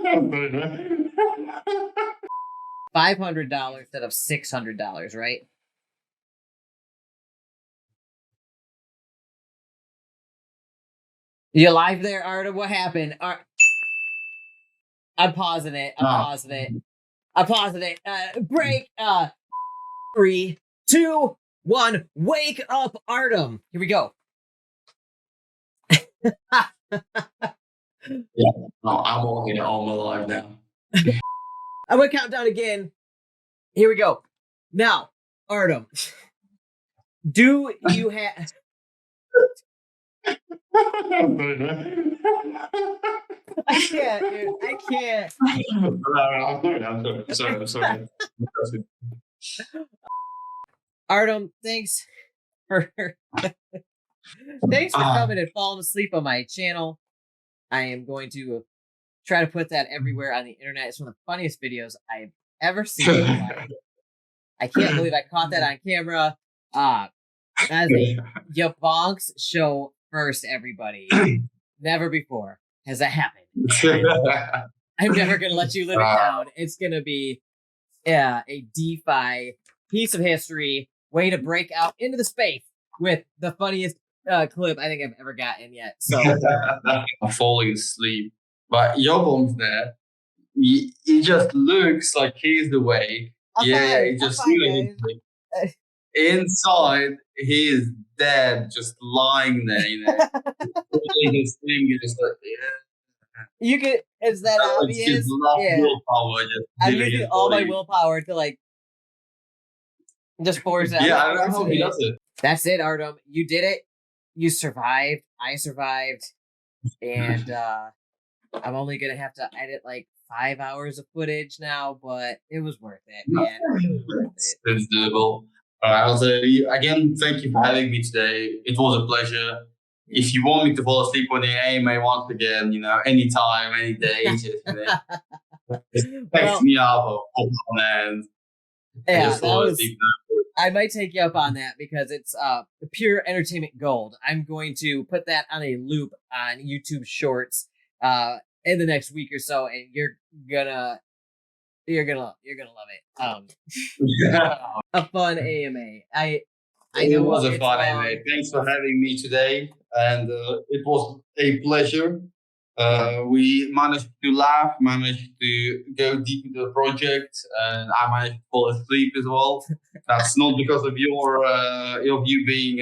$500 instead of $600, right? You live there, Artem? What happened? I'm pausing it. Break. 3, 2, 1. Wake up, Artem. Here we go. Yeah, no, I'm walking all my life now. I'm gonna count down again. Here we go. Now, Artem, do you have? I can't, dude. I can't. I'm sorry. Artem, thanks for coming and falling asleep on my channel. I am going to try to put that everywhere on the internet. It's one of the funniest videos I've ever seen. I can't believe I caught that on camera. As a YaBonks show first, everybody. Never before has that happened. I'm never going to let you live it down. It's going to be a DeFi piece of history, way to break out into the space with the funniest clip I think I've ever gotten yet. So I'm falling asleep. But YaBonks there, he just looks like he's the way. He just looks inside, he is dead, just lying there, you know. His thing is like, you get, is that obvious? Willpower, I'm using all my willpower to like just force it. Yeah, I don't know how he does it. That's it, Artem. You did it. You survived. I survived. And I'm only gonna have to edit like 5 hours of footage now, but it was worth it, man. It's doable. I'll say again, thank you for having me today. It was a pleasure. If you want me to fall asleep on the AMA once again, you know, anytime, any day, just, you know, text me up or pop on and yeah, I might take you up on that because it's pure entertainment gold. I'm going to put that on a loop on YouTube Shorts in the next week or so, and you're gonna love it. A fun AMA. I know it was a fun AMA. Thanks for having me today, and it was a pleasure. We managed to laugh, managed to go deep into the project, and I managed to fall asleep as well. That's not because of you being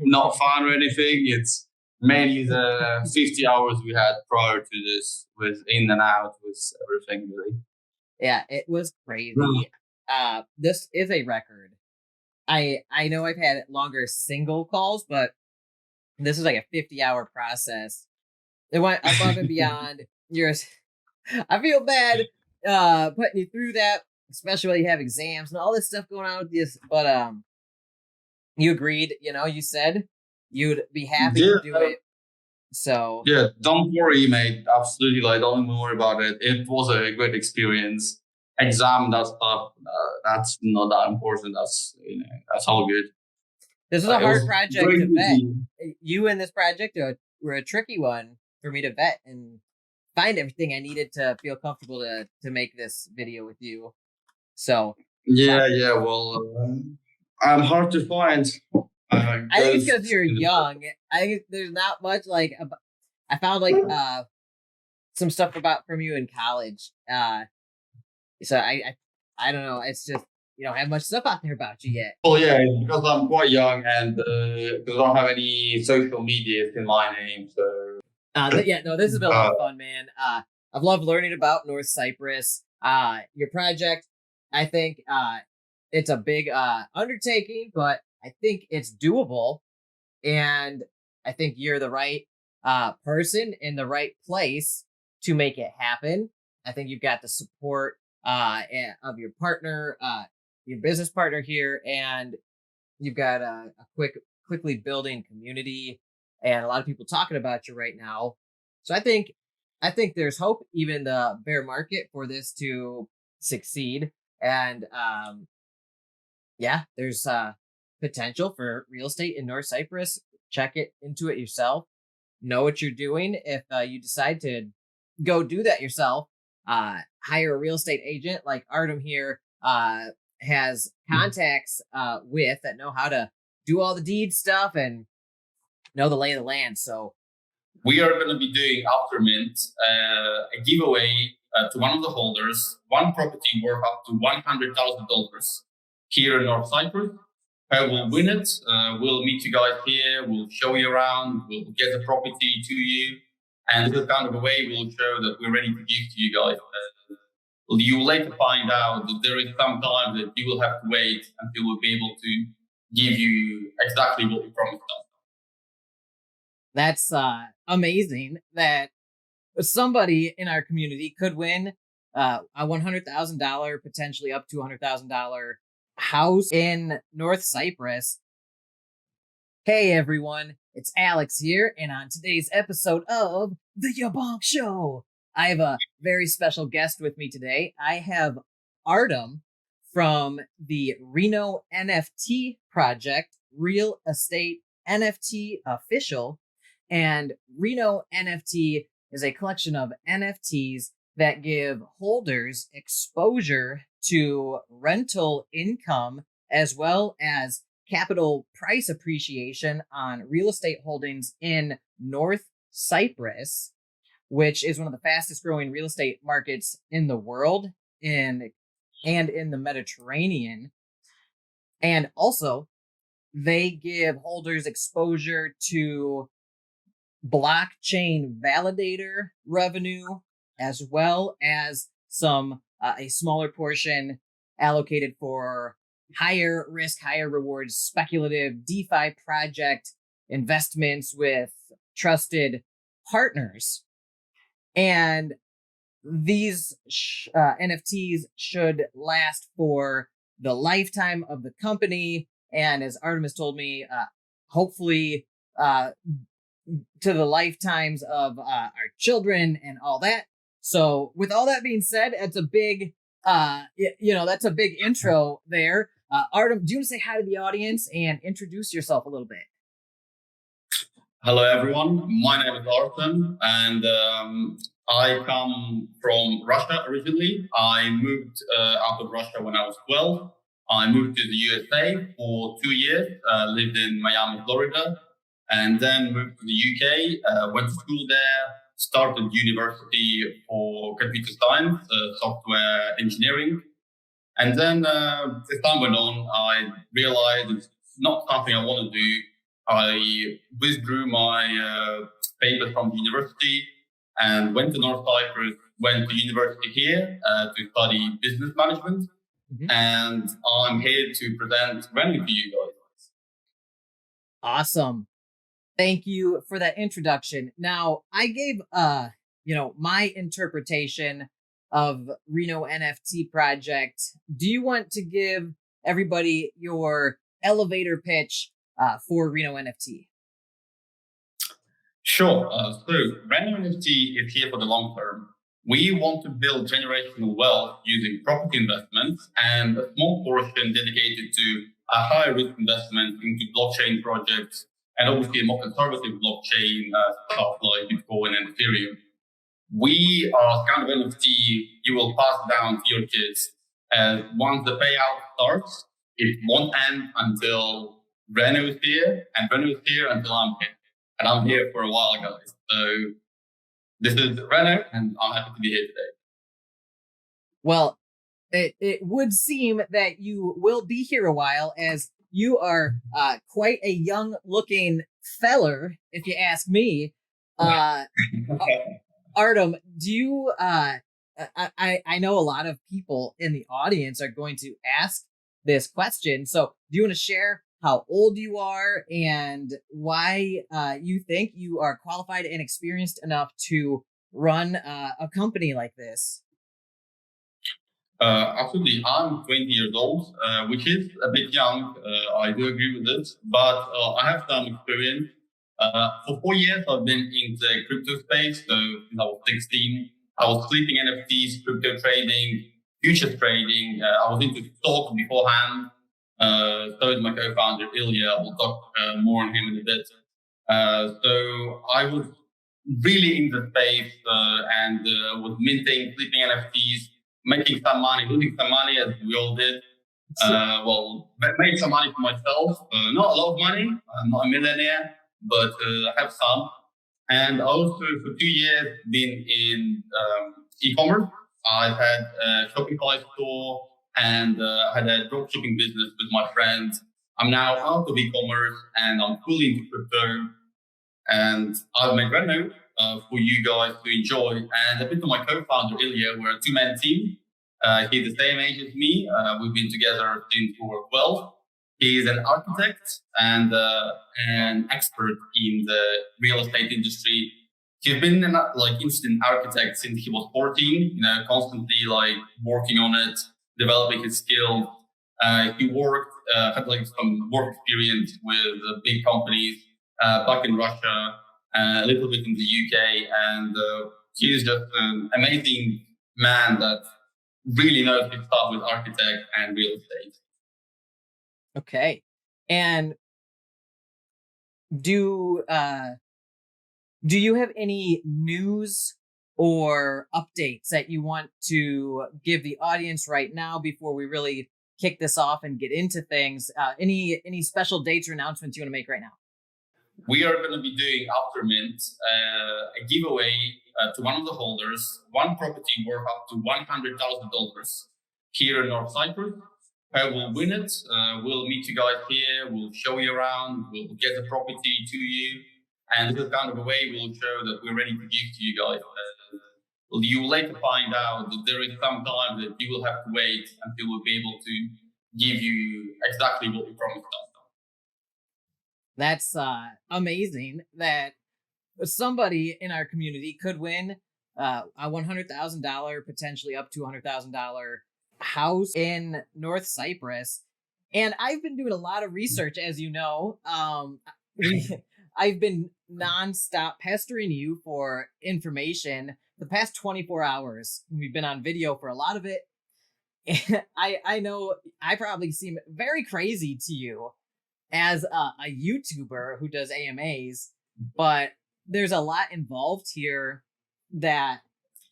not fun or anything. It's mainly the 50 hours we had prior to this, with in and out, with everything really. Yeah, it was crazy. This is a record. I know I've had longer single calls, but this is like a 50-hour process. It went above and beyond. I feel bad putting you through that, especially when you have exams and all this stuff going on with this. But you agreed. You know, you said you'd be happy to do it. So yeah, don't worry, mate. Absolutely, like don't even worry about it. It was a great experience. Exam, that stuff, that's not that important. That's that's all good. This was a hard project to vet. You and this project were a tricky one for me to vet and find everything I needed to feel comfortable to make this video with you. So yeah. Well, I'm hard to find. I think it's because you're young. I think there's not much like I found like some stuff from you in college. So I don't know. It's just you don't have much stuff out there about you yet. Well, yeah, because I'm quite young and because I don't have any social media in my name. So yeah, no, this has been a lot of fun, man. I've loved learning about North Cyprus. Your project, I think it's a big undertaking, but I think it's doable, and I think you're the right person in the right place to make it happen. I think you've got the support of your partner, your business partner here, and you've got a quickly building community and a lot of people talking about you right now. So I think there's hope, even the bear market, for this to succeed. And yeah, there's potential for real estate in North Cyprus. Check into it yourself. Know what you're doing if you decide to go do that yourself, hire a real estate agent like Artem here has contacts with that know how to do all the deed stuff and know the lay of the land. So we are going to be doing after mint a giveaway to one of the holders, one property worth up to $100,000 here in North Cyprus. I will win it. We'll meet you guys here. We'll show you around. We'll get the property to you. And this is kind of a way we'll show that we're ready to give to you guys. You will later find out that there is some time that you will have to wait until we'll be able to give you exactly what we promised us. That's amazing that somebody in our community could win a $100,000, potentially up to $100,000 house in North Cyprus. Hey everyone, it's Alex here, and on today's episode of the YaBonks Show, I have a very special guest with me today. I have Artem from the Reno NFT project, Real Estate NFT Official. And Reno NFT is a collection of NFTs that give holders exposure to rental income as well as capital price appreciation on real estate holdings in North Cyprus, which is one of the fastest growing real estate markets in the world and in the Mediterranean. And also, they give holders exposure to blockchain validator revenue, as well as some a smaller portion allocated for higher risk, higher rewards, speculative DeFi project investments with trusted partners. And these NFTs should last for the lifetime of the company. And as Artem has told me, hopefully to the lifetimes of our children and all that. So with all that being said, it's a big, that's a big intro there. Artem, do you want to say hi to the audience and introduce yourself a little bit? Hello, everyone. My name is Artem, and I come from Russia originally. I moved out of Russia when I was 12. I moved to the USA for 2 years, lived in Miami, Florida, and then moved to the UK, went to school there, started university for computer science, software engineering. And then as time went on, I realized it's not something I want to do. I withdrew my papers from the university and went to North Cyprus, went to university here to study business management. Mm-hmm. And I'm here to present Reno to you guys. Awesome. Thank you for that introduction. Now, I gave, my interpretation of Reno NFT project. Do you want to give everybody your elevator pitch for Reno NFT? Sure. So Reno NFT is here for the long term. We want to build generational wealth using property investments and a small portion dedicated to a high risk investment into blockchain projects, and obviously a more conservative blockchain stuff like Bitcoin and Ethereum. We are kind of NFT you will pass down to your kids. And once the payout starts, it won't end until Reno is here, and Reno is here until I'm here. And I'm here for a while, guys. So this is Reno, and I'm happy to be here today. Well, it would seem that you will be here a while, as you are quite a young-looking feller, if you ask me. Artem, do you? I know a lot of people in the audience are going to ask this question. So, do you want to share how old you are and why you think you are qualified and experienced enough to run a company like this? Absolutely. I'm 20 years old, which is a bit young. I do agree with this, but I have some experience. For 4 years, I've been in the crypto space. So since I was 16, I was flipping NFTs, crypto trading, futures trading. I was into stocks beforehand. So is my co-founder, Ilya. We'll talk more on him in a bit. So I was really in the space and was minting, flipping NFTs, making some money, losing some money as we all did. Made some money for myself. Not a lot of money. I'm not a millionaire, but I have some. And also for 2 years been in e-commerce. I've had a Shopify store and had a dropshipping business with my friends. I'm now out of e-commerce and I'm fully into crypto. And I've made Reno for you guys to enjoy. And a bit of my co-founder, Ilya, we're a two-man team. He's the same age as me. We've been together since we were 12. He's an architect and an expert in the real estate industry. He's been interested in architect since he was 14, constantly working on it, developing his skills. He had some work experience with big companies back in Russia, a little bit in the UK, and he's just an amazing man that really knows his stuff with architect and real estate. Okay. And do you have any news or updates that you want to give the audience right now before we really kick this off and get into things? Any special dates or announcements you want to make right now? We are going to be doing after mint a giveaway to one of the holders, one property worth up to $100,000 here in North Cyprus. Who will win it? We'll meet you guys here. We'll show you around. We'll get the property to you. And this is kind of a way we'll show that we're ready to give to you guys. You will later find out that there is some time that you will have to wait until we'll be able to give you exactly what we promised us. That's amazing that somebody in our community could win a $100,000, potentially up to $100,000 house in North Cyprus. And I've been doing a lot of research, as you know. I've been nonstop pestering you for information the past 24 hours. We've been on video for a lot of it. And I know I probably seem very crazy to you as a YouTuber who does AMAs, but there's a lot involved here that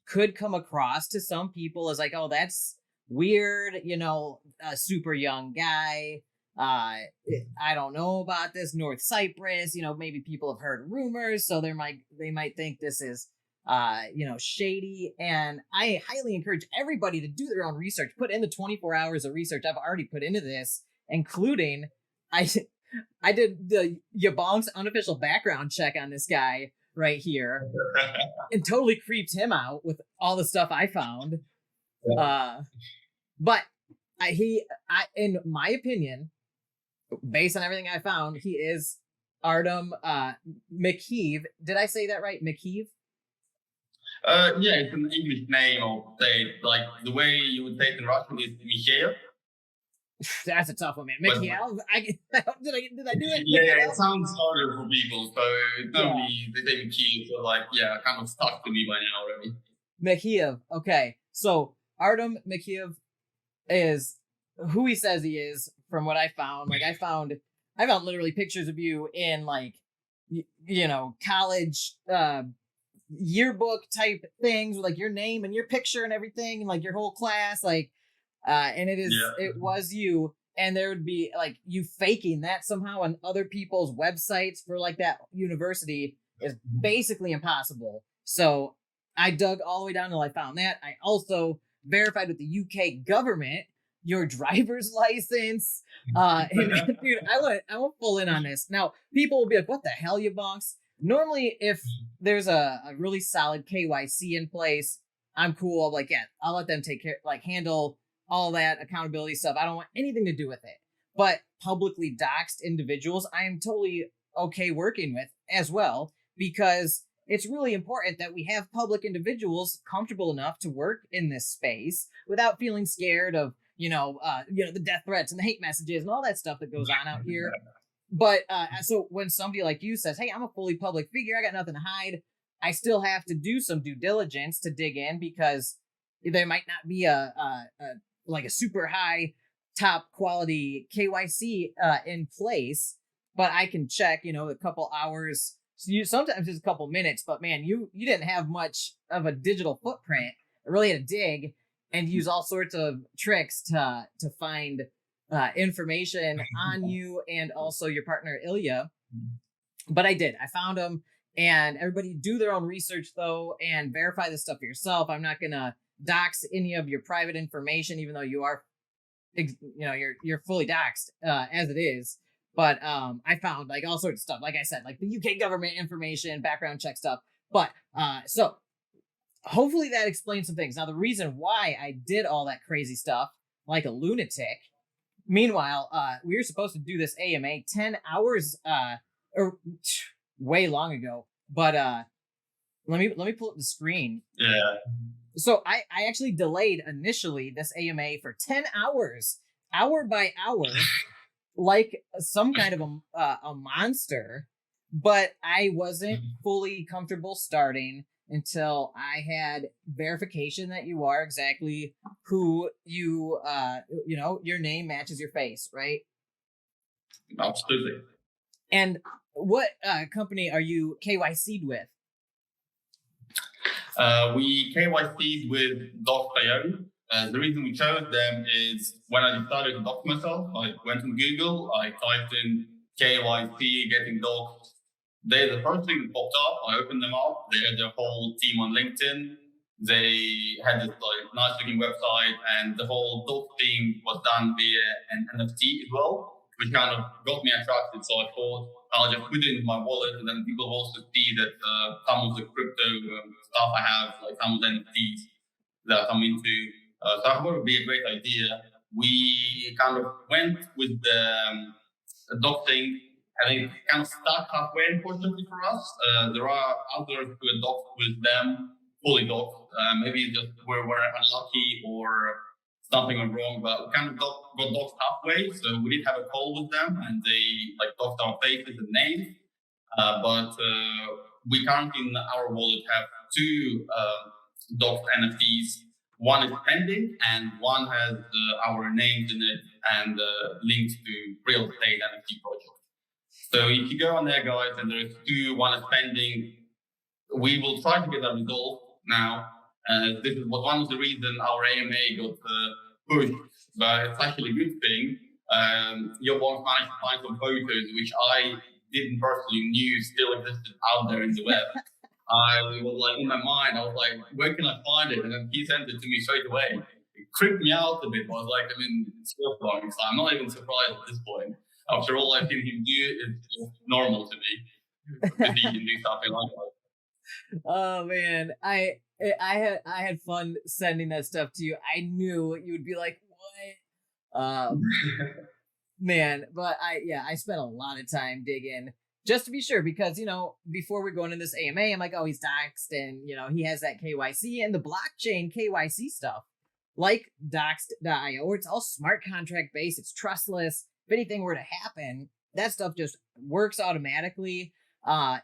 could come across to some people as oh, that's weird, a super young guy. I don't know about this North Cyprus, maybe people have heard rumors, so they might think this is shady. And I highly encourage everybody to do their own research, put in the 24 hours of research I've already put into this, including I did the YaBonks unofficial background check on this guy right here and totally creeped him out with all the stuff I found. But in my opinion, based on everything I found, he is Artem Mikheev. Did I say that right? Mikheev? Yeah, it's an English name, or say the way you would say it in Russian is Mikheev. That's a tough one, man. Mikheev? Did I do it? Yeah, it sounds harder for people. So it's normally they say Mikheev, so kind of stuck to me by now already. Mikheev. Okay. So Artem Mikheev is who he says he is from what I found. I found literally pictures of you in college yearbook type things with your name and your picture and everything and your whole class and it was you, and there would be you faking that somehow on other people's websites for that university is basically impossible. So I dug all the way down until I found that. I also verified with the UK government your driver's license. And dude, I went full in on this. Now people will be like, "What the hell, YaBonks?" Normally, if there's a really solid KYC in place, I'm cool. I'll let them take care, handle all that accountability stuff. I don't want anything to do with it. But publicly doxed individuals, I am totally okay working with as well, because it's really important that we have public individuals comfortable enough to work in this space without feeling scared of, the death threats and the hate messages and all that stuff that goes on out here. But so when somebody like you says, "Hey, I'm a fully public figure, I got nothing to hide," I still have to do some due diligence to dig in, because there might not be a super high top quality KYC in place, but I can check, a couple hours sometimes it's a couple minutes, but man, you didn't have much of a digital footprint. I really had to dig and use all sorts of tricks to find information on you and also your partner Ilya. But I did. I found them, and everybody do their own research though and verify this stuff for yourself. I'm not gonna dox any of your private information, even though you are, you're fully doxed as it is. But I found like all sorts of stuff, like I said, like the UK government information, background check stuff. But so hopefully that explains some things. Now, the reason why I did all that crazy stuff like a lunatic, meanwhile, we were supposed to do this AMA 10 hours or way long ago. But let me pull up the screen. Yeah. So I actually delayed initially this AMA for 10 hours, hour by hour, like some kind of a monster. But I wasn't fully comfortable starting until I had verification that you are exactly who you, your name matches your face, right? Absolutely. And what company are you KYC'd with? We KYC'd with Docs.io. The reason we chose them is when I decided to dox myself, I went on Google, I typed in KYC getting doxed. They're the first thing that popped up. I opened them up. They had their whole team on LinkedIn. They had this nice looking website, and the whole doc thing was done via an NFT as well, which kind of got me attracted. So I thought I'll just put it in my wallet, and then people will also see that some of the crypto stuff I have, like some of the NFTs that I'm into. So I thought it would be a great idea. We kind of went with the doc thing. I think it kind of stuck halfway, unfortunately for us. There are others who are docked with them, fully docked. Maybe just we're unlucky or something went wrong, but we kind of got docked halfway. So we did have a call with them, and they docked our faces and names. But we currently in our wallet have two docked NFTs. One is pending, and one has our names in it and links to real estate NFT project. So if you go on there, guys, and there's two, one is pending, we will try to get that resolved now. This is one of the reasons our AMA got pushed, but it's actually a good thing. YaBonks managed to find some photos which I didn't personally knew still existed out there in the web. I was in my mind, I was like, where can I find it? And then he sent it to me straight away. It creeped me out a bit. I was like, it's still wrong. So I'm not even surprised at this point. After all I've seen him do, it's normal to me that he can do something like that. Oh man, I had fun sending that stuff to you. I knew you would be like, what? Man, but I spent a lot of time digging just to be sure, because before we're going into this AMA, I'm like, oh, he's doxed, and he has that KYC and the blockchain KYC stuff, like doxed.io, it's all smart contract based, it's trustless. If anything were to happen, that stuff just works automatically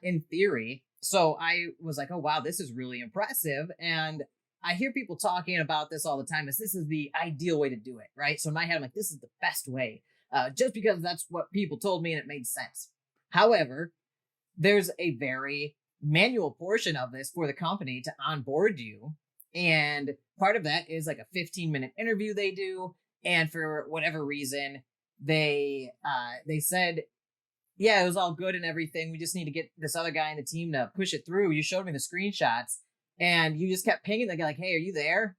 in theory. So I was like, oh, wow, this is really impressive. And I hear people talking about this all the time as this is the ideal way to do it, right? So in my head, I'm like, this is the best way, just because that's what people told me and it made sense. However, there's a very manual portion of this for the company to onboard you. And part of that is like a 15-minute interview they do. And for whatever reason, they said, yeah, it was all good and everything. We just need to get this other guy in the team to push it through. You showed me the screenshots, and you just kept pinging the guy like, hey, are you there?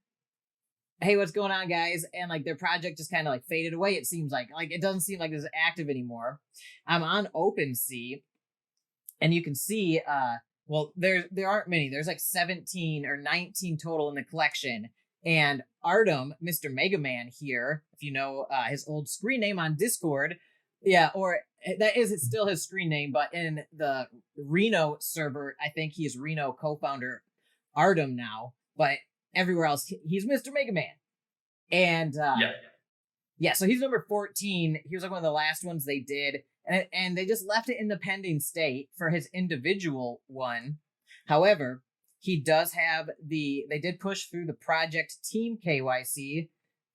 Hey, what's going on, guys? And their project just kind of faded away. It seems like it doesn't seem like it's active anymore. I'm on OpenSea, and you can see, well, there aren't many. There's 17 or 19 total in the collection. And Artem, Mr. Mega Man here, if you know his old screen name on Discord, yeah, or that is still his screen name, but in the Reno server, I think he's Reno co-founder Artem now, but everywhere else, he's Mr. Mega Man. And yeah, so he's number 14. He was one of the last ones they did, and they just left it in the pending state for his individual one. However, he does have they did push through the project team KYC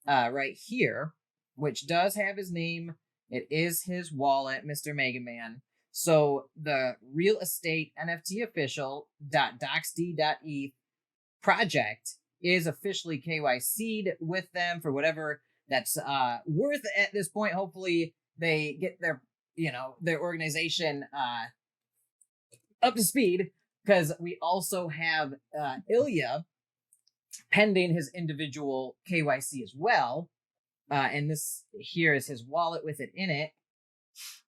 right here, which does have his name. It is his wallet, Mr. Mega Man. So the real estate NFT official.doxd.eth project is officially KYC'd with them for whatever that's worth at this point. Hopefully they get their organization up to speed, because we also have Ilya pending his individual KYC as well. And this here is his wallet with it in it.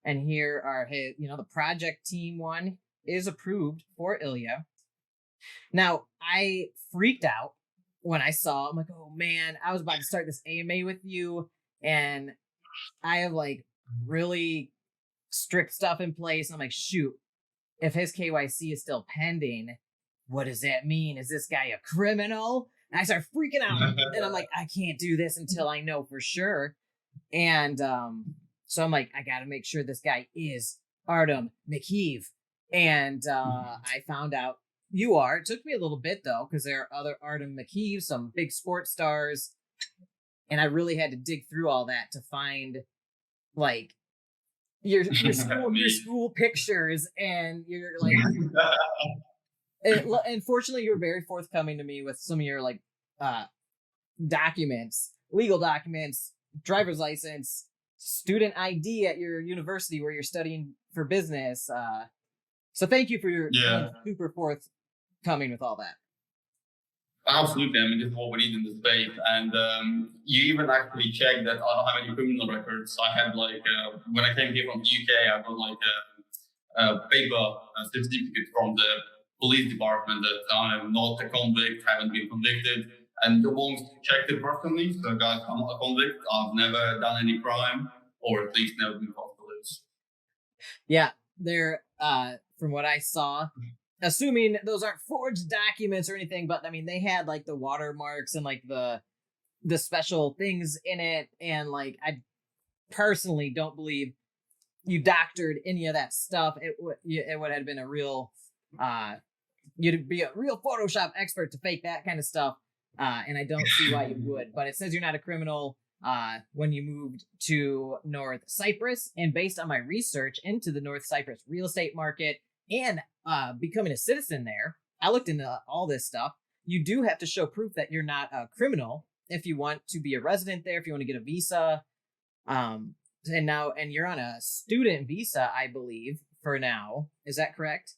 And here are his, the project team one is approved for Ilya. Now, I freaked out when I saw, I'm like, oh man, I was about to start this AMA with you, and I have like really strict stuff in place. And I'm like, shoot, if his KYC is still pending, what does that mean? Is this guy a criminal? And I start freaking out, and I'm like, I can't do this until I know for sure. And so I'm like, I got to make sure this guy is Artem Mikheev. And I found out you are. It took me a little bit though, because there are other Artem Mikheev, some big sports stars, and I really had to dig through all that to find like your school pictures, and you're like. Unfortunately, you were very forthcoming to me with some of your like documents, legal documents, driver's license, student ID at your university where you're studying for business. So thank you for your being super forthcoming with all that. Absolutely. I mean, this is what we need in the space. And you even actually checked that I don't have any criminal records. I had like, when I came here from the UK, I got like a paper certificate from the police department that I'm not a convict, haven't been convicted. And YaBonks checked it personally. So guys, I'm not a convict. I've never done any crime, or at least never been caught for this. Yeah, they're, from what I saw, assuming those aren't forged documents or anything, but I mean, they had like the watermarks and like the special things in it. And like, I personally don't believe you doctored any of that stuff. It would have been a real, you'd be a real Photoshop expert to fake that kind of stuff. And I don't see why you would, but it says you're not a criminal when you moved to North Cyprus. And based on my research into the North Cyprus real estate market and becoming a citizen there, I looked into all this stuff. You do have to show proof that you're not a criminal if you want to be a resident there, if you want to get a visa. And you're on a student visa, I believe, for now. Is that correct?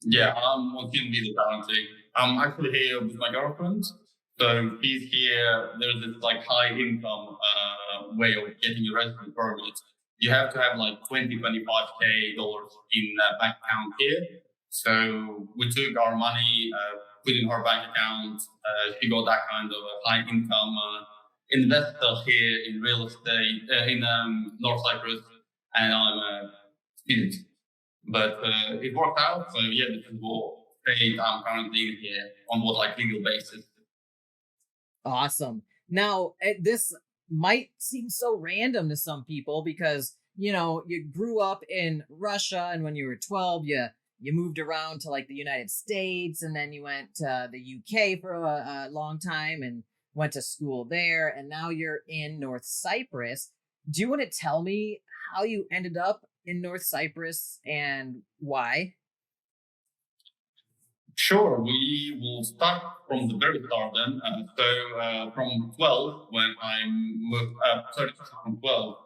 Yeah, I'm on student visa currently. I'm actually here with my girlfriend. So he's here. There's this like high income way of getting a resident permit. You have to have like $25K in bank account here. So we took our money, put in her bank account. She got that kind of a high income investor here in real estate in North Cyprus, and I'm a student. But it worked out. So yeah, this is what state I'm currently in here on what like legal basis. Awesome. Now, this might seem so random to some people because, you grew up in Russia, and when you were 12, you moved around to like the United States, and then you went to the UK for a long time and went to school there, and now you're in North Cyprus. Do you want to tell me how you ended up in North Cyprus and why? Sure, we will start from the very start then. From 12, when I moved, from 12,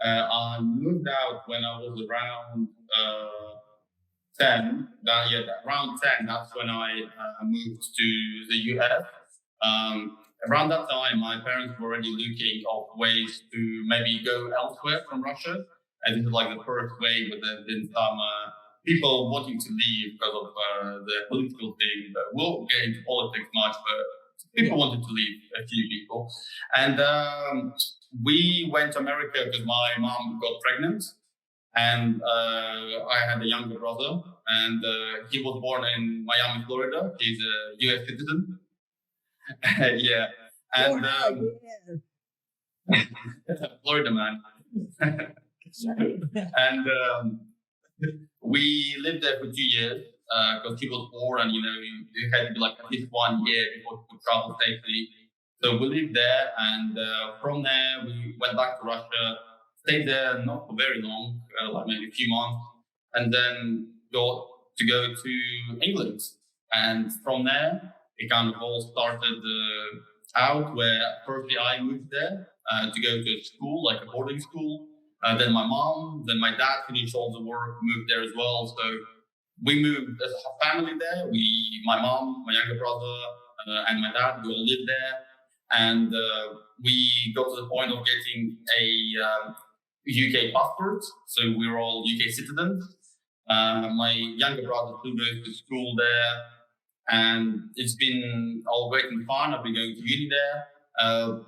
I moved out when I was around 10. Around 10, that's when I moved to the US. Around that time, my parents were already looking of ways to maybe go elsewhere from Russia. And this is like the first wave, but there's been some people wanting to leave because of the political thing. But we'll get into politics much, but people wanted to leave, a few people. And we went to America because my mom got pregnant. And I had a younger brother, and he was born in Miami, Florida. He's a US citizen. Yeah. And Florida man. And we lived there for 2 years because he was born, and it had to be like at least 1 year before he could travel safely. So we lived there, and from there we went back to Russia, stayed there not for very long, like maybe a few months, and then got to go to England. And from there, it kind of all started out where firstly I moved there to go to a school, like a boarding school. Then my mom, then my dad finished all the work, moved there as well. So we moved as a family there. My mom, my younger brother, and my dad, we all lived there. And we got to the point of getting a UK passport. So we were all UK citizens. My younger brother still goes to school there. And it's been all great and fun. I've been going to uni there.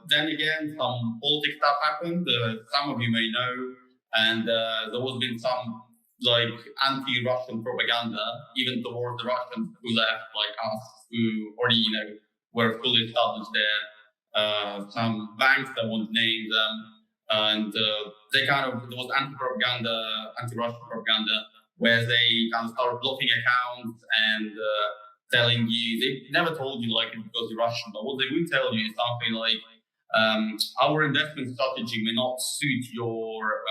Then again, some politics stuff happened. Some of you may know. And there was been some like anti-Russian propaganda, even towards the Russians who left, like us, who already, were fully established there. Some banks that won't name them, and there was anti-Russian propaganda, where they kind of started blocking accounts and telling you, they never told you like it because you're Russian, but what they would tell you is something like, our investment strategy may not suit your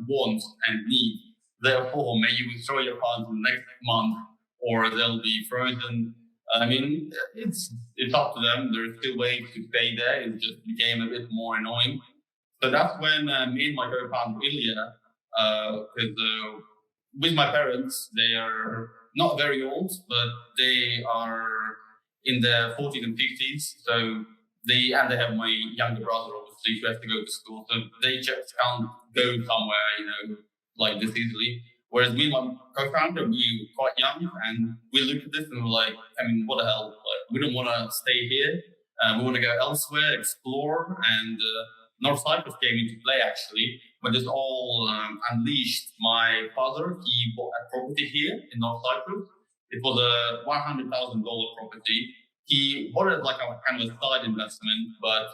wants and needs. Therefore, may you withdraw your funds in the next month, or they'll be frozen. I mean, it's up to them. There's still ways to stay there. It just became a bit more annoying. So that's when me and my co-founder Ilya, because with my parents, they are not very old, but they are in their 40s and 50s. So they have my younger brother, obviously, who has to go to school. So they just can't go somewhere, like this easily. Whereas me and my co-founder, we were quite young, and we looked at this and we're like, I mean, what the hell? Like, we don't want to stay here. We want to go elsewhere, explore, and North Cyprus came into play actually. When this all unleashed, my father, he bought a property here in North Cyprus. It was a $100,000 property. He bought it like a kind of a side investment, but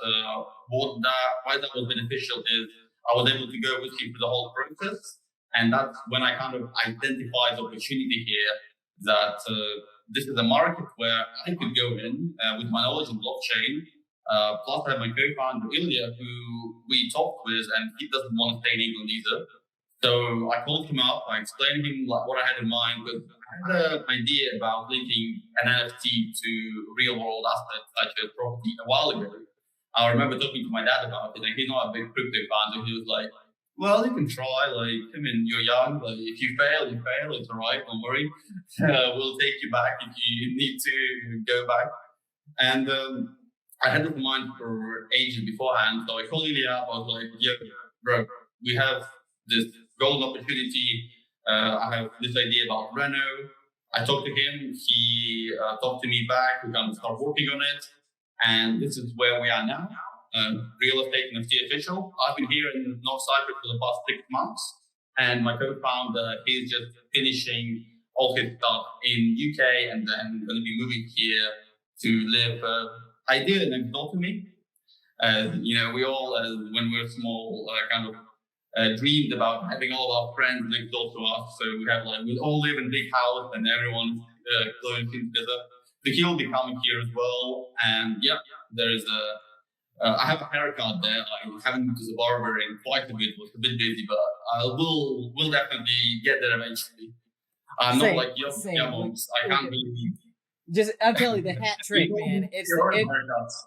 why that was beneficial is I was able to go with him through the whole process. And that's when I kind of identified the opportunity here that this is a market where I could go in with my knowledge in blockchain. Plus, I have my co-founder Ilya, who we talked with, and he doesn't want to stay in England either. So I called him up. I explained to him what I had in mind, but I had an idea about linking an NFT to real-world assets such as property a while ago. I remember talking to my dad about it, and he's not a big crypto fan, so he was like, well, you can try, like, I mean, you're young, like, if you fail, it's all right, don't worry. We'll take you back if you need to go back. And I had it in mind for ages beforehand, so I called Ilya up, I was like, yeah, bro, we have this golden opportunity, I have this idea about Reno. I talked to him, he talked to me back, we kind of start working on it, and this is where we are now. Real estate NFT official. I've been here in North Cyprus for the past 6 months, and my co-founder is just finishing all his stuff in UK, and then going to be moving here to live ideally next door to me. We all, when we're small, kind of dreamed about having all our friends next door to us. So we all live in a big house, and everyone's close together. So he'll be coming here as well, and yeah, there is I have a haircut there. I haven't been to the barber in quite a bit. It was a bit busy, but we'll definitely get there eventually. I'm not like YaBonks. I can't really. I'm telling you, the hat trick, man.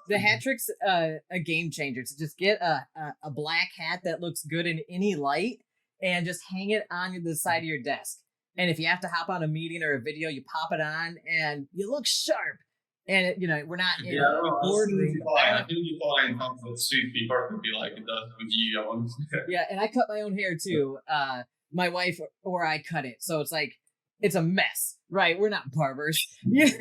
The hat trick's a game changer. So just get a black hat that looks good in any light, and just hang it on the side of your desk. And if you have to hop on a meeting or a video, you pop it on, and you look sharp. And we're not in a boardroom. I think you find something that suits me perfectly, like it does with you, YaBonks. Yeah, and I cut my own hair too. My wife or I cut it, so it's like it's a mess, right? We're not barbers. Yeah.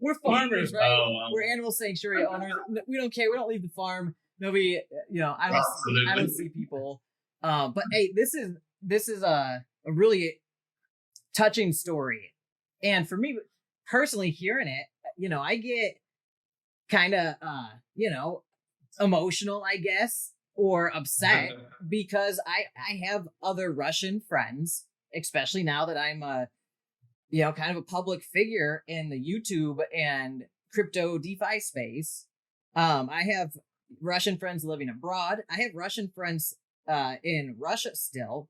We're farmers, right? Oh, wow. We're animal sanctuary owners. We don't care. We don't leave the farm. Nobody, I don't see people. But hey, this is a really touching story, and for me personally, hearing it, I get kind of, emotional, I guess, or upset because I have other Russian friends, especially now that I'm kind of a public figure in the YouTube and crypto DeFi space. I have, Russian friends living abroad. I have Russian friends in Russia still,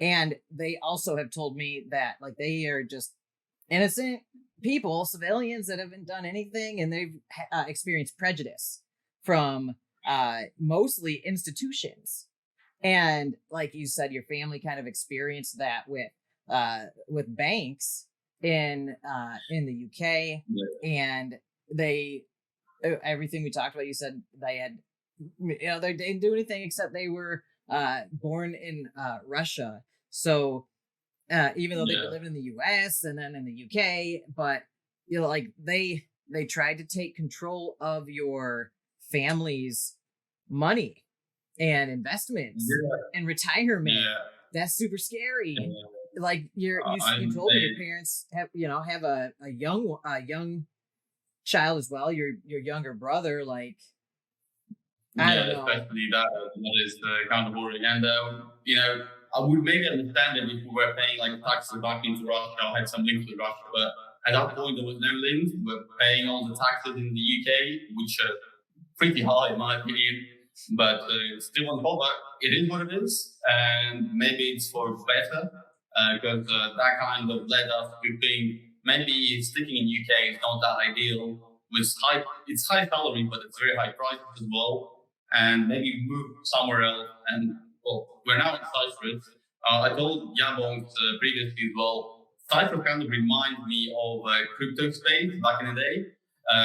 and they also have told me that like they are just innocent people, civilians that haven't done anything, and they've experienced prejudice from mostly institutions. And like you said, your family kind of experienced that with banks in the UK, and they everything we talked about. You said they had, they didn't do anything except they were born in Russia. So even though they've been living in the US and then in the UK, but like they tried to take control of your family's money and investments and retirement. That's super scary. Like you told me your parents have a young child as well. Your younger brother, like I don't know. Especially that is kind of worrying. And I would maybe understand it if we were paying like taxes back into Russia. I had some links with Russia, but at that point there was no link. We're paying all the taxes in the UK, which are pretty high in my opinion. But still on top, it is what it is, and maybe it's for better because that kind of led us to think maybe sticking in UK is not that ideal. It's high salary, but it's very high prices as well, and maybe move somewhere else. And well, we're now in Cyprus. I told YaBonks previously as well. Cyprus kind of reminds me of crypto space back in the day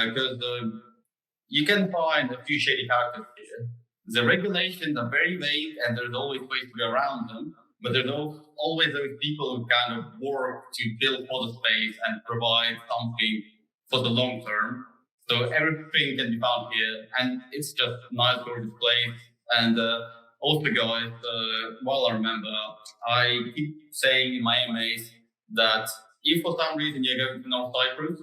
because you can find a few shady characters here. The regulations are very vague and there's always ways to go around them, but there's always those people who kind of work to build for the space and provide something for the long term. So everything can be found here, and it's just nice, gorgeous place. And also, guys, while I remember, I keep saying in my MAs that if for some reason you're going to North Cyprus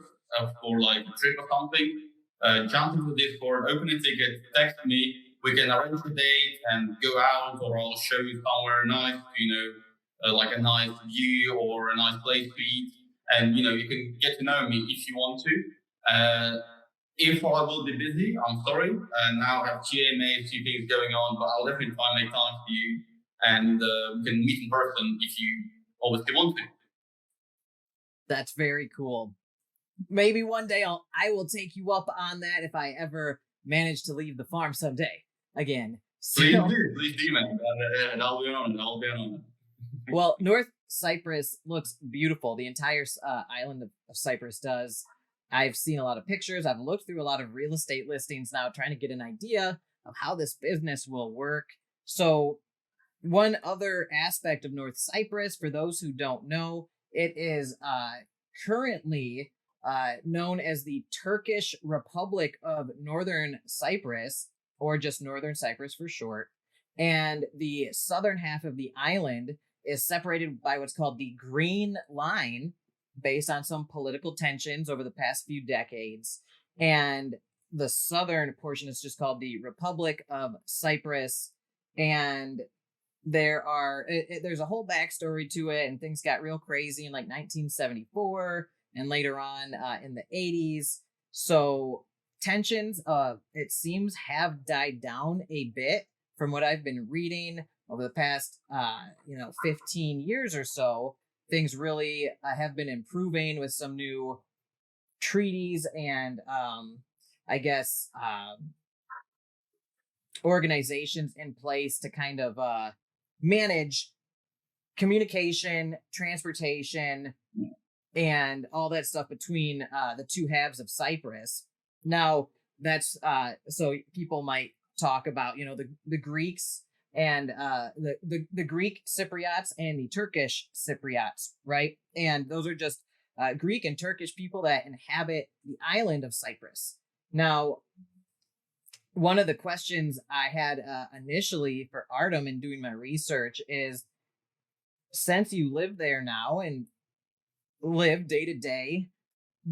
for like a trip or something, jump into Discord, open a ticket, text me. We can arrange a date and go out, or I'll show you somewhere nice, like a nice view or a nice place to eat. And, you can get to know me if you want to. If I will be busy, I'm sorry. Now I have GMA, few things going on, but I'll definitely try and make time for you. And we can meet in person if you obviously want to. That's very cool. Maybe one day I will take you up on that if I ever manage to leave the farm someday again. So, please do, man. And I'll be on it. Well, North Cyprus looks beautiful. The entire island of Cyprus does. I've seen a lot of pictures. I've looked through a lot of real estate listings now, trying to get an idea of how this business will work. So one other aspect of North Cyprus, for those who don't know, it is currently known as the Turkish Republic of Northern Cyprus, or just Northern Cyprus for short. And the southern half of the island is separated by what's called the Green Line, based on some political tensions over the past few decades. And the southern portion is just called the Republic of Cyprus. And there's a whole backstory to it, and things got real crazy in like 1974 and later on in the 80s. So tensions, it seems, have died down a bit from what I've been reading over the past 15 years or so. Things really have been improving with some new treaties and organizations in place to kind of manage communication, transportation, and all that stuff between the two halves of Cyprus. Now, that's so people might talk about the Greeks and the Greek Cypriots and the Turkish Cypriots, right? And those are just Greek and Turkish people that inhabit the island of Cyprus. Now, one of the questions I had initially for Artem in doing my research is, since you live there now and live day to day,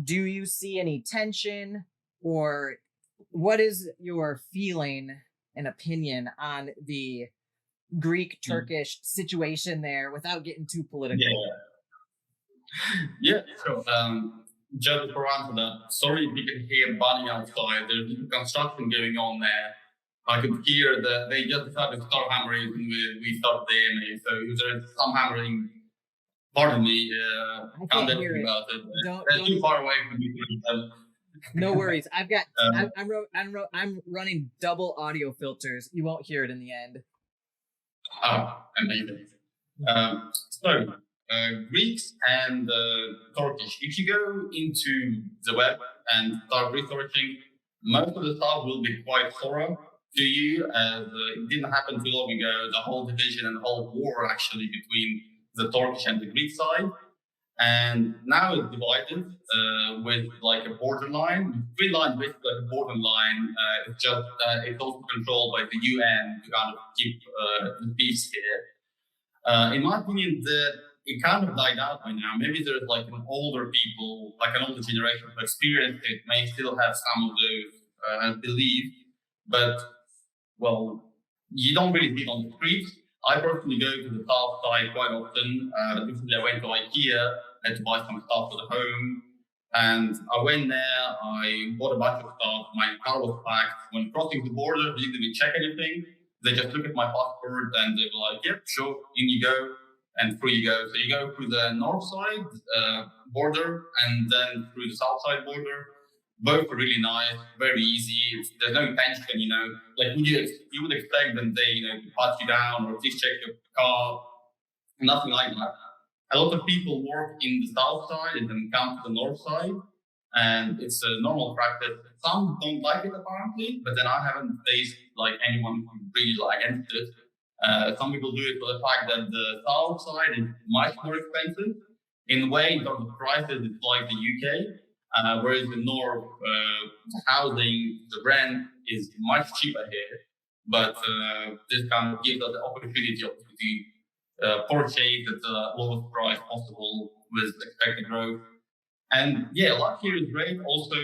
do you see any tension, or what is your feeling and opinion on the Greek-Turkish situation there without getting too political? Yeah, sure. Just for answer that, sorry if you can hear bunny outside. There's construction going on there. I could hear that they just decided to start hammering when we started the AMA. So if there's some hammering, pardon me, I can't hear it. About it. Don't too far away from me. No worries. I've got. I'm running double audio filters. You won't hear it in the end. Amazing. So Greeks and Turkish. If you go into the web and start researching, most of the stuff will be quite thorough to you, as it didn't happen too long ago. The whole division and the whole war actually between the Turkish and the Greek side. And now it's divided with like a borderline. Finland is basically like a borderline. It's just it's also controlled by the UN to kind of keep the peace here. In my opinion, it kind of died out by now. Maybe there's like an older people, like an older generation who experienced it, may still have some of those beliefs, but well, you don't really see it on the streets. I personally go to the south side quite often. Recently I went to IKEA to buy some stuff for the home. And I went there, I bought a bunch of stuff, my car was packed. When crossing the border, they didn't even check anything. They just look at my passport and they were like, yep, sure, in you go, and through you go. So you go through the north side border and then through the south side border. Both are really nice, very easy. There's no tension, you know. Like you would expect them, to pat you down or please check your car. Nothing like that. A lot of people work in the south side and then come to the north side, and it's a normal practice. Some don't like it apparently, but then I haven't faced like anyone who really against it. Some people do it for the fact that the south side is much more expensive. In a way, in terms of prices, it's like the UK. Whereas the north, the housing, the rent is much cheaper here. But this kind of gives us the opportunity to purchase at the lowest price possible with expected growth. And yeah, life here is great. Also,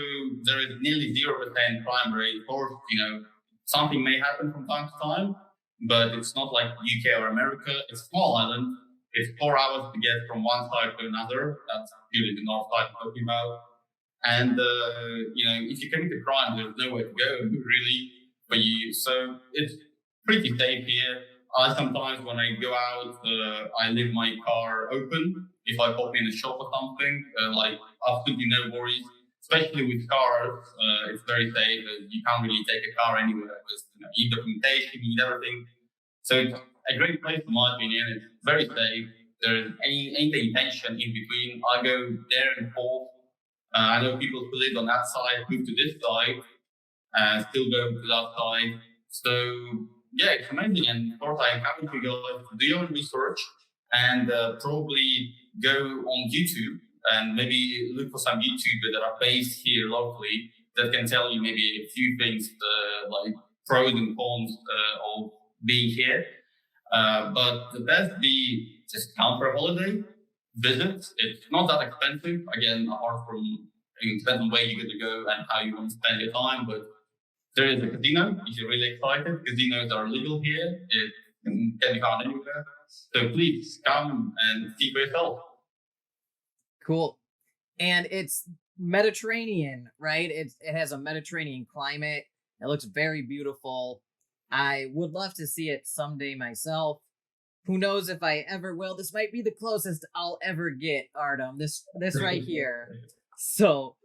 there is nearly 0% crime rate. Of course, something may happen from time to time, but it's not like UK or America. It's a small island. It's 4 hours to get from one side to another. That's purely the north side I'm talking about. And, if you commit a crime, there's nowhere to go, really, for you. So it's pretty safe here. I sometimes, when I go out, I leave my car open. If I pop in a shop or something, absolutely no worries. Especially with cars, it's very safe. You can't really take a car anywhere because you need documentation, you need everything. So it's a great place, in my opinion. It's very safe. There isn't any tension in between. I go there and forth. I know people who live on that side move to this side, still go to that side. So yeah, it's amazing. And of course, I encourage you guys to do your own research and probably go on YouTube and maybe look for some YouTubers that are based here locally that can tell you maybe a few things like pros and cons of being here. But the best be just come for a holiday. Visit. It's not that expensive. Again, apart from it depends on where you're going to go and how you want to spend your time. But there is a casino. If you're really excited, casinos are legal here. It can be found anywhere. So please come and see for yourself. Cool. And it's Mediterranean, right? It has a Mediterranean climate. It looks very beautiful. I would love to see it someday myself. Who knows if I ever will. This might be the closest I'll ever get, Artem. This right here. So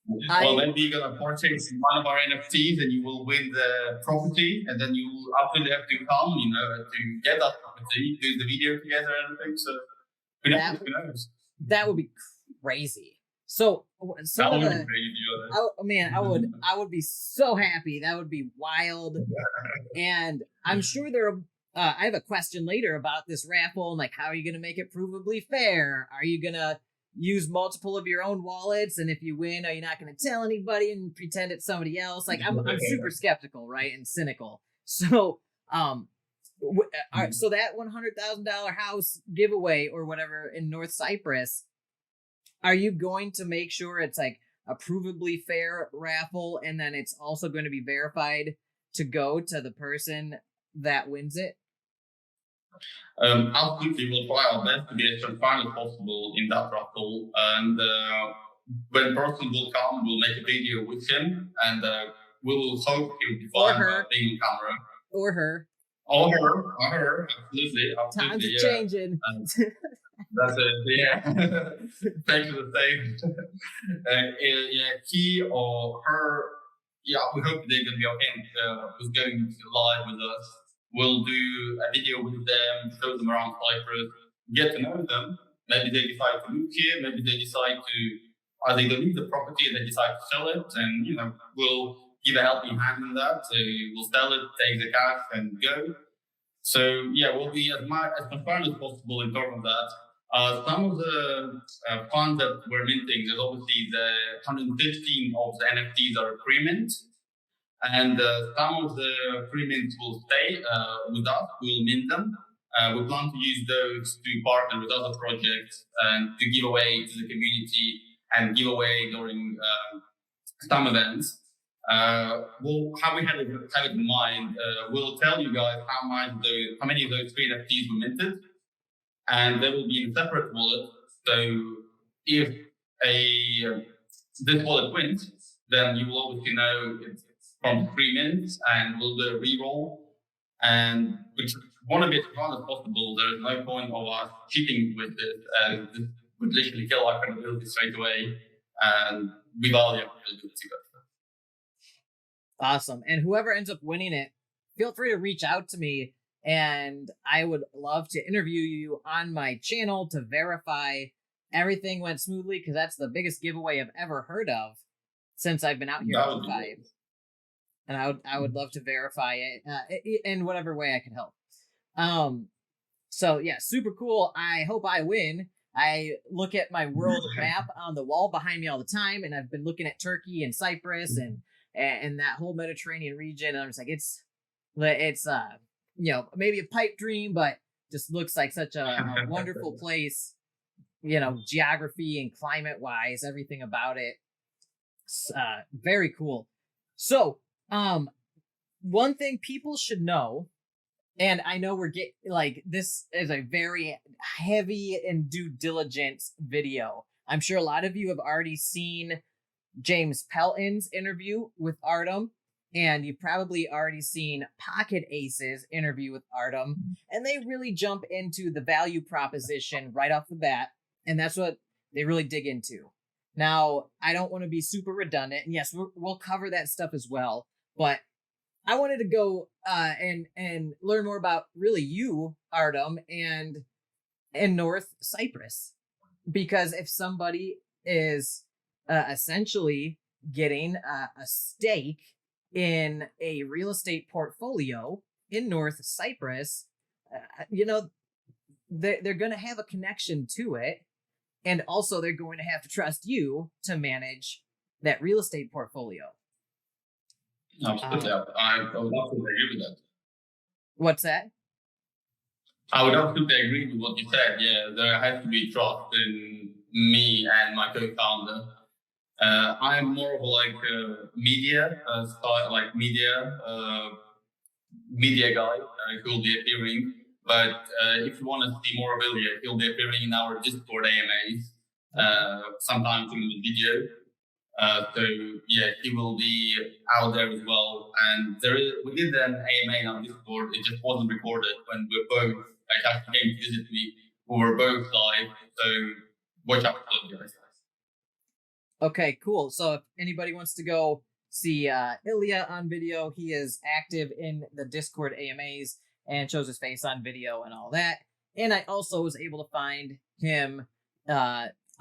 well, maybe you're gonna purchase one of our NFTs and you will win the property, and then you will absolutely have to come, to get that property, do the video together and everything. So who knows? That would be crazy. So that would be crazy. I would be so happy. That would be wild. And I'm sure there are. I have a question later about this raffle and like how are you going to make it provably fair? Are you going to use multiple of your own wallets? And if you win, are you not going to tell anybody and pretend it's somebody else? Like I'm super skeptical, right? And cynical. So, so that $100,000 house giveaway or whatever in North Cyprus, are you going to make sure it's like a provably fair raffle and then it's also going to be verified to go to the person that wins it? Absolutely, we'll try our best to be as transparent as possible in that raffle. And when person will come, we'll make a video with him and we will hope he will be Or fine her. being on camera. Or her. Or her, absolutely. Times are changing. That's it, yeah. Thanks for the same. He or her, we hope they're going to be okay. Who's going live with us. We'll do a video with them, show them around Cyprus, get to know them. Maybe they decide to move here, maybe they decide to either leave the property and they decide to sell it, and we'll give a helping hand in that. So we'll sell it, take the cash, and go. So we'll be as transparent as possible in terms of that. Some of the funds that we're minting, there's obviously the 115 of the NFTs are pre-mint, and some of the pre-mints will stay with us. We'll mint them. We plan to use those to partner with other projects and to give away to the community and give away during some events. How we have it in mind, we'll tell you guys how many of those free NFTs were minted, and they will be in a separate wallet. So if this wallet wins, then you will obviously know it's from the free mint, and we'll do a re-roll. And which want to be as fun as possible. There's no point of us cheating with this, as this would literally kill our credibility straight away, and we value our credibility. Awesome. And whoever ends up winning it, feel free to reach out to me, and I would love to interview you on my channel to verify everything went smoothly, because that's the biggest giveaway I've ever heard of since I've been out here at 5. And I would love to verify it in whatever way I can help. So super cool. I hope I win. I look at my world map on the wall behind me all the time, and I've been looking at Turkey and Cyprus and that whole Mediterranean region. And I'm just like, it's maybe a pipe dream, but just looks like such a wonderful place, geography and climate wise, everything about it. Very cool. So, one thing people should know, and I know this is a very heavy and due diligence video. I'm sure a lot of you have already seen James Pelton's interview with Artem, and you've probably already seen Pocket Ace's interview with Artem, and they really jump into the value proposition right off the bat, and that's what they really dig into. Now, I don't want to be super redundant, and yes, we'll cover that stuff as well, but I wanted to go and learn more about really you, Artem, and North Cyprus, because if somebody is essentially getting a stake in a real estate portfolio in North Cyprus, they're going to have a connection to it, and also they're going to have to trust you to manage that real estate portfolio. Absolutely. I would absolutely agree with that. What's that? I would absolutely agree with what you said. Yeah, there has to be trust in me and my co-founder. I'm more of media style, media guy who will be appearing. But if you want to see more of Ilya, he'll be appearing in our Discord AMAs, sometimes in the video. He will be out there as well. And we did an AMA on Discord. It just wasn't recorded when we were both actually came to visit me. We were both live. So watch out for those guys. Okay, cool. So if anybody wants to go see Ilya on video, he is active in the Discord AMAs and shows his face on video and all that. And I also was able to find him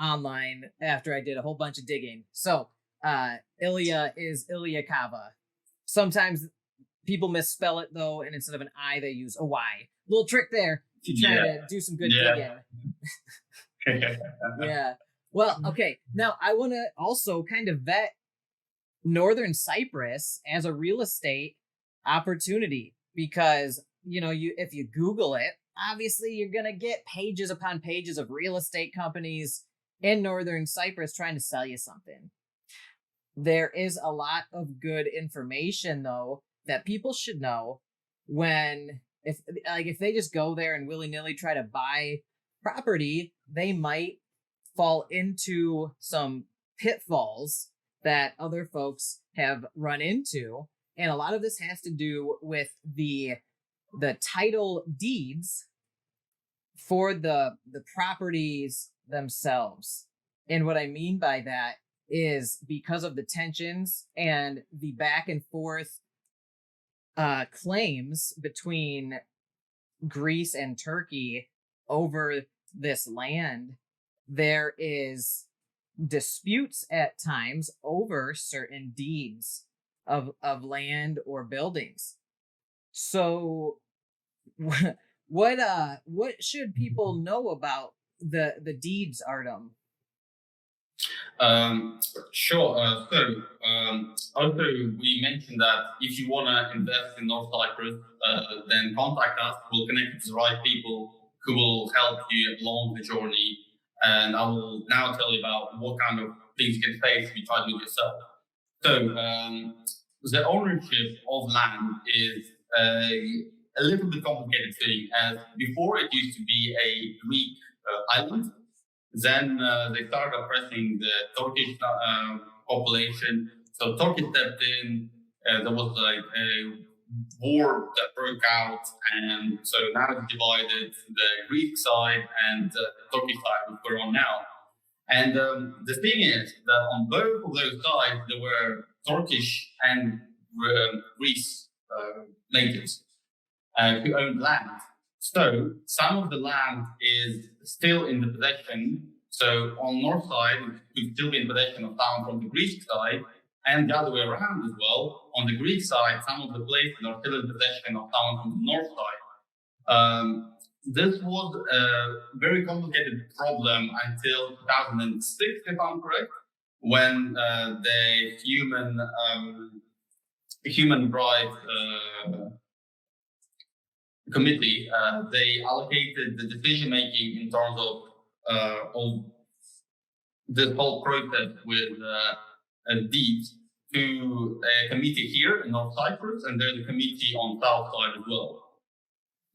online after I did a whole bunch of digging. So Ilya is Ilya Kava. Sometimes people misspell it though, and instead of an I, they use a Y. Little trick there if you're trying to do some good digging. Yeah. Well, okay. Now I want to also kind of vet Northern Cyprus as a real estate opportunity, because if you Google it, obviously you're gonna get pages upon pages of real estate companies in Northern Cyprus trying to sell you something. There is a lot of good information though that people should know if they just go there and willy-nilly try to buy property, they might fall into some pitfalls that other folks have run into. And a lot of this has to do with the title deeds for the properties themselves. And what I mean by that is because of the tensions and the back and forth claims between Greece and Turkey over this land, there is disputes at times over certain deeds of land or buildings. So what should people know about the deeds, Artem? Sure. Also, we mentioned that if you want to invest in North Cyprus, then contact us. We'll connect you to the right people who will help you along the journey. And I will now tell you about what kind of things you can face if you try to do it yourself. So, the ownership of land is a little bit complicated thing, as before it used to be a Greek island. Then they started oppressing the Turkish population. So Turkey stepped in. There was like a war that broke out, and so now it's divided. The Greek side and the Turkish side, which we're on now. And the thing is that on both of those sides, there were Turkish and Greece natives who owned land. So some of the land is still in the possession. So on north side, it could still be in possession of town from the Greek side, and the other way around as well. On the Greek side, some of the places are still in possession of town from the north side. This was a very complicated problem until 2006, if I'm correct, when the human rights committee they allocated the decision making in terms of this whole process with deeds to a committee here in North Cyprus, and there's a committee on south side as well.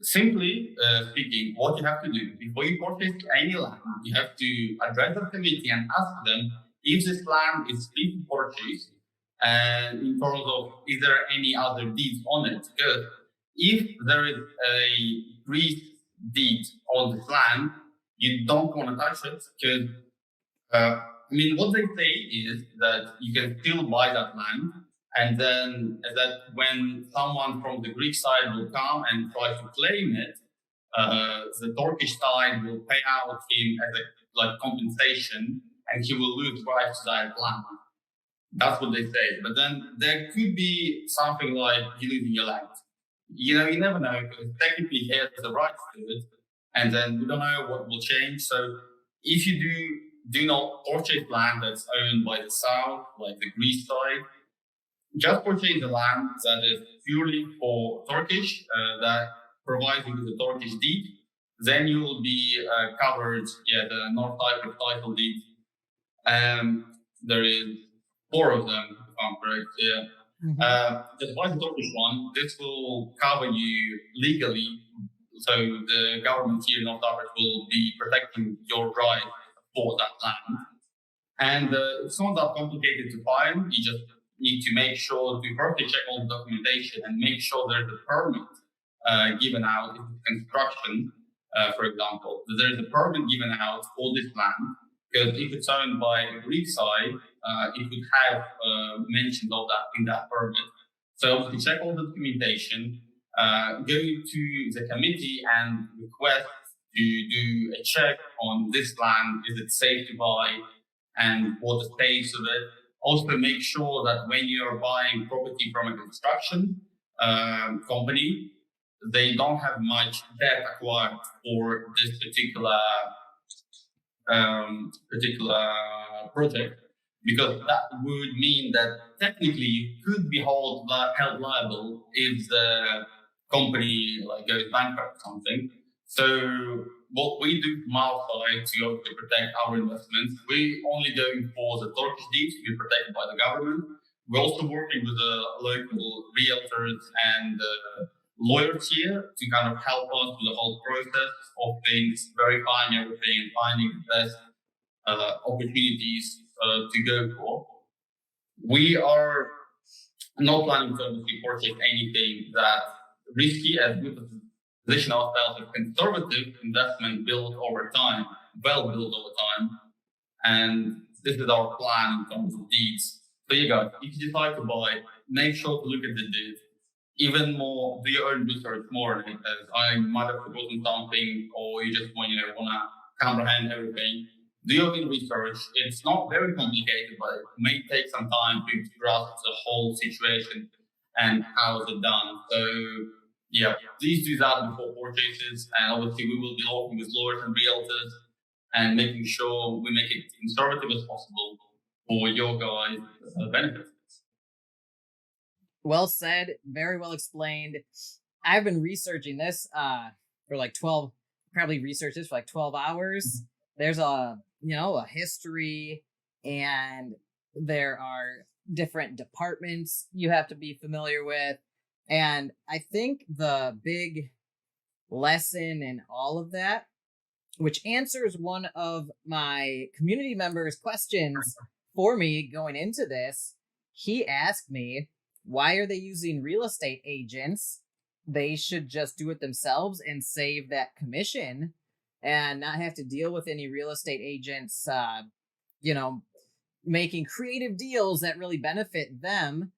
Simply speaking, what you have to do before you purchase any land, you have to address the committee and ask them if this land is fit to purchase, and in terms of is there any other deeds on it. Because if there is a Greek deed on this land, you don't want to touch it, because what they say is that you can still buy that land, and then that when someone from the Greek side will come and try to claim it, the Turkish side will pay out him as a compensation, and he will lose rights to that land. That's what they say. But then there could be something like you losing your land. You never know, because technically he has the rights to it, and then we don't know what will change. So if you do not purchase land that's owned by the south, like the Greece side, just purchase the land that is purely for Turkish, that provides you with the Turkish deed. Then you will be covered, the North Cyprus title deed. There is 4 of them, if I'm correct. Yeah. Just buy the Turkish one. This will cover you legally. So the government here in North Cyprus will be protecting your right for that land. And it's not that complicated to find. You just need to make sure to firstly check all the documentation and make sure there's a permit given out if it's construction, for example. There's a permit given out for this land, because if it's owned by a Greek side, it would have mentions of that in that permit. So obviously check all the documentation, go to the committee and request to do a check on this land. Is it safe to buy, and what the status of it? Also make sure that when you're buying property from a construction company, they don't have much debt acquired for this particular project, because that would mean that technically you could be held liable if the company goes bankrupt or something. So what we do from our side to protect our investments, we're only going for the Turkish deeds to be protected by the government. We're also working with the local realtors and lawyers here to kind of help us with the whole process of things, verifying everything and finding the best opportunities to go for. We are not planning to obviously purchase anything that risky, as we position ourselves as conservative investment built over time, well built over time. And this is our plan in terms of deeds. So you guys, if you decide to buy, make sure to look at the deed. Even more, do your own research more on it, as I might have forgotten something, or you just want to comprehend everything. Do your own research. It's not very complicated, but it may take some time to grasp the whole situation and how is it done. So yeah, please do that before purchases. And obviously we will be working with lawyers and realtors and making sure we make it conservative as possible for your guys' benefit. Well said. Very well explained. I've been researching this for like 12, probably researched this for like 12 hours. There's a history, and there are different departments you have to be familiar with. And I think the big lesson in all of that, which answers one of my community members' questions for me going into this, he asked me, why are they using real estate agents? They should just do it themselves and save that commission and not have to deal with any real estate agents, making creative deals that really benefit them.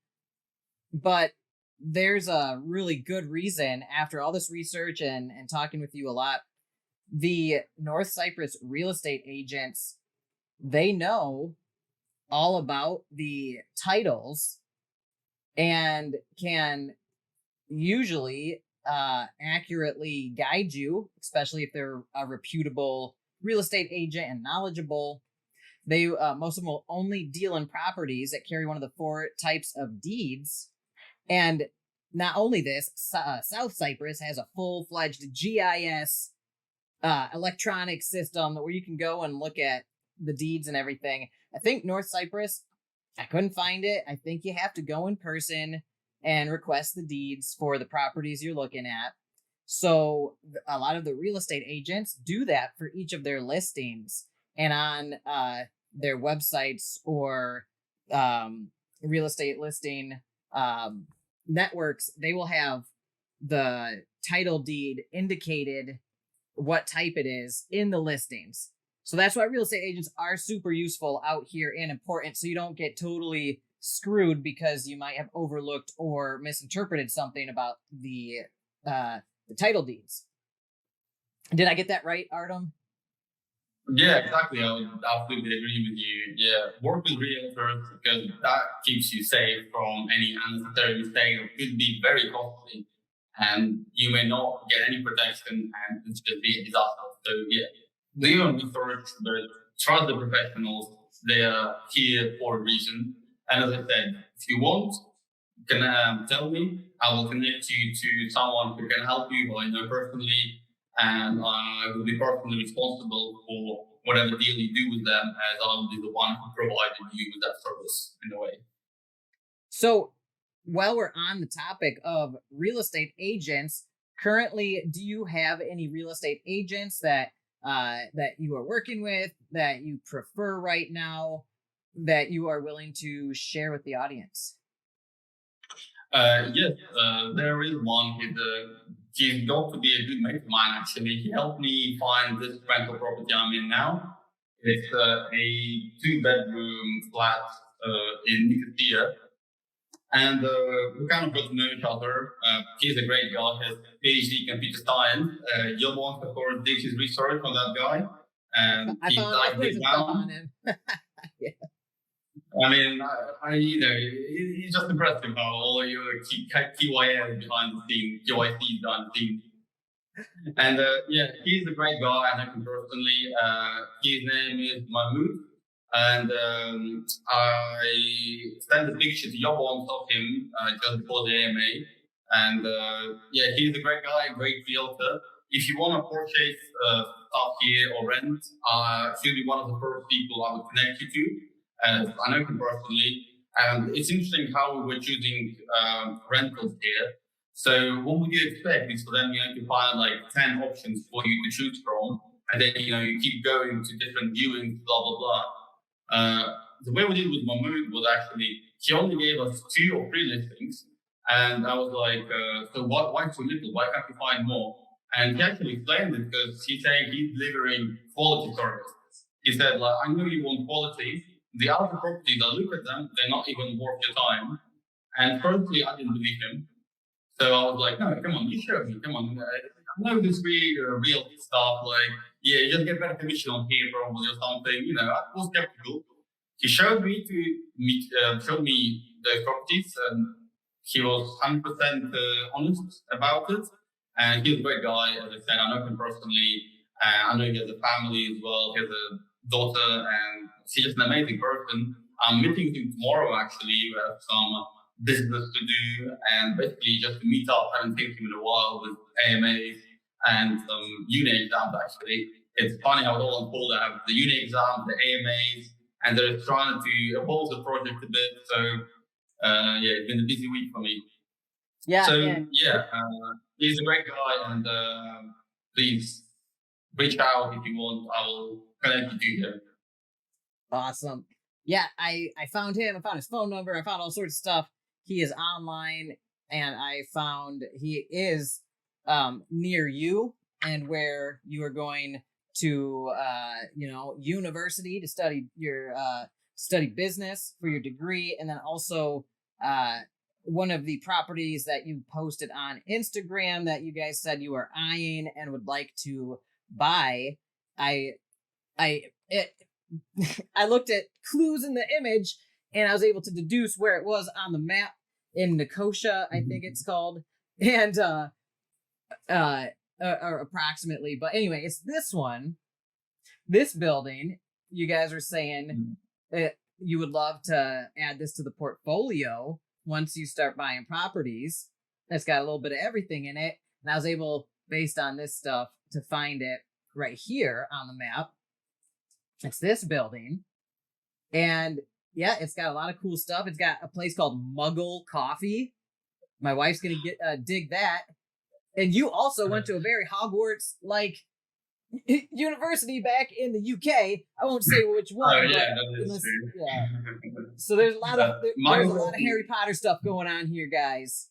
But there's a really good reason, after all this research and talking with you a lot, the North Cyprus real estate agents, they know all about the titles and can usually accurately guide you, especially if they're a reputable real estate agent and knowledgeable. They most of them will only deal in properties that carry one of the 4 types of deeds. And not only this, South Cyprus has a full-fledged GIS electronic system where you can go and look at the deeds and everything. I think North Cyprus, I couldn't find it. I think you have to go in person and request the deeds for the properties you're looking at. So a lot of the real estate agents do that for each of their listings, and on their websites or real estate listing networks, they will have the title deed indicated what type it is in the listings. So that's why real estate agents are super useful out here and important, so you don't get totally screwed because you might have overlooked or misinterpreted something about the title deeds. Did I get that right, Artem? Yeah, exactly. I would absolutely agree with you. Yeah, work with realtors because that keeps you safe from any unnecessary mistake that could be very costly, and you may not get any protection, and it's just be a disaster. So yeah, do your own research, trust the professionals. They are here for a reason. And as I said, if you want, you can tell me. I will connect you to someone who can help you, who I know personally, and I will be personally responsible for whatever deal you do with them, as I will be the one who provided you with that service in a way. So while we're on the topic of real estate agents, currently, do you have any real estate agents that you are working with, that you prefer right now, that you are willing to share with the audience? Yes, there is one. He's got to be a good mate of mine, actually. He helped me find this rental property I'm in now. It's a 2-bedroom flat in Mikheev. And we kind of got to know each other. He's a great guy. He has PhD in computer science. YaBonks, of course, did his research on that guy. And I found some stuff on him. Yeah. I mean, it's just impressive how all your KYS behind the scenes, KYC behind the scenes. And yeah, he's a great guy. I know him personally. His name is Mahmoud. And I sent a picture to YaBonks of him just before the AMA. And yeah, he's a great guy, great realtor. If you want to purchase stuff here or rent, he'll be one of the first people I would connect you to. I know him personally, and it's interesting how we were choosing rentals here. So what would you expect is for them to find like 10 options for you to choose from, and then you keep going to different viewings, blah blah blah. the way we did with Mahmoud was actually, he only gave us 2 or 3 listings. And I was like, so why so little? Why can't you find more? And he actually explained it because he's saying he's delivering quality services. He said, like, I know you want quality. The other properties, I look at them, they're not even worth your time. And firstly, I didn't believe him. So I was like, no, come on, you show me, come on. I know this real stuff, like, yeah, you just get better commission on here probably or something. You know, I was skeptical. He showed me the properties, and he was 100% honest about it. And he's a great guy, as I said. I know him personally. I know he has a family as well. He has a daughter, and he's just an amazing person. I'm meeting him tomorrow, actually. We have some business to do, and basically just to meet up. I haven't seen him in a while with AMAs and some uni exams, actually. It's funny how it all unfolded. I have the uni exams, the AMAs, and they're trying to evolve the project a bit. So, yeah, it's been a busy week for me. Yeah. So, he's a great guy, and please reach out if you want. I will connect you to him. Awesome. Yeah, I found him. I found his phone number. I found all sorts of stuff. He is online, and I found he is near you and where you are going to, university to study your study business for your degree, and then also one of the properties that you posted on Instagram that you guys said you were eyeing and would like to buy. I looked at clues in the image, and I was able to deduce where it was on the map in Nicosia, I think it's called, and or approximately. But anyway, it's this one, this building. You guys were saying you would love to add this to the portfolio once you start buying properties. It's got a little bit of everything in it, and I was able, based on this stuff, to find it right here on the map. It's this building, and yeah, it's got a lot of cool stuff. It's got a place called Muggle Coffee. My wife's gonna dig that. And you also went to a very Hogwarts-like university back in the UK. I won't say which one. Oh yeah, that is true. Yeah. So there's a lot of Harry Potter stuff going on here, guys.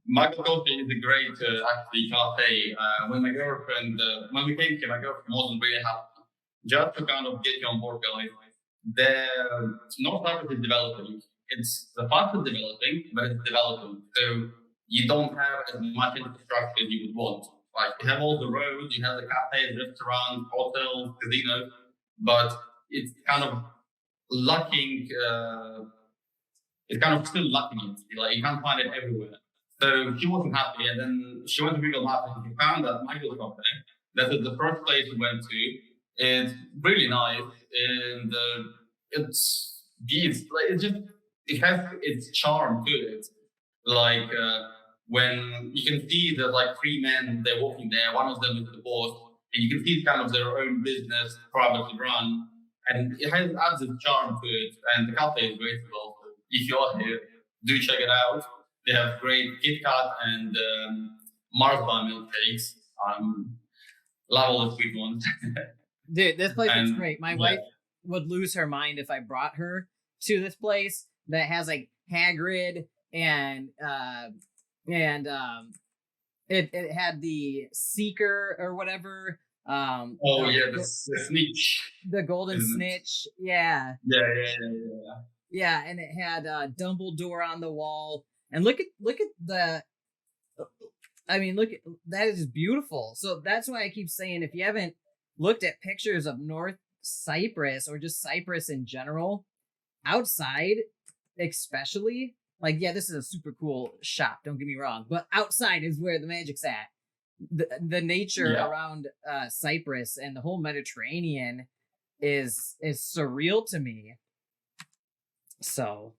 Muggle Coffee is a great actually cafe. When we came here, my girlfriend wasn't really happy. Just to kind of get you on board, guys. The North Cyprus is developing. It's the fastest developing, but it's developing. So you don't have as much infrastructure as you would want. Like, you have all the roads, you have the cafes, restaurants, hotels, casinos, but it's kind of lacking. It's kind of still lacking it. Like, you can't find it everywhere. So she wasn't happy, and then she went to Google Maps and she found that Michael's company. That was the first place we went to. It's really nice, and it has its charm to it. Like, when you can see there's like 3 men, they're walking there. One of them is the boss, and you can see it's kind of their own business, privately run, and it adds its charm to it. And the cafe is great as well. So if you're here, do check it out. They have great Kit Kat and Mars bar milkshakes. Love all the sweet ones. Dude, this place is great. My wife would lose her mind if I brought her to this place that has like Hagrid and it had the Seeker or whatever. The snitch. The golden snitch. Yeah. Yeah, and it had Dumbledore on the wall. And look at the. Look at that is beautiful. So that's why I keep saying, if you haven't looked at pictures of North Cyprus or just Cyprus in general, outside especially, like, yeah, this is a super cool shop, don't get me wrong, but outside is where the magic's at. The nature around Cyprus and the whole Mediterranean is surreal to me. So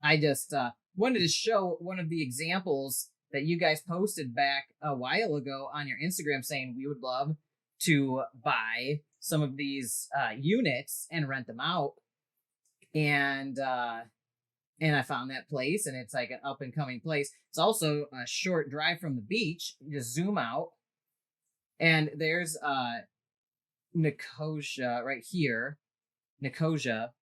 I just wanted to show one of the examples that you guys posted back a while ago on your Instagram, saying we would love to buy some of these units and rent them out. And I found that place, and it's like an up and coming place. It's also a short drive from the beach. You just zoom out, and there's Nicosia right here. Nicosia.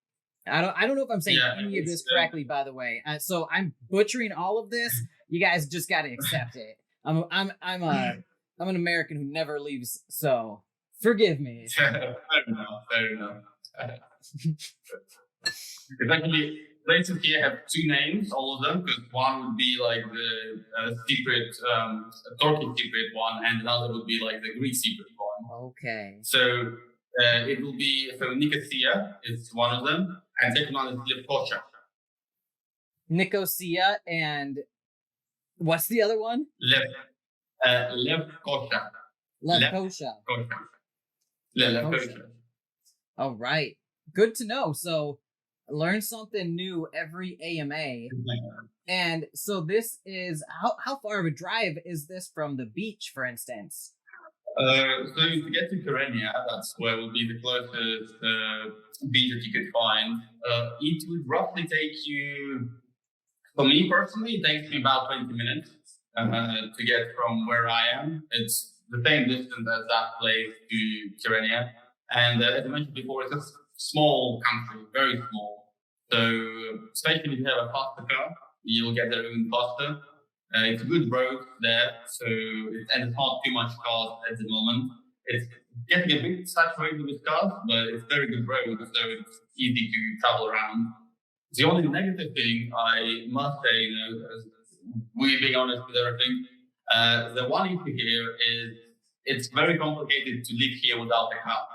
I don't know if I'm saying any of this correctly, by the way. So I'm butchering all of this. You guys just got to accept it. I'm an American who never leaves, so forgive me. Fair enough. It's actually, places here have two names, all of them, because one would be like the secret, Turkish secret one, and another would be like the Greek secret one. Okay. So it will be, so Nicosia is one of them, and second one is Lefkosia. Nicosia, and what's the other one? Lefkosia. Lefkosia. Lefkosia. All right. Good to know. So learn something new every AMA. And so this is, how far of a drive is this from the beach, for instance? So to get to Kyrenia, that's where will be the closest beach that you could find. It would roughly take you, for me personally, it takes me about 20 minutes to get from where I am. It's the same distance as that place to Kyrenia. And as I mentioned before, it's a small country, very small. So especially if you have a faster car, you'll get there even faster. It's a good road there, and it's not too much cars at the moment. It's getting a bit saturated with cars, but it's very good road, so it's easy to travel around. The only negative thing I must say, as we being honest with everything, the one issue here is it's very complicated to live here without a car.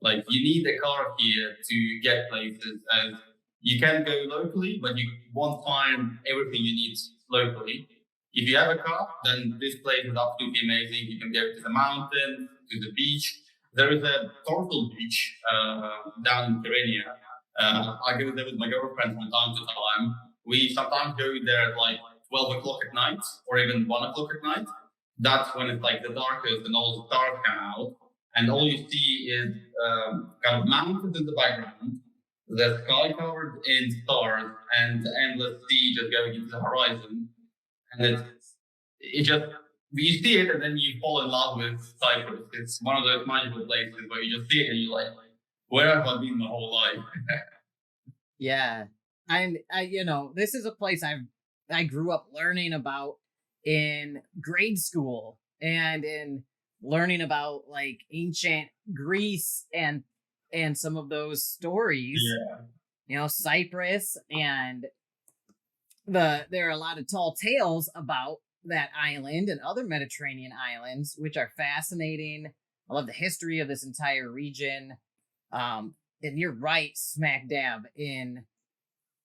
Like, you need a car here to get places, as you can go locally, but you won't find everything you need locally. If you have a car, then this place is absolutely amazing. You can go to the mountain, to the beach. There is a turtle beach down in Kyrenia. I go there with my girlfriend from time to time. We sometimes go there at like 12 o'clock at night, or even 1 o'clock at night. That's when it's like the darkest and all the stars come out. And all you see is kind of mountains in the background, the sky covered in stars, and the endless sea just going into the horizon. And it just, you see it and then you fall in love with Cyprus. It's one of those magical places where you just see it and you're like, where have I been my whole life? Yeah. And this is a place I grew up learning about in grade school, and in learning about like ancient Greece and some of those stories. Yeah. Cyprus, and there are a lot of tall tales about that island and other Mediterranean islands, which are fascinating. I love the history of this entire region. And you're right, smack dab in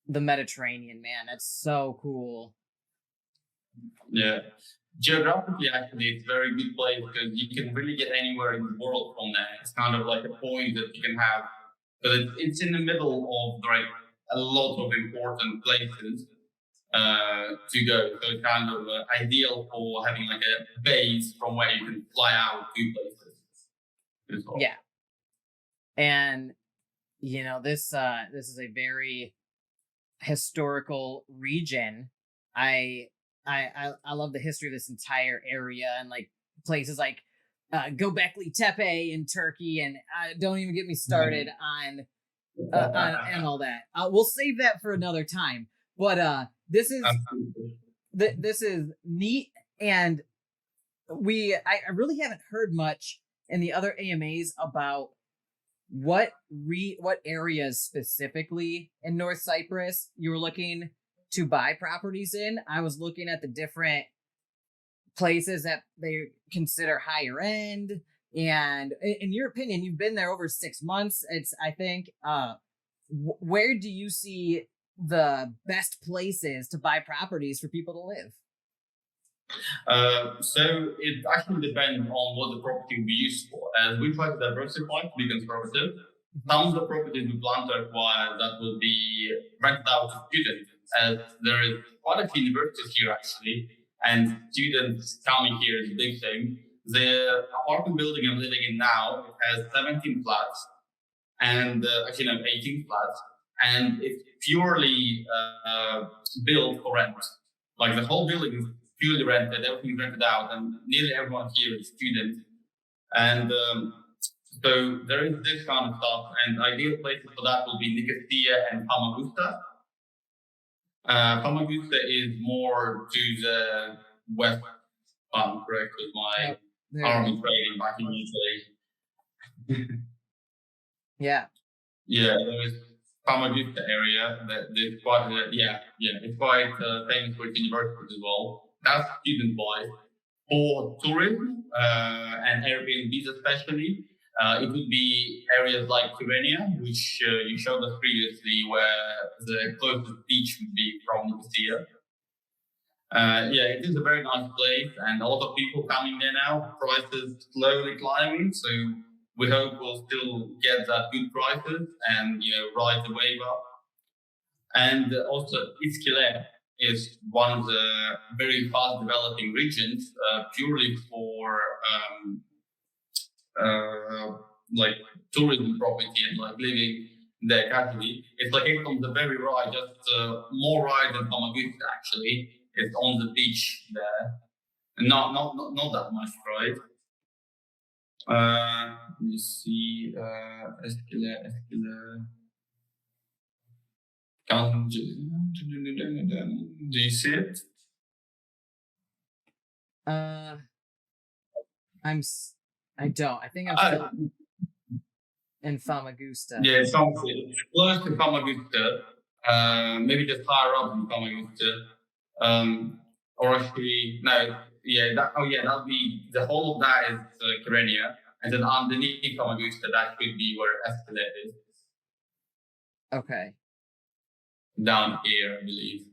the Mediterranean, man. That's so cool. Yeah. Geographically, actually, it's a very good place because you can really get anywhere in the world from there. It's kind of like a point that you can have, but it's in the middle of like a lot of important places to go. So it's kind of ideal for having like a base from where you can fly out to places. Well. Yeah. And this is a very historical region. I love the history of this entire area, and like places like Göbekli Tepe in Turkey, and don't even get me started on all that. We'll save that for another time. But this is neat, and I really haven't heard much in the other AMAs about what areas specifically in North Cyprus you were looking to buy properties in. I was looking at the different places that they consider higher end, and in your opinion, you've been there over 6 months. I think where do you see the best places to buy properties for people to live? So it actually depends on what the property will be used for. As we try to diversify, to be conservative, some of the properties we plan to acquire that will be rented out to students, as there is quite a few universities here actually, and students coming here is a big thing. The apartment building I'm living in now has 17 flats, and 18 flats, and it's purely built for rent. Like the whole building is purely rented, everything's rented out, and nearly everyone here is students. And So there is this kind of stuff, and ideal places for that will be Nicosia and Famagusta. Famagusta is more to the west, if I'm correct, with my army trading back in Italy. Yeah. Yeah, there is Famagusta area that is quite, it's quite famous for its universities as well. That's student-wise. For tourism and Airbnbs especially, it would be areas like Reno, which you showed us previously, where the closest beach would be from Nicosia. It is a very nice place, and a lot of people coming there now. Prices slowly climbing, so we hope we'll still get that good prices and ride the wave up. And also, Iskele is one of the very fast developing regions, purely for like tourism property and like living there casually. It's located on the very right, just more right than Famagusta actually. It's on the beach there, not that much right. Let me see, Iskele. Do you see it? I don't. I think I'm still in Famagusta. Yeah, it's close to Famagusta. Maybe just higher up than Famagusta. Or actually, no. Yeah, that'll be the whole of that is Kyrenia, and then underneath Famagusta, that could be where Iskele is. Okay. Down here, I believe.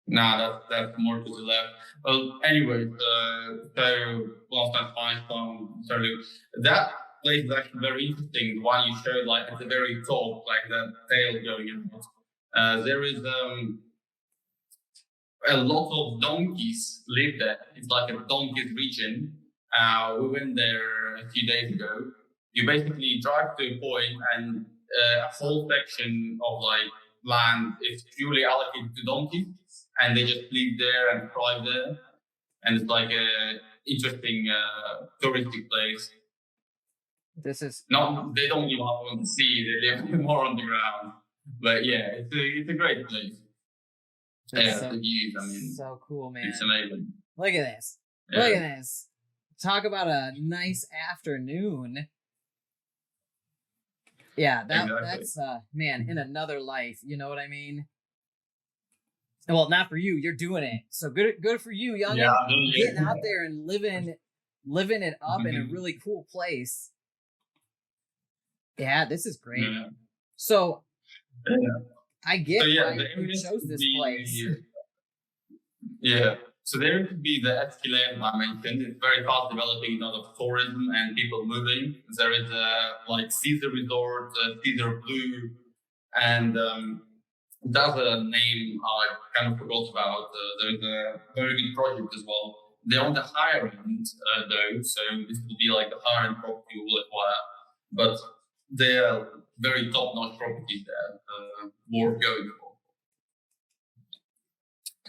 Nah, that's more to the left. Well, anyway, so that place is actually very interesting. The one you showed, like at the very top, like the tail going out. There is a lot of donkeys live there. It's like a donkeys region. We went there a few days ago. You basically drive to a point and a whole section of like land is purely allocated to donkeys, and they just live there and thrive there. And it's like a interesting touristic place. This is they don't live up on the sea; they live more on the ground. But yeah, it's a great place. The views, I mean, so cool, man. It's amazing. Look at this. Yeah. Look at this. Talk about a nice afternoon. Yeah, that's man, in another life. You know what I mean? Well, not for you. You're doing it. So good for you, youngin. Yeah, getting out there and living it up in a really cool place. Yeah, this is great. Yeah. So I get why you chose this place. Yeah. So there could be the Iskele I mentioned. It's very fast developing in terms of tourism and people moving. There is like Caesar Resort, Caesar Blue, and that's a name I kind of forgot about. There's a very good project as well. They're on the higher end though, so this will be like the higher end property we will acquire. But they are very top-notch properties there, worth going for.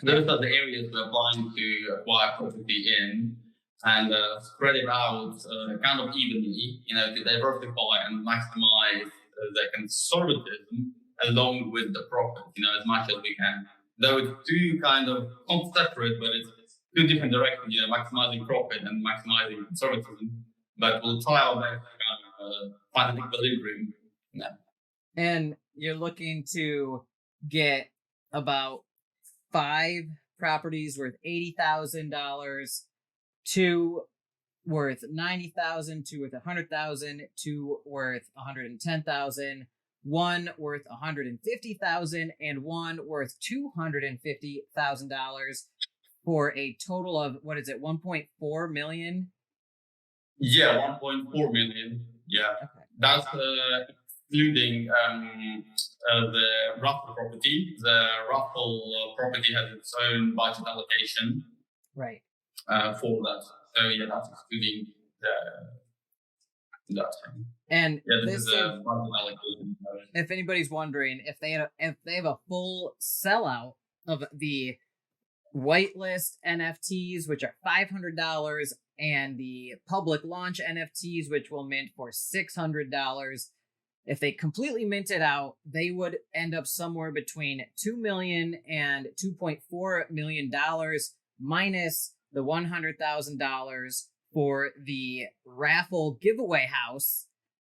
Those are the areas we're planning to acquire property in and spread it out kind of evenly, to diversify and maximize the conservatism along with the profit, as much as we can. Though it's two kind of not separate, but it's two different directions, maximizing profit and maximizing conservatism. But we'll try our best to kind of find an equilibrium. Yeah. And you're looking to get about 5 properties worth $80,000, 2 worth $90,000, 2 worth $100,000, 2 worth $110,000, 1 worth $150,000, and 1 worth $250,000 for a total of 1.4 million? Yeah, 1.4 million. Yeah, okay. That's including the Raffle property. The Raffle property has its own budget allocation. Right. For that. So yeah, that's excluding that. And this is a budget allocation. If anybody's wondering, if they have a full sellout of the Whitelist NFTs, which are $500 and the public launch NFTs, which will mint for $600. If they completely mint it out, they would end up somewhere between $2 million and $2.4 million minus the $100,000 for the raffle giveaway house.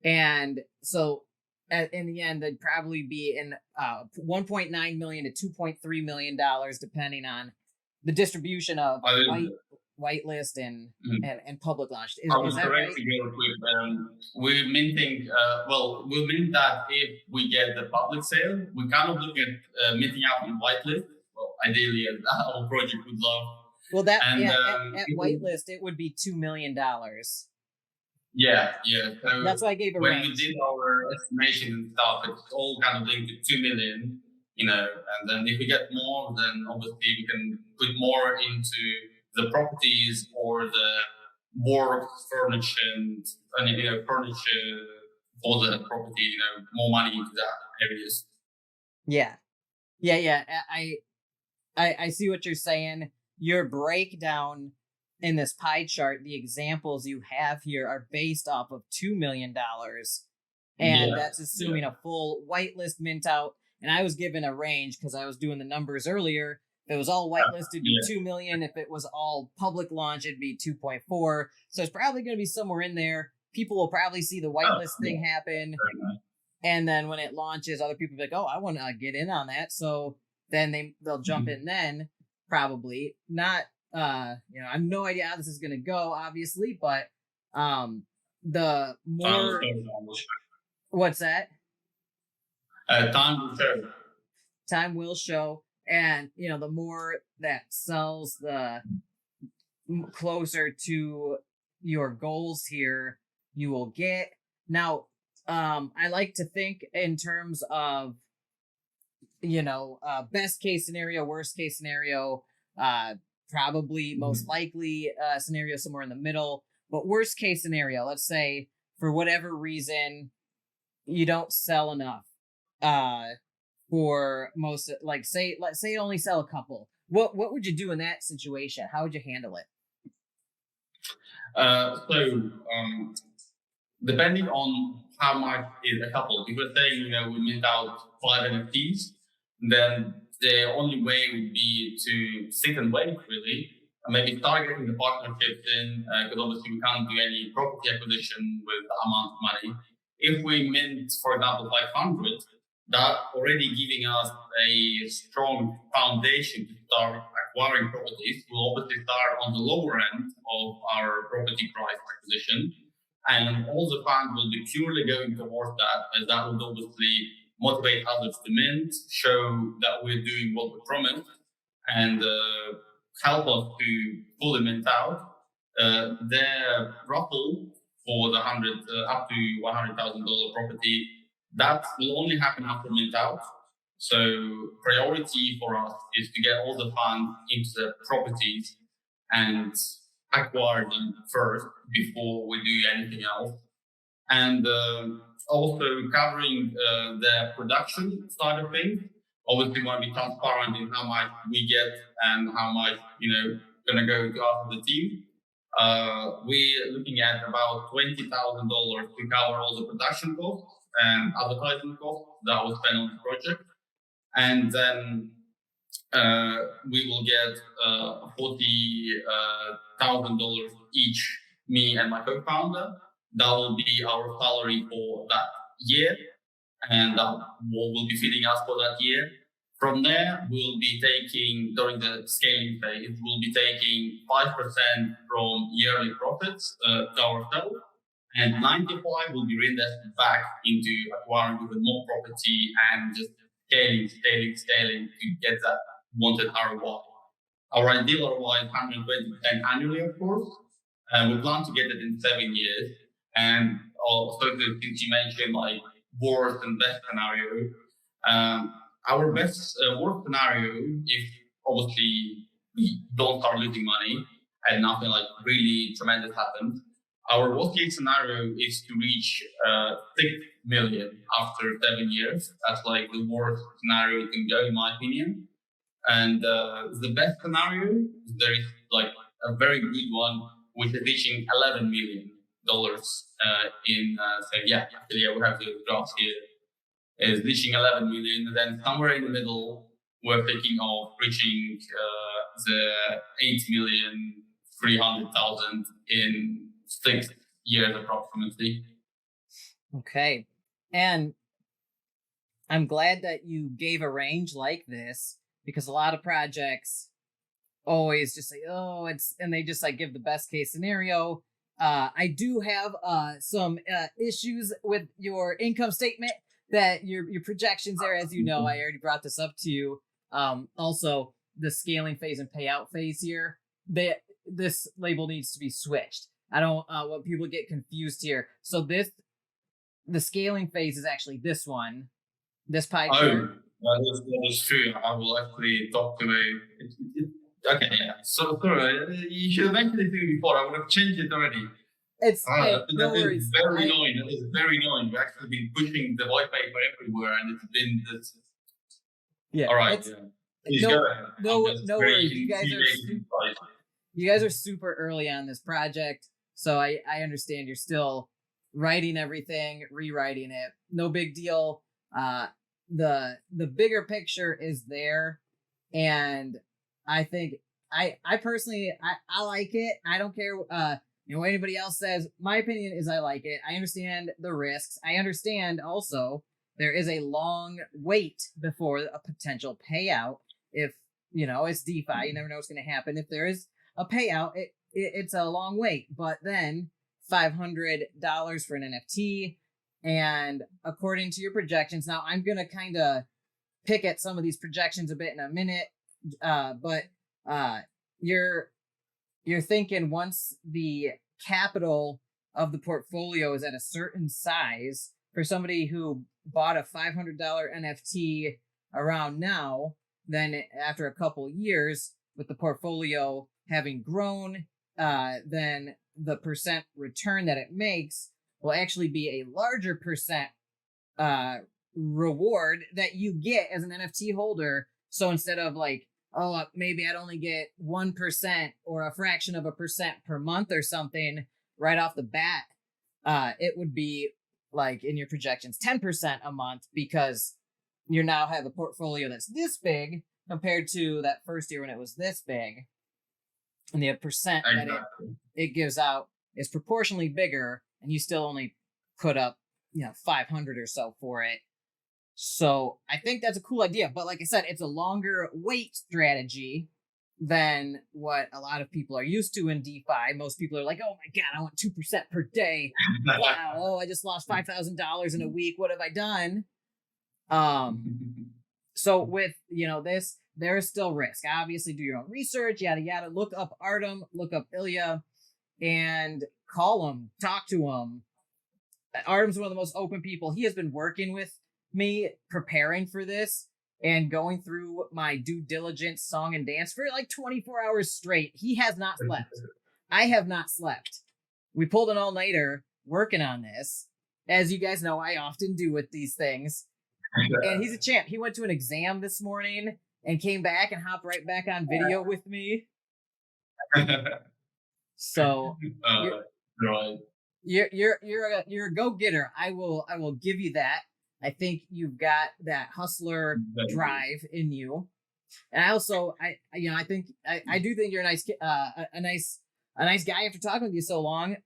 And so in the end, they'd probably be in $1.9 million to $2.3 million, depending on the distribution of whitelist and public launch. Is that right? We're minting, we'll mint that if we get the public sale. We kind of look at minting out in whitelist. Well, ideally, our project would love. Well, that at whitelist, it would be $2 million. Yeah. So that's why I gave a when range. We did our estimation and stuff, it's all kind of linked to 2 million, and then if we get more, then obviously we can put more into the properties or the work, furniture, furniture for the property, more money into that areas. Yeah. I see what you're saying. Your breakdown in this pie chart, the examples you have here are based off of $2 million. And that's assuming a full whitelist mint out. And I was given a range because I was doing the numbers earlier. If it was all whitelist, it'd be 2 million. If it was all public launch, it'd be 2.4. So it's probably going to be somewhere in there. People will probably see the whitelist thing happen. And then when it launches, other people will be like, oh, I want to get in on that. So then they'll jump in then, probably. Not, I have no idea how this is going to go, obviously, but the more... What's that? Time will show. Time will show. And, the more that sells, the closer to your goals here you will get. Now, I like to think in terms of, best case scenario, worst case scenario, probably most likely scenario somewhere in the middle. But worst case scenario, let's say for whatever reason, you don't sell enough for most, let's say you only sell a couple. What would you do in that situation? How would you handle it? Depending on how much is a couple, if we're saying, we mint out 5 NFTs, then the only way would be to sit and wait, really, and maybe start getting the partnerships in, because obviously we can't do any property acquisition with the amount of money. If we mint, for example, 500, that already giving us a strong foundation to start acquiring properties. We'll obviously start on the lower end of our property price acquisition, and all the funds will be purely going towards that, as that would obviously motivate others to mint, show that we're doing what we promised, and help us to fully mint out. Their raffle for the up to $100,000 property, that will only happen after mint out. So priority for us is to get all the funds into the properties and acquire them first before we do anything else. And also covering the production side of things. Obviously, we want to be transparent in how much we get and how much, going to go to after the team. We're looking at about $20,000 to cover all the production costs and advertising costs that was spent on the project. And then we will get $40,000 each, me and my co-founder. That will be our salary for that year, and that will be feeding us for that year. From there, we'll be taking, during the scaling phase, we'll be taking 5% from yearly profits to ourselves, and 95% will be reinvested back into acquiring even more property and just scaling to get that wanted ROI. Our ideal ROI is 120% annually, of course, and we plan to get it in 7 years. And also, since you mentioned like worst and best scenario, our best worst scenario, if obviously we don't start losing money and nothing like really tremendous happens, our worst case scenario is to reach 6 million after 7 years. That's like the worst scenario it can go, in my opinion. And the best scenario, there is like a very good one, which is reaching $11 million in. So yeah, actually, we have the graphs here. Is reaching 11 million, and then somewhere in the middle, we're thinking of reaching the 8,300,000 in 6 years approximately. Okay, and I'm glad that you gave a range like this, because a lot of projects always just say, oh, and they just like give the best case scenario. I do have some issues with your income statement, that your projections there, as you know, I already brought this up to you. Also, the scaling phase and payout phase here, this label needs to be switched. I don't want people to get confused here. So the scaling phase is actually this one, this pie chart. That is true. I will actually talk to okay, yeah. So sorry, you should have mentioned it to me before. I would have changed it already. It's no worries. Very annoying. That is very annoying. We've actually been pushing the white paper everywhere, and it's been this. Yeah. All right. Yeah. No worries. You guys are super early on this project, so I understand you're still writing everything, rewriting it. No big deal. The bigger picture is there, and I think I personally I like it. I don't care what anybody else says. My opinion is I like it. I understand the risks. I understand also there is a long wait before a potential payout. If it's DeFi, you never know what's going to happen. If there is a payout, it's a long wait. But then $500 for an NFT, and according to your projections, now I'm going to kind of pick at some of these projections a bit in a minute, but you're thinking once the capital of the portfolio is at a certain size, for somebody who bought a $500 NFT around now, then after a couple years with the portfolio having grown, then the percent return that it makes will actually be a larger percent reward that you get as an NFT holder. So instead of like, oh, maybe I'd only get 1% or a fraction of a percent per month or something right off the bat, it would be like in your projections 10% a month, because you now have a portfolio that's this big compared to that first year when it was this big, and the percent that it gives out is proportionally bigger, and you still only put up 500 or so for it. So I think that's a cool idea, but like I said, it's a longer wait strategy than what a lot of people are used to in DeFi. Most people are like, oh my God, I want 2% per day. Wow, oh, I just lost $5,000 in a week. What have I done? So with, this, there is still risk. Obviously, do your own research, yada, yada. Look up Artem, look up Ilya, and call him, talk to him. Artem's one of the most open people. He has been working with me preparing for this and going through my due diligence song and dance for like 24 hours straight. He has not slept. I have not slept. We pulled an all-nighter working on this. As you guys know, I often do with these things. And he's a champ. He went to an exam this morning and came back and hopped right back on video with me. So you're a go-getter. I will give you that. I think you've got that hustler drive in you, and I also I do think you're a nice a nice guy after talking with you so long.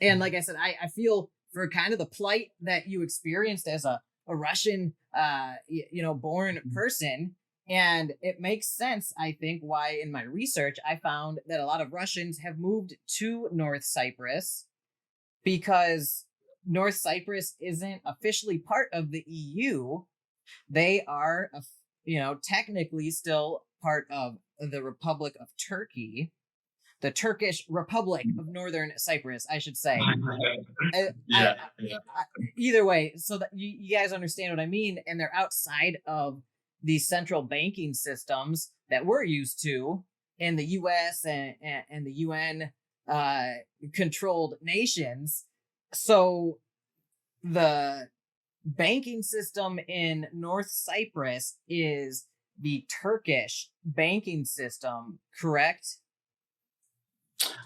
And like I said, I feel for kind of the plight that you experienced as a Russian born person, and it makes sense. I think why in my research I found that a lot of Russians have moved to North Cyprus, because North Cyprus isn't officially part of the EU. They are, technically still part of the Republic of Turkey, the Turkish Republic of Northern Cyprus, I should say. Either way, so that you guys understand what I mean, and they're outside of the central banking systems that we're used to in the US and the UN controlled nations. So the banking system in North Cyprus is the Turkish banking system, correct?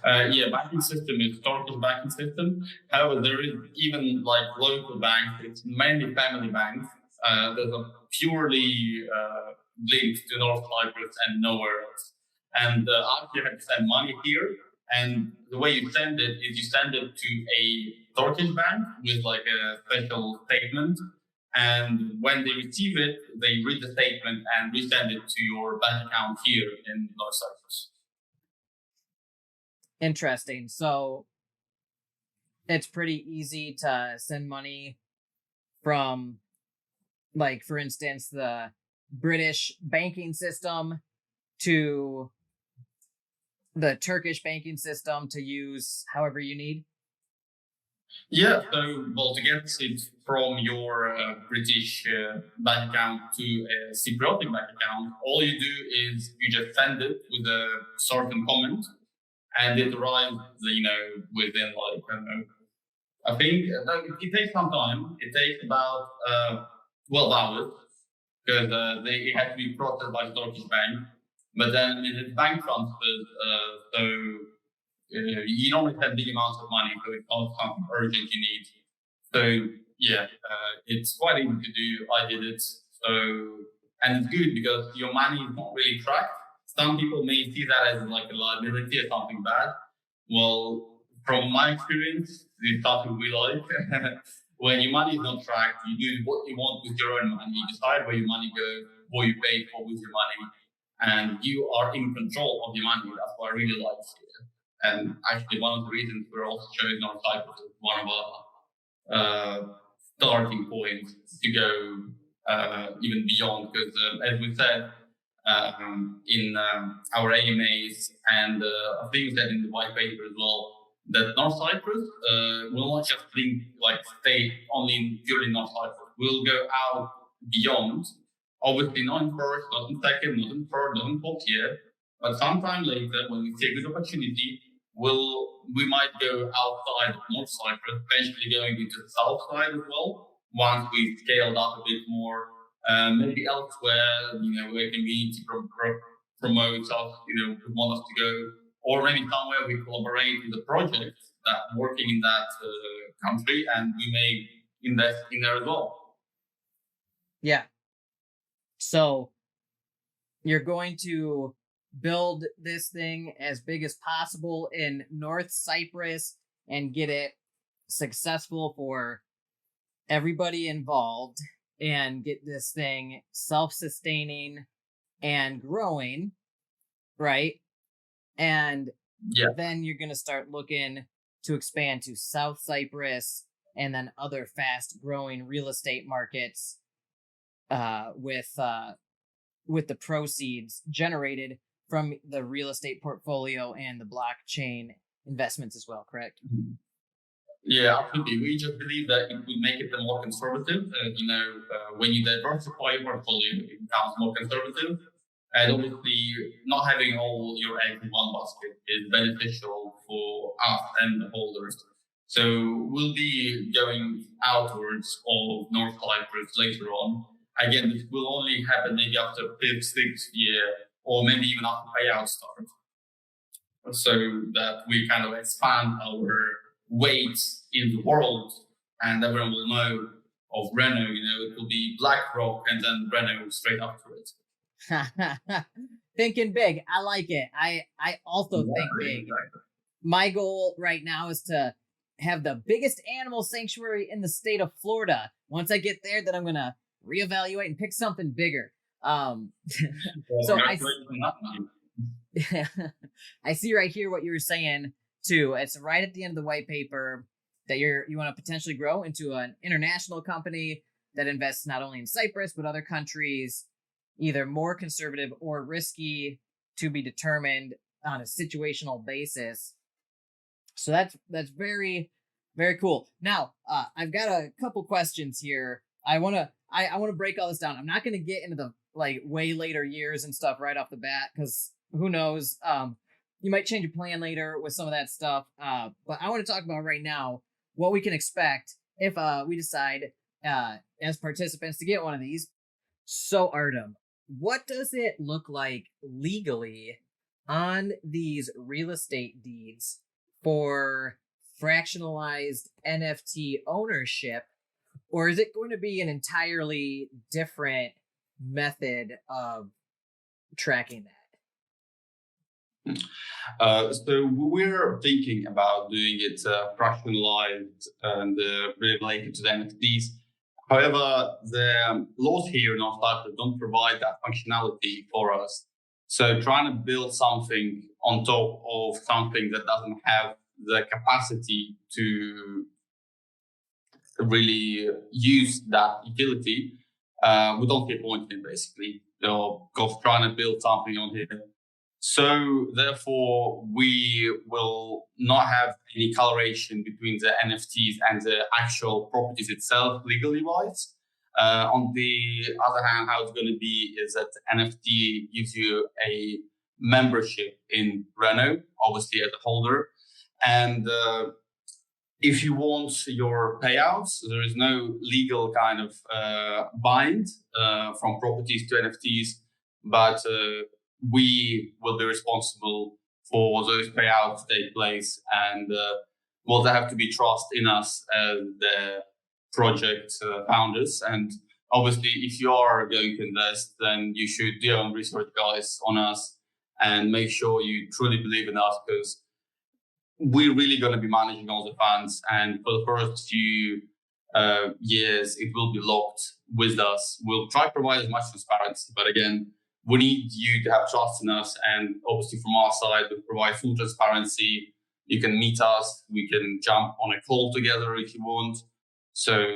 Banking system is Turkish banking system. However, there is even like local banks. It's mainly family banks. That are purely linked to North Cyprus and nowhere else. And after you have to send money here, and the way you send it is you send it to a Turkish bank with like a special statement. And when they receive it, they read the statement and resend it to your bank account here in North Cyprus. Interesting. So it's pretty easy to send money from, like, for instance, the British banking system to the Turkish banking system to use however you need. Yeah, so well, to get it from your British bank account to a Cypriotic bank account, all you do is you just send it with a certain comment, and it arrives, within like, I don't know, I think it takes some time. It takes about 12 hours because it has to be processed by the Turkish bank. But then it's bank transfers, so you normally send big amounts of money, so it's not something urgent you need. So yeah, it's quite easy to do. I did it. So, and it's good because your money is not really tracked. Some people may see that as like a liability or something bad. Well, from my experience, it's something we like. When your money is not tracked, you do what you want with your own money. You decide where your money goes, what you pay for with your money, and you are in control of your money. That's what I really like here. And actually, one of the reasons we're also choosing North Cyprus as one of our starting points to go even beyond, because as we said in our AMAs, and I think that in the white paper as well, that North Cyprus will not just stay only in purely North Cyprus. We'll go out beyond. Obviously, not in first, not in second, not in third, not in fourth year, but sometime later, when we see a good opportunity, we might go outside of North Cyprus, potentially going into the south side as well. Once we've scaled up a bit more, maybe elsewhere, where community promotes us, want us to go, or maybe somewhere we collaborate with a project that working in that country, and we may invest in there as well. Yeah. So you're going to build this thing as big as possible in North Cyprus and get it successful for everybody involved and get this thing self-sustaining and growing, right? And then you're going to start looking to expand to South Cyprus and then other fast-growing real estate markets with the proceeds generated from the real estate portfolio and the blockchain investments as well, correct? Mm-hmm. Yeah, absolutely. We just believe that it would make it more conservative. When you diversify your portfolio, it becomes more conservative. And obviously, not having all your eggs in one basket is beneficial for us and the holders. So we'll be going outwards of North Cyprus later on. Again, this will only happen maybe after 5th, 6th year, or maybe even after payouts start. So that we kind of expand our weight in the world, and everyone will know of Reno. It will be BlackRock and then Reno straight after it. Thinking big. I like it. I also think big. Exactly. My goal right now is to have the biggest animal sanctuary in the state of Florida. Once I get there, then I'm going to reevaluate and pick something bigger. So I see right here what you were saying too. It's right at the end of the white paper that you want to potentially grow into an international company that invests not only in Cyprus but other countries, either more conservative or risky, to be determined on a situational basis. So that's very, very cool. Now, I've got a couple questions here. I want to break all this down. I'm not going to get into the way later years and stuff right off the bat, because who knows? You might change your plan later with some of that stuff. But I want to talk about right now what we can expect if we decide as participants to get one of these. So Artem, what does it look like legally on these real estate deeds for fractionalized NFT ownership, or is it going to be an entirely different method of tracking that? So we're thinking about doing it fractionalized and related to the NFTs. However, the laws here in our Cyprus don't provide that functionality for us. So trying to build something on top of something that doesn't have the capacity to really use that utility, we don't see a point in basically. Of trying to build something on here. So therefore, we will not have any coloration between the NFTs and the actual properties itself, legally wise. On the other hand, how it's going to be is that NFT gives you a membership in Reno, obviously as a holder, and if you want your payouts, there is no legal kind of bind from properties to NFTs, but we will be responsible for those payouts to take place, and well, they have to be trust in us as the project founders. And obviously, if you are going to invest, then you should do your own research, guys, on us, and make sure you truly believe in us, because we're really going to be managing all the funds, and for the first few years, it will be locked with us. We'll try to provide as much transparency, but again, we need you to have trust in us, and obviously from our side, we provide full transparency. You can meet us, we can jump on a call together if you want. So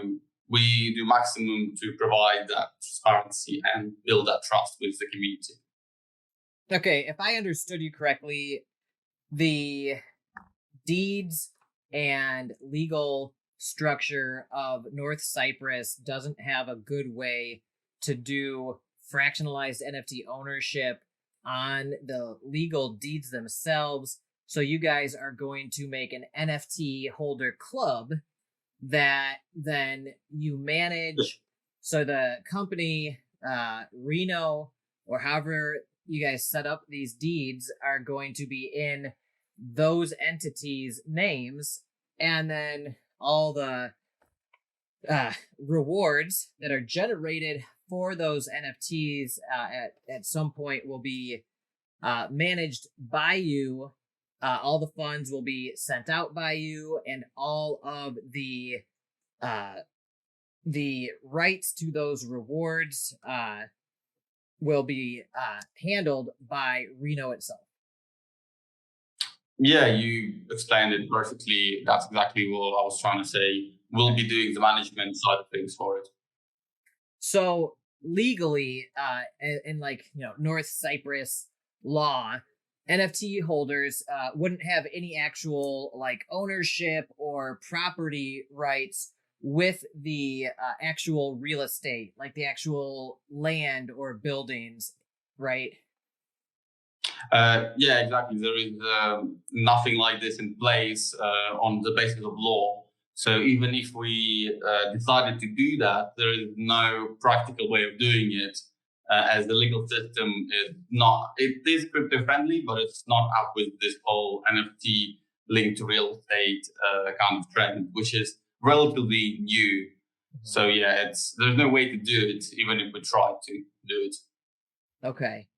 we do maximum to provide that transparency and build that trust with the community. Okay, if I understood you correctly, the deeds and legal structure of North Cyprus doesn't have a good way to do fractionalized NFT ownership on the legal deeds themselves. So you guys are going to make an NFT holder club that then you manage. So the company, Reno, or however you guys set up these deeds, are going to be in those entities' names, and then all the rewards that are generated for those NFTs at some point will be managed by you. All the funds will be sent out by you, and all of the rights to those rewards will be handled by Reno itself. Yeah, you explained it perfectly. That's exactly what I was trying to say. We'll be doing the management side of things for it. So legally, in like, North Cyprus law, NFT holders wouldn't have any actual like ownership or property rights with the actual real estate, like the actual land or buildings, right? Yeah, exactly. There is nothing like this in place on the basis of law. So even if we decided to do that, there is no practical way of doing it, as the legal system is not. It is crypto friendly, but it's not up with this whole NFT linked to real estate kind of trend, which is relatively new. So yeah, there's no way to do it, even if we tried to do it. Okay.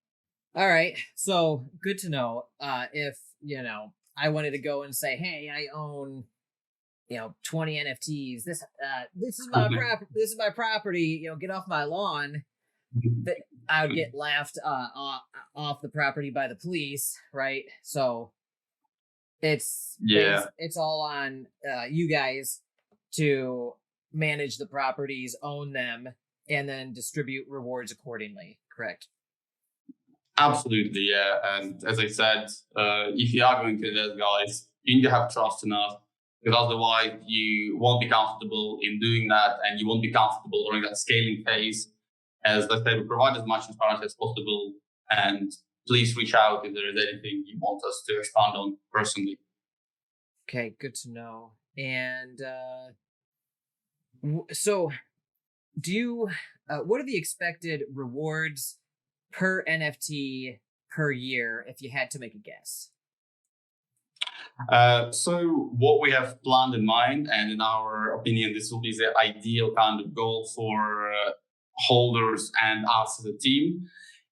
All right. So good to know. If, I wanted to go and say, hey, I own, 20 NFTs. This is my property. This is my property. Get off my lawn. I would get laughed off the property by the police, right? So it's all on you guys to manage the properties, own them, and then distribute rewards accordingly. Correct? Absolutely, yeah. And as I said, if you are going to do this, guys, you need to have trust in us, because otherwise you won't be comfortable in doing that, and you won't be comfortable during that scaling phase. As I said, we provide as much transparency as possible, and please reach out if there is anything you want us to expand on personally. Okay, good to know. And so, do you? What are the expected rewards per NFT per year if you had to make a guess? So what we have planned in mind, and in our opinion, this will be the ideal kind of goal for holders and us as a team,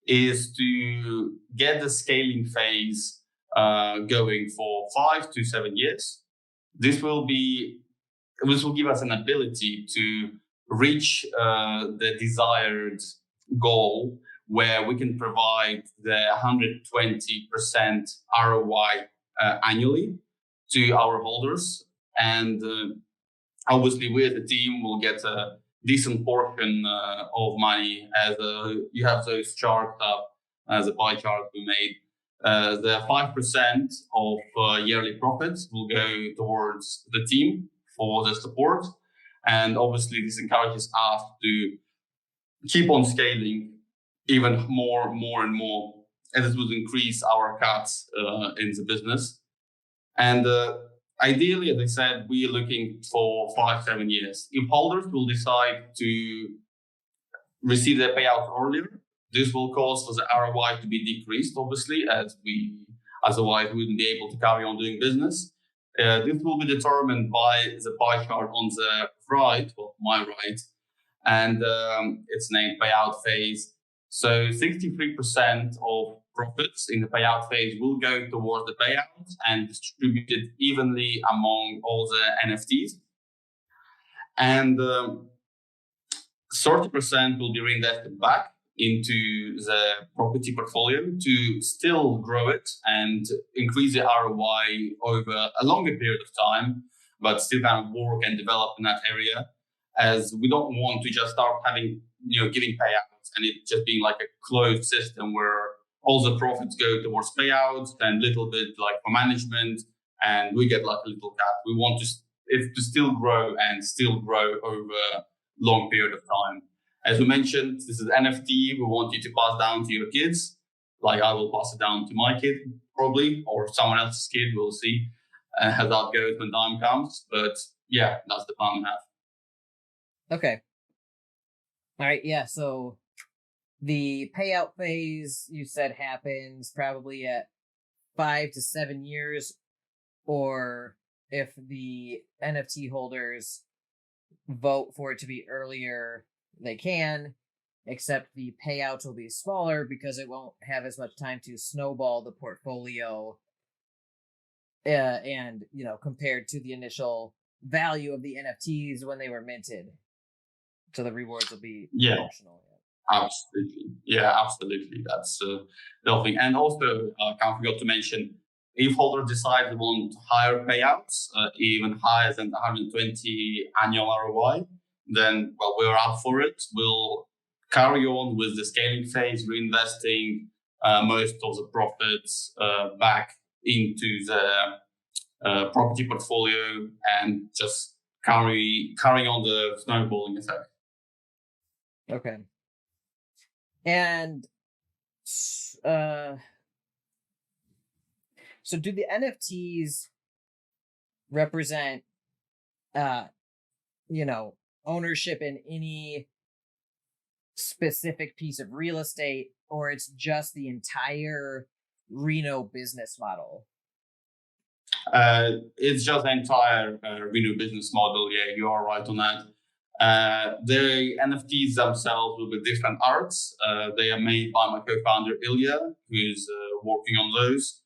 is to get the scaling phase going for 5 to 7 years. This will give us an ability to reach the desired goal where we can provide the 120% ROI annually to our holders. And obviously, we as a team will get a decent portion of money, as you have those charts up as a pie chart we made. The 5% of yearly profits will go towards the team for the support. And obviously, this encourages us to keep on scaling even more and more. And this would increase our cuts in the business. And ideally, as I said, we are looking for 5-7 years. If holders will decide to receive their payout earlier, this will cause for the ROI to be decreased, obviously, as we otherwise wouldn't be able to carry on doing business. This will be determined by the pie chart on the right, well, my right, and it's named payout phase. So 63% of profits in the payout phase will go towards the payout and distributed evenly among all the NFTs. And 30% will be reinvested back into the property portfolio to still grow it and increase the ROI over a longer period of time, but still kind of work and develop in that area, as we don't want to just start having, giving payouts and it just being like a closed system where all the profits go towards payouts and little bit like for management, and we get like a little cut. We want it to still grow and still grow over a long period of time. As we mentioned, this is NFT. We want you to pass down to your kids. Like I will pass it down to my kid probably, or someone else's kid. We'll see how that goes when time comes. But yeah, that's the plan we have. Okay. All right. Yeah. So the payout phase you said happens probably at 5 to 7 years, or if the NFT holders vote for it to be earlier, they can, except the payouts will be smaller because it won't have as much time to snowball the portfolio and compared to the initial value of the NFTs when they were minted. So the rewards will be proportional. Absolutely. Yeah, absolutely. That's the thing. And also, can't forget to mention, if holders decide they want higher payouts, even higher than 120 annual ROI, then, well, we're up for it. We'll carry on with the scaling phase, reinvesting most of the profits back into the property portfolio and just carrying on the snowballing effect. Okay. And so do the NFTs represent ownership in any specific piece of real estate, or it's just the entire Reno business model? It's just the entire Reno business model. Yeah, you are right on that. The NFTs themselves will be different arts. They are made by my co-founder Ilya, who is working on those.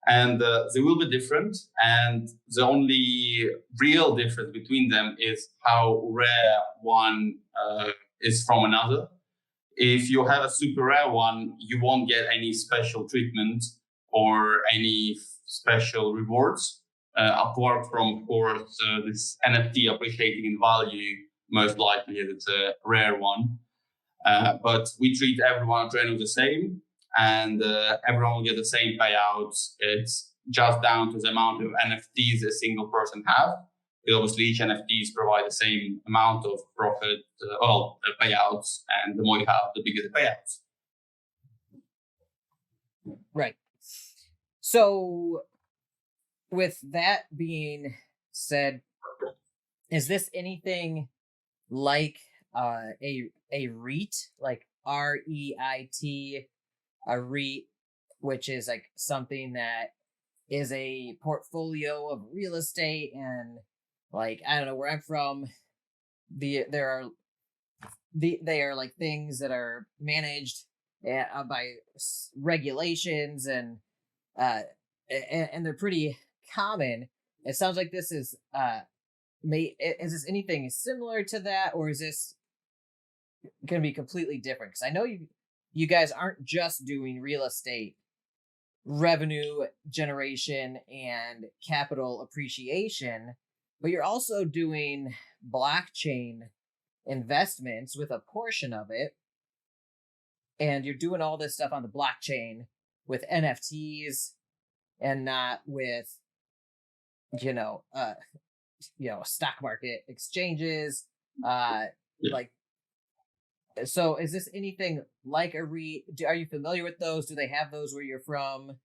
And they will be different. And the only real difference between them is how rare one is from another. If you have a super rare one, you won't get any special treatment or any special rewards, apart from, of course, this NFT appreciating in value, most likely as it's a rare one. But we treat everyone at Reno the same, and everyone will get the same payouts. It's just down to the amount of NFTs a single person have. Obviously, each NFTs provide the same amount of profit, payouts, and the more you have, the bigger the payouts. Right. So, with that being said, is this anything like a REIT, like REIT, a REIT, which is like something that is a portfolio of real estate, and like I don't know where I'm from, they are like things that are managed by regulations, and they're pretty common. It sounds like this is is this anything similar to that, or is this going to be completely different? Because I know you guys aren't just doing real estate revenue generation and capital appreciation, but you're also doing blockchain investments with a portion of it, and you're doing all this stuff on the blockchain with NFTs and not with stock market exchanges. Like, so is this anything like a REIT? Are you familiar with those? Do they have those where you're from?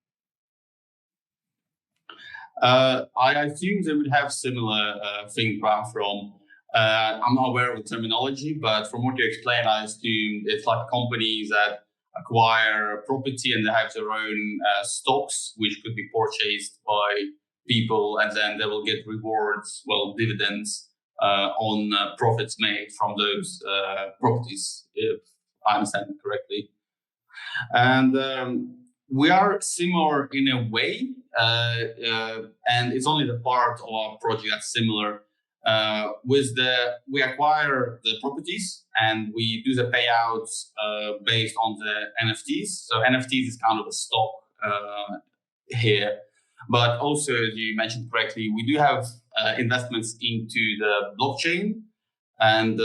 I assume they would have similar things where I'm from. I'm not aware of the terminology, but from what you explained, I assume it's like companies that acquire property and they have their own stocks, which could be purchased by people, and then they will get rewards, dividends on profits made from those properties, if I understand it correctly. And we are similar in a way, and it's only the part of our project that's similar. We acquire the properties and we do the payouts based on the NFTs. So NFTs is kind of a stock here. But also, as you mentioned correctly, we do have investments into the blockchain. And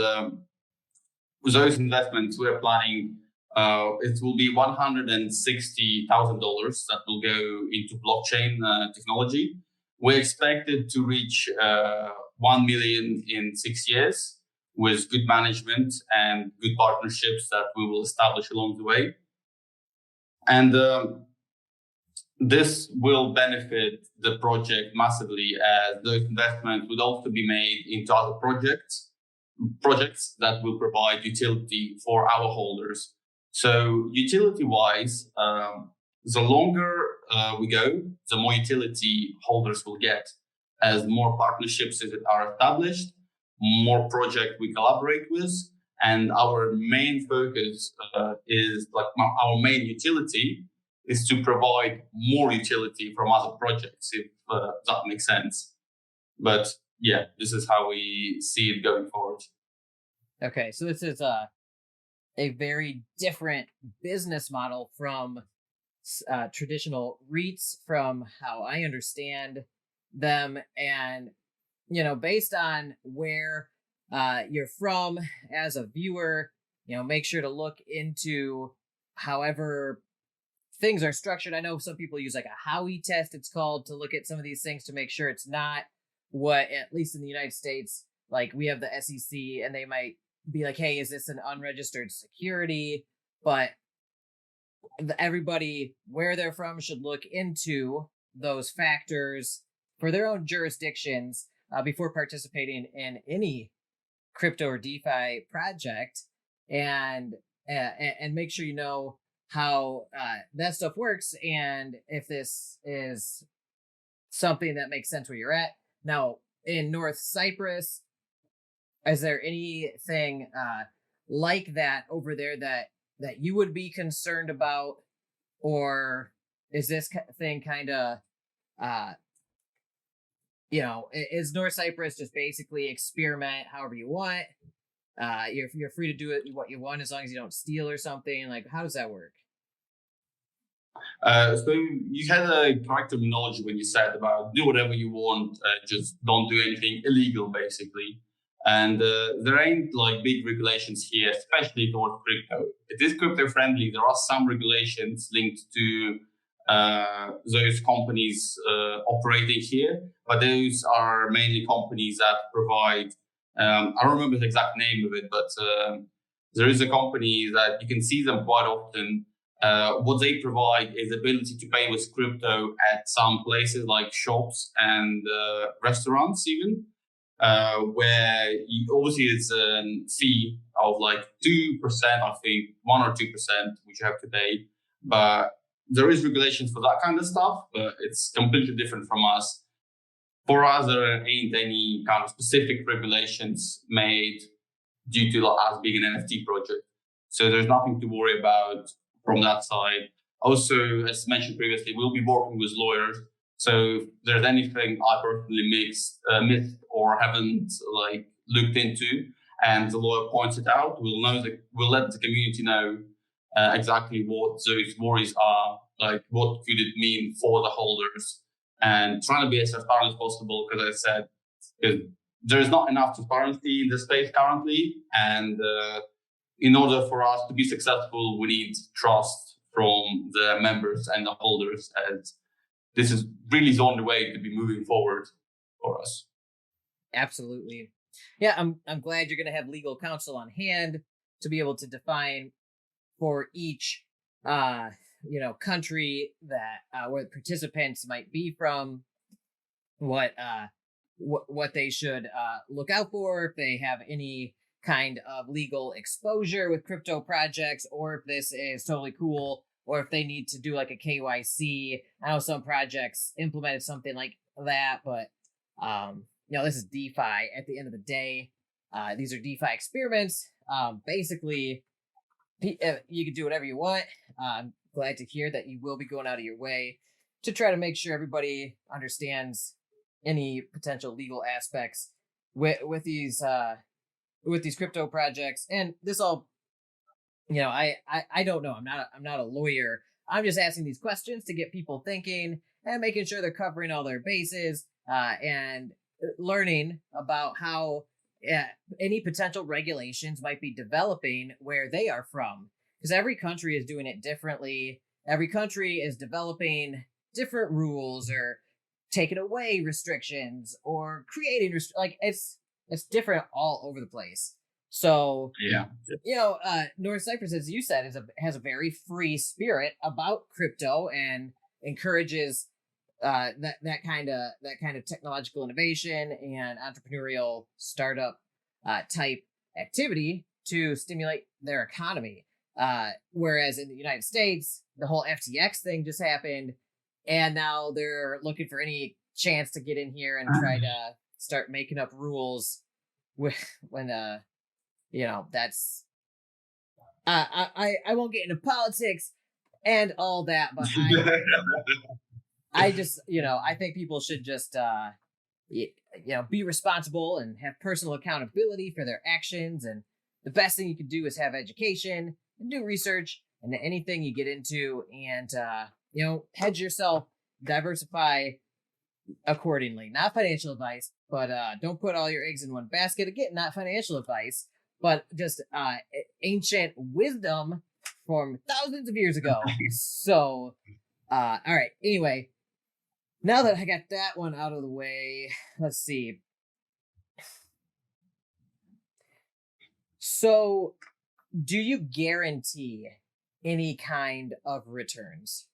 with those investments, we're planning, it will be $160,000 that will go into blockchain technology. We expect it to reach 1 million in 6 years with good management and good partnerships that we will establish along the way. And this will benefit the project massively, as those investments would also be made into other projects that will provide utility for our holders. So utility-wise, the longer we go, the more utility holders will get, as more partnerships are established, more projects we collaborate with, and our main focus is like our main utility is to provide more utility from other projects, if that makes sense. But yeah, this is how we see it going forward. Okay, so this is a very different business model from traditional REITs, from how I understand them. And based on where you're from as a viewer, make sure to look into however things are structured. I know some people use like a Howey test, it's called, to look at some of these things to make sure it's not what, at least in the United States, like we have the SEC and they might be like, hey, is this an unregistered security? But everybody where they're from should look into those factors for their own jurisdictions before participating in any crypto or DeFi project, and make sure you know how that stuff works, and if this is something that makes sense where you're at. Now, in North Cyprus, is there anything like that over there that you would be concerned about, or is this thing kind of is North Cyprus just basically experiment however you want? You're free to do it what you want as long as you don't steal or something. Like, how does that work? So you had a correct terminology when you said about do whatever you want, just don't do anything illegal, basically. And there ain't like big regulations here, especially towards crypto. It is crypto friendly. There are some regulations linked to those companies operating here, but those are mainly companies that provide, I don't remember the exact name of it, but there is a company that you can see them quite often. What they provide is the ability to pay with crypto at some places like shops and restaurants even, where obviously it's a fee of like 2%, I think 1 or 2%, which you have to pay. But there is regulations for that kind of stuff, but it's completely different from us. For us, there ain't any kind of specific regulations made due to us being an NFT project. So there's nothing to worry about from that side. Also, as mentioned previously, we'll be working with lawyers. So if there's anything I personally missed or haven't looked into, and the lawyer points it out, we'll let the community know exactly what those worries are, like what could it mean for the holders, and trying to be as transparent as possible. Because I said, there is not enough transparency in the space currently, and in order for us to be successful, we need trust from the members and the holders, and this is really the only way to be moving forward for us. Absolutely. Yeah, I'm glad you're going to have legal counsel on hand to be able to define for each country that where participants might be from, what they should look out for, if they have any kind of legal exposure with crypto projects, or if this is totally cool, or if they need to do like a KYC. I know some projects implemented something like that, but this is DeFi at the end of the day. These are DeFi experiments. Basically, you can do whatever you want. I'm glad to hear that you will be going out of your way to try to make sure everybody understands any potential legal aspects with these crypto projects. And this all, I don't know. I'm not a lawyer. I'm just asking these questions to get people thinking and making sure they're covering all their bases and learning about how any potential regulations might be developing where they are from, because every country is doing it differently. Every country is developing different rules or taking away restrictions or creating it's different all over the place. So North Cyprus, as you said, has a very free spirit about crypto and encourages that kind of technological innovation and entrepreneurial startup type activity to stimulate their economy. Whereas in the United States, the whole FTX thing just happened, and now they're looking for any chance to get in here and try to start making up rules when that's I won't get into politics and all that, but I just, I think people should just, be responsible and have personal accountability for their actions. And the best thing you can do is have education and do research and anything you get into, and, hedge yourself, diversify accordingly. Not financial advice, but don't put all your eggs in one basket. Again, not financial advice, but just ancient wisdom from thousands of years ago. So, all right. Anyway, now that I got that one out of the way, let's see. So, do you guarantee any kind of returns?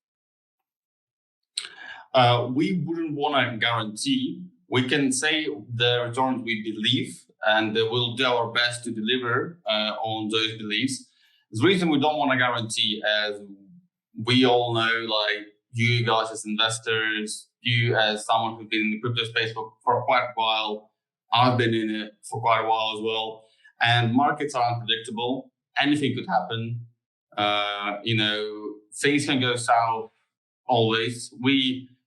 We wouldn't want to guarantee. We can say the returns we believe, and we'll do our best to deliver on those beliefs. The reason we don't want to guarantee, as we all know, you guys as investors, you as someone who's been in the crypto space for quite a while, I've been in it for quite a while as well, and markets are unpredictable. Anything could happen. Things can go south always.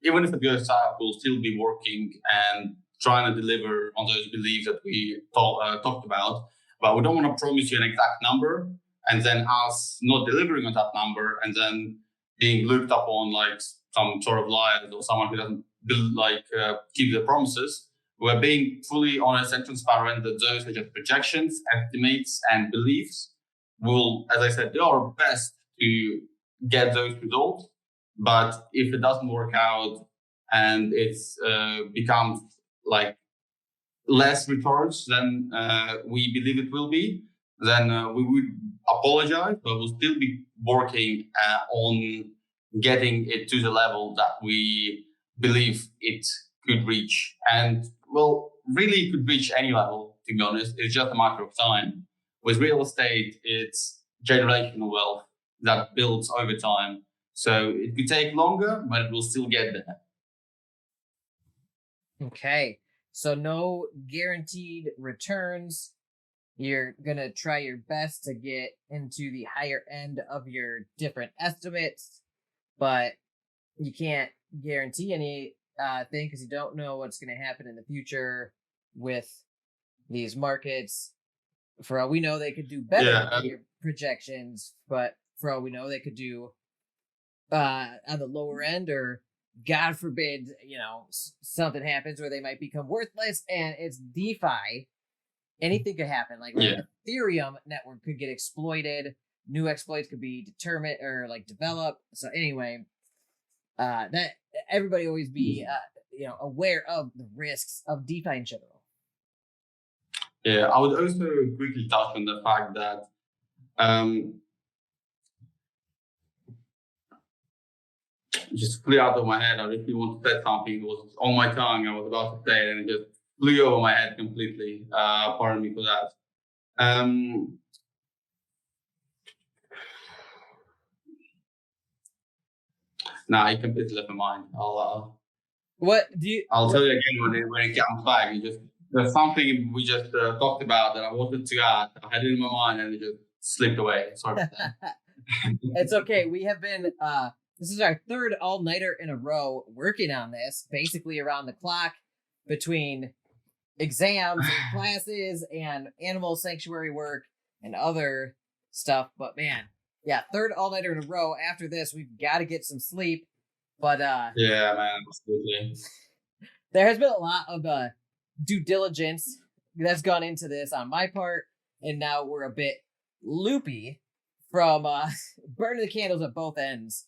Even if it goes south, we'll still be working and trying to deliver on those beliefs that we talked about. But we don't want to promise you an exact number and then us not delivering on that number and then being looked upon like some sort of liar or someone who doesn't keep their promises. We're being fully honest and transparent that those are just projections, estimates, and beliefs. We'll, as I said, do our best to get those results. But if it doesn't work out and it's becomes less returns than we believe it will be, then we would apologize, but we'll still be working on getting it to the level that we believe it could reach. And really it could reach any level, to be honest. It's just a matter of time. With real estate, it's generational wealth that builds over time. So it could take longer, but it will still get there. Okay. So no guaranteed returns. You're going to try your best to get into the higher end of your different estimates, but you can't guarantee anything because you don't know what's going to happen in the future with these markets. For all we know, they could do better than your projections, but for all we know, they could do on the lower end, or God forbid, something happens where they might become worthless, and it's DeFi. Anything could happen. Like Ethereum network could get exploited. New exploits could be determined or developed. So anyway, that everybody always be aware of the risks of DeFi in general. Yeah, I would also quickly touch on the fact that just flew out of my head. I really want to say something. It was on my tongue. I was about to say it, and it just flew over my head completely. Pardon me for that. Nah, it completely left my mind. I'll tell you again when it comes back. There's something we just talked about that I wanted to add. I had it in my mind and it just slipped away. Sorry for that. It's okay. We have been this is our third all-nighter in a row working on this, basically around the clock, between exams and classes and animal sanctuary work and other stuff. But man, yeah, third all-nighter in a row. After this, we've got to get some sleep. But yeah, man, absolutely. There has been a lot of due diligence that's gone into this on my part, and now we're a bit loopy from burning the candles at both ends.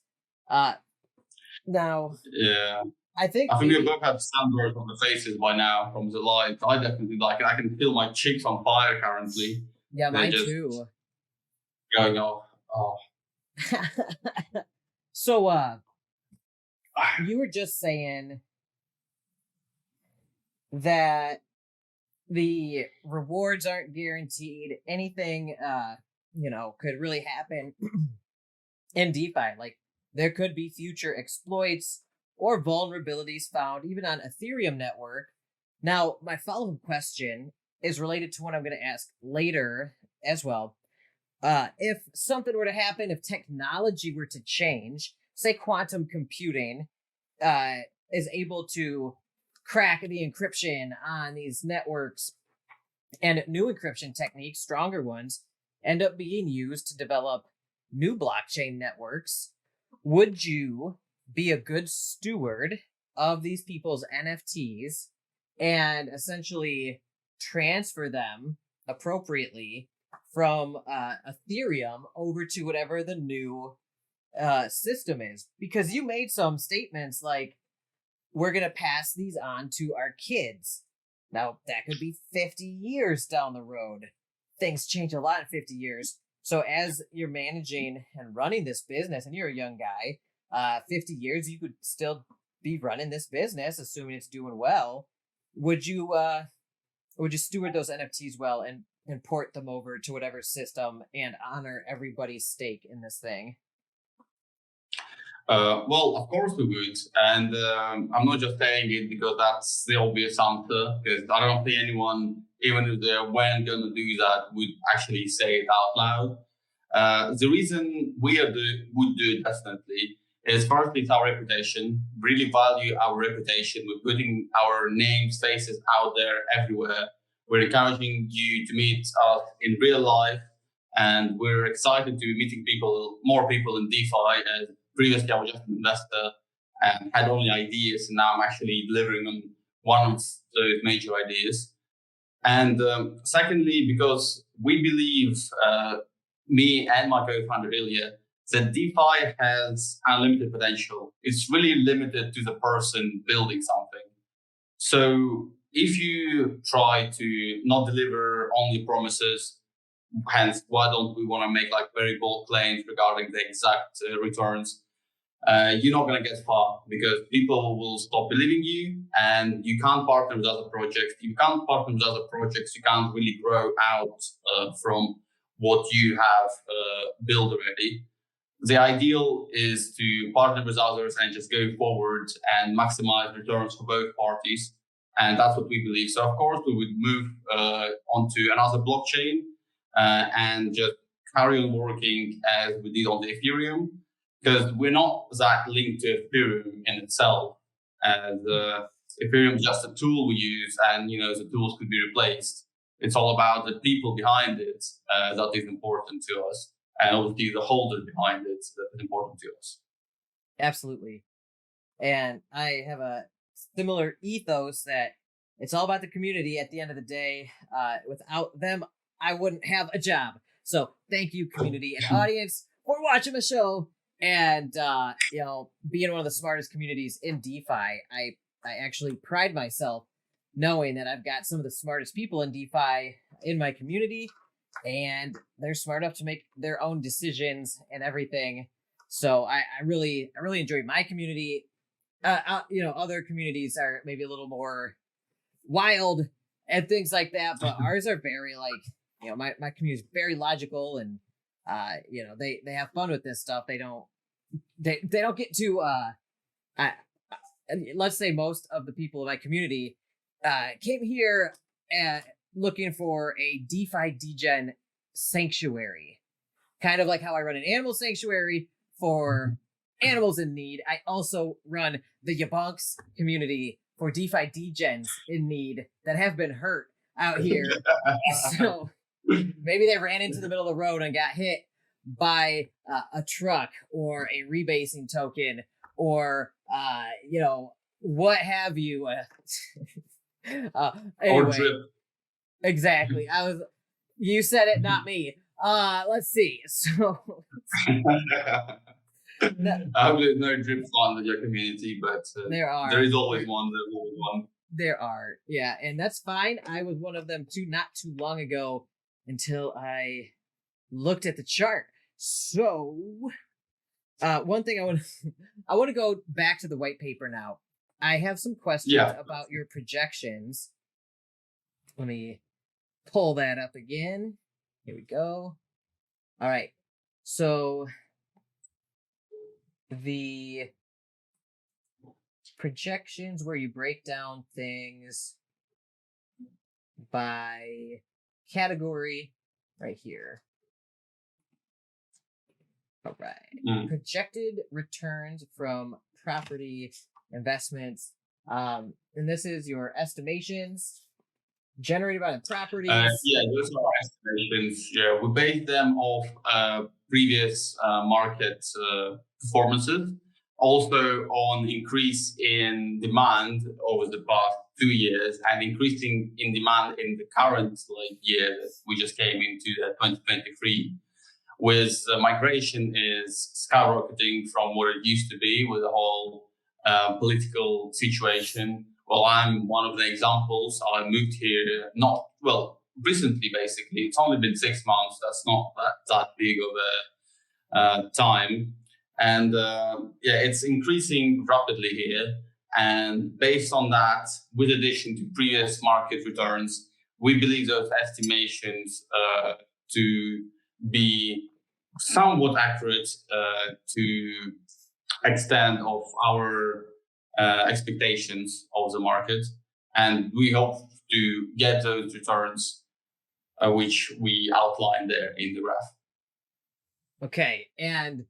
Now, yeah, I think we both have sunburns on the faces by now from the light. I definitely I can feel my cheeks on fire currently. Yeah, mine too. Going off. Oh. So, you were just saying that the rewards aren't guaranteed. Anything, could really happen in DeFi. Like, there could be future exploits or vulnerabilities found even on Ethereum network. Now, my follow-up question is related to what I'm going to ask later as well. If something were to happen, if technology were to change, say quantum computing is able to crack the encryption on these networks, and new encryption techniques, stronger ones, end up being used to develop new blockchain networks, would you be a good steward of these people's NFTs and essentially transfer them appropriately from Ethereum over to whatever the new system is? Because you made some statements like, we're going to pass these on to our kids. Now, that could be 50 years down the road. Things change a lot in 50 years. So as you're managing and running this business, and you're a young guy, 50 years, you could still be running this business, assuming it's doing well. Would you steward those NFTs well and port them over to whatever system and honor everybody's stake in this thing? Well, of course we would. And I'm not just saying it because that's the obvious answer, because I don't think anyone, even if they weren't going to do that, would actually say it out loud. The reason would do it definitely is, firstly, it's our reputation. Really value our reputation. We're putting our names, faces out there everywhere. We're encouraging you to meet us in real life, and we're excited to be meeting more people in DeFi. As previously, I was just an investor and had only ideas, and now I'm actually delivering on one of those major ideas. And secondly, because we believe, me and my co-founder Ilya, that DeFi has unlimited potential. It's really limited to the person building something. So if you try to not deliver only promises, hence why don't we want to make very bold claims regarding the exact returns, you're not going to get far, because people will stop believing you, and you can't partner with other projects. If you can't partner with other projects, you can't really grow out from what you have built already. the ideal is to partner with others and just go forward and maximize returns for both parties. And that's what we believe. So, of course, we would move onto another blockchain and just carry on working as we did on the Ethereum, because we're not that linked to Ethereum in itself. As Ethereum is just a tool we use, and the tools could be replaced. It's all about the people behind it that is important to us, and obviously the holder behind it that is important to us. Absolutely. And I have a similar ethos that it's all about the community at the end of the day. Without them, I wouldn't have a job. So thank you, community and audience, for watching the show and being one of the smartest communities in DeFi. I actually pride myself knowing that I've got some of the smartest people in DeFi in my community, and they're smart enough to make their own decisions and everything. So I really enjoy my community. Other communities are maybe a little more wild and things like that, but ours are very my community is very logical, and they have fun with this stuff. They don't get to let's say most of the people in my community came here looking for a DeFi Degen sanctuary, kind of like how I run an animal sanctuary for animals in need. I also run the YaBonks community for DeFi Degens in need that have been hurt out here. So maybe they ran into the middle of the road and got hit by a truck or a rebasing token or what have you. Anyway, or drip. Exactly. You said it, not me. Let's see. So I hope there's no drip fund in your community, but there is always one. There's always one. There are, yeah, and that's fine. I was one of them too, not too long ago, until I looked at the chart. So, one thing I want to go back to the white paper now. I have some questions about your projections. Let me pull that up again. Here we go. All right. So the projections where you break down things by category right here. All right. Projected returns from property investments. And this is your estimations generated by the properties. Those are our estimations. Yeah, we base them off previous market performances, also on increase in demand over the past 2 years and increasing in demand in the current year that we just came into, 2023, with migration is skyrocketing from what it used to be with the whole political situation. Well, I'm one of the examples. I moved here recently, basically. It's only been 6 months. That's not that big of a time. And it's increasing rapidly here. And based on that, with addition to previous market returns, we believe those estimations to be somewhat accurate to extent of our expectations of the market. And we hope to get those returns which we outlined there in the graph. Okay, and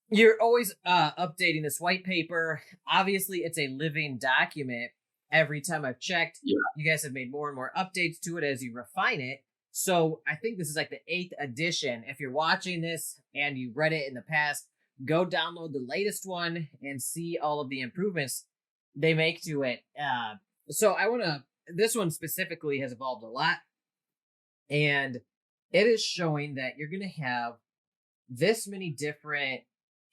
you're always updating this white paper. Obviously, it's a living document. Every time I've checked, you guys have made more and more updates to it as you refine it. So I think this is like the 8th edition. If you're watching this and you read it in the past, go download the latest one and see all of the improvements they make to it. So this one specifically has evolved a lot. And it is showing that you're going to have this many different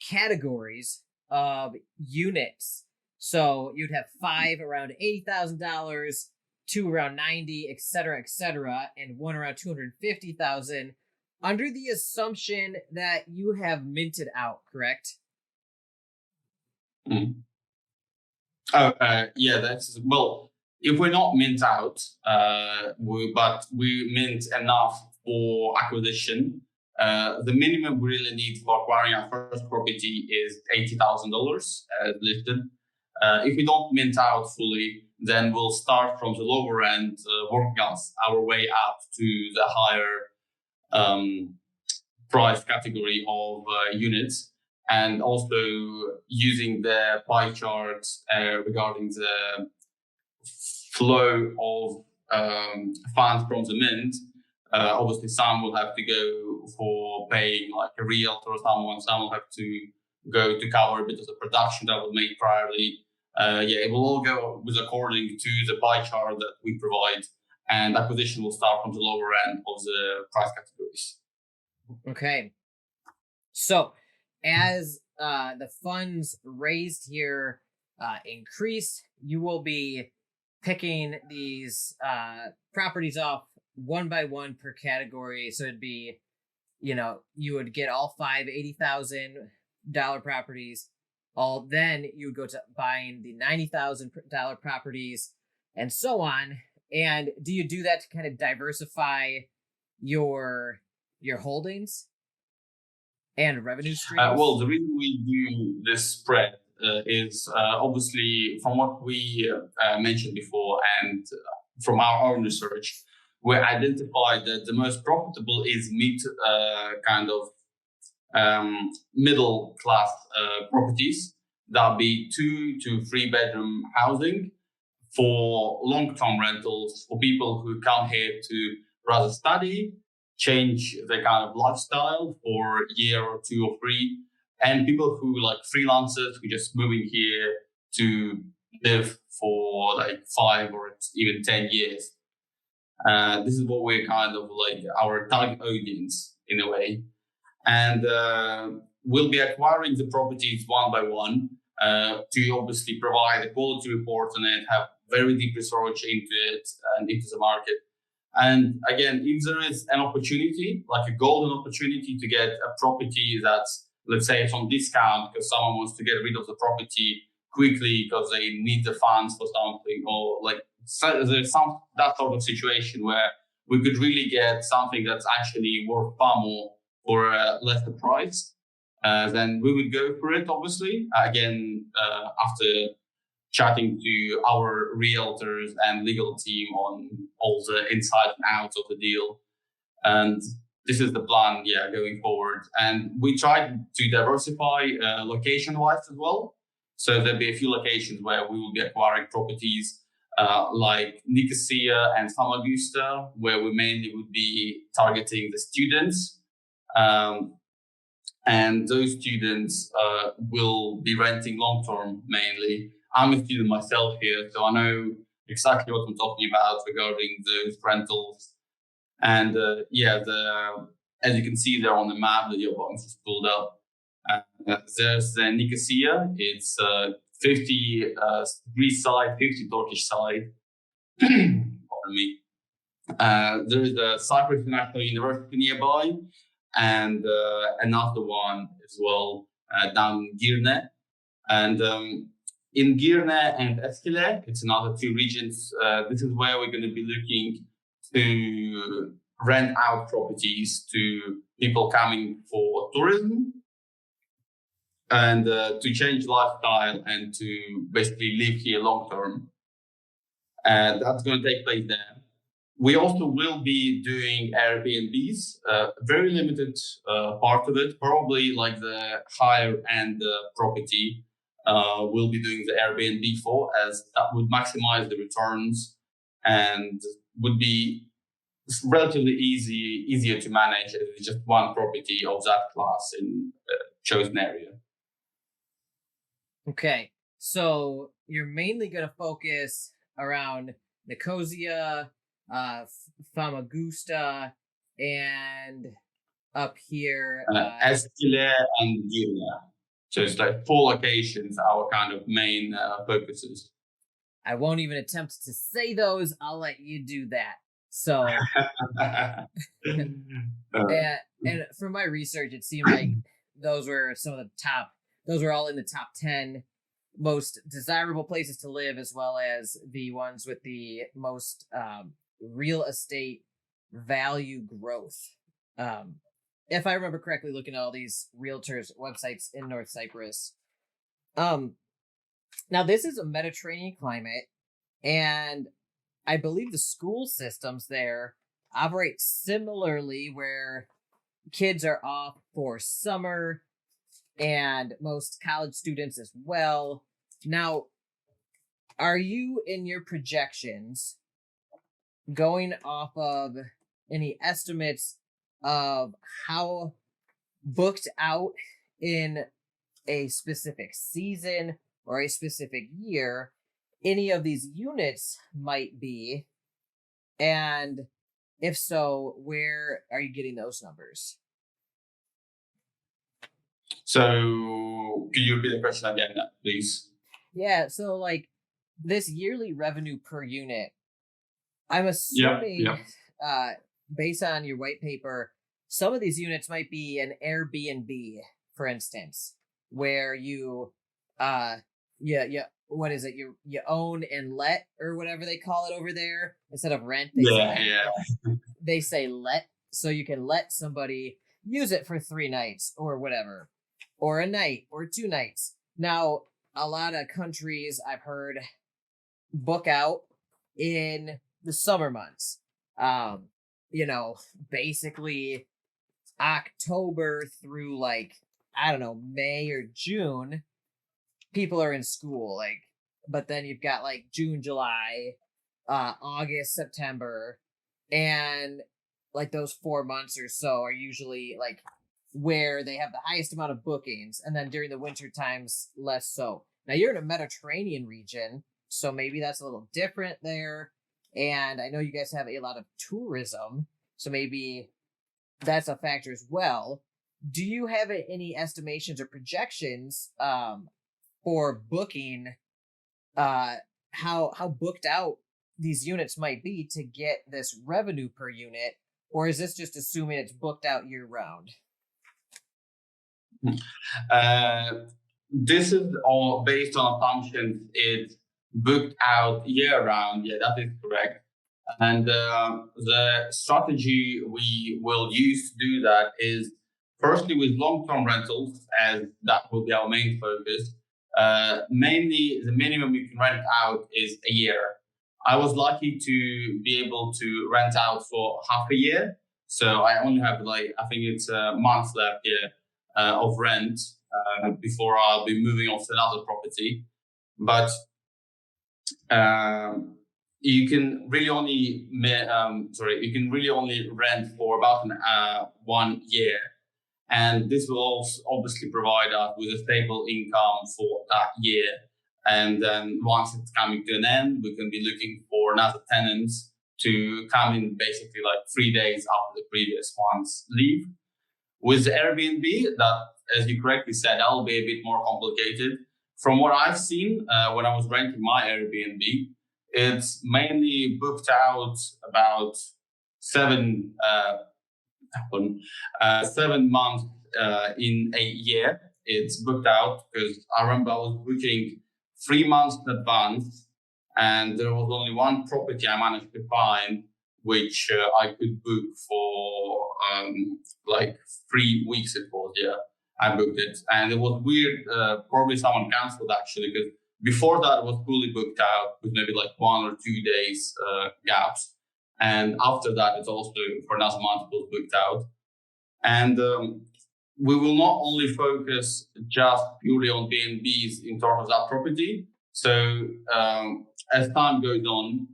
categories of units. So you'd have 5 around $80,000, 2 around 90, etc., and 1 around 250,000, under the assumption that you have minted out, correct? That's if we're not mint out, but we mint enough for acquisition, The minimum we really need for acquiring our first property is $80,000 as listed. If we don't mint out fully, then we'll start from the lower end, working our way up to the higher price category of units, and also using the pie chart regarding the flow of funds from the mint. Obviously, some will have to go for paying like a realtor or someone. Some will have to go to cover a bit of the production that was made priorly. It will all go with according to the pie chart that we provide, and acquisition will start from the lower end of the price categories. Okay. So, as the funds raised here increase, you will be picking these properties off one by one per category. So it'd be, you would get all five $80,000 properties. Then you would go to buying the $90,000 properties, and so on. And do you do that to kind of diversify your holdings and revenue streams? Well, the reason we do this spread is obviously from what we mentioned before, and from our own research, we identified that the most profitable is middle class properties. That'll be 2 to 3 bedroom housing for long-term rentals for people who come here to rather study, change their kind of lifestyle for a year or 2 or 3, and people who like freelancers who just moving here to live for like 5 or even 10 years. This is what we're kind of like our target audience in a way. And we'll be acquiring the properties one by one to obviously provide a quality report on it, have very deep research into it and into the market. And again, if there is an opportunity, like a golden opportunity to get a property that's, let's say it's on discount because someone wants to get rid of the property quickly because they need the funds for something, or like there's that sort of situation where we could really get something that's actually worth far more for a lesser price, then we would go for it, obviously. Again, after chatting to our realtors and legal team on all the inside and outs of the deal. And this is the plan, going forward. And we tried to diversify location-wise as well. So there'll be a few locations where we will be acquiring properties like Nicosia and Famagusta, where we mainly would be targeting the students. And those students will be renting long-term mainly. I'm a student myself here, so I know exactly what I'm talking about regarding those rentals. And as you can see there on the map that YaBonks has pulled up, there's the Nicosia. It's 50 Greece side, 50 Turkish side. Pardon me. There is the Cyprus National University nearby, and another one as well down in Girne. And in Girne and Eskile, it's another 2 regions. This is where we're going to be looking to rent out properties to people coming for tourism and to change lifestyle and to basically live here long term. And that's going to take place there. We also will be doing Airbnbs, very limited part of it, probably like the higher end property. We'll be doing the Airbnb for, as that would maximize the returns and would be relatively easier to manage as it's just one property of that class in a chosen area. Okay, so you're mainly going to focus around Nicosia, Famagusta, and up here Eskile and Girne. So it's like 4 locations, our kind of main focuses. I won't even attempt to say those. I'll let you do that. So, and from my research, it seemed like those were some of the top. Those were all in the top 10 most desirable places to live, as well as the ones with the most real estate value growth. if I remember correctly, looking at all these realtors websites in North Cyprus. Now this is a Mediterranean climate, and I believe the school systems there operate similarly, where kids are off for summer and most college students as well. Now, are you in your projections going off of any estimates of how booked out in a specific season or a specific year any of these units might be? And if so, where are you getting those numbers? So, can you repeat the question again, please? Yeah, so like this yearly revenue per unit, I'm assuming, based on your white paper, some of these units might be an Airbnb, for instance, where you, what is it? You own and let, or whatever they call it over there, instead of rent. They say let, so you can let somebody use it for 3 nights or whatever, or a night or 2 nights. Now, a lot of countries I've heard book out in the summer months. Basically October through like, I don't know, May or June, people are in school, like, but then you've got like June, July, August, September, and like those 4 months or so are usually like where they have the highest amount of bookings, and then during the winter times less so. Now you're in a Mediterranean region, so maybe that's a little different there, and I know you guys have a lot of tourism, so maybe that's a factor as well. Do you have any estimations or projections for booking, how booked out these units might be to get this revenue per unit, or is this just assuming it's booked out year round? This is all based on assumptions. It's booked out year round. Yeah, that is correct. And the strategy we will use to do that is firstly with long-term rentals, as that will be our main focus. Mainly, the minimum you can rent out is a year. I was lucky to be able to rent out for half a year. So I only have I think it's a month left here of rent before I'll be moving on to another property. But you can really only rent for about 1 year, and this will also obviously provide us with a stable income for that year. And then once it's coming to an end, we can be looking for another tenant to come in basically like 3 days after the previous ones leave. With the Airbnb, that, as you correctly said, that will be a bit more complicated. From what I've seen when I was renting my Airbnb, it's mainly booked out about 7 months in a year. It's booked out because I remember I was booking 3 months in advance, and there was only one property I managed to find which I could book for like 3 weeks. It was, I booked it, and it was weird. Probably someone cancelled actually, because before that it was fully booked out with maybe like 1 or 2 days gaps, and after that it's also for another month it was booked out. And we will not only focus just purely on B&Bs in terms of that property. So as time goes on,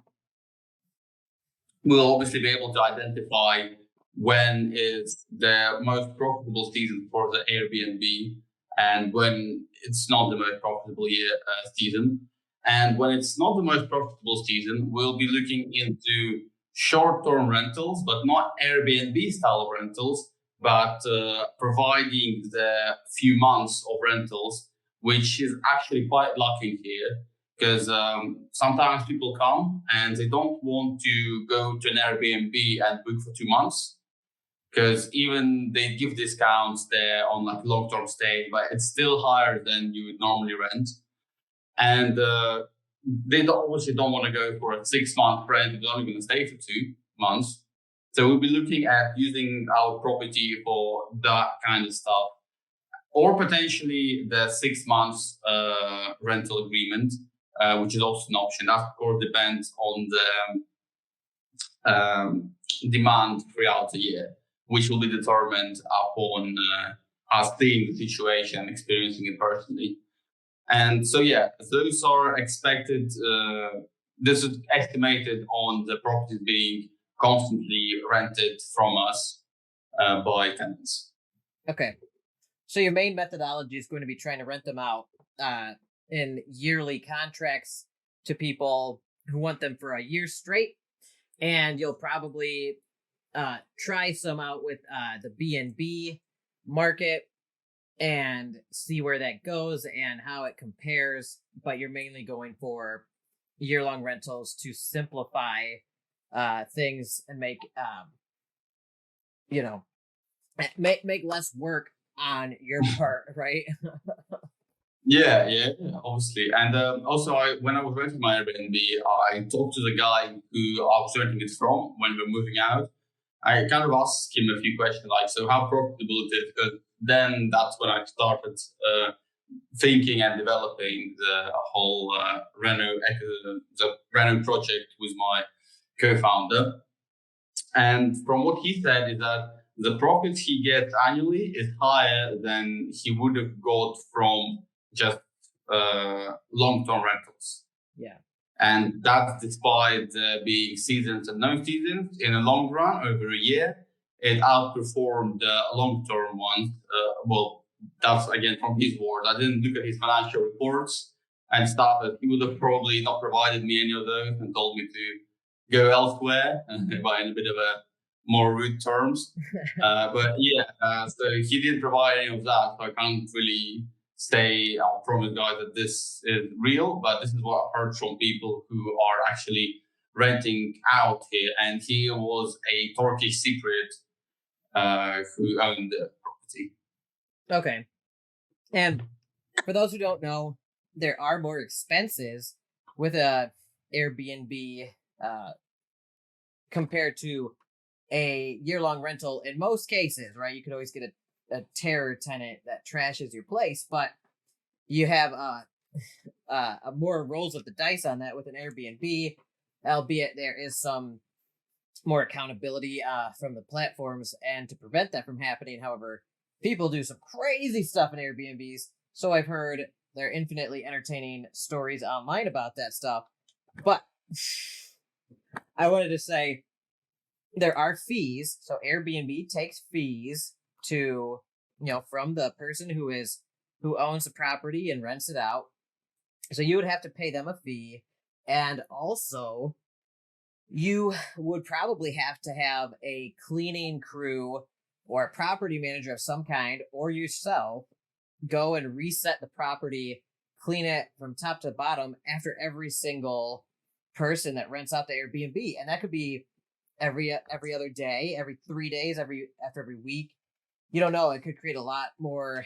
we'll obviously be able to identify when is the most profitable season for the Airbnb and when it's not the most profitable season. And when it's not the most profitable season, we'll be looking into short-term rentals, but not Airbnb style of rentals, but providing the few months of rentals, which is actually quite lucky here. Because sometimes people come and they don't want to go to an Airbnb and book for 2 months, because even they give discounts there on like long-term stay, but it's still higher than you would normally rent. And they obviously don't want to go for a 6-month rent if they're only going to stay for 2 months. So we'll be looking at using our property for that kind of stuff, or potentially the 6 months rental agreement, which is also an option. That, of course, depends on the demand throughout the year, which will be determined upon us seeing the situation and experiencing it personally. And so, yeah, those are expected. This is estimated on the properties being constantly rented from us by tenants. Okay. So your main methodology is going to be trying to rent them out in yearly contracts to people who want them for a year straight. And you'll probably try some out with the B&B market and see where that goes and how it compares. But you're mainly going for year-long rentals to simplify things and make make less work on your part, right? Yeah, obviously. And also, when I was renting my Airbnb, I talked to the guy who I was renting it from when we were moving out. I kind of asked him a few questions like, so how profitable it is? Because then that's when I started thinking and developing the whole Reno project with my co-founder. And from what he said is that the profits he gets annually is higher than he would have got from just long-term rentals. Yeah. And that's despite being seasons and no seasons. In the long run, over a year, it outperformed the long-term ones. Well, that's again from his words. I didn't look at his financial reports and stuff. He would have probably not provided me any of those and told me to go elsewhere by in a bit of a more rude terms. But yeah, so he didn't provide any of that. So I can't really say, I'll promise guys that this is real, but this is what I've heard from people who are actually renting out here. And he was a Turkish Cypriot who owned the property. Okay. And for those who don't know, there are more expenses with a Airbnb compared to a year-long rental in most cases, right? You could always get a terror tenant that trashes your place, but you have more rolls of the dice on that with an Airbnb, albeit there is some more accountability from the platforms and to prevent that from happening. However, people do some crazy stuff in Airbnbs, so I've heard they're infinitely entertaining stories online about that stuff. But I wanted to say there are fees. So Airbnb takes fees to, from the person who owns the property and rents it out. So you would have to pay them a fee. And also you would probably have to have a cleaning crew or a property manager of some kind, or yourself, go and reset the property, clean it from top to bottom after every single person that rents out the Airbnb. And that could be every other day, every 3 days, after every week. You don't know. It could create a lot more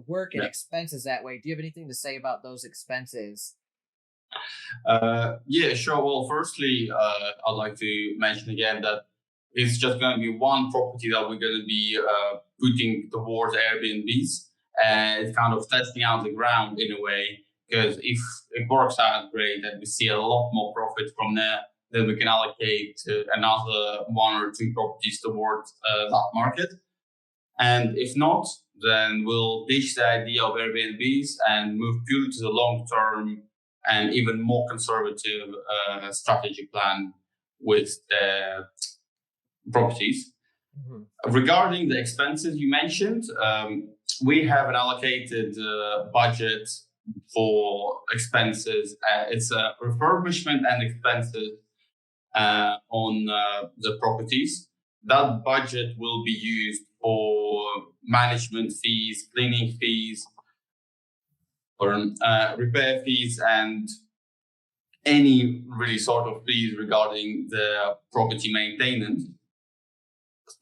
work and expenses that way. Do you have anything to say about those expenses? Yeah, sure. Well, firstly, I'd like to mention again that it's just going to be one property that we're going to be putting towards Airbnbs, and it's kind of testing out the ground in a way, because if it works out great and we see a lot more profit from there, then we can allocate another 1 or 2 properties towards that market. And if not, then we'll ditch the idea of Airbnbs and move purely to the long-term and even more conservative strategic plan with the properties. Mm-hmm. Regarding the expenses you mentioned, we have an allocated budget for expenses. It's a refurbishment and expenses on the properties. That budget will be used for management fees, cleaning fees, or repair fees, and any really sort of fees regarding the property maintenance.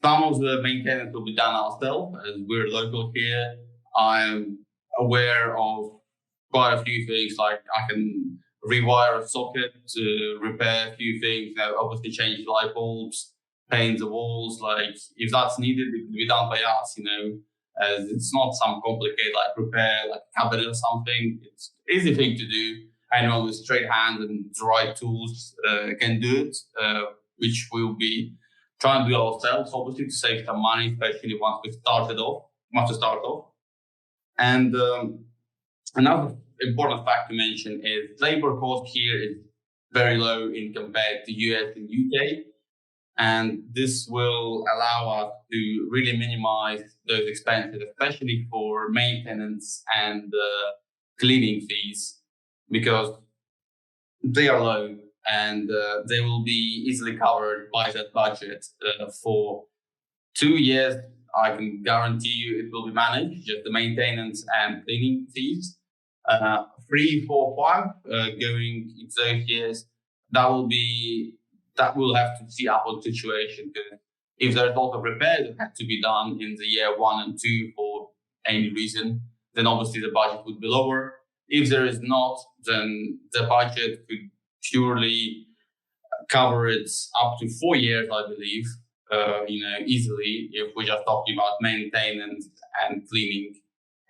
Some of the maintenance will be done ourselves, as we're local here. I'm aware of quite a few things, like I can rewire a socket to repair a few things, obviously change light bulbs, paint the walls. Like if that's needed, it can be done by us, as it's not some complicated like repair, like cabinet or something. It's easy thing to do. Anyone with straight hands and the right tools can do it, which we'll be trying to do ourselves, obviously, to save some money, especially once we start off. And another important fact to mention is labor cost here is very low in compared to US and UK. And this will allow us to really minimize those expenses, especially for maintenance and cleaning fees, because they are low and they will be easily covered by that budget. For 2 years, I can guarantee you it will be managed, just the maintenance and cleaning fees. 3, 4, 5 going into those years, that will have to see Apple's situation, because if there's a lot of repairs that have to be done in the year 1 and 2 for any reason, then obviously the budget would be lower. If there is not, then the budget could purely cover it up to 4 years, I believe, easily, if we're just talking about maintenance and cleaning.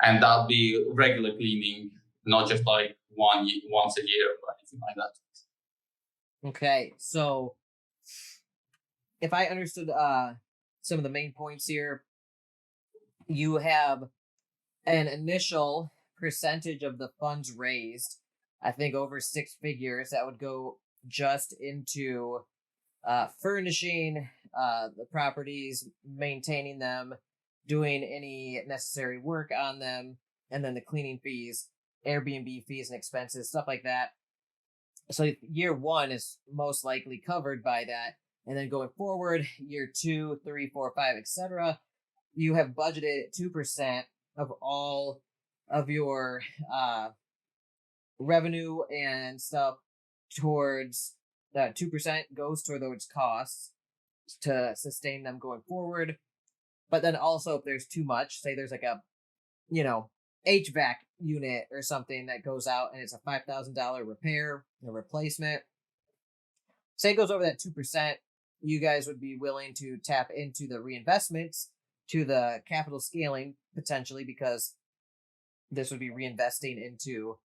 And that'll be regular cleaning, not just like once a year or anything like that. Okay, so if I understood some of the main points here, you have an initial percentage of the funds raised, I think over 6 figures, that would go just into furnishing the properties, maintaining them, doing any necessary work on them, and then the cleaning fees, Airbnb fees and expenses, stuff like that. So year 1 is most likely covered by that. And then going forward, year 2, 3, 4, 5, etc., you have budgeted 2% of all of your revenue and stuff towards that. 2% goes towards costs to sustain them going forward. But then also, if there's too much, say there's like a, HVAC unit or something that goes out and it's a $5,000 repair or replacement, say it goes over that 2%, you guys would be willing to tap into the reinvestments to the capital scaling potentially, because this would be reinvesting into,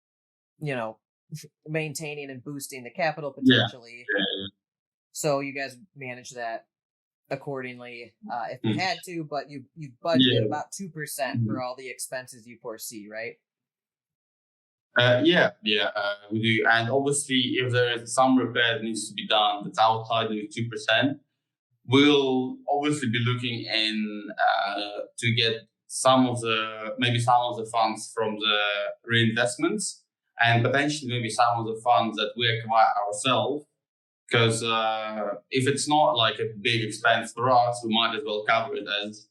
maintaining and boosting the capital potentially. Yeah. So you guys manage that accordingly if you had to, but you budgeted about 2% for all the expenses you foresee, right? We do. And obviously, if there is some repair that needs to be done that's outside of the 2%, we'll obviously be looking in to get some of the funds from the reinvestments, and potentially maybe some of the funds that we acquire ourselves. Because if it's not like a big expense for us, we might as well cover it, as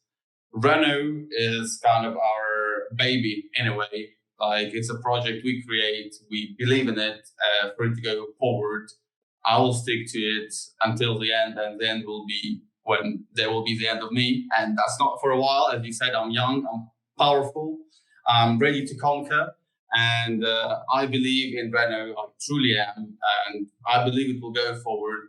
Reno is kind of our baby in a way. Like, it's a project we create, we believe in it, for it to go forward. I will stick to it until the end, and the end will be when there will be the end of me. And that's not for a while. As you said, I'm young, I'm powerful, I'm ready to conquer. And I believe in Reno, I truly am. And I believe it will go forward.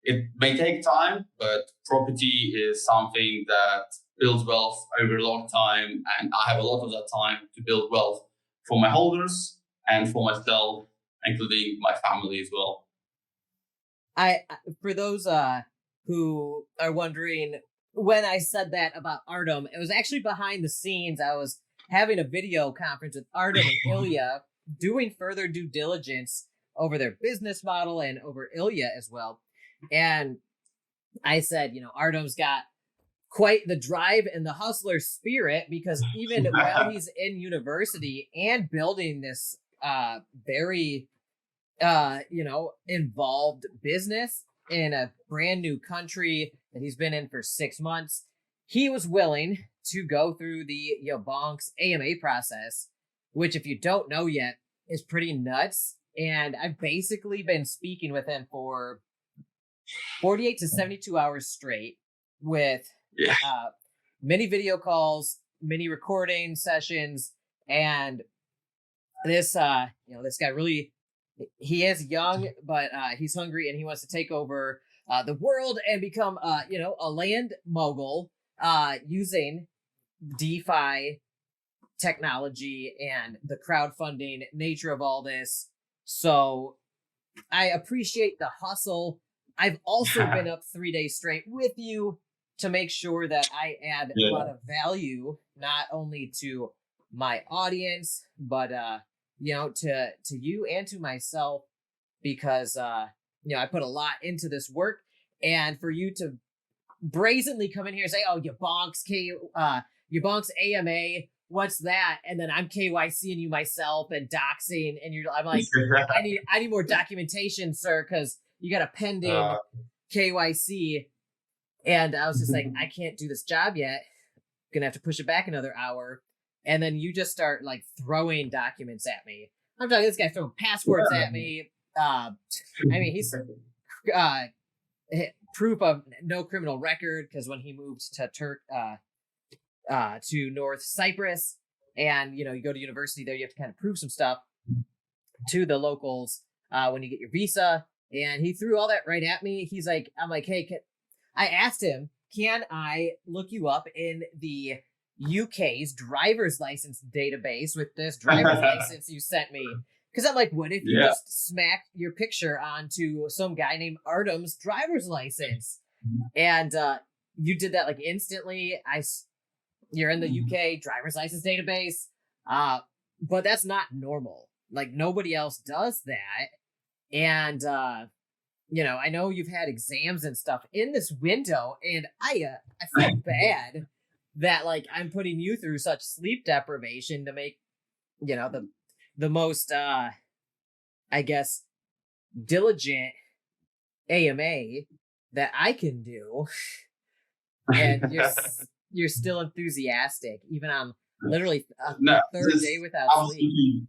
It may take time, but property is something that builds wealth over a long time. And I have a lot of that time to build wealth for my holders and for myself, including my family as well. For those who are wondering, when I said that about Artem, it was actually behind the scenes. I was having a video conference with Artem and Ilya, doing further due diligence over their business model and over Ilya as well. And I said, Artem's got quite the drive and the hustler spirit, because even while he's in university and building this very involved business in a brand new country that he's been in for 6 months, he was willing to go through the YaBonks AMA process, which, if you don't know yet, is pretty nuts. And I've basically been speaking with him for 48 to 72 hours straight, with many video calls, many recording sessions. And this guy really, he is young, but he's hungry, and he wants to take over the world and become, a land mogul using DeFi technology and the crowdfunding nature of all this. So I appreciate the hustle. I've also been up 3 days straight with you to make sure that I add a lot of value, not only to my audience, but to you and to myself, because I put a lot into this work, and for you to brazenly come in here and say, "Oh, YaBonks AMA, what's that?" And then I'm KYCing you myself and doxing, and I'm like, I need more documentation, sir, because you got a pending KYC. And I was just like, I can't do this job yet. Gonna have to push it back another hour. And then you just start like throwing documents at me. I'm talking this guy throwing passports at me. He's proof of no criminal record, because when he moved to to North Cyprus, and you go to university there, you have to kind of prove some stuff to the locals when you get your visa. And he threw all that right at me. I'm like, hey, I asked him, can I look you up in the UK's driver's license database with this driver's license you sent me? Because I'm like, what if you just smacked your picture onto some guy named Artem's driver's license? And you did that like instantly. You're in the UK driver's license database, but that's not normal. Like, nobody else does that. And I know you've had exams and stuff in this window, and I feel bad that like I'm putting you through such sleep deprivation to make the most I guess diligent AMA that I can do. And you're still enthusiastic even on literally the third day without sleep.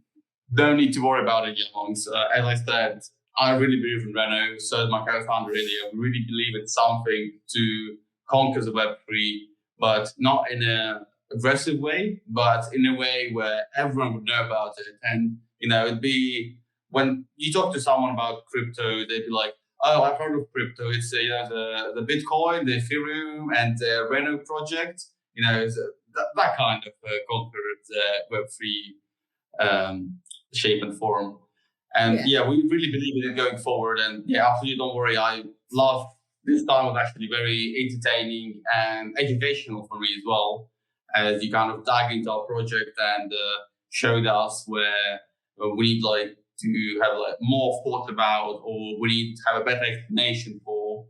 Don't need to worry about it, YaBonks. As I said, I really believe in Reno. So is my co-founder Ilya. We really believe it's something to conquer the Web3, but not in an aggressive way, but in a way where everyone would know about it. And it'd be, when you talk to someone about crypto, they'd be like, "Oh, I've heard of crypto. It's the Bitcoin, the Ethereum, and the Reno project. That kind of conquered Web3 shape and form." And we really believe in it going forward. And absolutely, don't worry. I love this time. Was actually very entertaining and educational for me as well, as you kind of dug into our project and showed us where we need to have more thought about, or we need to have a better explanation for,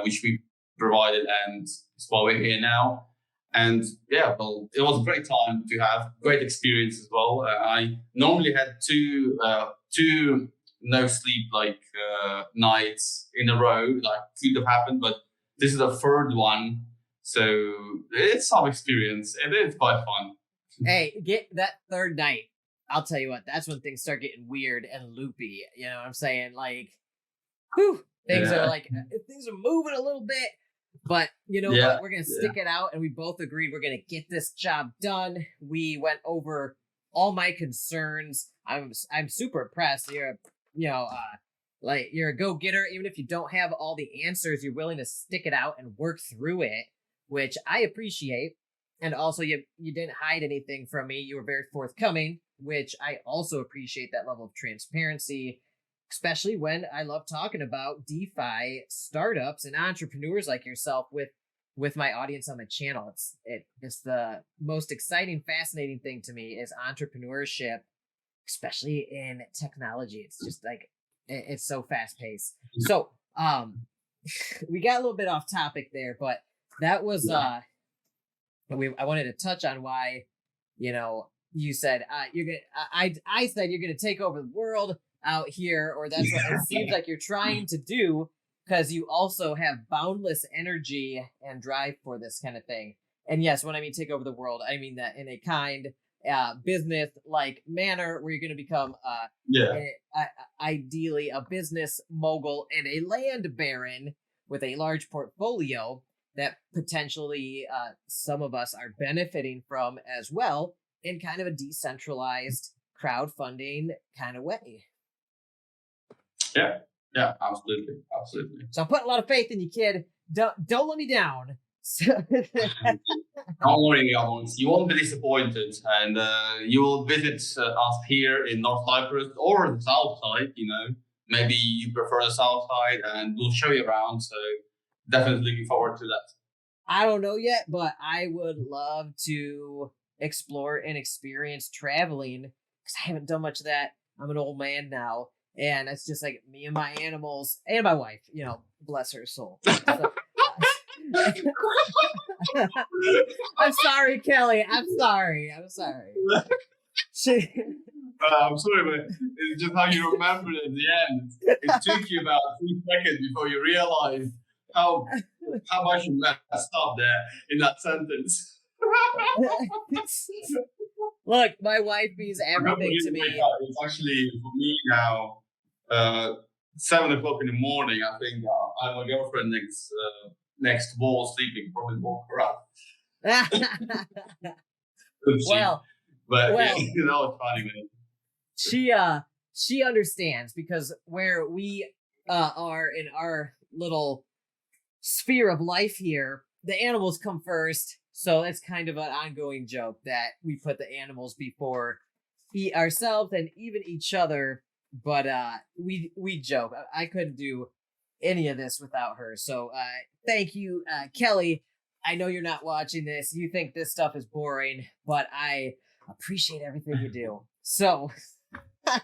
which we provided, and that's why we're here now. And it was a great time to have, great experience as well. I normally had two no sleep nights in a row, could have happened, but this is the third one, so it's some experience and it's quite fun. Hey, get that third night. I'll tell you what, that's when things start getting weird and loopy. You know what I'm saying? Things are moving a little bit. But you know what? We're going to stick it out, and we both agreed we're going to get this job done. We went over all my concerns. I'm super impressed. You're you're a go-getter. Even if you don't have all the answers, you're willing to stick it out and work through it, which I appreciate. And also, you didn't hide anything from me. You were very forthcoming, which I also appreciate, that level of transparency, especially when I love talking about DeFi startups and entrepreneurs like yourself with my audience on my channel. It's the most exciting, fascinating thing to me is entrepreneurship, especially in technology. It's just like, it's so fast paced. So, we got a little bit off topic there, but that was, I wanted to touch on why, you said, I said you're going to take over the world out here, or that's what it seems like you're trying to do, because you also have boundless energy and drive for this kind of thing. And yes, when I mean take over the world, I mean that in a kind business like manner, where you're going to become ideally a business mogul and a land baron with a large portfolio that potentially some of us are benefiting from as well, in kind of a decentralized crowdfunding kind of way. Yeah, Yeah, absolutely. So I'm putting a lot of faith in you, kid. Don't let me down. Don't worry, YaBonks. You won't be disappointed, and you will visit us here in North Cyprus or the south side. Maybe you prefer the south side, and we'll show you around. So definitely looking forward to that. I don't know yet, but I would love to explore and experience traveling because I haven't done much of that. I'm an old man now, and it's just like me and my animals and my wife. Bless her soul. So, I'm sorry, Kelly. I'm sorry. I'm sorry, but it's just how you remember it at the end. It took you about 3 seconds before you realized how much you messed up there in that sentence. Look, my wife means everything to me. It's actually, for me now, 7 o'clock in the morning. I think I have my girlfriend next wall sleeping, probably woke her up. Well, it's funny, man. She understands because where we are in our little sphere of life here, the animals come first. So it's kind of an ongoing joke that we put the animals before ourselves and even each other. But we joke. I couldn't do any of this without her. So thank you, Kelly. I know you're not watching this. You think this stuff is boring, but I appreciate everything you do. So shout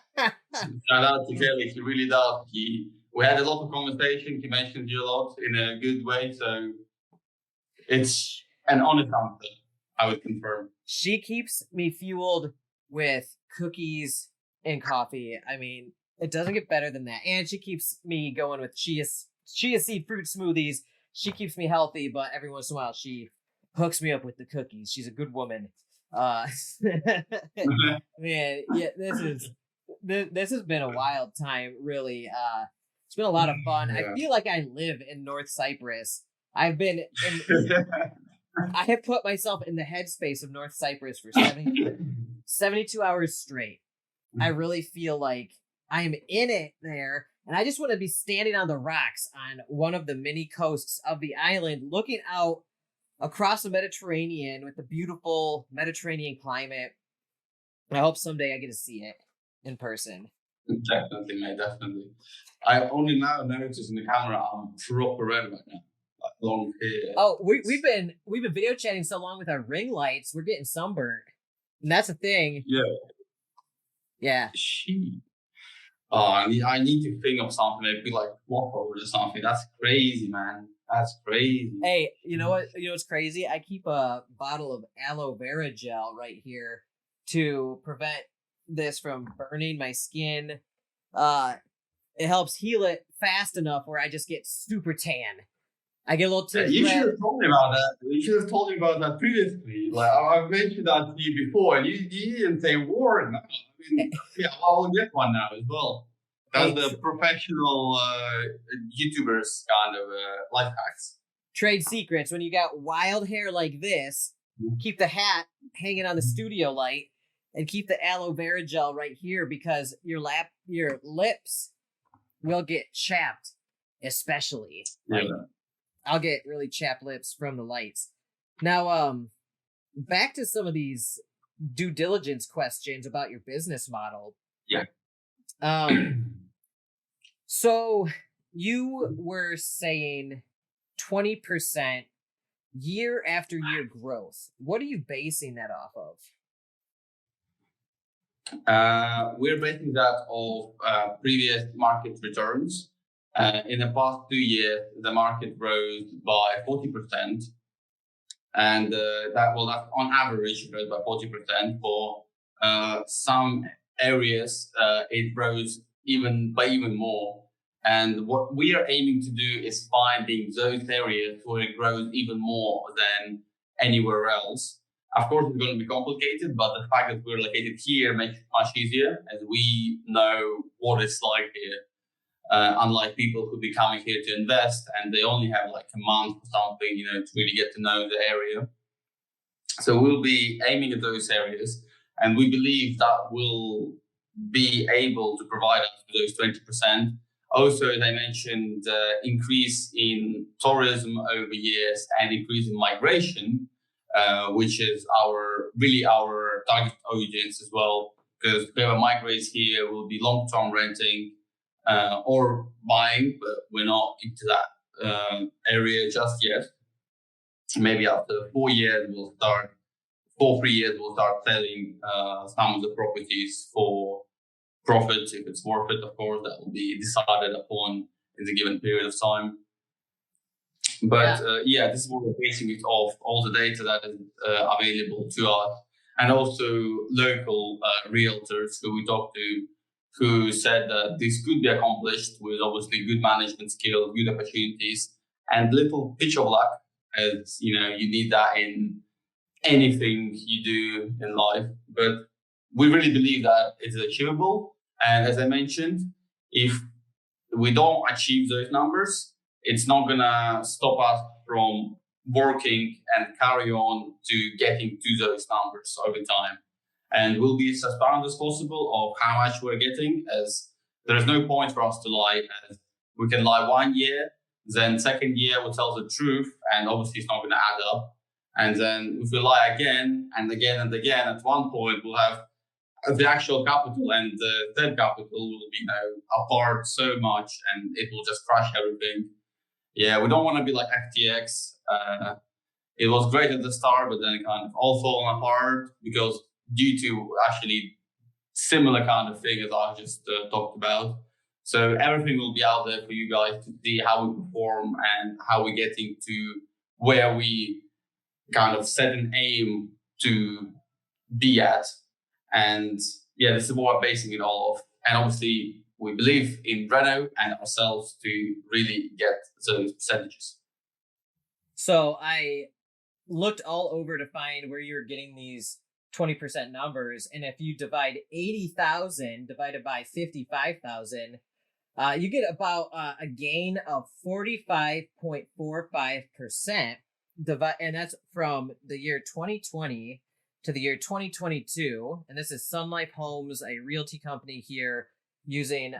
out to Kelly. He really does. We had a lot of conversation. He mentioned you a lot in a good way. So it's an honest answer, I would confirm. She keeps me fueled with cookies and coffee. I mean, it doesn't get better than that. And she keeps me going with chia seed fruit smoothies. She keeps me healthy, but every once in a while she hooks me up with the cookies. She's a good woman. Man, yeah, this has been a wild time, really. It's been a lot of fun. Yeah. I feel like I live in North Cyprus. I have put myself in the headspace of North Cyprus for 72 hours straight. I really feel like I am in it there, and I just want to be standing on the rocks on one of the many coasts of the island, looking out across the Mediterranean with the beautiful Mediterranean climate. And I hope someday I get to see it in person. Definitely, mate, definitely. I only now noticed in the camera I'm proper red right now. Like long hair. Oh, we've been video chatting so long with our ring lights, we're getting sunburnt. And that's a thing. Yeah. I need to think of something, maybe like waffle or something. That's crazy, man. That's crazy. Hey, you know what? You know what's crazy? I keep a bottle of aloe vera gel right here to prevent this from burning my skin. It helps heal it fast enough where I just get super tan. I get a little tan. You should have told me about that. You should have told me about that previously. Like I've mentioned that to you before, and you didn't say word. I mean, yeah, I'll get one now as well. That's the professional YouTubers kind of life hacks. Trade secrets. When you got wild hair like this, keep the hat hanging on the studio light, and keep the aloe vera gel right here because your lips will get chapped, especially. Yeah. I'll get really chapped lips from the lights. Now, back to some of these due diligence questions about your business model. Yeah. So you were saying 20% year after year growth. What are you basing that off of? We're basing that off previous market returns. In the past 2 years, the market rose by 40%, and that's on average rose by 40%. For some areas, it rose even more. And what we are aiming to do is finding those areas where it grows even more than anywhere else. Of course, it's going to be complicated, but the fact that we're located here makes it much easier, as we know what it's like here. Unlike people who be coming here to invest and they only have like a month or something, to really get to know the area. So we'll be aiming at those areas, and we believe that will be able to provide us with those 20%. Also, as I mentioned, increase in tourism over years and increase in migration, which is our target audience as well. Because whoever migrates here will be long-term renting or buying, but we're not into that area just yet. Maybe after 4 years, 3 years, we'll start selling some of the properties for profit. If it's worth it, of course, that will be decided upon in the given period of time. But this is what we're basing it off, all the data that is available to us. And also local realtors who we talked to, who said that this could be accomplished with obviously good management skills, good opportunities, and little pitch of luck, as you need that in anything you do in life. But we really believe that it is achievable. And as I mentioned, if we don't achieve those numbers, it's not gonna stop us from working and carry on to getting to those numbers over time. And we'll be as transparent as possible of how much we're getting, as there's no point for us to lie. As we can lie 1 year, then second year we'll tell the truth, and obviously it's not going to add up. And then if we lie again and again and again, at one point we'll have the actual capital and the third capital will be apart so much, and it will just crash everything. Yeah, we don't want to be like FTX. It was great at the start, but then it kind of all fallen apart because due to actually similar kind of thing as I just talked about. So everything will be out there for you guys to see how we perform and how we're getting to where we kind of set an aim to be at. And yeah, this is what we're basing it all off. And obviously, we believe in Reno and ourselves to really get those percentages. So I looked all over to find where you're getting these 20% numbers. And if you divide 80,000 divided by 55,000, you get about a gain of 45.45%. And that's from the year 2020 to the year 2022. And this is Sun Life Homes, a realty company here, using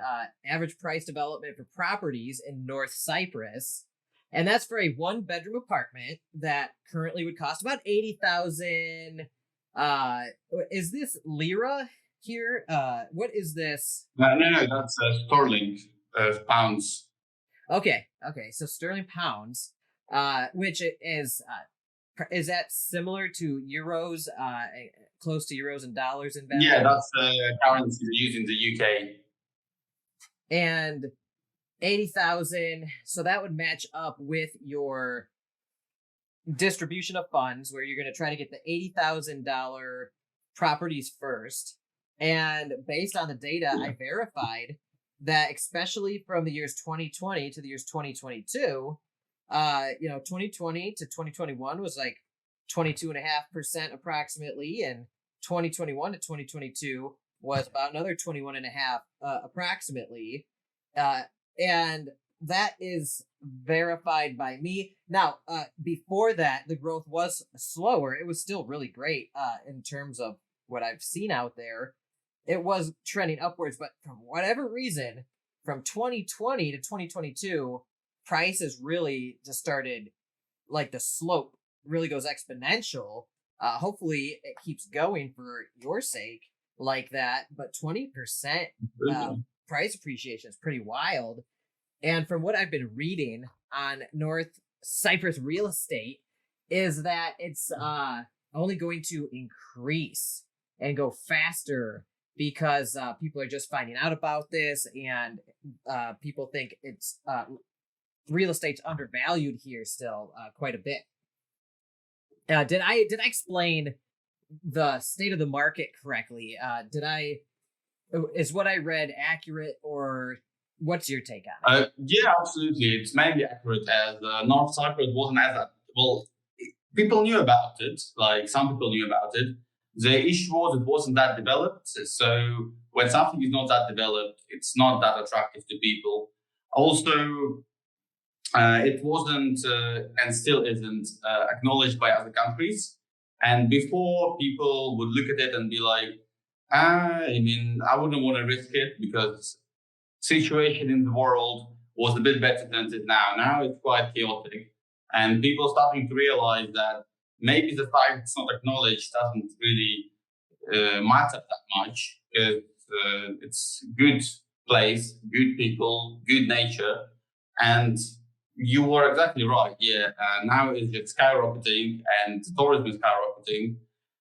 average price development for properties in North Cyprus. And that's for a 1-bedroom apartment that currently would cost about 80,000. Is this lira here? What is this? No, that's sterling pounds. Okay. So sterling pounds, which is that similar to euros, close to euros and dollars in value? Yeah, that's the currency they use in the UK. And 80,000, so that would match up with your distribution of funds, where you're going to try to get the $80,000 properties first. And based on the data, I verified that, especially from the years 2020 to the years 2022, 2020 to 2021 was like 22.5% approximately, and 2021 to 2022 was about another 21.5 approximately. And that is verified by me. Now, before that, the growth was slower. It was still really great in terms of what I've seen out there. It was trending upwards, but from whatever reason, from 2020 to 2022, prices really just started, like the slope really goes exponential. Hopefully it keeps going for your sake like that, but 20% price appreciation is pretty wild. And from what I've been reading on North Cyprus real estate is that it's only going to increase and go faster because people are just finding out about this, and people think it's real estate's undervalued here still quite a bit. Did I explain the state of the market correctly? Is what I read accurate, or what's your take on it? Yeah, absolutely. It's maybe accurate, as North Cyprus wasn't as well. People knew about it, like some people knew about it. The issue was it wasn't that developed. So when something is not that developed, it's not that attractive to people. Also, it wasn't and still isn't acknowledged by other countries. And before, people would look at it and be like, I wouldn't want to risk it because situation in the world was a bit better than it is now. Now it's quite chaotic, and people are starting to realize that maybe the fact it's not acknowledged doesn't really matter that much, because it's good place, good people, good nature, and you were exactly right. Yeah, now it's just skyrocketing, and tourism is skyrocketing.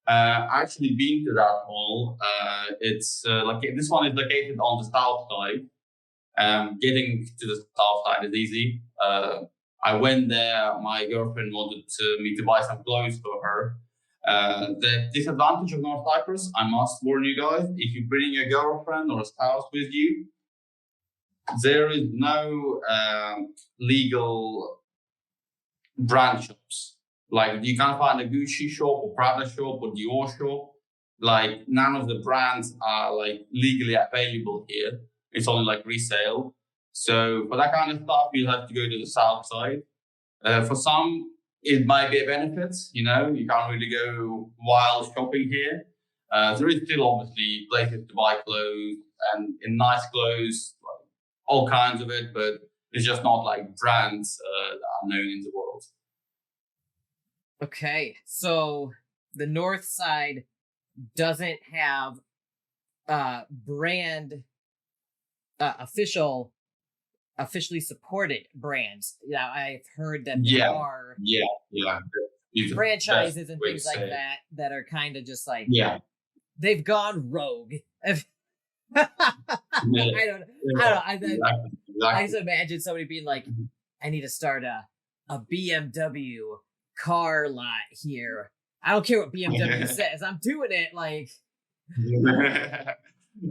Actually, been to that mall. It's like this one is located on the south side. Getting to the south side is easy. I went there. My girlfriend wanted me to buy some clothes for her. The disadvantage of North Cyprus, I must warn you guys, if you bring your girlfriend or a spouse with you, there is no legal brand shops. Like, you can't find a Gucci shop or Prada shop or Dior shop. Like, none of the brands are like legally available here. It's only like resale. So for that kind of stuff, you'll have to go to the south side. For some, it might be a benefit. You know, you can't really go wild shopping here. There is still obviously places to buy clothes and in nice clothes, like all kinds of it, but it's just not like brands that are known in the world. Okay, so the north side doesn't have brand officially supported brands. Yeah, I've heard that there are franchises and things like that are kind of just like they've gone rogue. I don't know. I just imagine somebody being like, I need to start a BMW car lot here. I don't care what BMW says. I'm doing it. Like,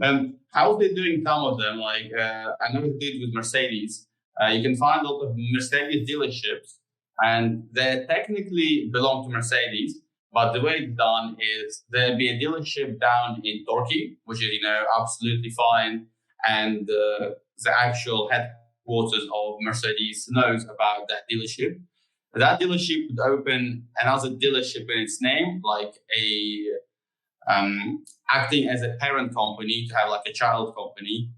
and how they doing some of them? Like, I know they did with Mercedes. You can find a lot of Mercedes dealerships, and they technically belong to Mercedes. But the way it's done is there'll be a dealership down in Turkey, which is, absolutely fine. And the actual headquarters of Mercedes knows about that dealership. That dealership would open another dealership in its name, like acting as a parent company to have like a child company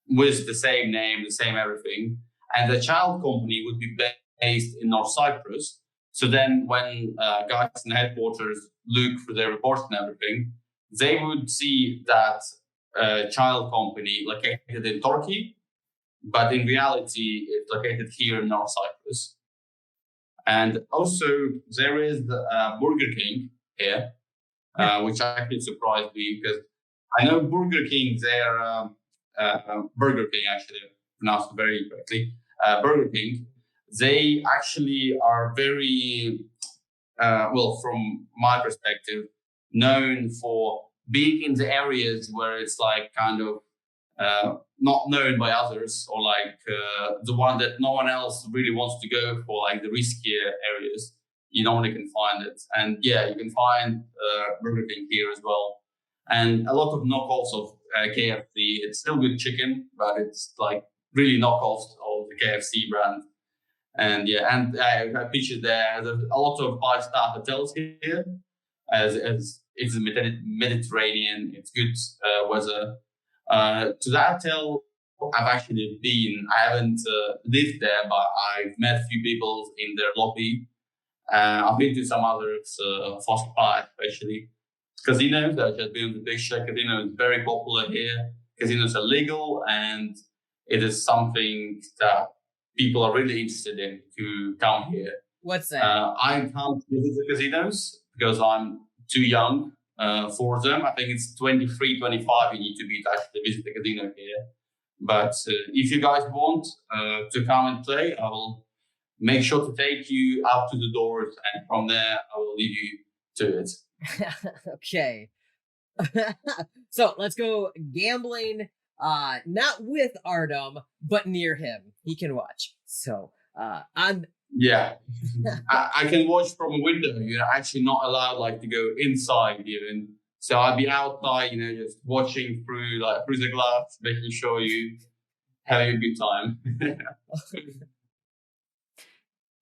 with the same name, the same everything. And the child company would be based in North Cyprus. So then when guys in headquarters look for their reports and everything, they would see that child company located in Turkey, but in reality, it's located here in North Cyprus. And also, there is Burger King here, which actually surprised me, because I know Burger King, they're Burger King, actually pronounced very correctly, Burger King, they actually are very, from my perspective, known for being in the areas where it's like kind of not known by others, or like the one that no one else really wants to go for, like the riskier areas. You normally can find it. And yeah, you can find Burger King here as well. And a lot of knockoffs of KFC. It's still good chicken, but it's like really knockoffs of the KFC brand. And yeah, and I pictured there's a lot of 5-star hotels here, as it's Mediterranean, it's good weather. To that hotel, I've actually been. I haven't lived there, but I've met a few people in their lobby. I've been to some others, for spa especially. Casinos, I've just been to the Big Shack Casino. It's very popular here. Casinos are legal, and it is something that people are really interested in to come here. What's that? I can't visit the casinos because I'm too young for them. I think it's 23, 25 you need to be to actually visit the casino here. But if you guys want to come and play, I will make sure to take you out to the doors, and from there I will lead you to it. Okay. So let's go gambling. Not with Artem, but near him. He can watch. So I'm yeah. I can watch from a window. You're actually not allowed to go inside even. So I'd be outside, just watching through the glass, making sure you having a good time.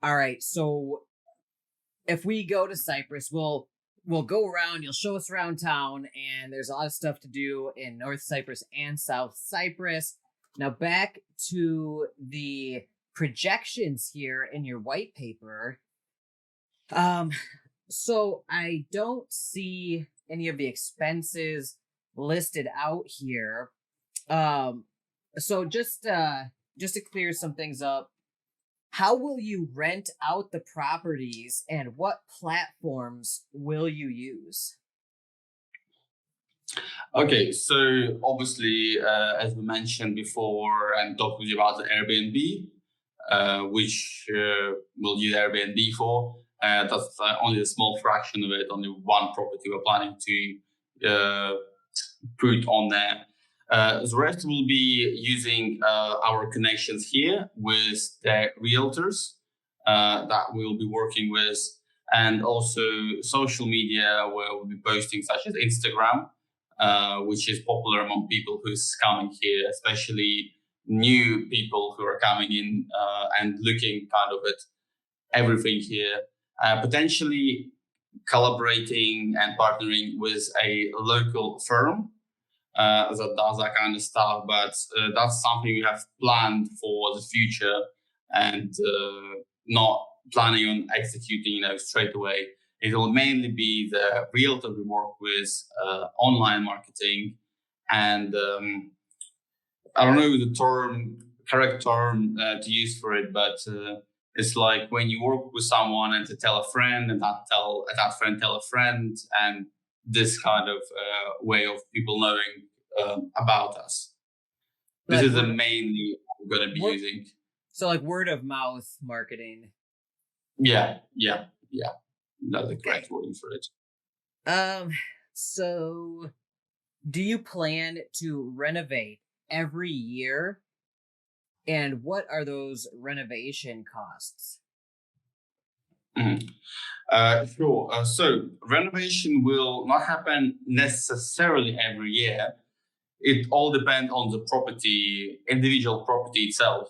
All right. So if we go to Cyprus, we'll go around. You'll show us around town, and there's a lot of stuff to do in North Cyprus and South Cyprus. Now back to the projections here in your white paper. So I don't see any of the expenses listed out here. So just to clear some things up, how will you rent out the properties and what platforms will you use? Okay, so obviously, as we mentioned before, and talked with you about the Airbnb, which we'll use Airbnb for. That's only a small fraction of it, only one property we're planning to put on there. The rest will be using our connections here with the realtors that we'll be working with, and also social media where we'll be posting, such as Instagram, which is popular among people who's coming here, especially new people who are coming in and looking kind of at everything here. Potentially collaborating and partnering with a local firm that does that kind of stuff, but that's something we have planned for the future and not planning on executing, straight away. It will mainly be the realtor we work with, online marketing, and I don't know the correct term to use for it, but it's like when you work with someone and to tell a friend, and that friend tell a friend, and this kind of way of people knowing about us. This is the mainly we're going to be using. So like word of mouth marketing. Yeah. That's the correct wording for it. So do you plan to renovate every year? And what are those renovation costs? Sure. So renovation will not happen necessarily every year. It all depends on the individual property itself.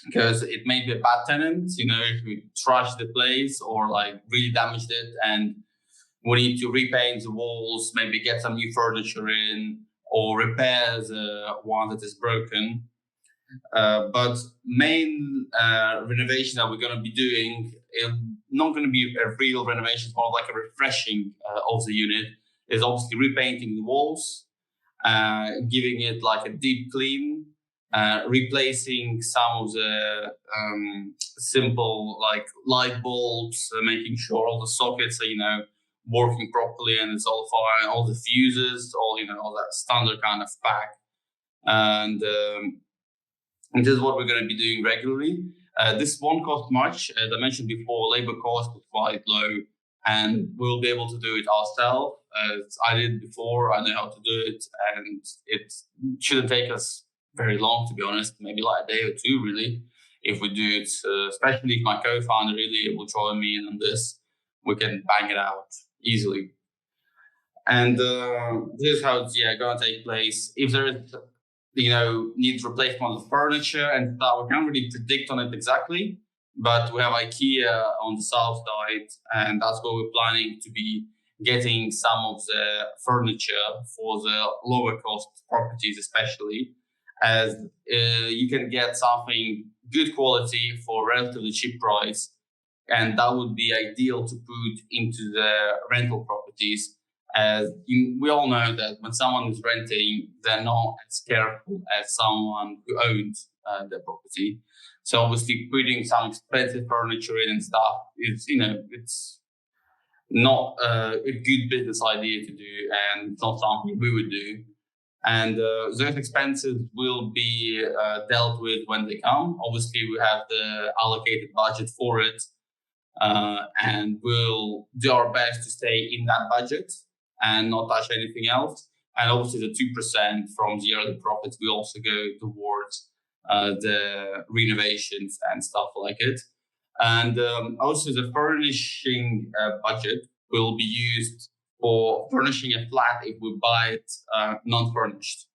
Because it may be a bad tenant, if we trash the place or like really damaged it, and we need to repaint the walls, maybe get some new furniture in, or repair the one that is broken. But main renovation that we're going to be doing is not going to be a real renovation, it's more like a refreshing of the unit. Is obviously repainting the walls, giving it like a deep clean, replacing some of the simple like light bulbs, making sure all the sockets are working properly and it's all fine, all the fuses, all that standard kind of pack, and this is what we're going to be doing regularly. This won't cost much. As I mentioned before, labor cost is quite low, and we'll be able to do it ourselves. As I did before, I know how to do it, and it shouldn't take us very long, to be honest. Maybe like a day or two, really, if we do it. Especially if my co-founder really will join me in on this, we can bang it out easily. And this is how it's going to take place. If there is needs replacement of furniture and stuff, we can't really predict on it exactly, but we have IKEA on the south side, and that's where we're planning to be getting some of the furniture for the lower cost properties, especially as you can get something good quality for relatively cheap price, and that would be ideal to put into the rental properties. As we all know that when someone is renting, they're not as careful as someone who owns the property. So obviously putting some expensive furniture in and stuff is, it's not a good business idea to do, and it's not something we would do. And those expenses will be dealt with when they come. Obviously, we have the allocated budget for it, and we'll do our best to stay in that budget and not touch anything else. And obviously the 2% from the yearly profits will also go towards the renovations and stuff like it. And also the furnishing budget will be used for furnishing a flat if we buy it non-furnished.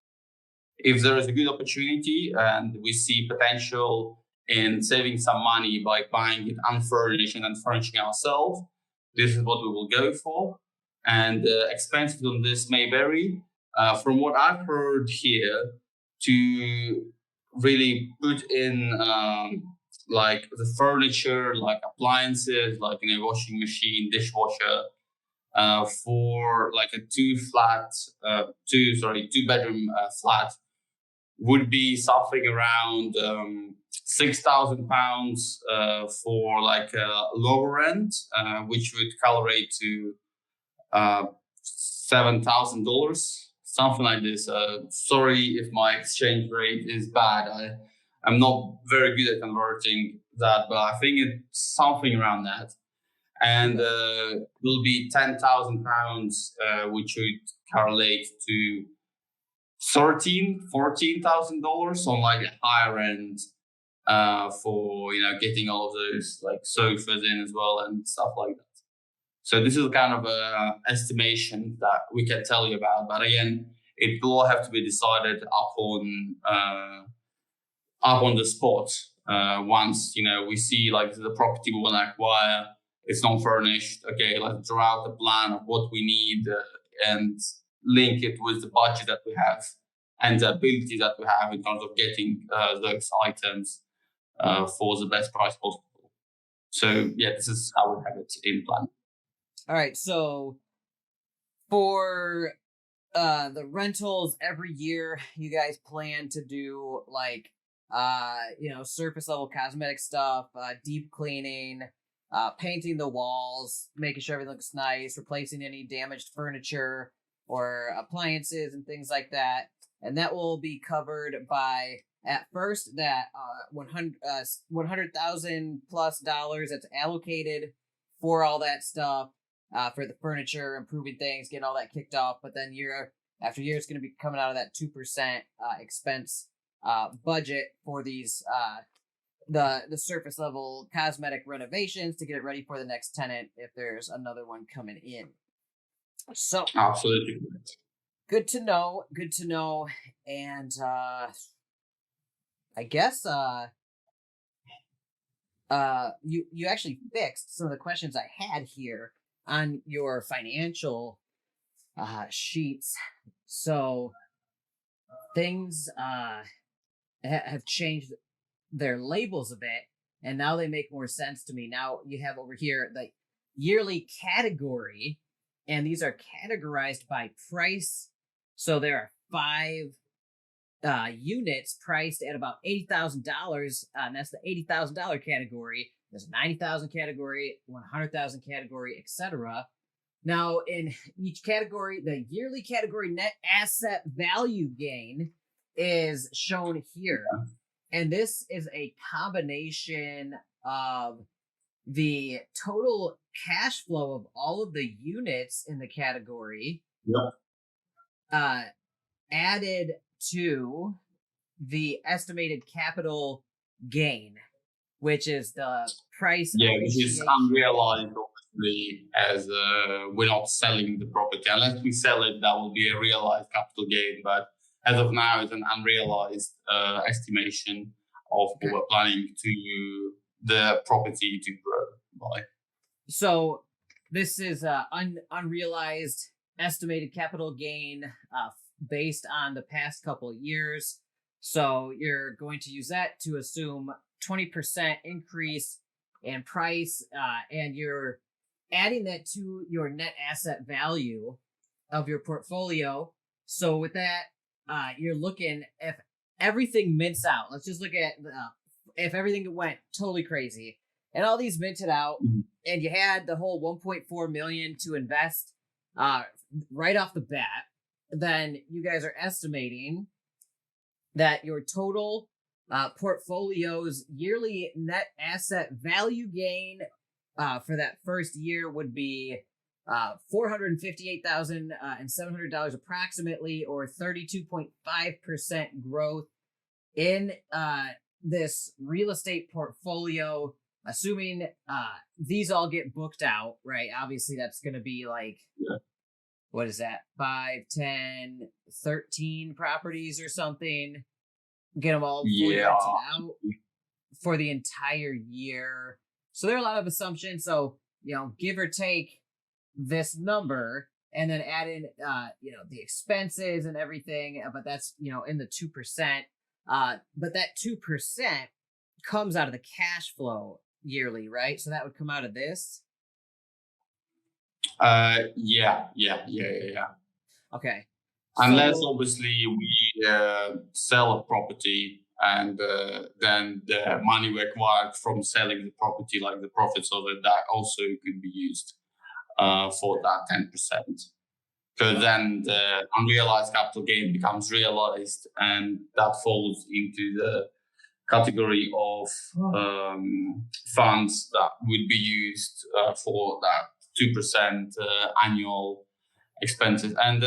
If there is a good opportunity and we see potential in saving some money by buying it unfurnished and then furnishing ourselves, this is what we will go for. And expenses on this may vary. From what I've heard here, to really put in like the furniture, like appliances, like washing machine, dishwasher, for like a two bedroom flat would be something around £6,000 for like a lower end, which would calculate to $7,000, something like this. Sorry if my exchange rate is bad. I'm not very good at converting that, but I think it's something around that. And will be £10,000, which would correlate to $14,000 on like a higher end, for getting all of those like sofas in as well and stuff like that. So this is kind of a estimation that we can tell you about, but again, it will all have to be decided up on the spot. Once we see like the property we want to acquire, it's not furnished. Okay, let's draw out the plan of what we need and link it with the budget that we have and the ability that we have in terms of getting those items for the best price possible. So yeah, this is how we have it in plan. All right, so for the rentals every year, you guys plan to do like surface level cosmetic stuff, deep cleaning, painting the walls, making sure everything looks nice, replacing any damaged furniture or appliances and things like that. And that will be covered by, at first, that $100,000 plus that's allocated for all that stuff, for the furniture, improving things, getting all that kicked off. But then year after year, it's going to be coming out of that 2% expense budget for these the surface level cosmetic renovations to get it ready for the next tenant if there's another one coming in. So absolutely good to know. And I guess you actually fixed some of the questions I had here on your financial sheets. So things have changed their labels a bit, and now they make more sense to me. Now you have over here the yearly category, and these are categorized by price. So there are 5 units priced at about $80,000, and that's the $80,000 category. There's a $90,000 category, $100,000 category, etc. Now, in each category, the yearly category net asset value gain is shown here. And this is a combination of the total cash flow of all of the units in the category, added to the estimated capital gain, which is the price. Yeah, which is unrealized, obviously, as we're not selling the property. Unless we sell it, that will be a realized capital gain. But as of now, it's an unrealized estimation of what we're planning to the property to grow by. So this is unrealized estimated capital gain based on the past couple of years. So you're going to use that to assume 20% increase in price, and you're adding that to your net asset value of your portfolio. So with that, you're looking, if everything mints out, let's just look at if everything went totally crazy and all these minted out, and you had the whole $1.4 million to invest right off the bat, then you guys are estimating that your total portfolio's yearly net asset value gain for that first year would be $458,700 approximately, or 32.5% growth in this real estate portfolio, assuming these all get booked out, right? Obviously, that's going to be like, what is that? 5, 10, 13 properties or something. Get them all fully rented out for the entire year. So there are a lot of assumptions. So, give or take this number, and then add in, the expenses and everything. But that's, in the 2%. But that 2% comes out of the cash flow yearly, right? So that would come out of this. Yeah. Okay. Unless obviously we sell a property and then the money we acquired from selling the property, like the profits of it, that also could be used for that 10%. Because then the unrealized capital gain becomes realized, and that falls into the category of funds that would be used for that 2% annual expenses. And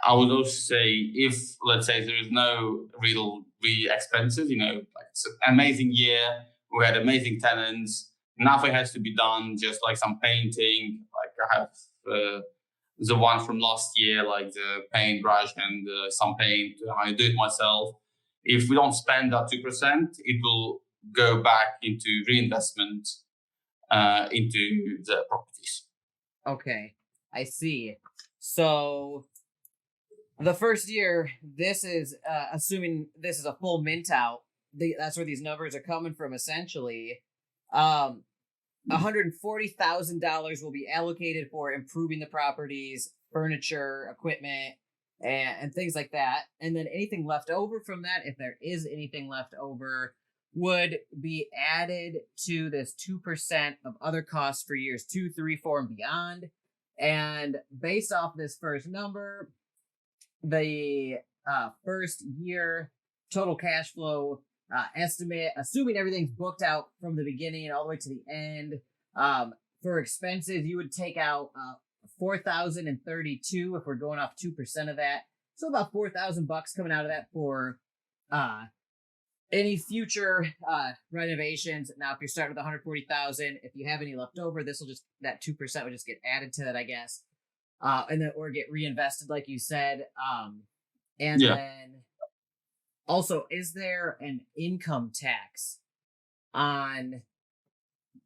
I would also say, if let's say there is no real expenses, like it's an amazing year, we had amazing tenants, nothing has to be done, just like some painting. Like I have the one from last year, like the paintbrush and some paint. I do it myself. If we don't spend that 2%, it will go back into reinvestment into the properties. Okay, I see. So the first year, this is assuming this is a full mint out. That's where these numbers are coming from, essentially. $140,000 will be allocated for improving the properties, furniture, equipment, and things like that. And then anything left over from that, if there is anything left over, would be added to this 2% of other costs for years 2, 3, 4, and beyond. And based off this first number, the first year total cash flow estimate, assuming everything's booked out from the beginning all the way to the end, for expenses, you would take out $4,032 if we're going off 2% of that. So about $4,000 coming out of that for any future renovations. Now, if you're starting with $140,000, if you have any left over, that 2% would just get added to that, I guess. And then or get reinvested, like you said. Then also, is there an income tax on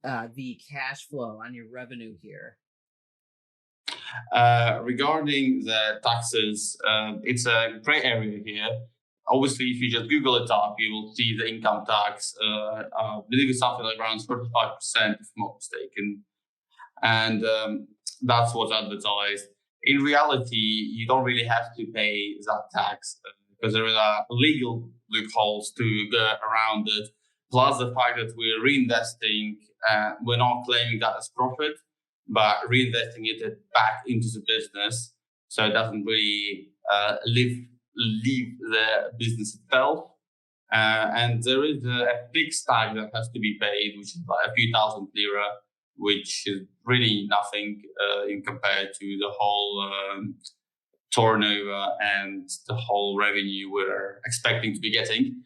the cash flow, on your revenue here? Regarding the taxes, it's a gray area here. Obviously, if you just Google it up, you will see the income tax. I believe it's something like around 35%, if I'm not mistaken. And that's what's advertised. In reality, you don't really have to pay that tax because there are legal loopholes to go around it. Plus the fact that we're reinvesting, we're not claiming that as profit, but reinvesting it back into the business. So it doesn't really leave the business itself. And there is a fixed tax that has to be paid, which is like a few thousand lira, which is really nothing in compared to the whole turnover and the whole revenue we're expecting to be getting.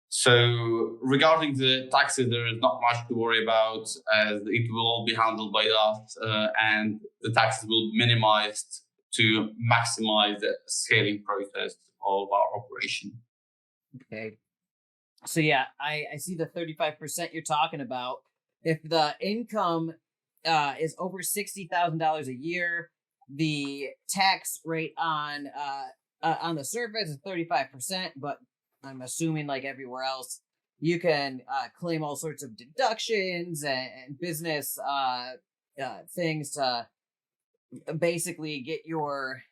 So regarding the taxes, there is not much to worry about, as it will all be handled by us, and the taxes will be minimized to maximize the scaling process of our operation. Okay. So yeah, I see the 35% you're talking about. If the income is over $60,000 a year, the tax rate on the surface is 35%, but I'm assuming, like everywhere else, you can claim all sorts of deductions and business things to basically get your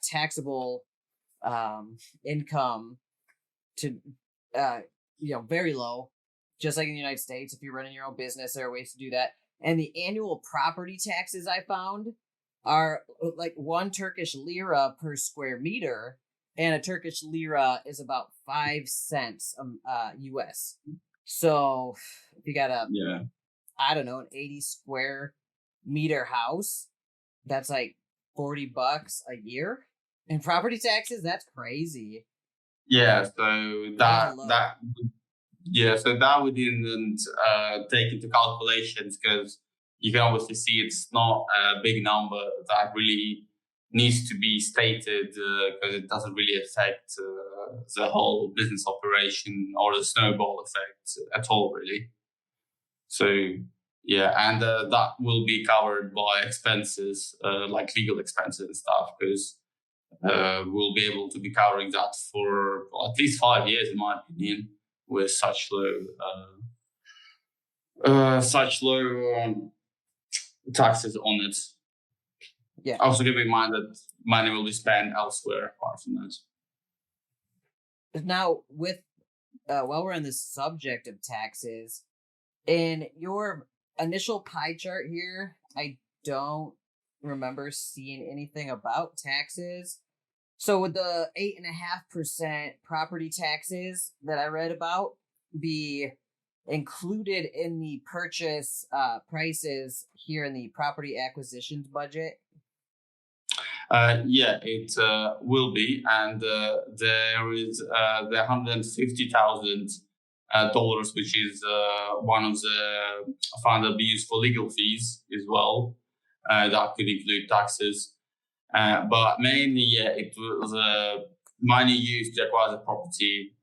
taxable income to very low. Just like in the United States, if you're running your own business, there are ways to do that. And the annual property taxes I found are like 1 Turkish lira per square meter, and a Turkish lira is about 5 cents US. So if you got an 80 square meter house, that's like $40 a year. And property taxes, that's crazy. Yeah, so that we didn't take into calculations, because you can obviously see it's not a big number that really needs to be stated, because it doesn't really affect the whole business operation or the snowball effect at all, really. So yeah, and that will be covered by expenses like legal expenses and stuff, because we'll be able to be covering that for at least 5 years, in my opinion, with such low taxes on it. Yeah. Also keep in mind that money will be spent elsewhere apart from that. Now, with while we're on the subject of taxes, in your initial pie chart here, I don't remember seeing anything about taxes. So would the 8.5% property taxes that I read about be included in the purchase prices here in the property acquisitions budget? Yeah, it will be, and there is the $150,000, which is one of the fund that be used for legal fees as well. That could include taxes, but mainly, yeah, it was money used to acquire the property.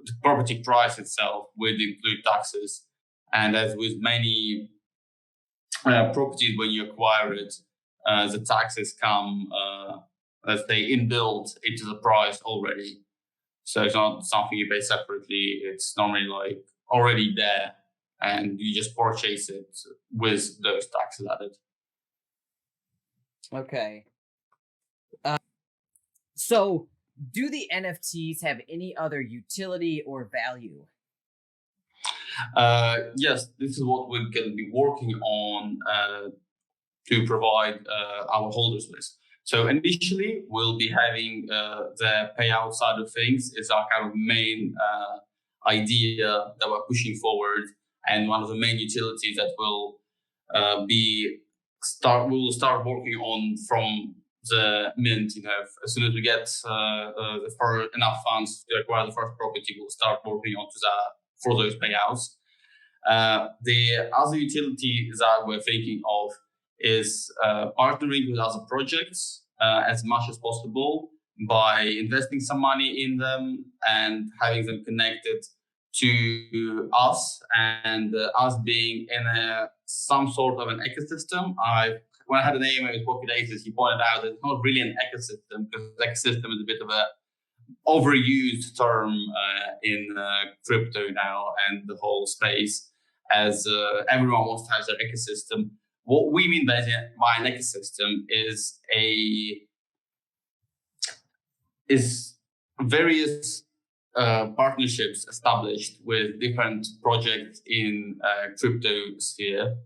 The property price itself would include taxes, and as with many properties, when you acquire it, the taxes come, let's say, inbuilt into the price already. So it's not something you pay separately. It's normally like already there, and you just purchase it with those taxes added. Okay. So, do the NFTs have any other utility or value? Yes, this is what we're going to be working on to provide our holders with. So initially, we'll be having the payout side of things. It's our kind of main idea that we're pushing forward, and one of the main utilities that will we'll start working on from the mint. As soon as we get enough funds to acquire the first property, we'll start working onto that for those payouts. The other utility that we're thinking of is partnering with other projects as much as possible by investing some money in them and having them connected to us, and us being in some sort of an ecosystem. When I had a name with Populated, he pointed out that it's not really an ecosystem, because ecosystem is a bit of a overused term in crypto now and the whole space, as everyone wants to have their ecosystem. What we mean by an ecosystem is various partnerships established with different projects in crypto sphere,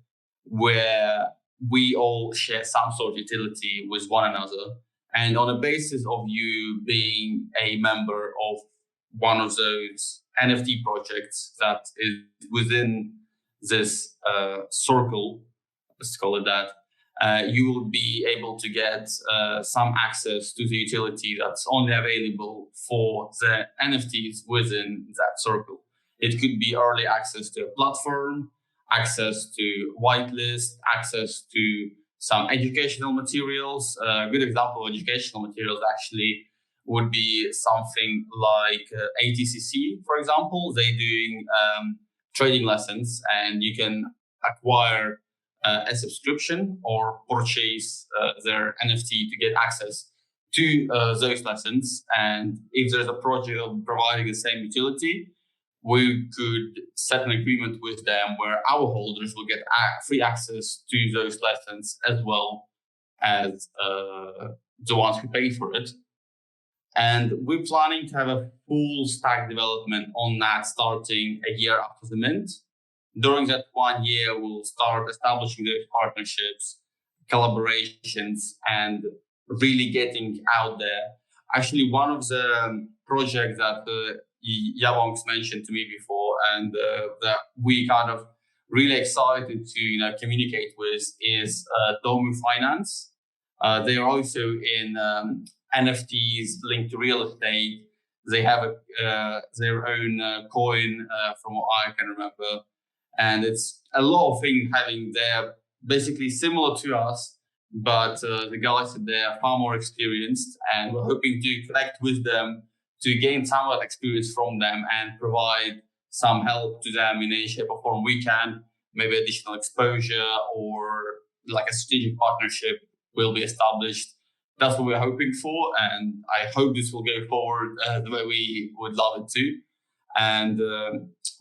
where we all share some sort of utility with one another. And on the basis of you being a member of one of those NFT projects that is within this circle, let's call it that, you will be able to get some access to the utility that's only available for the NFTs within that circle. It could be early access to a platform, access to whitelist, access to some educational materials. A good example of educational materials actually would be something like ATCC, for example. They're doing trading lessons, and you can acquire a subscription or purchase their NFT to get access to those lessons. And if there's a project of providing the same utility, we could set an agreement with them where our holders will get free access to those lessons as well as the ones who pay for it. And we're planning to have a full stack development on that starting a year after the mint. During that 1 year, we'll start establishing those partnerships, collaborations, and really getting out there. Actually, one of the projects that YaBonks mentioned to me before, and that we kind of really excited to communicate with, is Domu Finance. They are also in NFTs linked to real estate. They have their own coin, from what I can remember. And it's a lot of things having there, basically similar to us, but the guys are there far more experienced, and we're hoping to connect with them to gain some of that experience from them and provide some help to them in any shape or form we can. Maybe additional exposure or like a strategic partnership will be established. that's what we're hoping for, and I hope this will go forward the way we would love it to. And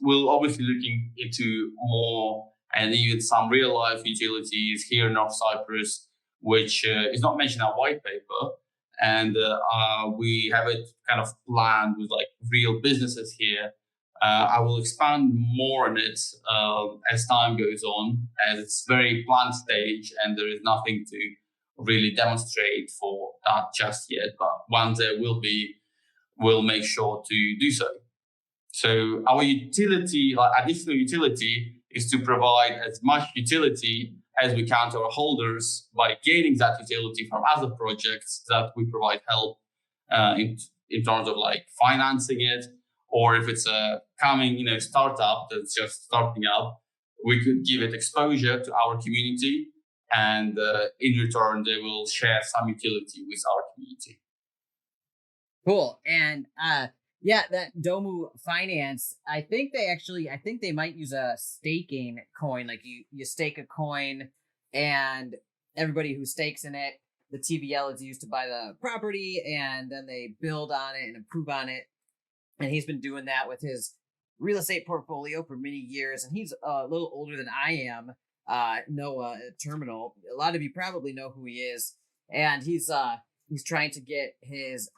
we'll obviously looking into more and even some real life utilities here in North Cyprus, which is not mentioned in our white paper. And we have it kind of planned with like real businesses here. I will expand more on it as time goes on, as it's very planned stage and there is nothing to really demonstrate for that just yet. But once there will be, we'll make sure to do so. So our utility, like additional utility, is to provide as much utility as we can to our holders by gaining that utility from other projects that we provide help in terms of like financing it, or if it's a coming startup that's just starting up, we could give it exposure to our community, and in return they will share some utility with our community. Cool. And yeah, that Domu Finance, I think they might use a staking coin. Like you stake a coin and everybody who stakes in it, the TVL is used to buy the property, and then they build on it and improve on it. And he's been doing that with his real estate portfolio for many years. And he's a little older than I am. Noah Terminal. A lot of you probably know who he is. And he's trying to get his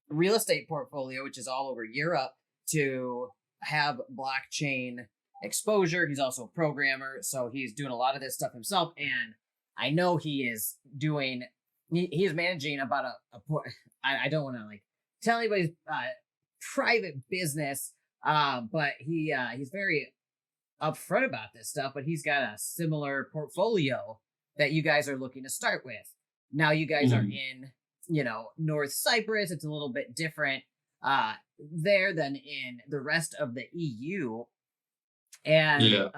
real estate portfolio, which is all over Europe, to have blockchain exposure. He's also a programmer, so he's doing a lot of this stuff himself. And I know he is managing about I don't want to like tell anybody's private business, but he's very upfront about this stuff. But he's got a similar portfolio that you guys are looking to start with. Now you guys are in North Cyprus. It's a little bit different there than in the rest of the EU, and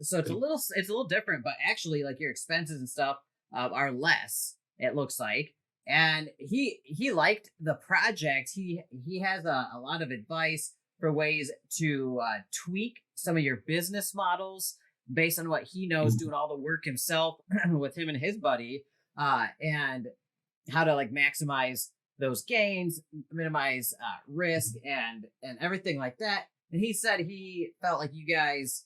so it's a little different. But actually, like your expenses and stuff are less, it looks like. And he liked the project. He has a lot of advice for ways to tweak some of your business models based on what he knows, doing all the work himself with him and his buddy, and how to like maximize those gains, minimize risk, and everything like that. And he said he felt like you guys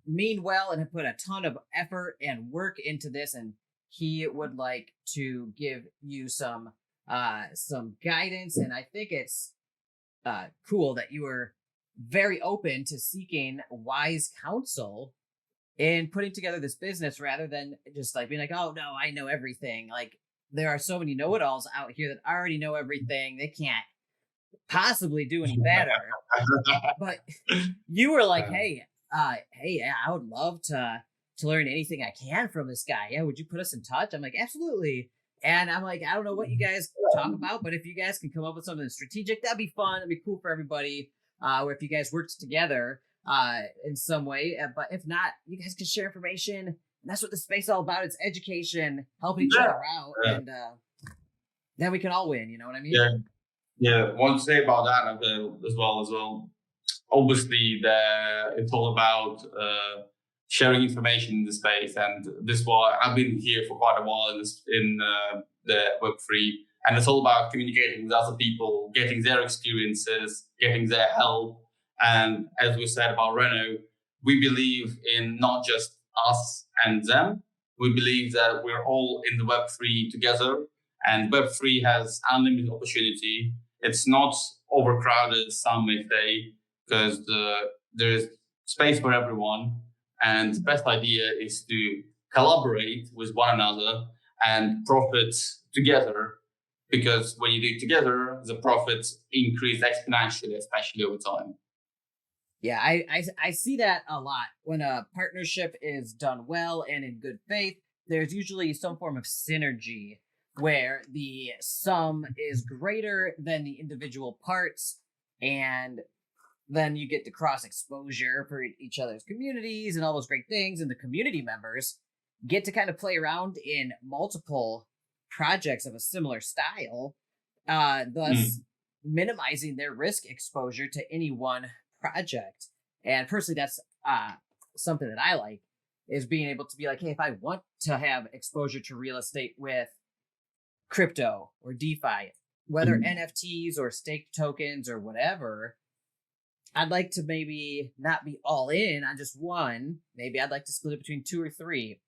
mean well and have put a ton of effort and work into this, and he would like to give you some guidance. And I think it's cool that you were very open to seeking wise counsel in putting together this business, rather than just like being like, oh no, I know everything. Like, there are so many know-it-alls out here that already know everything. They can't possibly do any better. But you were like, hey, yeah, I would love to learn anything I can from this guy. Yeah, would you put us in touch? I'm like, absolutely. And I'm like, I don't know what you guys talk about, but if you guys can come up with something strategic, that'd be fun. It'd be cool for everybody. Or if you guys worked together in some way. But if not, you guys can share information. And that's what the space is all about. It's education, helping each other out, and then we can all win. You know what I mean? Yeah. One to say about that as well. Obviously, it's all about sharing information in the space, and this is why I've been here for quite a while in the Web3, and it's all about communicating with other people, getting their experiences, getting their help. And as we said about Reno, we believe in not just us and them. We believe that we're all in the Web3 together, and Web3 has unlimited opportunity. It's not overcrowded, some may say, because there's space for everyone. And the best idea is to collaborate with one another and profit together, because when you do it together, the profits increase exponentially, especially over time. Yeah, I see that a lot. When a partnership is done well and in good faith, there's usually some form of synergy where the sum is greater than the individual parts, and then you get the cross exposure for each other's communities and all those great things, and the community members get to kind of play around in multiple projects of a similar style, thus minimizing their risk exposure to any one project. And personally, that's something that I like, is being able to be like, hey, if I want to have exposure to real estate with crypto or DeFi, whether NFTs or staked tokens or whatever, I'd like to maybe not be all in on just one. Maybe I'd like to split it between 2 or 3.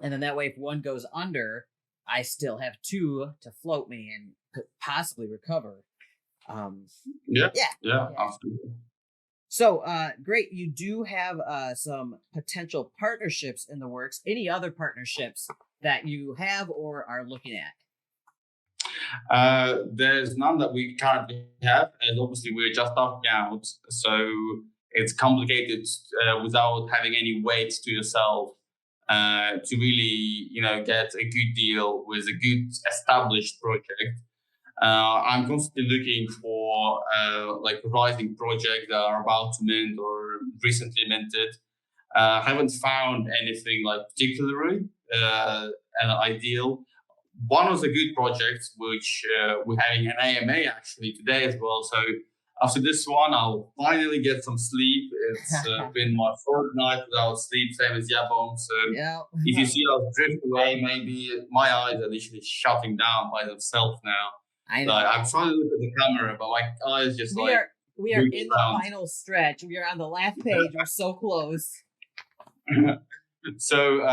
And then that way, if one goes under, I still have 2 to float me and could possibly recover. Yeah, absolutely. So, great. You do have some potential partnerships in the works. Any other partnerships that you have or are looking at? There's none that we currently have, and obviously we're just starting out, so it's complicated without having any weight to yourself to really, get a good deal with a good established project. I'm constantly looking for rising projects that are about to mint or recently minted. Haven't found anything particularly ideal. One was a good project, which we're having an AMA actually today as well. So after this one, I'll finally get some sleep. It's been my 4th night without sleep, same as YaBonks. So if you see us drift away, maybe my eyes are literally shutting down by themselves now. I know. I'm trying to look at the camera, but my eyes just we are in the final stretch. We are on the last page. We're so close. So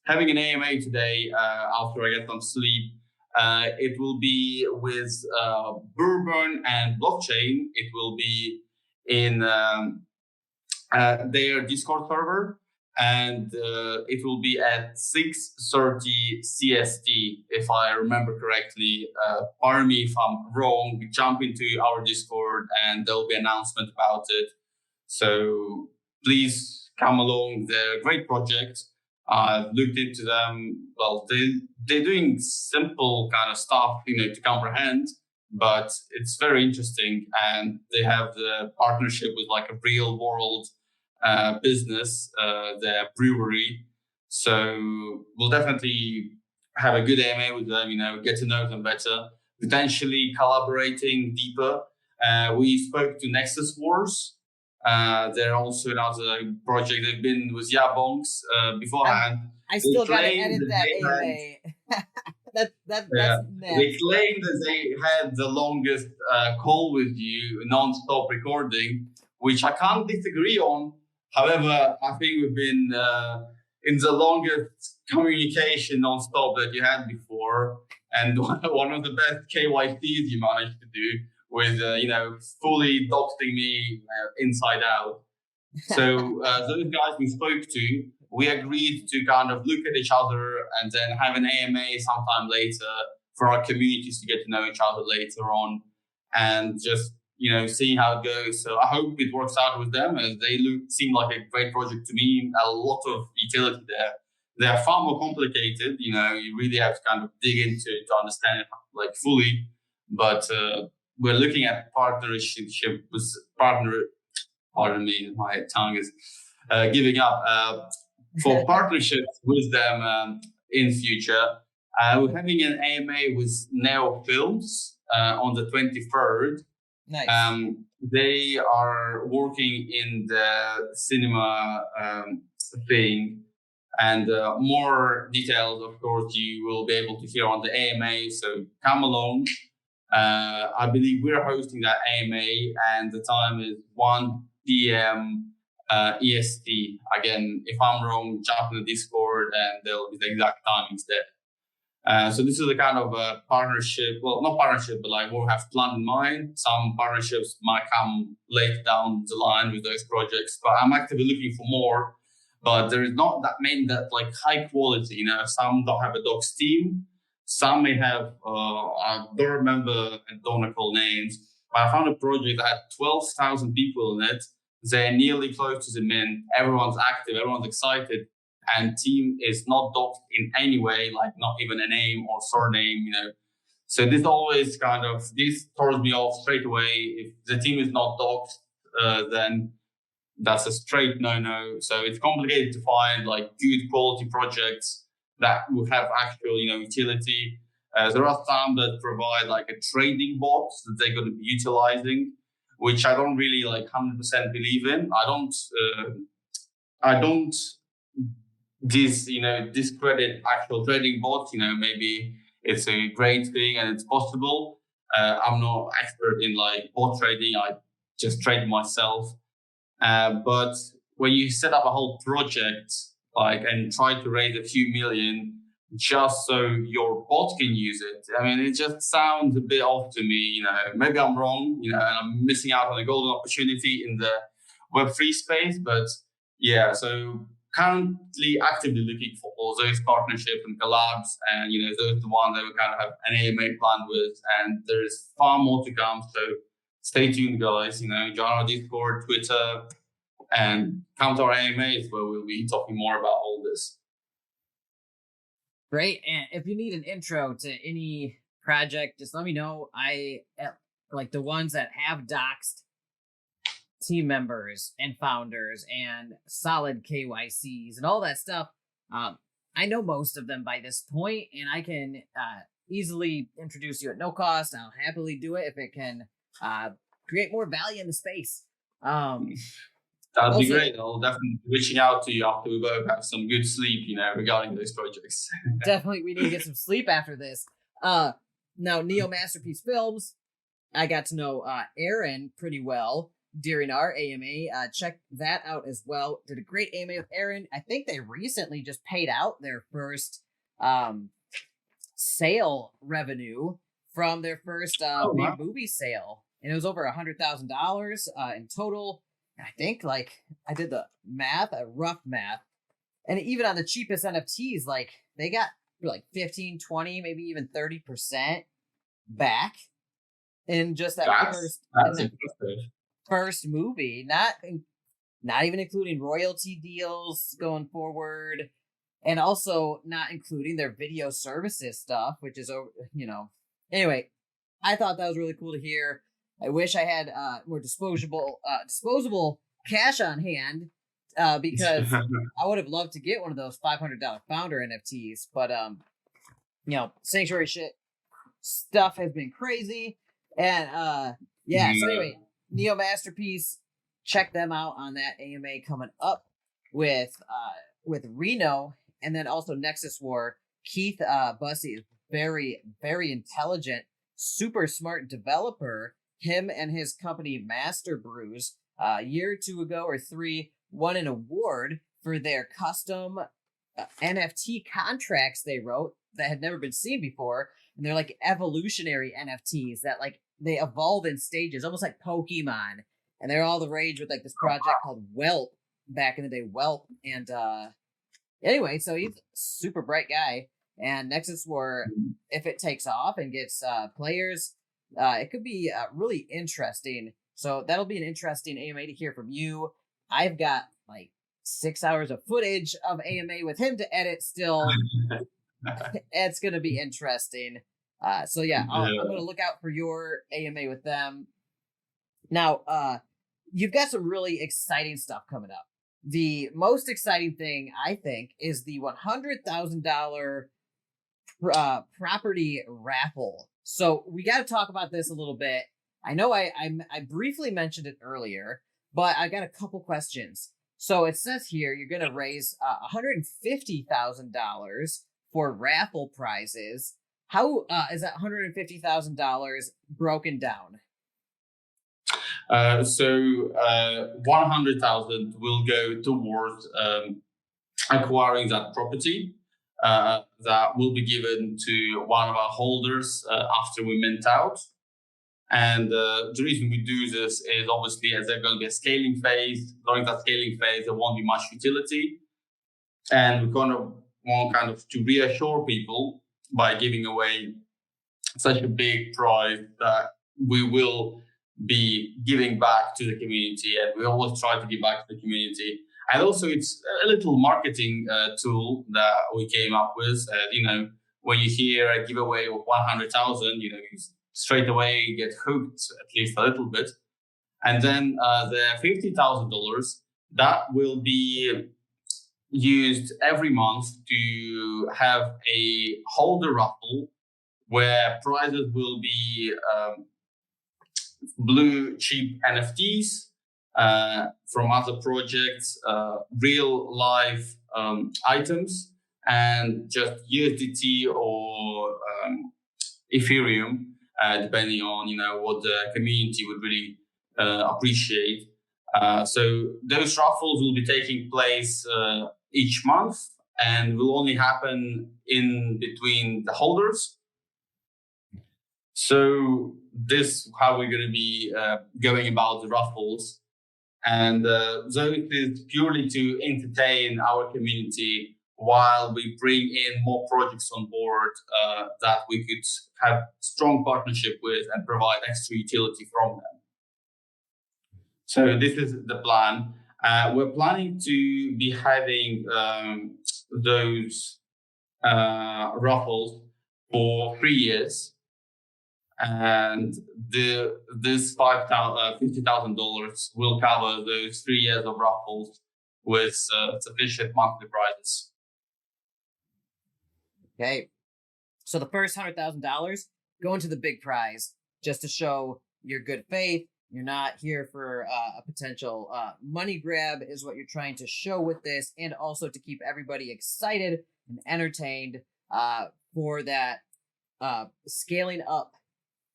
having an AMA today after I get some sleep. It will be with Bourbon and blockchain. It will be in their Discord server, and it will be at 6:30 CST, if I remember correctly. Pardon me if I'm wrong. Jump into our Discord, and there'll be an announcement about it. So please come along. They're a great project. I've looked into them. Well, they're doing simple kind of stuff, to comprehend, but it's very interesting. And they have the partnership with a real world business, their brewery. So we'll definitely have a good AMA with them, get to know them better, potentially collaborating deeper. We spoke to Nexus Wars. They're also another project. They've been with YaBonks beforehand. I still got to edit that AMA. That's They claimed that they had the longest call with you, non-stop recording, which I can't disagree on. However, I think we've been in the longest communication non-stop that you had before, and one of the best KYCs you managed to do, with fully doxing me inside out. So those guys we spoke to, we agreed to kind of look at each other and then have an AMA sometime later for our communities to get to know each other later on, and just seeing how it goes. So I hope it works out with them, as they seem like a great project to me. A lot of utility there. They're far more complicated. You really have to kind of dig into it to understand it fully, but we're looking at partnership with pardon me, my tongue is giving up, for partnerships with them in future. We're having an AMA with Neo Films on the 23rd. Nice. They are working in the cinema thing, and more details, of course, you will be able to hear on the AMA. So come along. I believe we're hosting that AMA, and the time is 1 p.m. EST. Again, if I'm wrong, jump in the Discord, and there'll be the exact timings there. So this is the kind of partnership. Well, not partnership, but we'll have planned in mind. Some partnerships might come later down the line with those projects, but I'm actively looking for more. But there is not that many that high quality. Some don't have a docs team. Some may have, I don't remember and don't recall names, but I found a project that had 12,000 people in it. They're nearly close to the mint. Everyone's active, everyone's excited, and team is not docked in any way, not even a name or surname, So this always this throws me off straight away. If the team is not docked, then that's a straight no-no. So it's complicated to find good quality projects that will have actual, utility. There are some that provide a trading bot that they're going to be utilizing, which I don't really 100% believe in. I don't discredit actual trading bots. Maybe it's a great thing and it's possible. I'm not expert in like bot trading. I just trade myself. But when you set up a whole project, like, and try to raise a few million just so your bot can use it, I mean, it just sounds a bit off to me. Maybe I'm wrong, and I'm missing out on a golden opportunity in the Web3 space. But yeah, so currently actively looking for all those partnerships and collabs, and those are the ones that we kind of have an AMA plan with, and there's far more to come. So stay tuned, guys. Join our Discord, Twitter, and come to our AMAs where we'll be talking more about all this. Great. And if you need an intro to any project, just let me know. I like the ones that have doxed team members and founders and solid KYCs and all that stuff. I know most of them by this point, and I can easily introduce you at no cost. I'll happily do it if it can create more value in the space. That'd be great. I'll definitely be reaching out to you after we both have some good sleep, regarding those projects. Definitely, we need to get some sleep after this. Now, Neo Masterpiece Films, I got to know Aaron pretty well during our AMA. Check that out as well. Did a great AMA with Aaron. I think they recently just paid out their first sale revenue from their first big movie sale. And it was over $100,000 in total. I think, like, I did the math, a rough math, and even on the cheapest NFTs, like, they got like 15, 20, maybe even 30% back in just that first movie. Not even including royalty deals going forward, and also not including their video services stuff, which is, Anyway, I thought that was really cool to hear. I wish I had more disposable cash on hand because I would have loved to get one of those $500 founder NFTs. But sanctuary shit stuff has been crazy, and So anyway, Neo Masterpiece, check them out on that AMA coming up with Reno, and then also Nexus War. Keith Bussey is very, very intelligent, super smart developer. Him and his company Master Brews, a year or two ago or three, won an award for their custom NFT contracts they wrote that had never been seen before. And they're like evolutionary NFTs that like they evolve in stages, almost like Pokemon. And they're all the rage with like this project called Whelp back in the day, Whelp. And anyway, so he's a super bright guy. And Nexus War, if it takes off and gets players, it could be really interesting. So that'll be an interesting AMA to hear from you. I've got like 6 hours of footage of AMA with him to edit still. It's going to be interesting. I'm going to look out for your AMA with them. Now, you've got some really exciting stuff coming up. The most exciting thing, I think, is the $100,000 property raffle. So we got to talk about this a little bit. I know I briefly mentioned it earlier, but I got a couple questions. So it says here you're going to raise $150,000 for raffle prizes. How is that $150,000 broken down? So 100,000 will go towards acquiring that property. That will be given to one of our holders after we mint out. And the reason we do this is obviously as there's going to be a scaling phase. During that scaling phase, there won't be much utility. And we kind of want to reassure people by giving away such a big prize that we will be giving back to the community. And we always try to give back to the community. And also, it's a little marketing tool that we came up with. When you hear a giveaway of 100,000, you straight away you get hooked at least a little bit. And then the $50,000 that will be used every month to have a holder raffle where prizes will be blue chip NFTs. From other projects, real life items, and just USDT or Ethereum, depending on what the community would really appreciate. So those raffles will be taking place each month and will only happen in between the holders. So this is how we're going to be going about the raffles. And so it is purely to entertain our community while we bring in more projects on board that we could have strong partnership with and provide extra utility from them. So this is the plan. We're planning to be having those raffles for 3 years. And this $50,000 will cover those 3 years of raffles with sufficient monthly prizes. Okay, so the first $100,000 go into the big prize, just to show your good faith. You're not here for a potential money grab, is what you're trying to show with this, and also to keep everybody excited and entertained for that scaling up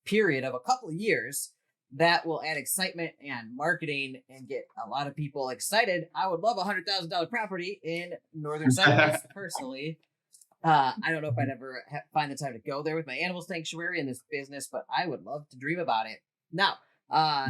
period of a couple of years. That will add excitement and marketing and get a lot of people excited. I would love a $100,000 property in Northern Cyprus, personally. I don't know if I'd ever find the time to go there with my animal sanctuary in this business, but I would love to dream about it. Now,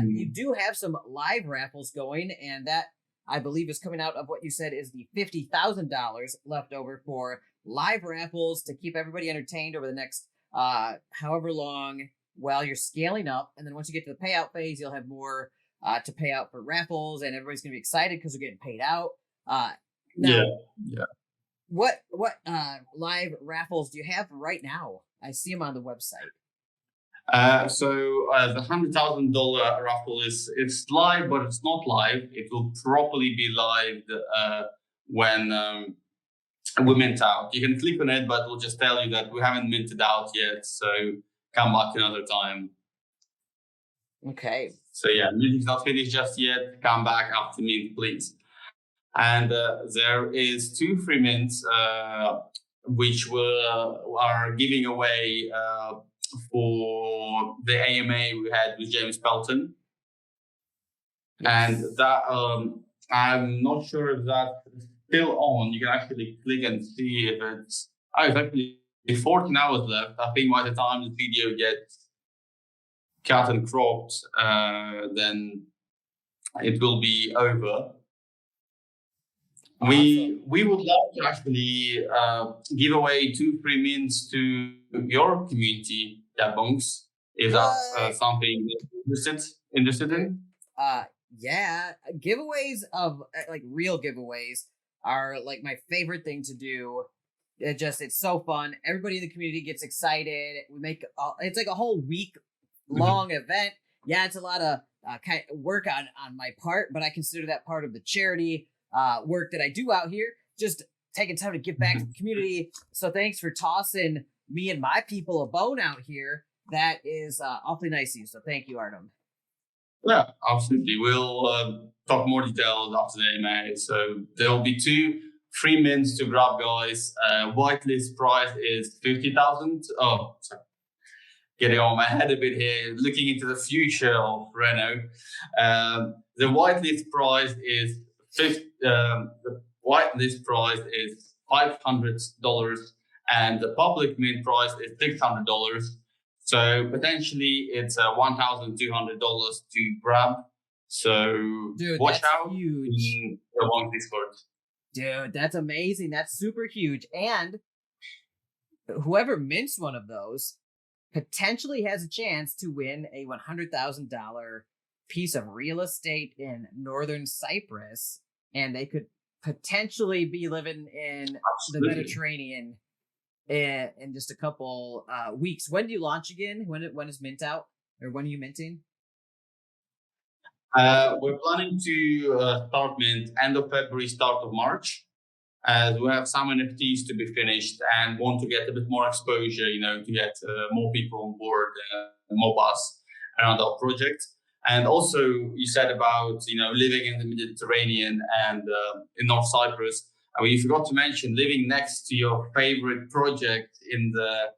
you do have some live raffles going, and that, I believe, is coming out of what you said is the $50,000 left over for live raffles to keep everybody entertained over the next however long while you're scaling up. And then once you get to the payout phase, you'll have more to pay out for raffles, and everybody's going to be excited because they're getting paid out. Now, what live raffles do you have right now? I see them on the website. So the $100,000 raffle it's live, but it's not live. It will properly be live when we mint out. You can click on it, but we'll just tell you that we haven't minted out yet. So come back another time. Okay. So yeah, minting's not finished just yet. Come back after mint, please. And there is 2 free mints which we are giving away for the AMA we had with James Pelton. And that I'm not sure if that's still on. You can actually click and see if it's actually 14 hours left. I think by the time the video gets cut and cropped, then it will be over. Awesome. We would love to actually give away 2 free mints to your community, YaBonks, if that's something you're interested in. Yeah, giveaways of like real giveaways are like my favorite thing to do. It's so fun. Everybody in the community gets excited. We make it's like a whole week long event. Yeah, it's a lot of kind of work on my part, but I consider that part of the charity work that I do out here, just taking time to give back to the community. So thanks for tossing me and my people a bone out here. That is awfully nice of you. So thank you, Artem. Yeah, absolutely. We'll talk more details after the AMA. So there'll be 2 free mints to grab, guys. Whitelist price is 50,000. Oh, sorry. Getting on my head a bit here, looking into the future of Reno. The whitelist price is $500, and the public mint price is $600. So potentially it's $1,200 to grab. So dude, watch out huge. In the long Discord. Dude, that's amazing. That's super huge. And whoever mints one of those potentially has a chance to win a $100,000 piece of real estate in Northern Cyprus, and they could potentially be living in the Mediterranean in just a couple weeks. When do you launch again? When is mint out, or when are you minting? We're planning to start mint end of February, start of March, as we have some NFTs to be finished and want to get a bit more exposure, to get more people on board, more buzz around our project. And also, you said about living in the Mediterranean and in North Cyprus. I mean, you forgot to mention living next to your favorite project in the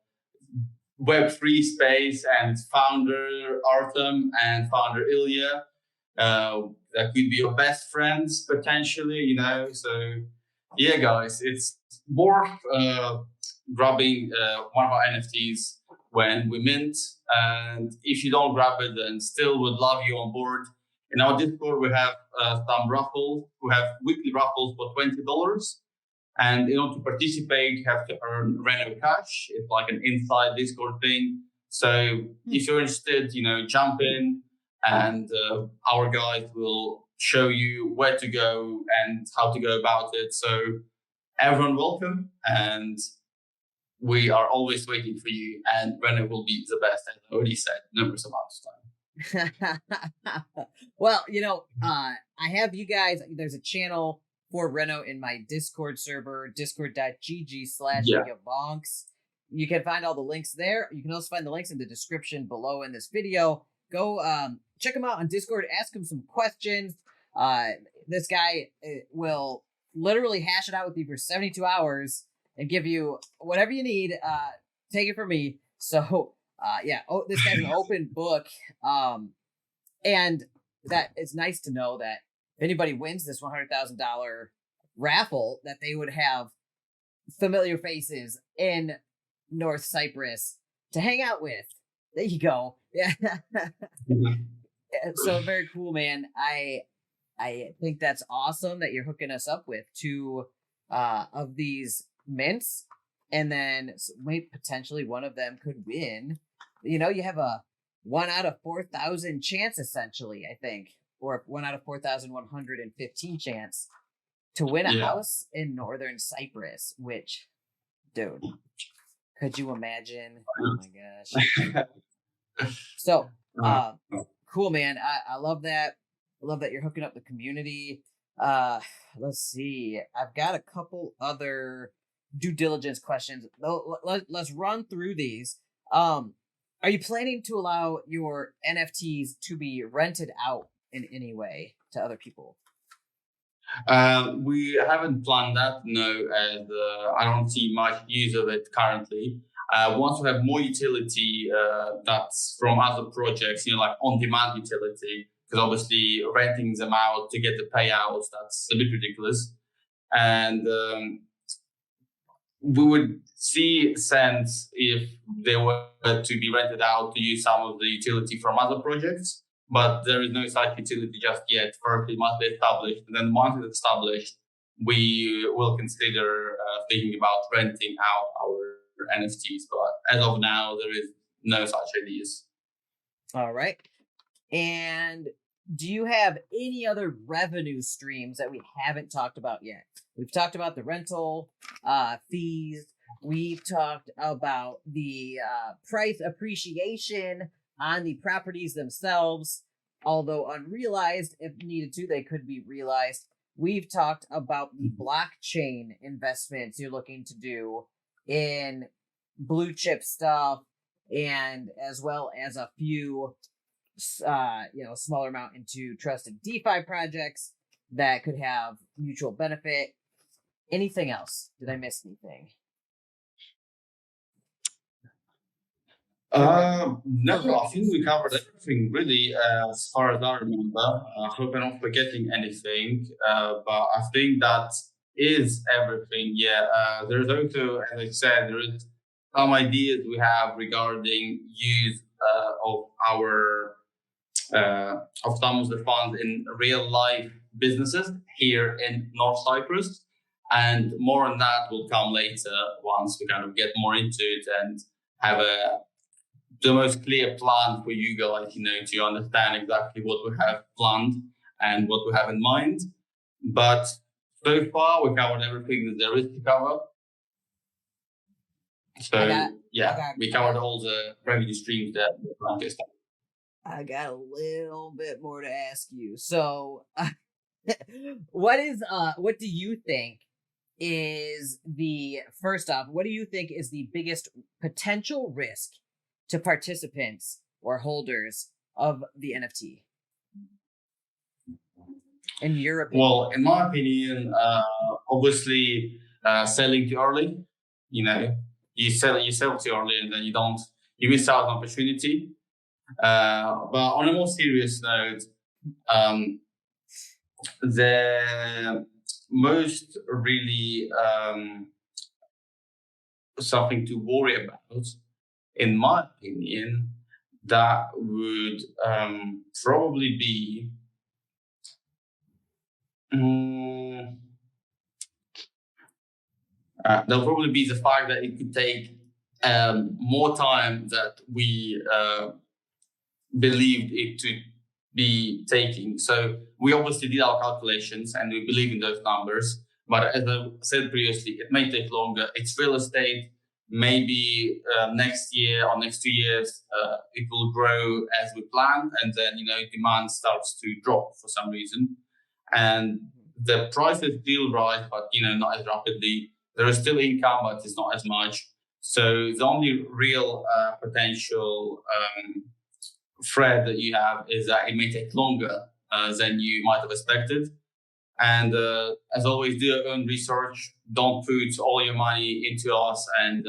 Web3 space and its founder Artem and founder Ilya. That could be your best friends potentially, you know. So yeah, guys, it's worth grabbing one of our NFTs when we mint. And if you don't grab it, then still would love you on board. In our Discord, we have some raffles. We have weekly raffles for $20. And in order to participate, you have to earn Reno cash. It's like an inside Discord thing. So if you're interested, you know, jump in, and our guys will show you where to go and how to go about it. So everyone welcome, and we are always waiting for you. And Reno will be the best, as I already said numerous amounts of time. Well, you know, I have you guys, there's a channel for Reno in my Discord server, discord.gg/YaBonks. You can find all the links there. You can also find the links in the description below in this video. Go check him out on Discord, ask him some questions. This guy will literally hash it out with you for 72 hours and give you whatever you need. Take it from me. So yeah, this guy's an open book. And that it's nice to know that if anybody wins this $100,000 raffle, that they would have familiar faces in North Cyprus to hang out with. There you go. Yeah. So very cool, man. I think that's awesome that you're hooking us up with two of these mints, and then maybe potentially one of them could win. You know, you have a 1 out of 4,000 chance, essentially, I think, or 1 out of 4,115 chance to win a house in northern Cyprus. Which, dude, could you imagine? Oh my gosh! So, cool, man. I love that. I love that you're hooking up the community. Let's see. I've got a couple other due diligence questions. Let's run through these. Are you planning to allow your NFTs to be rented out in any way to other people? We haven't planned that, no, and I don't see much use of it currently. Once we have more utility that's from other projects, you know, like on-demand utility, because obviously renting them out to get the payouts, that's a bit ridiculous. And we would see sense if they were to be rented out to use some of the utility from other projects, but there is no such utility just yet. First, it must be established, and then once it's established, we will consider thinking about renting out our NFTs. But as of now, there is no such ideas. All right. And do you have any other revenue streams that we haven't talked about yet? We've talked about the rental fees. We've talked about the price appreciation on the properties themselves. Although unrealized, if needed to, they could be realized. We've talked about the blockchain investments you're looking to do in blue chip stuff, and as well as a few smaller amount into trusted DeFi projects that could have mutual benefit. Anything else? Did I miss anything? No, I think we covered everything really, as far as I remember. I hope I'm not forgetting anything, but I think that is everything. Yeah, there's also, as I said, there is some ideas we have regarding use of our of some of the funds in real life businesses here in North Cyprus, and more on that will come later once we kind of get more into it and have the most clear plan for you guys, you know, to understand exactly what we have planned and what we have in mind. But so far, we covered everything that there is to cover. So we covered all the revenue streams that we're trying to establish. I got a little bit more to ask you. So, what do you think is what do you think is the biggest potential risk to participants or holders of the NFT? In your opinion? Well, in my opinion, obviously, selling too early. You sell too early, and then you miss out on opportunity. But on a more serious note, the most really something to worry about, in my opinion, that would probably be there'll probably be the fact that it could take more time that we believed it to be taking. So we obviously did our calculations and we believe in those numbers. But as I said previously, it may take longer. It's real estate. Maybe next year or next 2 years, it will grow as we planned, and then demand starts to drop for some reason, and the prices still rise, but not as rapidly. There is still income, but it's not as much. So the only real potential threat that you have is that it may take longer than you might have expected. And as always, do your own research. Don't put all your money into us and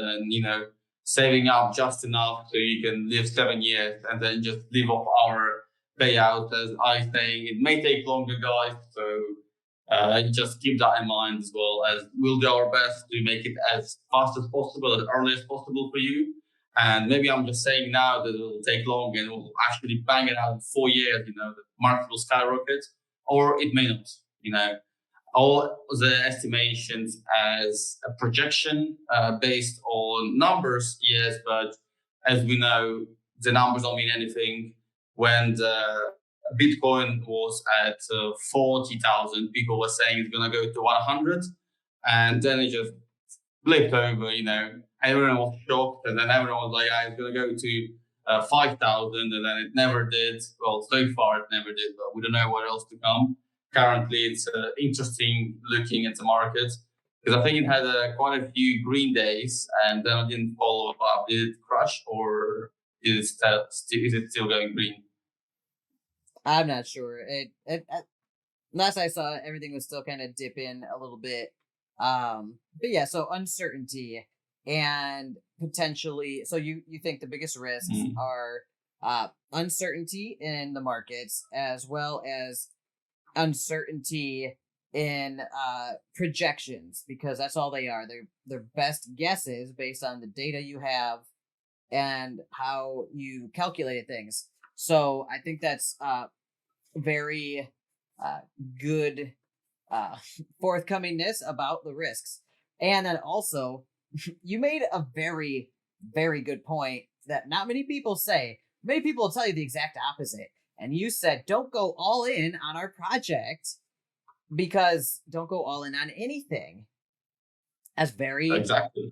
saving up just enough so you can live 7 years and then just live off our payout. As I say, it may take longer, guys. So just keep that in mind, as well as we'll do our best to make it as fast as possible, as early as possible for you. And maybe I'm just saying now that it will take longer and we'll actually bang it out in 4 years. The market will skyrocket, or it may not. All the estimations as a projection based on numbers, yes, but as we know, the numbers don't mean anything. When the Bitcoin was at 40,000, people were saying it's going to go to 100, and then it just flipped over. Everyone was shocked, and then everyone was like, it's going to go to 5,000, and then it never did. Well, so far it never did, but we don't know what else to come. Currently, it's interesting looking at the market, because I think it had quite a few green days, and then it didn't follow up. Did it crash, or is it still going green? I'm not sure. Last I saw, everything was still kind of dipping a little bit. But yeah, so uncertainty and potentially. So you think the biggest risks are uncertainty in the markets, as well as uncertainty in projections, because that's all they are. They're best guesses based on the data you have and how you calculated things. So I think that's very good forthcomingness about the risks. And then also, you made a very, very good point that not many people say. Many people will tell you the exact opposite. And you said, don't go all in on our project, because don't go all in on anything. That's very exactly.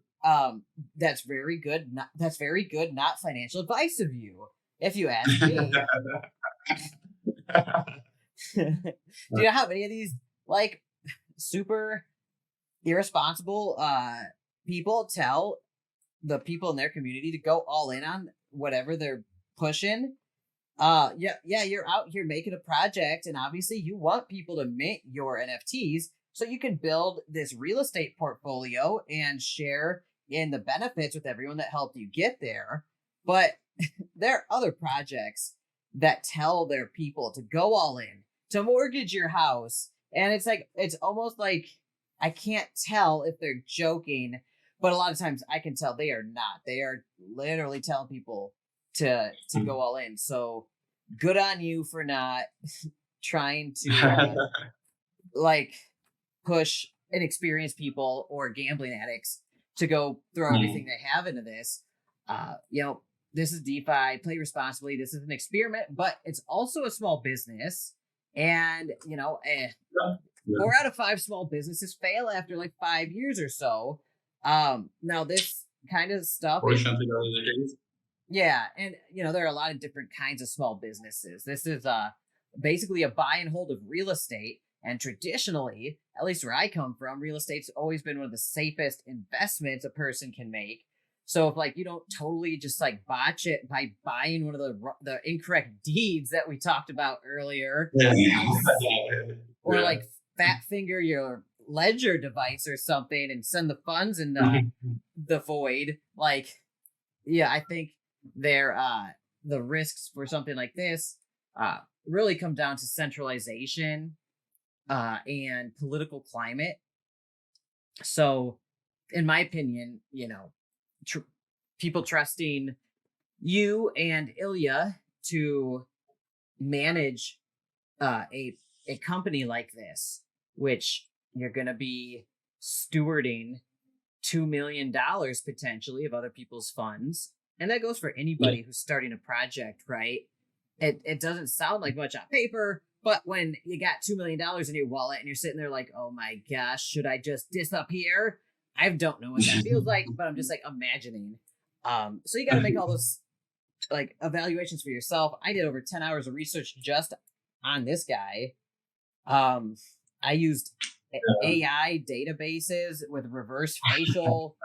That's very good. That's very good. Not financial advice of you, if you ask me. Do you know how many of these super irresponsible people tell the people in their community to go all in on whatever they're pushing? You're out here making a project, and obviously you want people to mint your NFTs so you can build this real estate portfolio and share in the benefits with everyone that helped you get there. But there are other projects that tell their people to go all in, to mortgage your house, and it's almost like I can't tell if they're joking, but a lot of times I can tell they are not. They are literally telling people to go all in. So good on you for not trying to push inexperienced people or gambling addicts to go throw everything they have into this. This is DeFi, play responsibly. This is an experiment, but it's also a small business. And 4 out of 5 small businesses fail after 5 years or so. Now this kind of stuff. Yeah, and there are a lot of different kinds of small businesses. This is basically a buy and hold of real estate, and traditionally, at least where I come from, real estate's always been one of the safest investments a person can make. So if you don't totally just botch it by buying one of the incorrect deeds that we talked about earlier, or like fat finger your ledger device or something and send the funds in the void. Like, yeah, I think the risks for something like this really come down to centralization and political climate. So, in my opinion, you know, people trusting you and Ilya to manage a company like this, which you're going to be stewarding $2 million potentially of other people's funds. And that goes for anybody who's starting a project, right? It doesn't sound like much on paper, but when you got $2 million in your wallet and you're sitting there like, oh my gosh, should I just disappear? I don't know what that feels like, but I'm just like imagining. So you got to make all those like evaluations for yourself. I did over 10 hours of research just on this guy. I used AI databases with reverse facial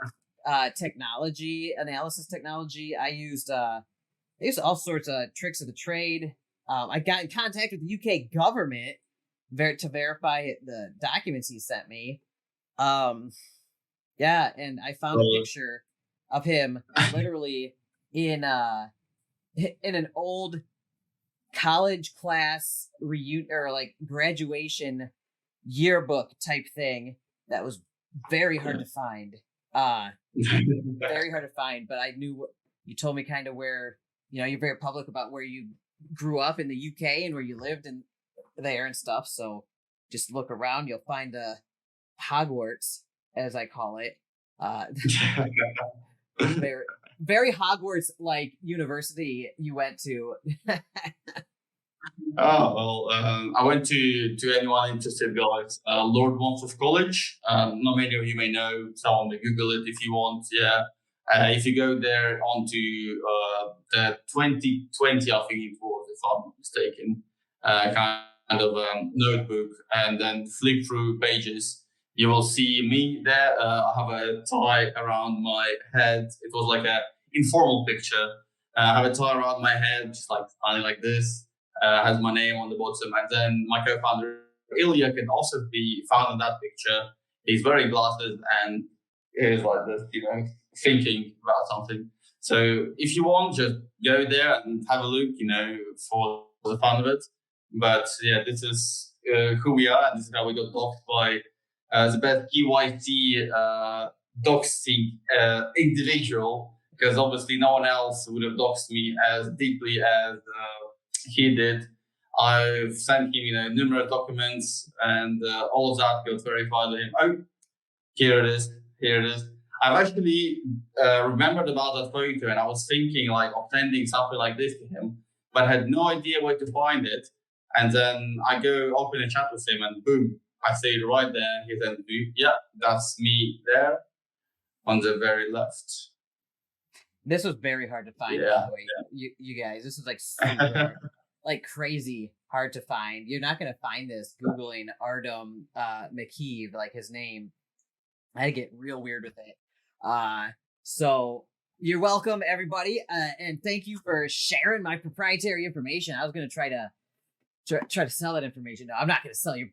technology, analysis technology. I used all sorts of tricks of the trade. I got in contact with the UK government to verify the documents he sent me. Yeah, and I found a picture of him literally in an old college class reunion or like graduation yearbook type thing that was very hard to find. Very hard to find, but I knew you told me kind of where, you know, you're very public about where you grew up in the UK and where you lived and there and stuff. So just look around, you'll find Hogwarts, as I call it. Very, very Hogwarts like university you went to. Oh, well, I went to anyone interested, guys. Lord Wandsworth College. Not many of you may know. Someone may Google it if you want. Yeah. If you go there onto the 2020, I think it was, if I'm not mistaken, kind of notebook, and then flip through pages, you will see me there. I have a tie around my head. It was like a informal picture. I have a tie around my head, just like funny like this. Has my name on the bottom, and then my co-founder Ilya can also be found in that picture. He's wearing glasses and he's like this, you know, thinking about something. So if you want, just go there and have a look, you know, for the fun of it. But yeah, this is who we are, and this is how we got doxed by the best KYC doxing individual, because obviously no one else would have doxed me as deeply as he did. I've sent him, you know, numerous documents, and all of that got verified with him. Oh, here it is. Here it is. I've actually remembered about that photo, and I was thinking like of sending something like this to him, but had no idea where to find it. And then I go open a chat with him, and boom, I see it right there. He said, "Yeah, that's me there, on the very left." This was very hard to find, by the way. Yeah. You guys, this was like super, like crazy hard to find. You're not going to find this Googling Artem Mikheev, like his name. I had to get real weird with it. So you're welcome, everybody. And thank you for sharing my proprietary information. I was going to try to sell that information. No, I'm not going to sell your,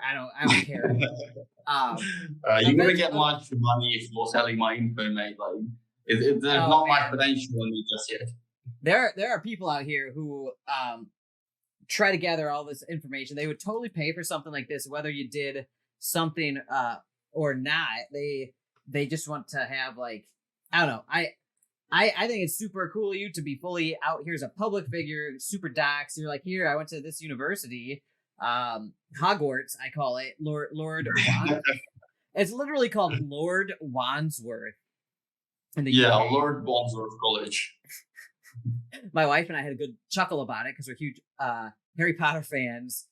I don't care. You're going to get much money if you're selling my info, mate. Like, there's not much potential in it just yet. There are people out here who try to gather all this information. They would totally pay for something like this, whether you did something or not. They just want to have, like, I don't know. I think it's super cool of you to be fully out here as a public figure, super docs. You're like, here, I went to this university, Hogwarts, I call it, Lord it's literally called Lord Wandsworth. Lord Wandsworth College. My wife and I had a good chuckle about it because we're huge Harry Potter fans.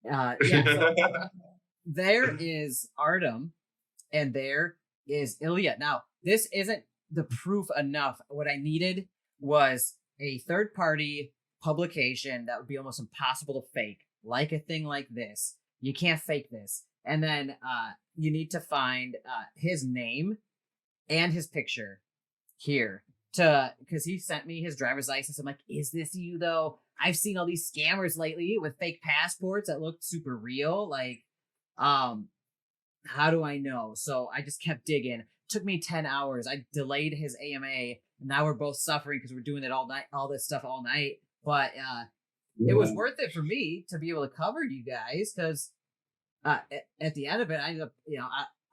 So there is Artem and there is Ilya. Now, this isn't the proof enough. What I needed was a third-party publication that would be almost impossible to fake, like a thing like this. You can't fake this. And then you need to find his name and his picture here because he sent me his driver's license. I'm like, is this you though? I've seen all these scammers lately with fake passports that look super real. Like, how do I know? So I just kept digging. Took me 10 hours. I delayed his AMA, and now we're both suffering because we're doing it all night, all this stuff all night. But it was worth it for me to be able to cover you guys because at the end of it,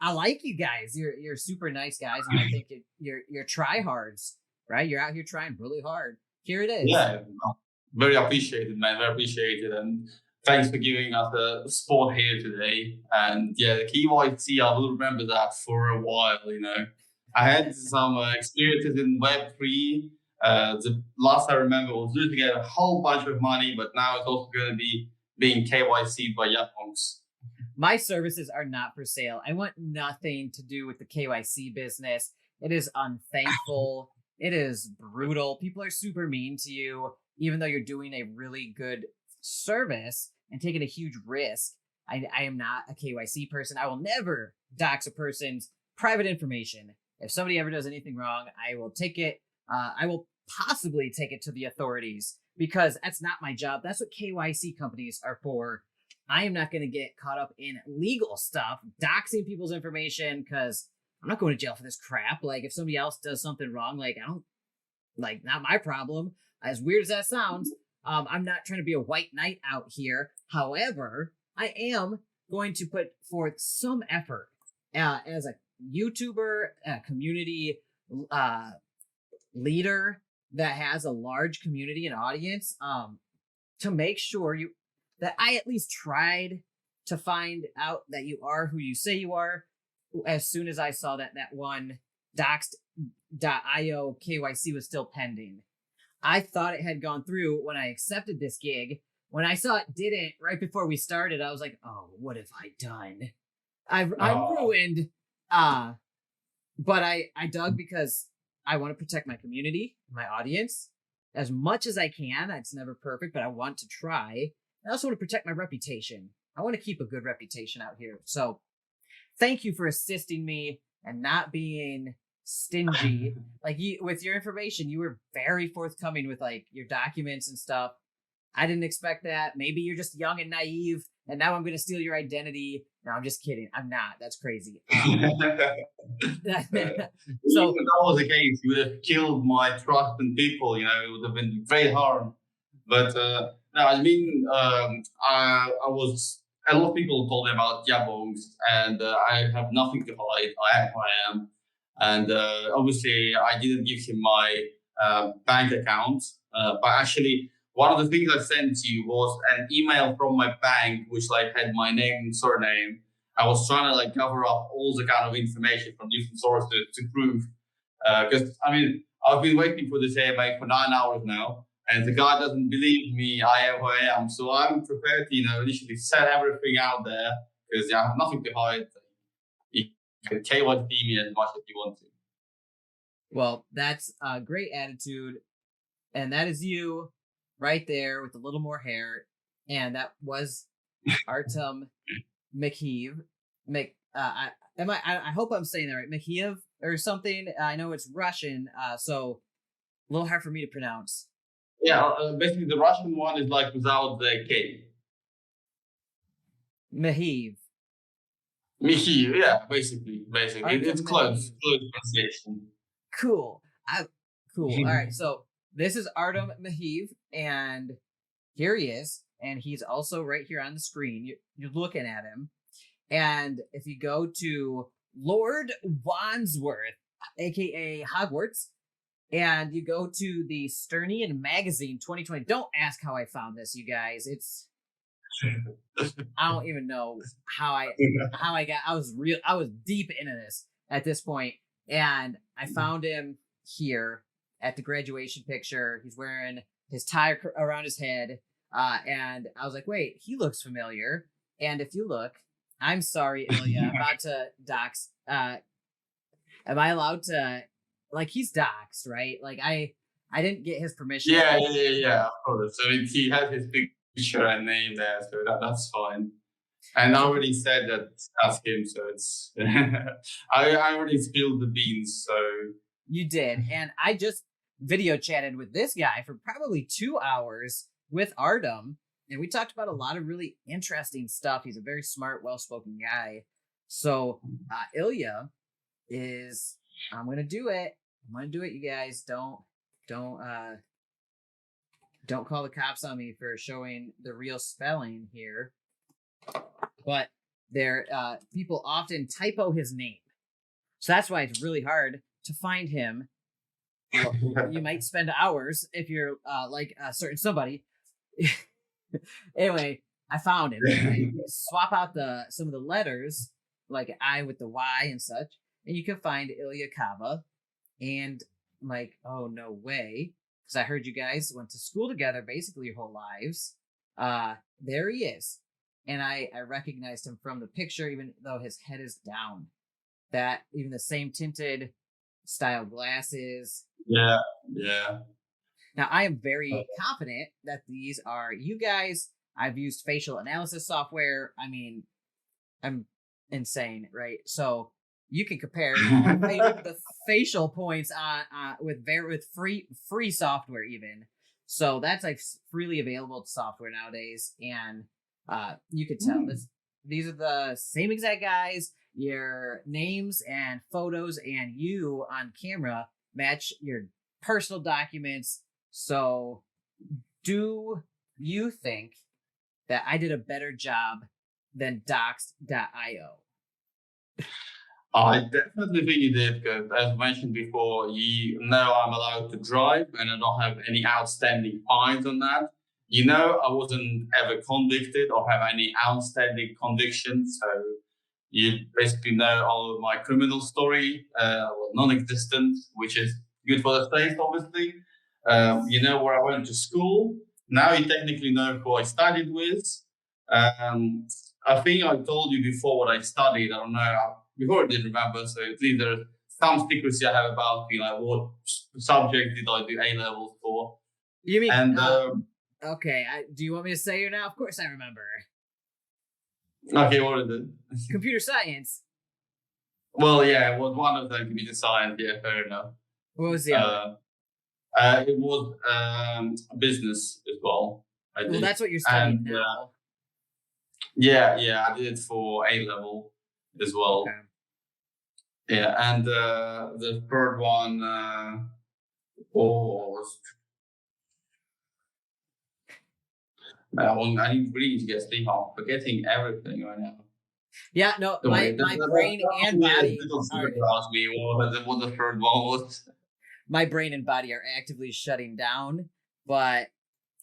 I like you guys. You're super nice guys, and I think you're tryhards, right? You're out here trying really hard. Here it is. Yeah, very appreciated, man. Very appreciated, and thanks for giving us a spot here today. And yeah, the KYC, I will remember that for a while. I had some experiences in Web3. The last I remember was losing a whole bunch of money, but now it's also going to be being KYC'd by YaBonks. My services are not for sale. I want nothing to do with the KYC business. It is unthankful. It is brutal. People are super mean to you, even though you're doing a really good service and taking a huge risk. I am not a KYC person. I will never dox a person's private information. If somebody ever does anything wrong, I will take it. I will possibly take it to the authorities because that's not my job. That's what KYC companies are for. I am not going to get caught up in legal stuff, doxing people's information, because I'm not going to jail for this crap. Like, if somebody else does something wrong, not my problem. As weird as that sounds, I'm not trying to be a white knight out here. However, I am going to put forth some effort as a YouTuber, a community leader that has a large community and audience, to make sure that I at least tried to find out that you are who you say you are. As soon as I saw that one doxed.io KYC was still pending, I thought it had gone through when I accepted this gig. When I saw it didn't right before we started, I was like, oh, what have I done? I'm ruined. But I dug because I want to protect my community, my audience, as much as I can. It's never perfect, but I want to try. I also want to protect my reputation. I want to keep a good reputation out here. So thank you for assisting me and not being stingy. With your information, you were very forthcoming with your documents and stuff. I didn't expect that. Maybe you're just young and naive, and now I'm going to steal your identity. No, I'm just kidding. I'm not. That's crazy. So if that was the case, you would have killed my trust in people. It would have been great harm. But no, I mean, I was. A lot of people told me about YaBonks, and I have nothing to hide. I am who I am, and obviously, I didn't give him my bank account. But actually, one of the things I sent you was an email from my bank, which had my name and surname. I was trying to cover up all the kind of information from different sources to prove. Because I've been waiting for this AMA for 9 hours now. And the guy doesn't believe me. I am who I am. So I'm prepared to, initially set everything out there because I have nothing to hide. You can KYC me as much as you want to. Well, that's a great attitude. And that is you right there with a little more hair. And that was Artem Mikheev. I hope I'm saying that right. Mikheev or something. I know it's Russian, so a little hard for me to pronounce. Yeah, basically the Russian one is without the K. Mikheev. Mikheev, yeah, basically. It's close pronunciation. Cool. Cool. All right, so this is Artem Mikheev, and here he is, and he's also right here on the screen. You're looking at him, and if you go to Lord Wandsworth, aka Hogwarts, and you go to the Sternian Magazine 2020. Don't ask how I found this, you guys. I don't even know how I was deep into this at this point, and I found him here at the graduation picture. He's wearing his tie around his head, and I was like, wait, he looks familiar. And if you look, I'm sorry, Ilya, I'm about to dox. Am I allowed to? He's doxed, right? I didn't get his permission. Yeah, of course. So he has his picture and name there, so that's fine. And I already said that's him, so it's. I already spilled the beans, so. You did, and I just video chatted with this guy for probably 2 hours, with Artem, and we talked about a lot of really interesting stuff. He's a very smart, well-spoken guy. So Ilya is, I'm gonna do it. I'm gonna do it, you guys. Don't call the cops on me for showing the real spelling here. But people often typo his name. So that's why it's really hard to find him. You might spend hours if you're like a certain somebody. Anyway, I found him. Right? Swap out some of the letters, like I with the Y and such, and you can find Ilya Kava. And I'm like, oh, no way. Because I heard you guys went to school together basically your whole lives. There he is. And I recognized him from the picture, even though his head is down. That, even the same tinted style glasses. Yeah. Now, I am very confident that these are you guys. I've used facial analysis software. I mean, I'm insane, right? So you can compare the facial points with free software even. So that's like freely available software nowadays, and you could tell these are the same exact guys. Your names and photos and you on camera match your personal documents. So, do you think that I did a better job than Doxed.io? I definitely think you did, because as mentioned before, you know I'm allowed to drive and I don't have any outstanding fines on that. You know, I wasn't ever convicted or have any outstanding convictions. So you basically know all of my criminal story, non-existent, which is good for the state, obviously. You know where I went to school. Now you technically know who I studied with. I think I told you before what I studied. I don't know. Before I did remember, so at least there's some secrecy I have about me, like what subject did I do A levels for. You mean? And okay. Do you want me to say it now? Of course, I remember. Okay, what is it? Computer science. Well, yeah, it was one of them. Computer science. Yeah, fair enough. What was the other? It was business as well. Well, that's what you're studying now. Yeah, I did it for A level as well. Okay. Yeah, and the third one was. I really need to get sleep. I'm forgetting everything right now. Yeah, no, my brain and body. Ask me what the third one was. My brain and body are actively shutting down, but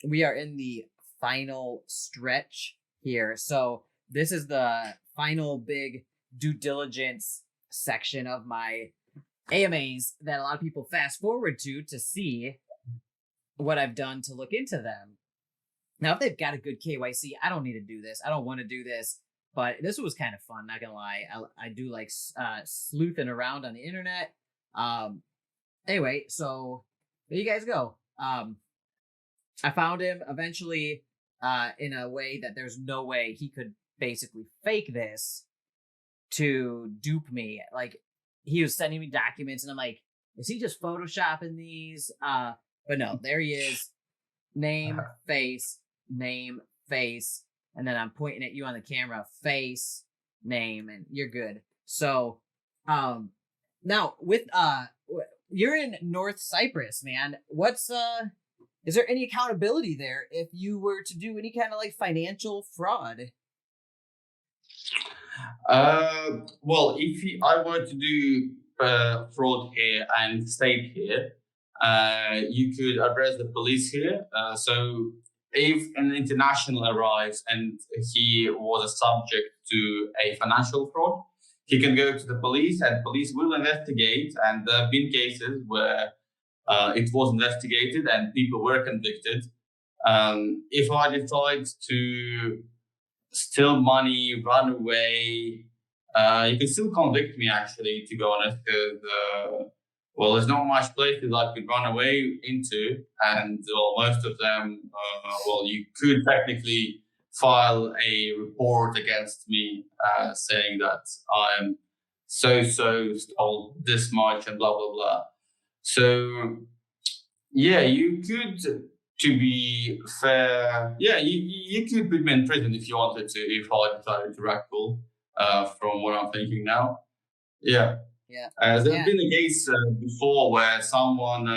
we are in the final stretch here. So this is the final big due diligence section of my AMAs that a lot of people fast forward to see what I've done to look into them. Now, if they've got a good KYC, I don't need to do this. I don't want to do this, but this was kind of fun. Not gonna lie, I do like sleuthing around on the internet. Anyway, so there you guys go. I found him eventually in a way that there's no way he could basically fake this to dupe me. Like, he was sending me documents and I'm like, is he just photoshopping these? But no, there he is. Name, face, and then I'm pointing at you on the camera, face, name, and you're good. So now with you're in North Cyprus, man. What's is there any accountability there if you were to do any kind of like financial fraud? Well, if I were to do fraud here and stayed here, you could address the police here. So if an international arrives and he was a subject to a financial fraud, he can go to the police and police will investigate. And there have been cases where it was investigated and people were convicted. If I decide to steal money, run away, you can still convict me, actually, to be honest, because well, there's not much places I could run away into, and most of them, you could technically file a report against me saying that I am so stole this much and blah blah blah. So yeah, you could to be fair, yeah, you could put me in prison if you wanted to, if I decided to rackle, from what I'm thinking now. Yeah. Yeah. There's been a case before where someone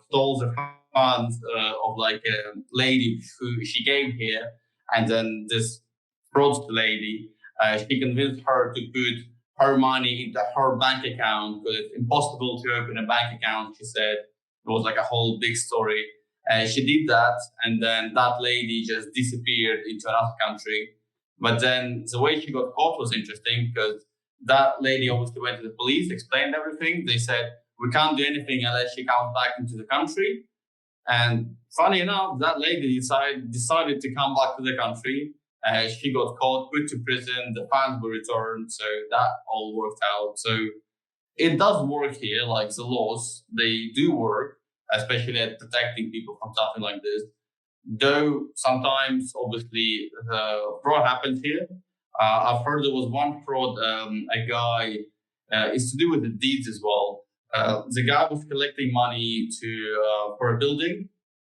stole the funds of like a lady who she came here, and then this fraudster lady, she convinced her to put her money into her bank account because it's impossible to open a bank account. She said it was like a whole big story. She did that, and then that lady just disappeared into another country. But then the way she got caught was interesting because that lady obviously went to the police, explained everything. They said, we can't do anything unless she comes back into the country. And funny enough, that lady decided to come back to the country. She got caught, put to prison, the funds were returned. So that all worked out. So it does work here, like the laws, they do work, especially at protecting people from something like this. Though sometimes, obviously, fraud happens here. I've heard there was one fraud, a guy, it's to do with the deeds as well. The guy was collecting money for a building,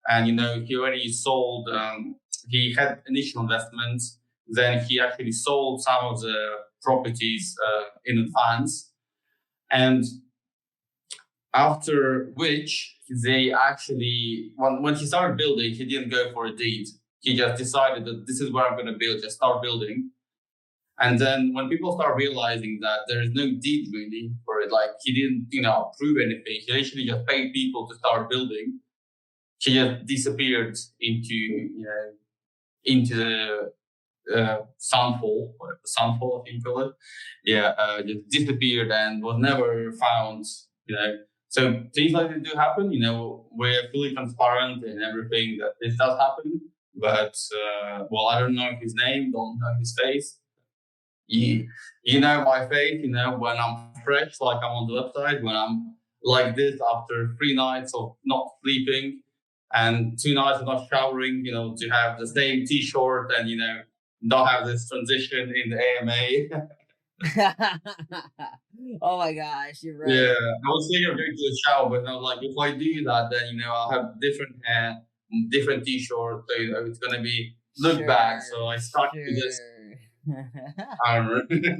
and he already sold. He had initial investments, then he actually sold some of the properties in advance, and after which they actually, when he started building, he didn't go for a deed. He just decided that this is where I'm going to build, just start building. And then when people start realizing that there is no deed really for it, like he didn't, approve anything, he literally just paid people to start building. He just disappeared into the sunfall, I think you call it. Yeah, just disappeared and was never found. So things like this do happen. We're fully transparent in everything that this does happen. But I don't know his name, don't know his face. You know my face. When I'm fresh, like I'm on the website. When I'm like this after 3 nights of not sleeping and 2 nights of not showering. To have the same T-shirt and not have this transition in the AMA. Oh my gosh, you're right. Yeah, I was thinking of going to the shower, but I was like, if I do that, then I'll have different hair, different T-shirt, so it's gonna be look back. So I stuck to this. I don't know.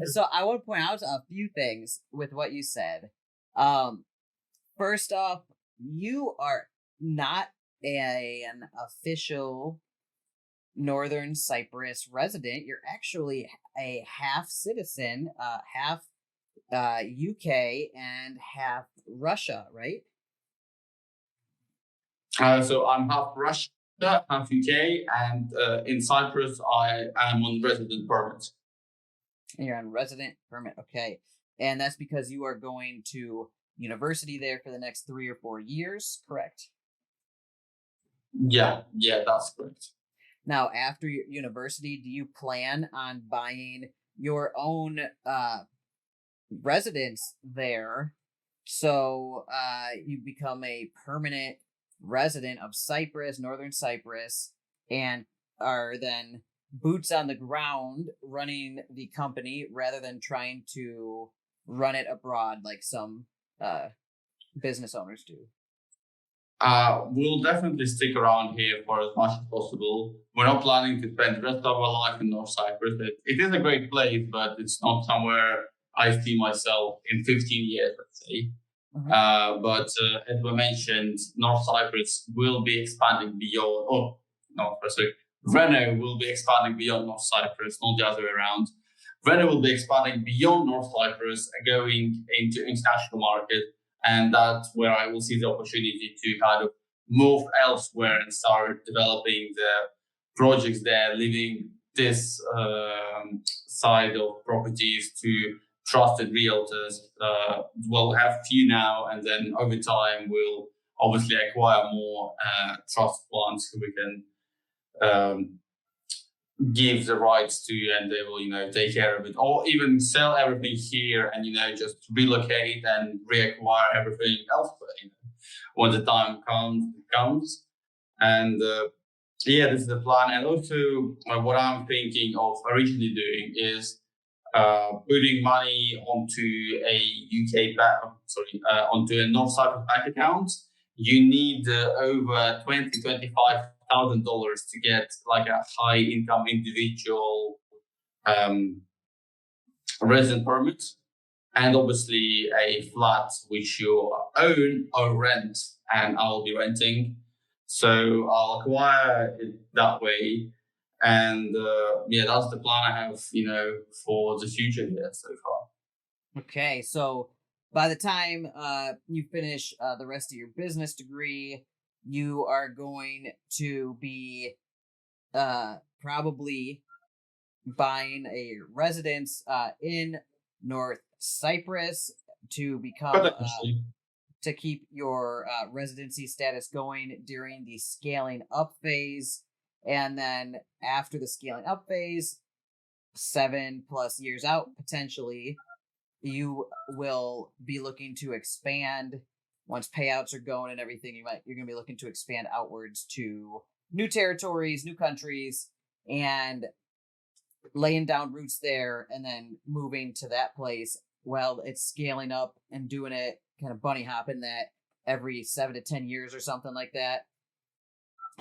So I want to point out a few things with what you said. First off, you are not an official Northern Cyprus resident. You're actually a half citizen, half UK and half Russia, right? So I'm half Russia, half UK, and in Cyprus I am on resident permit. And you're on resident permit, okay. And that's because you are going to university there for the next 3 or 4 years, correct? Yeah, that's correct. Now, after your university, do you plan on buying your own residence there so you become a permanent resident of Cyprus, Northern Cyprus, and are then boots on the ground running the company rather than trying to run it abroad like some business owners do? We'll definitely stick around here for as much as possible. We're not planning to spend the rest of our life in North Cyprus. It is a great place, but it's not somewhere I see myself in 15 years, let's say. Mm-hmm. But as we mentioned, North Cyprus will be expanding beyond. Reno will be expanding beyond North Cyprus, not the other way around. Reno will be expanding beyond North Cyprus, going into international market. And that's where I will see the opportunity to kind of move elsewhere and start developing the projects there, leaving this side of properties to trusted realtors. We'll have few now, and then over time we'll obviously acquire more trusted ones who we can give the rights to, and they will, take care of it, or even sell everything here and, just relocate and reacquire everything elsewhere, when the time comes. And this is the plan. And also what I'm thinking of originally doing is putting money onto a onto a North Cyprus bank account, you need over $25,000 to get like a high income individual resident permit, and obviously a flat which you own or rent, and I'll be renting. So I'll acquire it that way. And that's the plan I have, for the future here so far. Okay, so by the time you finish the rest of your business degree, you are going to be probably buying a residence in North Cyprus to become to keep your residency status going during the scaling up phase. And then after the scaling up phase, 7+ years out, potentially, you will be looking to expand. Once payouts are going and everything, you're going to be looking to expand outwards to new territories, new countries, and laying down roots there, and then moving to that place while it's scaling up and doing it kind of bunny hopping that every 7 to 10 years or something like that.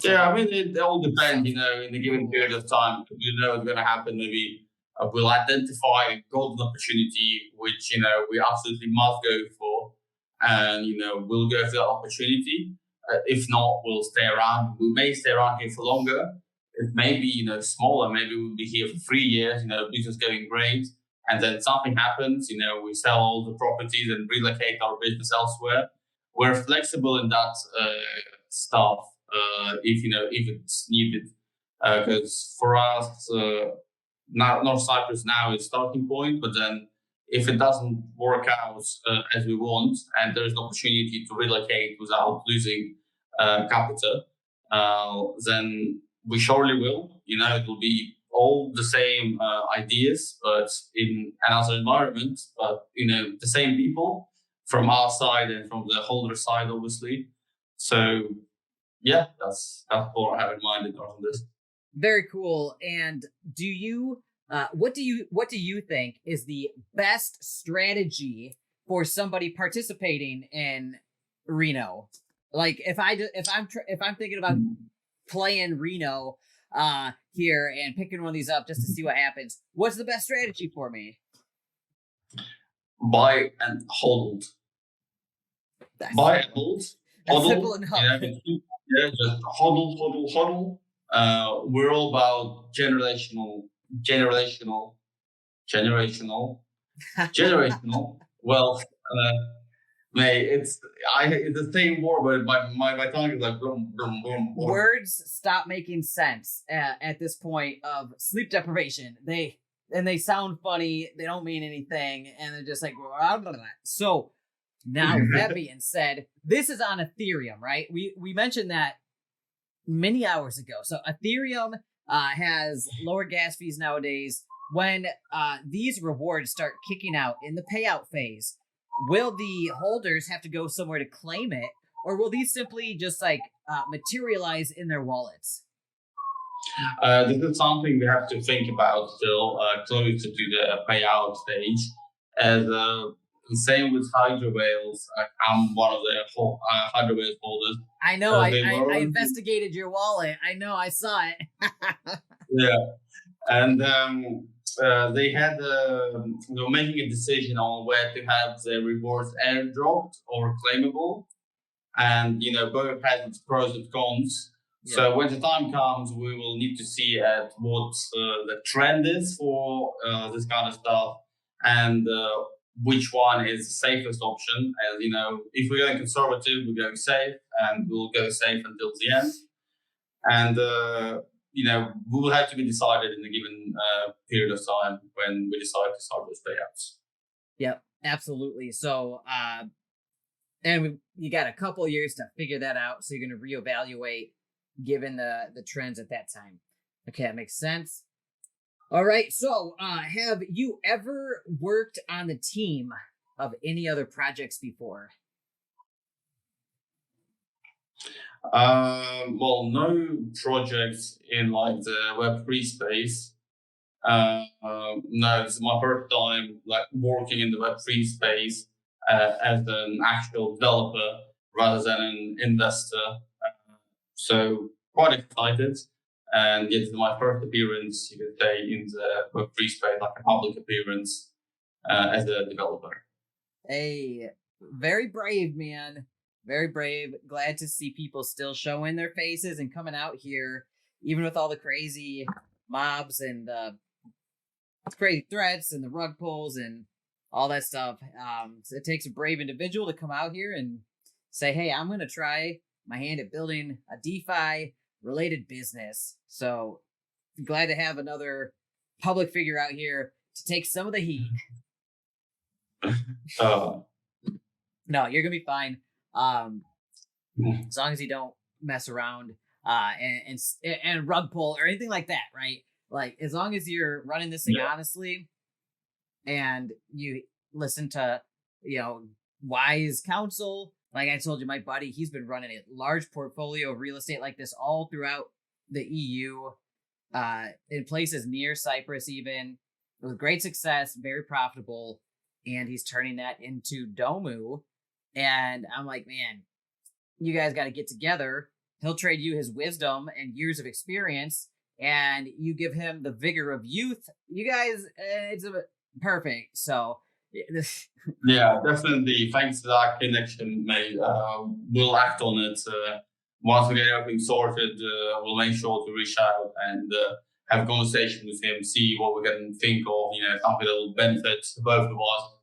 Yeah, I mean, it all depends, in a given period of time. You know what's going to happen. Maybe we'll identify a golden opportunity, which, we absolutely must go for. And, we'll go for that opportunity. If not, we'll stay around. We may stay around here for longer. It may be, smaller. Maybe we'll be here for 3 years, business going great. And then something happens, we sell all the properties and relocate our business elsewhere. We're flexible in that stuff. If it's needed, because for us, North Cyprus now is starting point. But then, if it doesn't work out as we want, and there's an opportunity to relocate without losing capital, then we surely will. It will be all the same ideas, but in another environment. But the same people from our side and from the holder side, obviously. So. Yeah, that's what I have in mind on this. Very cool. And do you what do you think is the best strategy for somebody participating in Reno? Like if I'm thinking about playing Reno here and picking one of these up just to see what happens, what's the best strategy for me? Buy and hold. Buy and hold. That's simple enough. Yeah, just hodl. We're all about generational wealth. It's the same word, but my tongue is like boom, boom, boom, boom. Words stop making sense at this point of sleep deprivation. They sound funny. They don't mean anything, and they're just like blah, blah, blah. So. Now, with that being said, this is on Ethereum, right? We mentioned that many hours ago. So Ethereum has lower gas fees nowadays. When these rewards start kicking out in the payout phase, will the holders have to go somewhere to claim it, or will these simply just materialize in their wallets? This is something we have to think about still closer to the payout stage. As same with hydro whales. I'm one of the hydro whales holders. I know. I investigated your wallet. I know. I saw it. Yeah, and they were making a decision on where to have the rewards airdropped or claimable, and both has its pros and cons. Yeah. So when the time comes, we will need to see at what the trend is for this kind of stuff, and which one is the safest option. As if we're going conservative, we're going safe, and we'll go safe until the end. And we will have to be decided in a given period of time when we decide to start those payouts. Yep, absolutely. So, and you got a couple years to figure that out. So you're going to reevaluate given the trends at that time. Okay, that makes sense. All right. So, have you ever worked on the team of any other projects before? Well, no projects in the Web3 space. No, this is my first time like working in the Web3 space as an actual developer rather than an investor. So quite excited. And it's my first appearance, you could say, in the Web3 space, like a public appearance as a developer. Hey, very brave, man. Very brave. Glad to see people still showing their faces and coming out here, even with all the crazy mobs and crazy threats and the rug pulls and all that stuff. So it takes a brave individual to come out here and say, hey, I'm going to try my hand at building a DeFi related business. So glad to have another public figure out here to take some of the heat. No, you're gonna be fine. As long as you don't mess around and rug pull or anything like that, right? Like as long as you're running this thing honestly, and you listen to wise counsel. Like I told you, my buddy, he's been running a large portfolio of real estate like this all throughout the EU, in places near Cyprus, even with great success, very profitable, and he's turning that into Domu. And I'm like, man, you guys got to get together. He'll trade you his wisdom and years of experience, and you give him the vigor of youth. You guys, it's perfect. So, yeah, definitely. Thanks to that connection, mate. We'll act on it. Once we get everything sorted, we'll make sure to reach out and have a conversation with him, see what we can think of, something that will benefit both of us.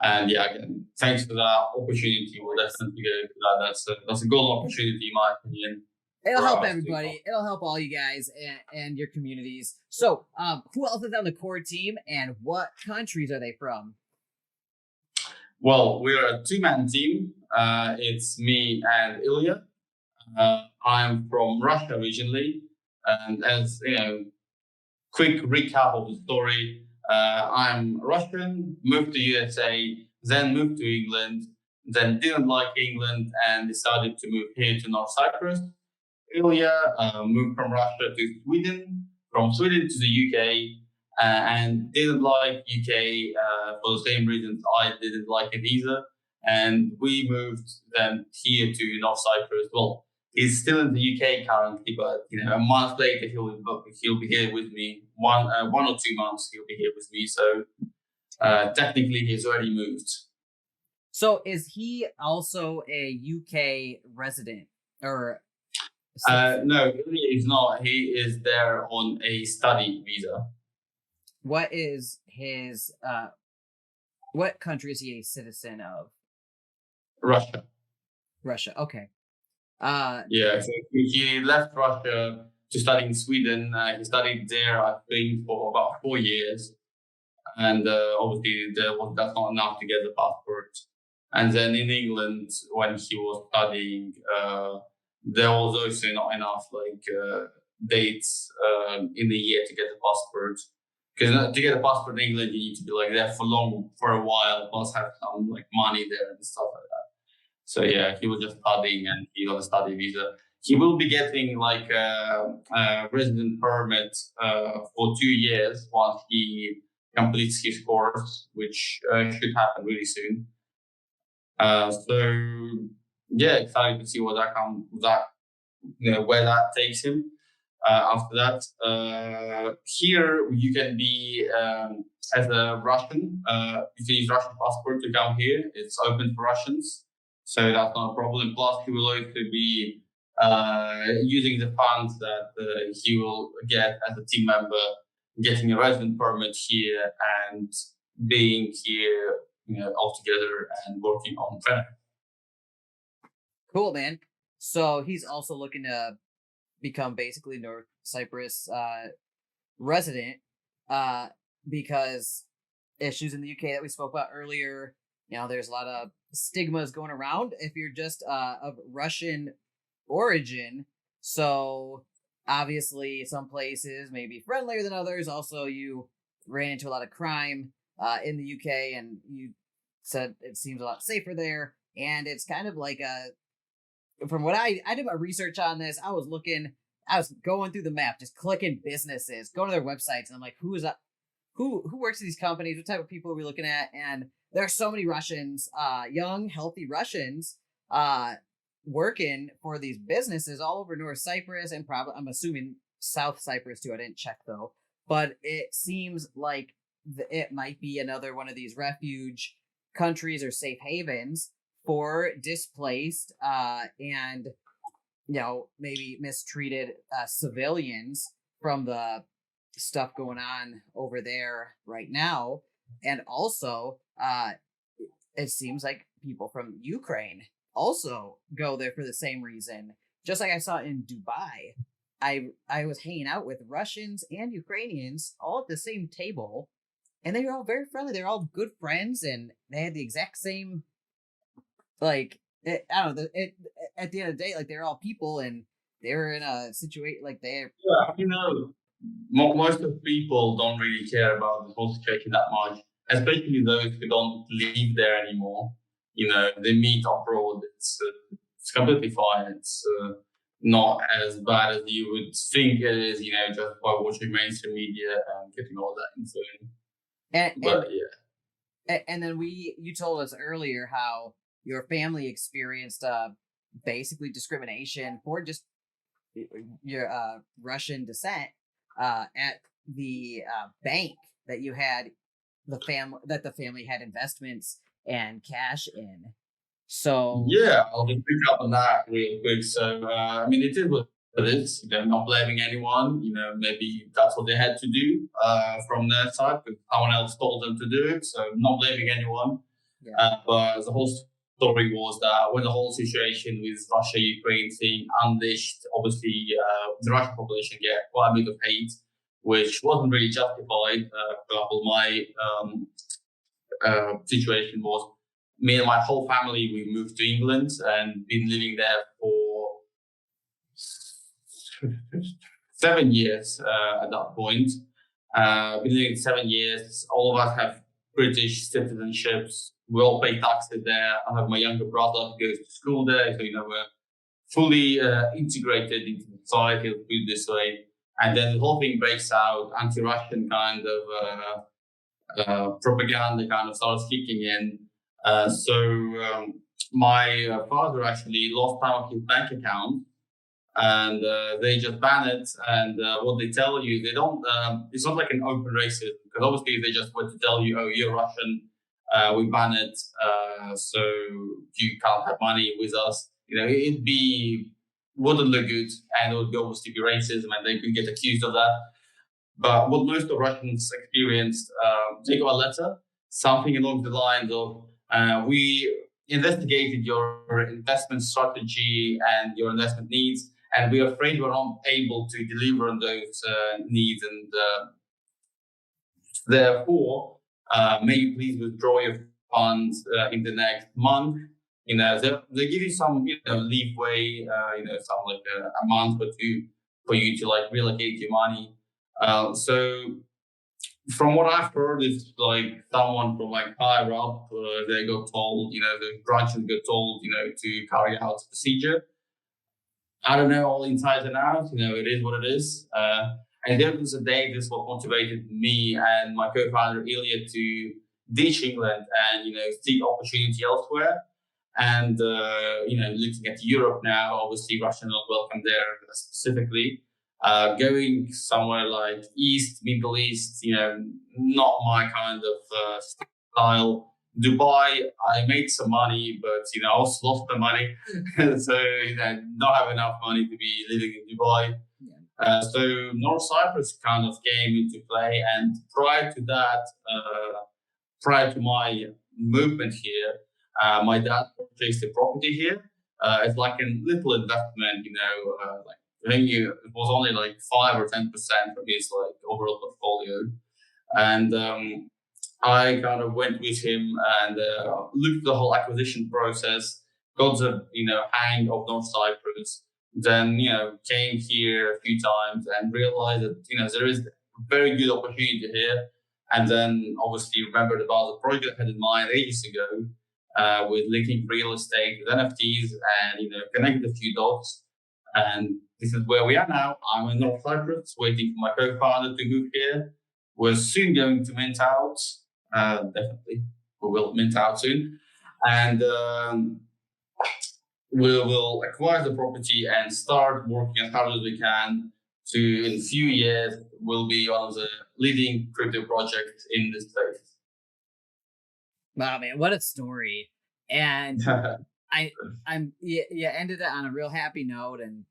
And yeah, again, thanks for that opportunity. We'll definitely get into that. That's a golden opportunity, in my opinion. It'll help everybody. It'll help all you guys and your communities. So, who else is on the core team, and what countries are they from? Well, we're a two-man team. It's me and Ilya. I'm from Russia originally, and as quick recap of the story. I'm Russian, moved to USA, then moved to England, then didn't like England and decided to move here to North Cyprus. Ilya moved from Russia to Sweden, from Sweden to the UK, and didn't like UK for the same reasons I didn't like it either. And we moved then here to North Cyprus. Well, he's still in the UK currently, but a month later he'll be here with me. 1 or 2 months he'll be here with me. So technically he's already moved. So is he also a UK resident or? No, he is not. He is there on a study visa. What is his? What country is he a citizen of? Russia. Russia. Okay. Yeah, so he left Russia to study in Sweden. He studied there, I think, for about 4 years. And obviously, that's not enough to get the passport. And then in England, when he was studying, there was also not enough dates in the year to get the passport. Because to get a passport in England, you need to be there for a while, plus have some money there and stuff like that. So yeah, he was just studying and he got a study visa. He will be getting a resident permit for 2 years once he completes his course, which should happen really soon. So yeah, excited to see where that takes him. After that, here you can be as a Russian. You can use Russian passport to come here. It's open for Russians. So that's not a problem. Plus, he will also be using the funds that he will get as a team member, getting a resident permit here and being here, all together and working on Reno. Cool, man. So he's also looking to become basically North Cyprus resident because issues in the UK that we spoke about earlier. There's a lot of stigmas going around if you're just of Russian origin. So obviously some places may be friendlier than others. Also, you ran into a lot of crime in the UK, and you said it seems a lot safer there. And it's kind of like from what I did my research on this, I was looking I was going through the map, just clicking businesses, going to their websites, and I'm like, who works at these companies? What type of people are we looking at? And there are so many Russians, young, healthy Russians, working for these businesses all over North Cyprus and probably, I'm assuming, South Cyprus too. I didn't check though, but it seems like it might be another one of these refuge countries or safe havens for displaced and maybe mistreated civilians from the stuff going on over there right now. And also it seems like people from Ukraine also go there for the same reason. Just like I saw in Dubai, I was hanging out with Russians and Ukrainians all at the same table, and they were all very friendly. They're all good friends, and they had the exact same, like, I don't know. At the end of the day, like, they're all people, and they're in a situation like they're. Yeah, most of people don't really care about the whole situation that much, especially those who don't live there anymore. They meet abroad. It's completely fine. It's not as bad as you would think it is, just by watching mainstream media and getting all that info. But yeah. And then you told us earlier how your family experienced basically discrimination for just your Russian descent at the bank that you had the family had investments and cash in. So yeah, I'll just pick up on that real quick. So it is what it is. Not blaming anyone. Maybe that's what they had to do from their side, because someone else told them to do it. So not blaming anyone. Yeah. But the whole story was that when the whole situation with Russia-Ukraine thing unleashed, obviously the Russian population get quite a bit of hate, which wasn't really justified. For example, my situation was, me and my whole family, we moved to England and been living there for 7 years at that point. Been living 7 years. All of us have British citizenships. We all pay taxes there. I have my younger brother who goes to school there. So, we're fully integrated into society, let's put it this way. And then the whole thing breaks out, anti-Russian kind of propaganda kind of starts kicking in. So my father actually lost some of his bank account, and they just ban it. And what they tell you, they don't. It's not like an open racism, because obviously they just want to tell you, oh, you're Russian, we ban it, so you can't have money with us. Wouldn't look good, and it would obviously be racism, and they could get accused of that. But what most of Russians experienced, they got a letter, something along the lines of, we investigated your investment strategy and your investment needs, and we are afraid we're not able to deliver on those needs, and therefore, may you please withdraw your funds in the next month. They give you some leeway, some like a month or two for you to like relocate your money. So from what I've heard, it's like someone from like higher up, they got told, the branches got told, to carry out the procedure. I don't know all insides and outs, it is what it is. And there was a day, this what motivated me and my co-founder Ilya to ditch England and, seek opportunity elsewhere. And, looking at Europe now, obviously Russia not welcome there specifically. Going somewhere like East, Middle East, not my kind of style. Dubai, I made some money, but I also lost the money, so not have enough money to be living in Dubai. So North Cyprus kind of came into play, and prior to that, prior to my movement here, my dad purchased a property here. It's like a little investment, like. I think it was only like 5 or 10% from his like overall portfolio, and I kind of went with him and looked at the whole acquisition process, got the hang of North Cyprus, then came here a few times and realized that there is a very good opportunity here, and then obviously remembered about the project I had in mind ages ago with linking real estate with NFTs and connected a few dots. And this is where we are now. I'm in North Cyprus, waiting for my co-founder to move here. We're soon going to mint out. Definitely, we will mint out soon. And we will acquire the property and start working as hard as we can to, in a few years, will be one of the leading crypto projects in this space. Wow, man, what a story. And you ended it on a real happy note, and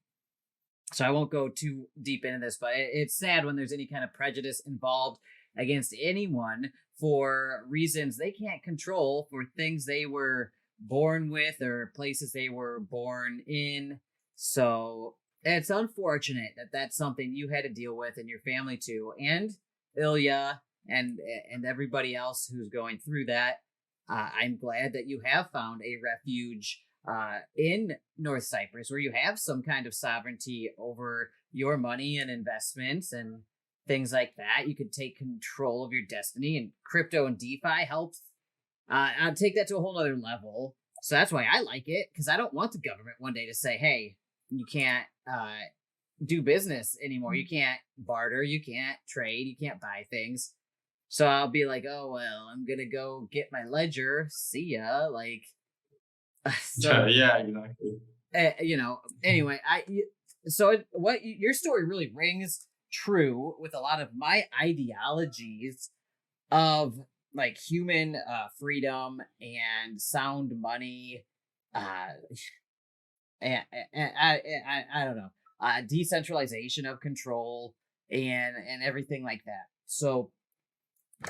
so I won't go too deep into this, but it's sad when there's any kind of prejudice involved against anyone for reasons they can't control, for things they were born with or places they were born in. So it's unfortunate that that's something you had to deal with and your family too, and Ilya and everybody else who's going through that. I'm glad that you have found a refuge in North Cyprus where you have some kind of sovereignty over your money and investments and things like that. You could take control of your destiny, and crypto and DeFi helps I'll take that to a whole other level. So that's why I like it, because I don't want the government one day to say, hey, you can't do business anymore. You can't barter. You can't trade. You can't buy things. So I'll be like, oh, well, I'm going to go get my ledger. See ya. Like, so, yeah, exactly. Anyway, your story really rings true with a lot of my ideologies of like human freedom and sound money, and I don't know, decentralization of control and everything like that. So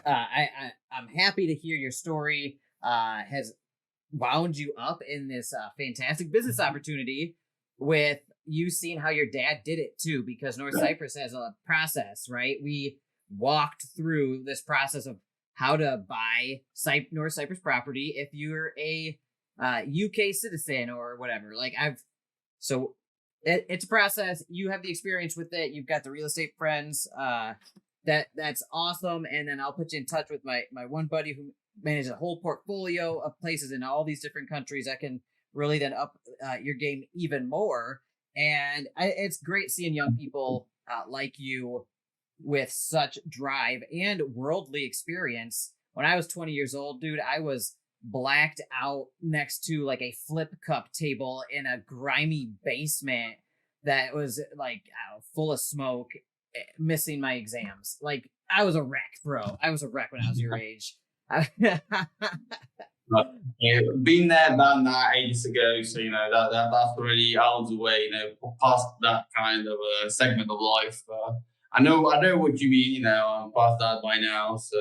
I'm happy to hear your story has wound you up in this fantastic business opportunity, with you seeing how your dad did it too, because North Cyprus has a process, right? We walked through this process of how to buy North Cyprus property if you're a UK citizen or whatever. Like it's a process. You have the experience with it. You've got the real estate friends. That's awesome. And then I'll put you in touch with my one buddy who manages a whole portfolio of places in all these different countries. I can really then up your game even more. And it's great seeing young people like you with such drive and worldly experience. When I was 20 years old, dude, I was blacked out next to like a flip cup table in a grimy basement that was like full of smoke, missing my exams. Like, I was a wreck, bro. I was a wreck when I was your age. Yeah, been there, done that ages ago. So that's already out of the way. Past that kind of a segment of life. I know what you mean. I'm past that by now. So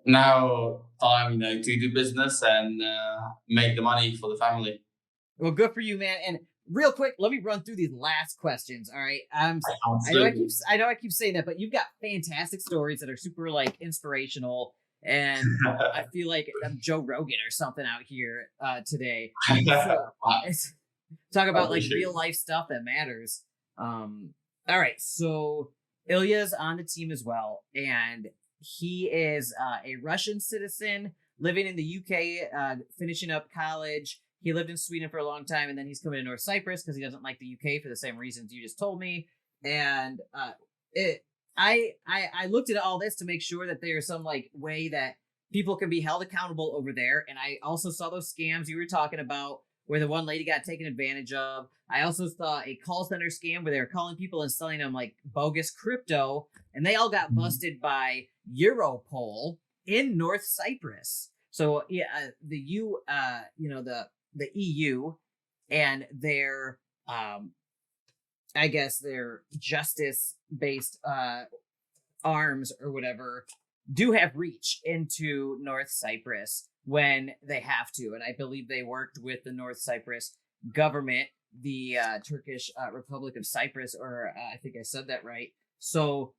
now time, to do business and make the money for the family. Well, good for you, man. And real quick, let me run through these last questions. All right. I know I keep saying that, but you've got fantastic stories that are super like inspirational. And I feel like I'm Joe Rogan or something out here today. So, talk about like real life stuff that matters. All right, so Ilya's on the team as well, and he is a Russian citizen living in the UK, finishing up college. He lived in Sweden for a long time, and then he's coming to North Cyprus because he doesn't like the UK for the same reasons you just told me. And I looked at all this to make sure that there's some like way that people can be held accountable over there. And I also saw those scams you were talking about where the one lady got taken advantage of. I also saw a call center scam where they were calling people and selling them like bogus crypto, and they all got busted by Europol in North Cyprus. So yeah, the EU and their I guess their justice-based arms or whatever do have reach into North Cyprus when they have to. And I believe they worked with the North Cyprus government, the Turkish Republic of Cyprus, or I think I said that right. So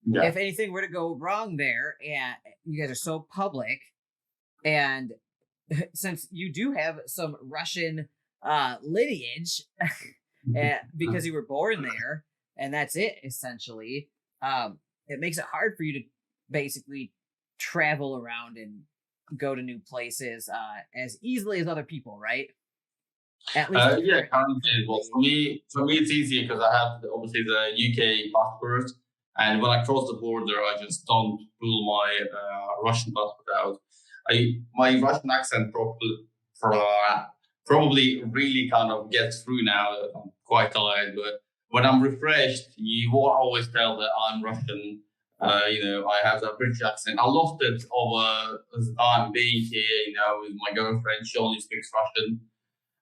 if anything were to go wrong there, and you guys are so public, and since you do have some Russian lineage, because you were born there, and that's it, essentially, it makes it hard for you to basically travel around and go to new places as easily as other people, right? At least yeah, currently. Well, for me, it's easier because I have obviously the UK passport, and when I cross the border, I just don't pull my Russian passport out. My Russian accent probably really kind of gets through now. I'm quite tired, but when I'm refreshed, you will always tell that I'm Russian. I have that British accent. I lost it over the time being here. With my girlfriend, she only speaks Russian.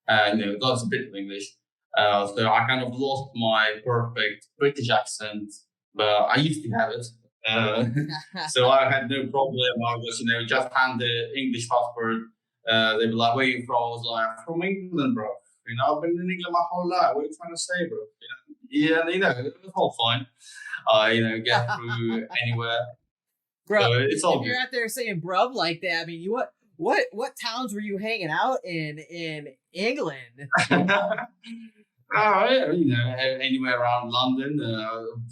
That's a bit of English. So I kind of lost my perfect British accent, but I used to have it. So I had no problem. I was, just hand the English passport. They'd be like, "Where you from?" I was like, "From England, bro. I've been in England my whole life. What are you trying to say, bro?" Yeah, it was all fine. Get through anywhere. Bro, so it's all if you're out there saying "bruv" like that, I mean, what towns were you hanging out in England? Anywhere around London.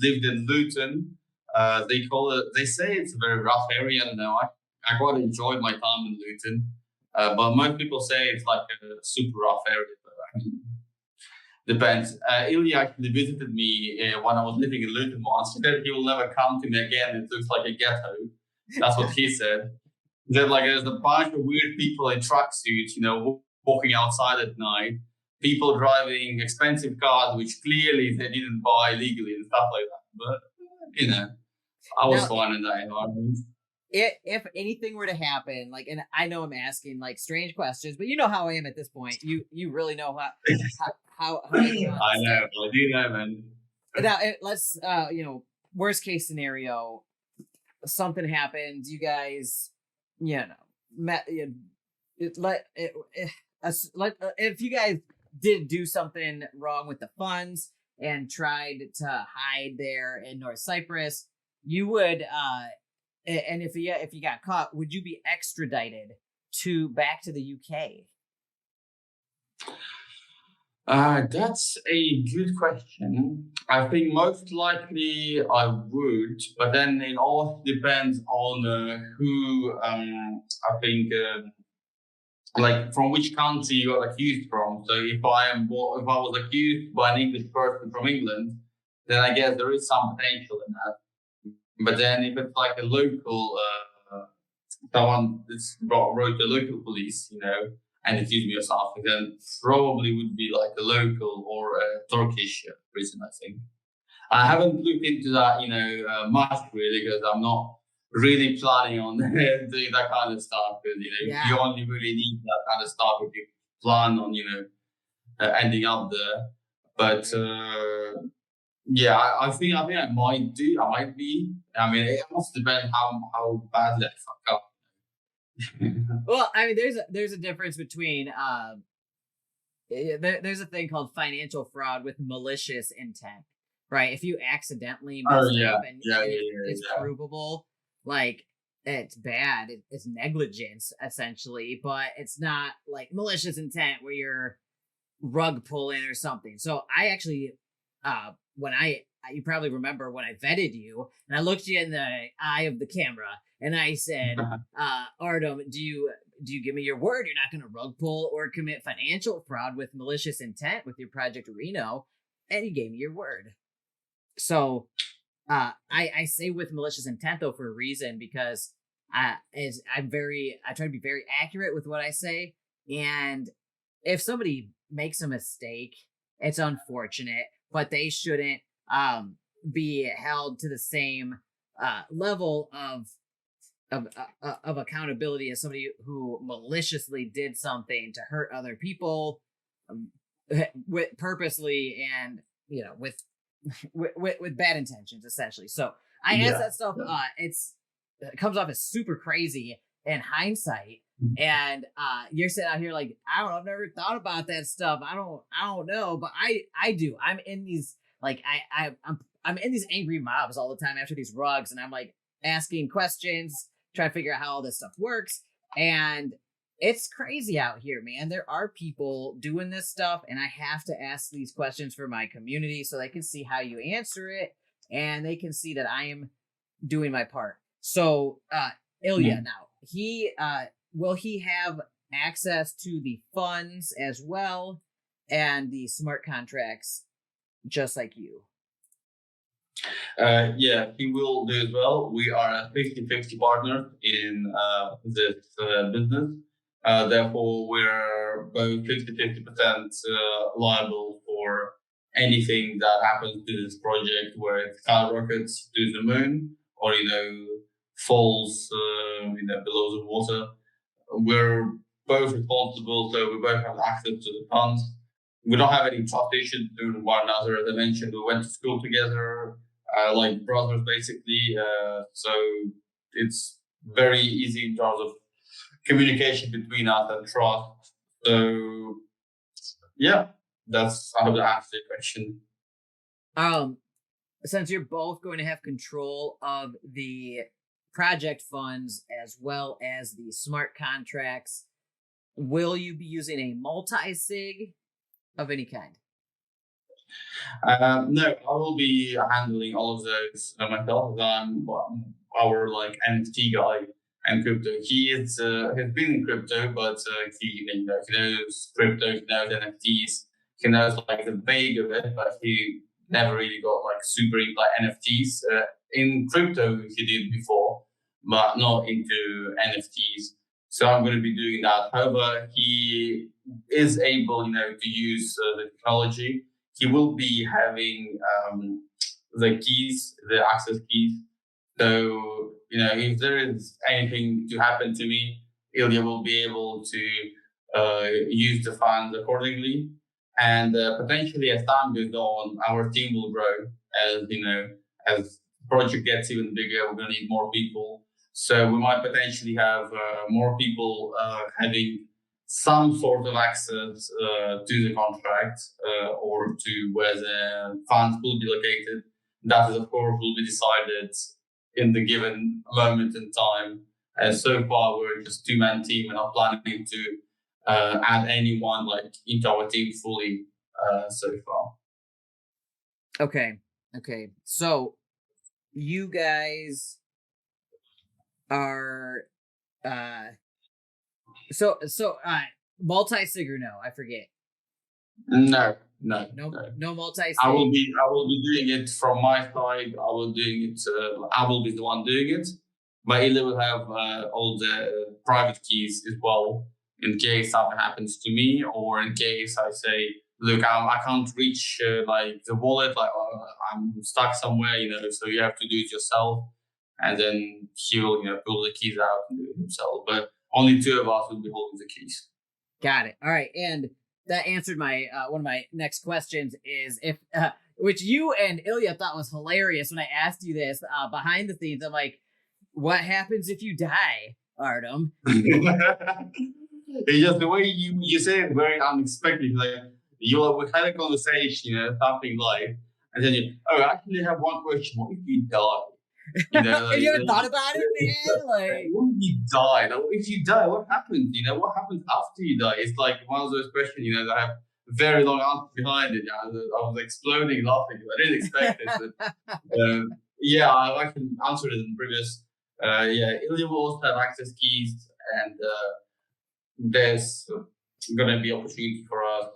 Lived in Luton. They say it's a very rough area. I don't know. I quite enjoyed my time in Luton. But most people say it's like a super rough area. But I mean, depends. Ilya actually visited me when I was living in Luton once. He said he will never come to me again. It looks like a ghetto. That's what he said. He said there's a bunch of weird people in tracksuits, walking outside at night. People driving expensive cars, which clearly they didn't buy legally and stuff like that. But, I was fine in that environment. If anything were to happen, and I know I'm asking strange questions, but you know how I am at this point. You really know how I know, I do know, man. Now let's worst case scenario, something happens. You guys, if you guys did do something wrong with the funds and tried to hide there in North Cyprus, you would and if you got caught, would you be extradited back to the UK? That's a good question. I think most likely I would, but then it all depends on who. I think from which country you got accused from. So if I was accused by an English person from England, then I guess there is some potential in that. But then if it's like a local, someone that's wrote the local police, and accused me of something, then probably would be like a local or a Turkish prison, I think. I haven't looked into that, much really, because I'm not really planning on doing that kind of stuff. Because you only really need that kind of stuff if you plan on, ending up there. But I think I might do. I might be. I mean, it must depend how badly I fuck up. Well, I mean, there's a difference between there's a thing called financial fraud with malicious intent, right? If you accidentally mess up and it's provable, it's bad. It's negligence essentially, but it's not like malicious intent where you're rug pulling or something. So I actually, you probably remember when I vetted you and I looked you in the eye of the camera and I said, Artem, do you give me your word you're not going to rug pull or commit financial fraud with malicious intent with your project Reno? And you gave me your word. So I say with malicious intent though for a reason, because I try to be very accurate with what I say. And if somebody makes a mistake, it's unfortunate, but they shouldn't be held to the same level of accountability as somebody who maliciously did something to hurt other people with purposely and with bad intentions essentially. So I ask that stuff. It comes off as super crazy in hindsight. And you're sitting out here like, I don't know, I've never thought about that stuff. I don't know, but I do. I'm in these I'm in these angry mobs all the time after these rugs, and I'm like asking questions, trying to figure out how all this stuff works. And it's crazy out here, man. There are people doing this stuff, and I have to ask these questions for my community so they can see how you answer it, and they can see that I am doing my part. So Ilya, now will he have access to the funds as well? and the smart contracts just like you? Yeah, he will do as well. We are a 50-50 partner in this business. Therefore, we're both 50% liable for anything that happens to this project, where it skyrockets to the moon or, falls, below the water. We're both responsible, so we both have access to the funds. We don't have any trust issues between one another. As I mentioned, we went to school together, like brothers, basically. So it's very easy in terms of communication between us and trust. So yeah, that's how to answer the question. Since you're both going to have control of the project funds as well as the smart contracts, will you be using a multi-sig of any kind? No, I will be handling all of those myself. I'm our NFT guy and crypto. Has been in crypto, but he knows crypto, he knows NFTs, he knows the vague of it, but he never really got super into NFTs. In crypto he did before, but not into NFTs. So I'm going to be doing that. However, he is able, to use the technology. He will be having the keys, the access keys. So, if there is anything to happen to me, Ilya will be able to use the funds accordingly. And potentially, as time goes on, our team will grow. As as the project gets even bigger, we're going to need more people. So we might potentially have more people having some sort of access to the contract or to where the funds will be located. That is, of course, will be decided in the given moment in time. So far, we're just two-man team and not planning to add anyone into our team fully so far. Okay. So you guys are multi-sig or no? I forget. No multi-sig. I will be doing it from my side. I will be the one doing it. But Ilya will have all the private keys as well, in case something happens to me, or in case I say, look, I can't reach the wallet, I'm stuck somewhere, so you have to do it yourself. And then he will, pull the keys out and do it himself. But only two of us will be holding the keys. Got it. All right, and that answered my one of my next questions is if which you and Ilya thought was hilarious when I asked you this behind the scenes. I'm like, what happens if you die, Artem? It's just the way you say it, very unexpected. We had a conversation, something and then I actually have one question. What if you die? You haven't thought about it, man? What if you die? If you die, what happens? What happens after you die? It's one of those questions, that have very long answers behind it. I was exploding laughing because I didn't expect it. But, yeah, I can answer it in previous. Ilya will also have access keys, and there's going to be opportunity for us.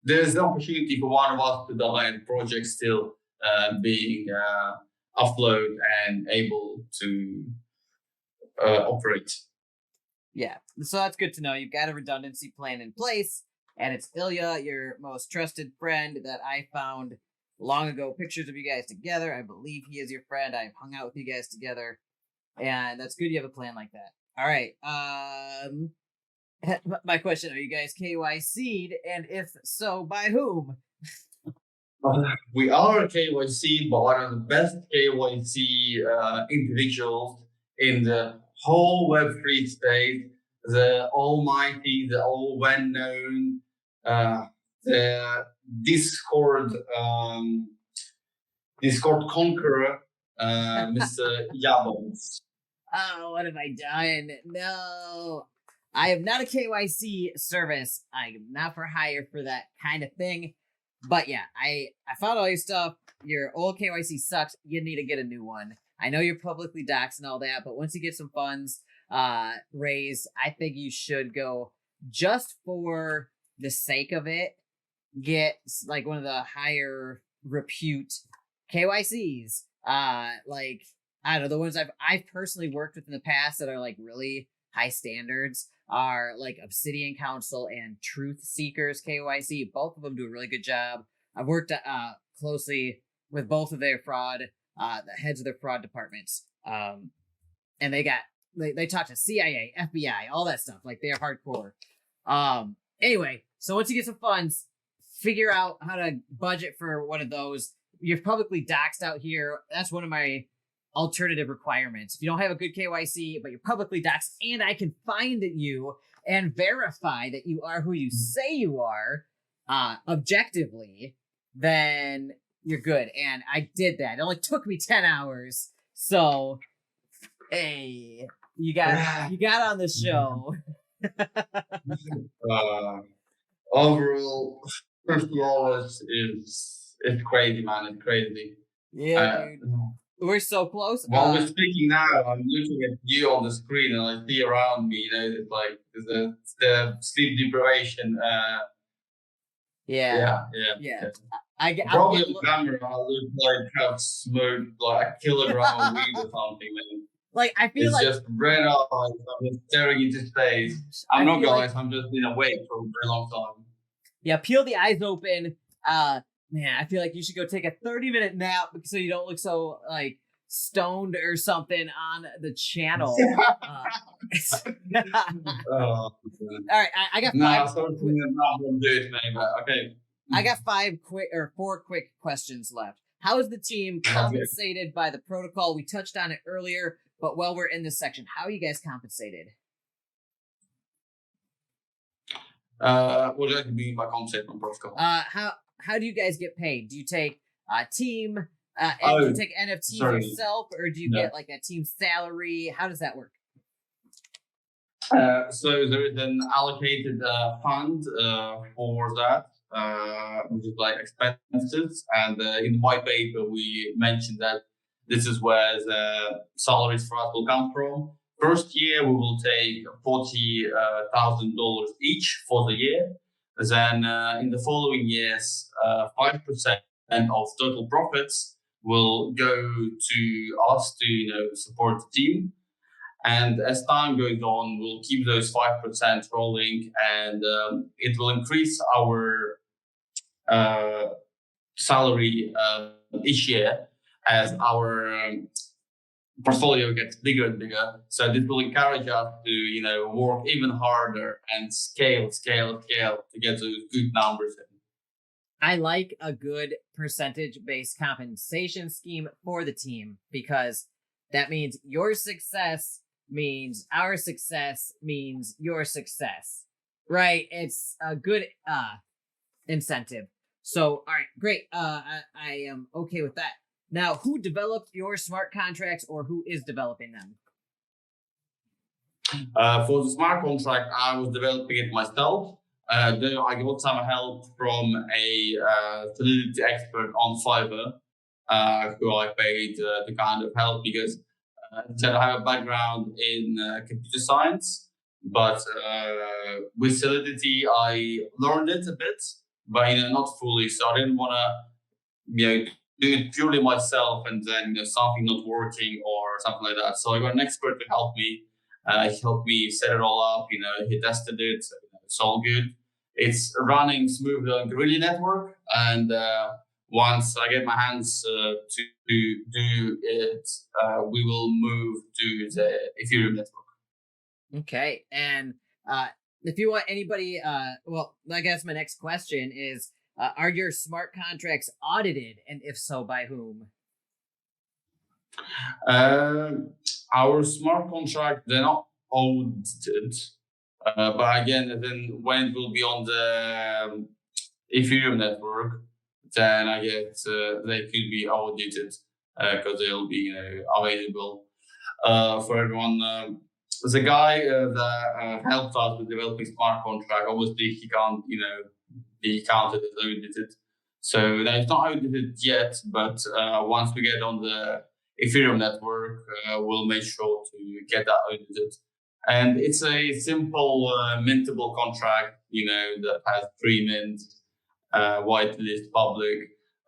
There's an opportunity for one of us to die and the project still being afloat and able to operate. Yeah, so that's good to know. You've got a redundancy plan in place, and it's Ilya, your most trusted friend that I found long ago. Pictures of you guys together. I believe he is your friend. I've hung out with you guys together, and that's good. You have a plan like that. All right. My question: are you guys KYC'd, and if so, by whom? We are KYC, but one of the best KYC individuals in the whole Web3 space, the almighty, the all well-known, the Discord conqueror, Mr. YaBonks. Oh, what have I done? No, I am not a KYC service. I'm not for hire for that kind of thing. But yeah, I found all your stuff. Your old KYC sucks. You need to get a new one. I know you're publicly doxxed and all that, but once you get some funds raised, I think you should go just for the sake of it, get like one of the higher repute KYCs. Like I don't know, the ones I've personally worked with in the past that are like really high standards are like Obsidian Council and Truth Seekers KYC. Both of them do a really good job. I've worked closely with both of their the heads of their fraud departments. And they talk to CIA, FBI, all that stuff. Like they're hardcore. Anyway, so once you get some funds, figure out how to budget for one of those. You're publicly doxed out here. That's one of my alternative requirements. If you don't have a good KYC, but you're publicly doxed, and I can find you and verify that you are who you say you are, objectively, then you're good. And I did that. It only took me 10 hours. So, hey, you got on the show. Overall, $50 is crazy, man. It's crazy. Yeah, dude. We're so close. While we're speaking now, I'm looking at you on the screen, and I see around me, it's like the sleep deprivation. Yeah. Probably on camera, I look like I've smoked like a kilogram of weed or something, man. Like I feel it's just red eyes. I'm just staring into space. I'm not guys. I'm just been awake for a very long time. Yeah, peel the eyes open. Man, I feel like you should go take a 30-minute nap so you don't look so like stoned or something on the channel. All right, I got five. Okay. I got 4 quick questions left. How is the team compensated by the protocol? We touched on it earlier, but while we're in this section, how are you guys compensated? What do you mean by compensate on protocol? How do you guys get paid? Do you take a team? Do you take NFTs yourself, or do you get like a team salary? How does that work? So there is an allocated fund for that, which is like expenses. And in the white paper, we mentioned that this is where the salaries for us will come from. First year, we will take $40,000 each for the year. Then in the following years, 5% of total profits will go to us to support the team. And as time goes on, we'll keep those 5% rolling, and it will increase our salary each year as our portfolio gets bigger and bigger. So this will encourage us to work even harder and scale to get those good numbers in. I like a good percentage-based compensation scheme for the team, because that means your success means our success means your success, right? It's a good incentive. So, all right, great. I am okay with that. Now, who developed your smart contracts, or who is developing them? For the smart contract, I was developing it myself. Then I got some help from a solidity expert on Fiverr, who I paid to kind of help, because I have a background in computer science, but with solidity I learned it a bit, but not fully. So I didn't want to do it purely myself and then something not working or something like that. So I got an expert to help me. He helped me set it all up. He tested it. It's all good. It's running smoothly on the Relay network, and once I get my hands to do it, we will move to the Ethereum network. Okay, and if you want anybody, well, I guess my next question is, are your smart contracts audited, and if so, by whom? Our smart contract, they're not audited, but again, then when it will be on the Ethereum network, then I guess they could be audited because they'll be available for everyone. The guy that helped us with developing smart contract, obviously he can't be counted as audited. So it's not audited yet, but once we get on the Ethereum network, we'll make sure to get that audited. And it's a simple mintable contract that has pre-mint, whitelist, public.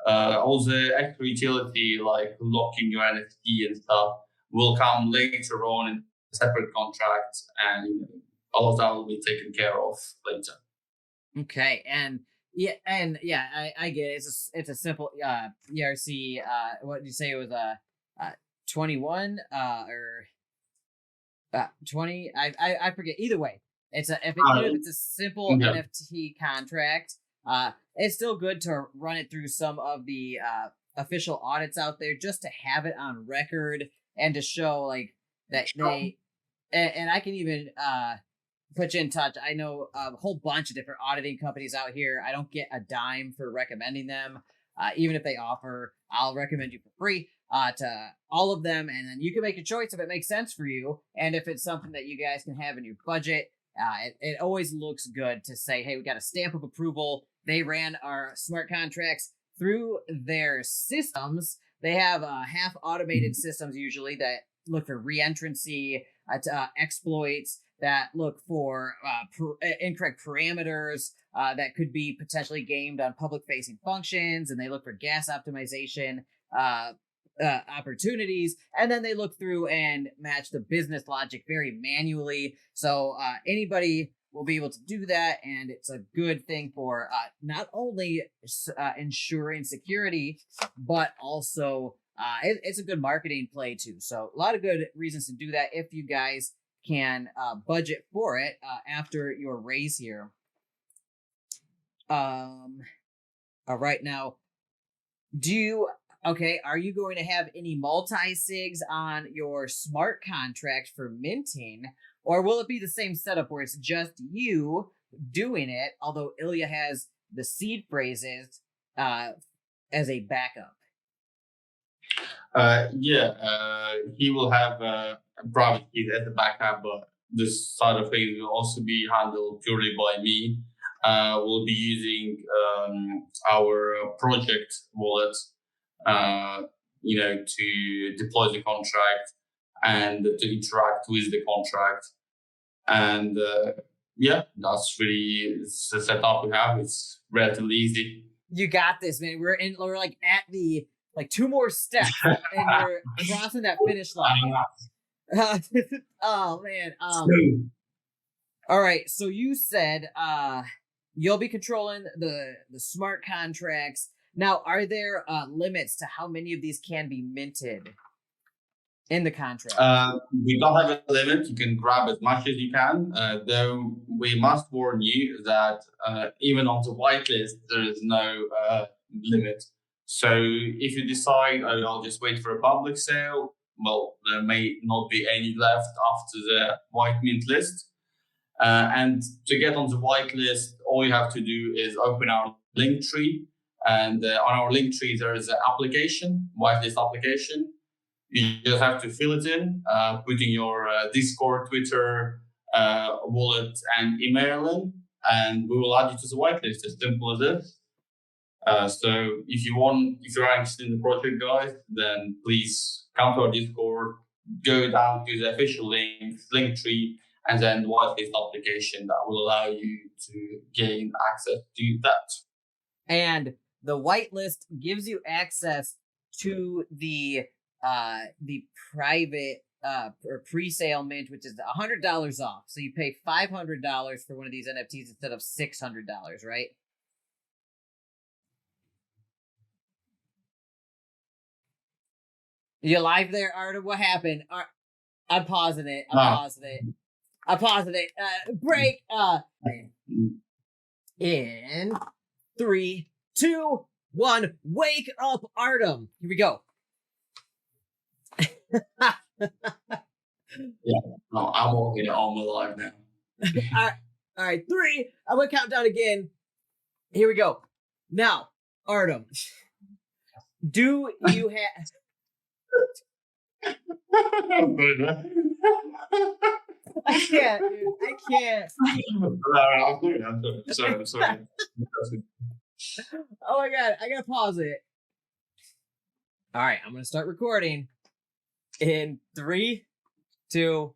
Also, extra utility like locking your NFT and stuff will come later on in separate contracts, and all of that will be taken care of later. Okay, and I get it. It's a simple ERC. What did you say it was? 21 or 20? I forget. Either way, if it's a simple NFT contract, it's still good to run it through some of the official audits out there, just to have it on record and to show like that they. And I can even put you in touch. I know a whole bunch of different auditing companies out here. I don't get a dime for recommending them. Even if they offer, I'll recommend you for free to all of them. And then you can make a choice if it makes sense for you. And if it's something that you guys can have in your budget, it always looks good to say, hey, we got a stamp of approval. They ran our smart contracts through their systems. They have half automated systems usually that look for reentrancy, exploits, that look for incorrect parameters that could be potentially gamed on public-facing functions, and they look for gas optimization opportunities, and then they look through and match the business logic very manually. So anybody will be able to do that, and it's a good thing for not only ensuring security, but also it's a good marketing play too. So a lot of good reasons to do that if you guys can budget for it after your raise here. All right, now, are you going to have any multi-sigs on your smart contract for minting, or will it be the same setup where it's just you doing it, although Ilya has the seed phrases as a backup? He will have private keys as a backup, but this side of things will also be handled purely by me. We'll be using our project wallet, to deploy the contract and to interact with the contract. And that's really the setup we have. It's relatively easy. You got this, man. We're like at the two more steps, and we're crossing that finish line. Oh man. All right. So you said you'll be controlling the smart contracts. Now, are there limits to how many of these can be minted in the contract? We don't have a limit. You can grab as much as you can, though we must warn you that even on the whitelist, there is no limit. So if you decide, I'll just wait for a public sale, well, there may not be any left after the white mint list. And to get on the whitelist, all you have to do is open our LinkTree. And on our LinkTree, there is an application, whitelist application. You just have to fill it in, putting your Discord, Twitter, wallet, and email in, and we will add you to the whitelist. As simple as this. So if you're interested in the project, guys, then please come to our Discord, go down to the official link, LinkTree, and then the whitelist application that will allow you to gain access to that. And the whitelist gives you access to the private or pre-sale mint, which is $100 off. So you pay $500 for one of these NFTs instead of $600, right? You live there, Artem? What happened? I'm pausing it. I'm pausing it. Break. In 3, 2, 1. Wake up, Artem. Here we go. No, I'm walking all my life now. All right, 3. I'm gonna count down again. Here we go. Now, Artem, do you have? I can't, dude. I can't. I'm sorry. Oh my god, I gotta pause it. All right, I'm gonna start recording in 3, 2,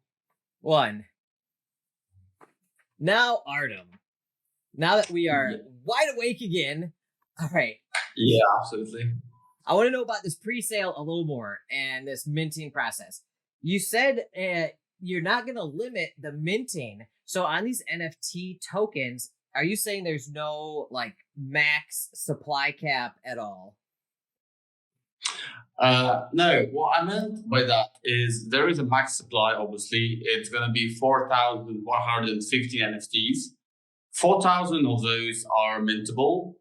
1. Now, Artem, now that we are wide awake again, all right. Yeah, absolutely. I want to know about this pre-sale a little more and this minting process. You said you're not going to limit the minting. So on these NFT tokens, are you saying there's no like max supply cap at all? No, what I meant by that is there is a max supply, obviously. It's going to be 4,115 NFTs. 4,000 of those are mintable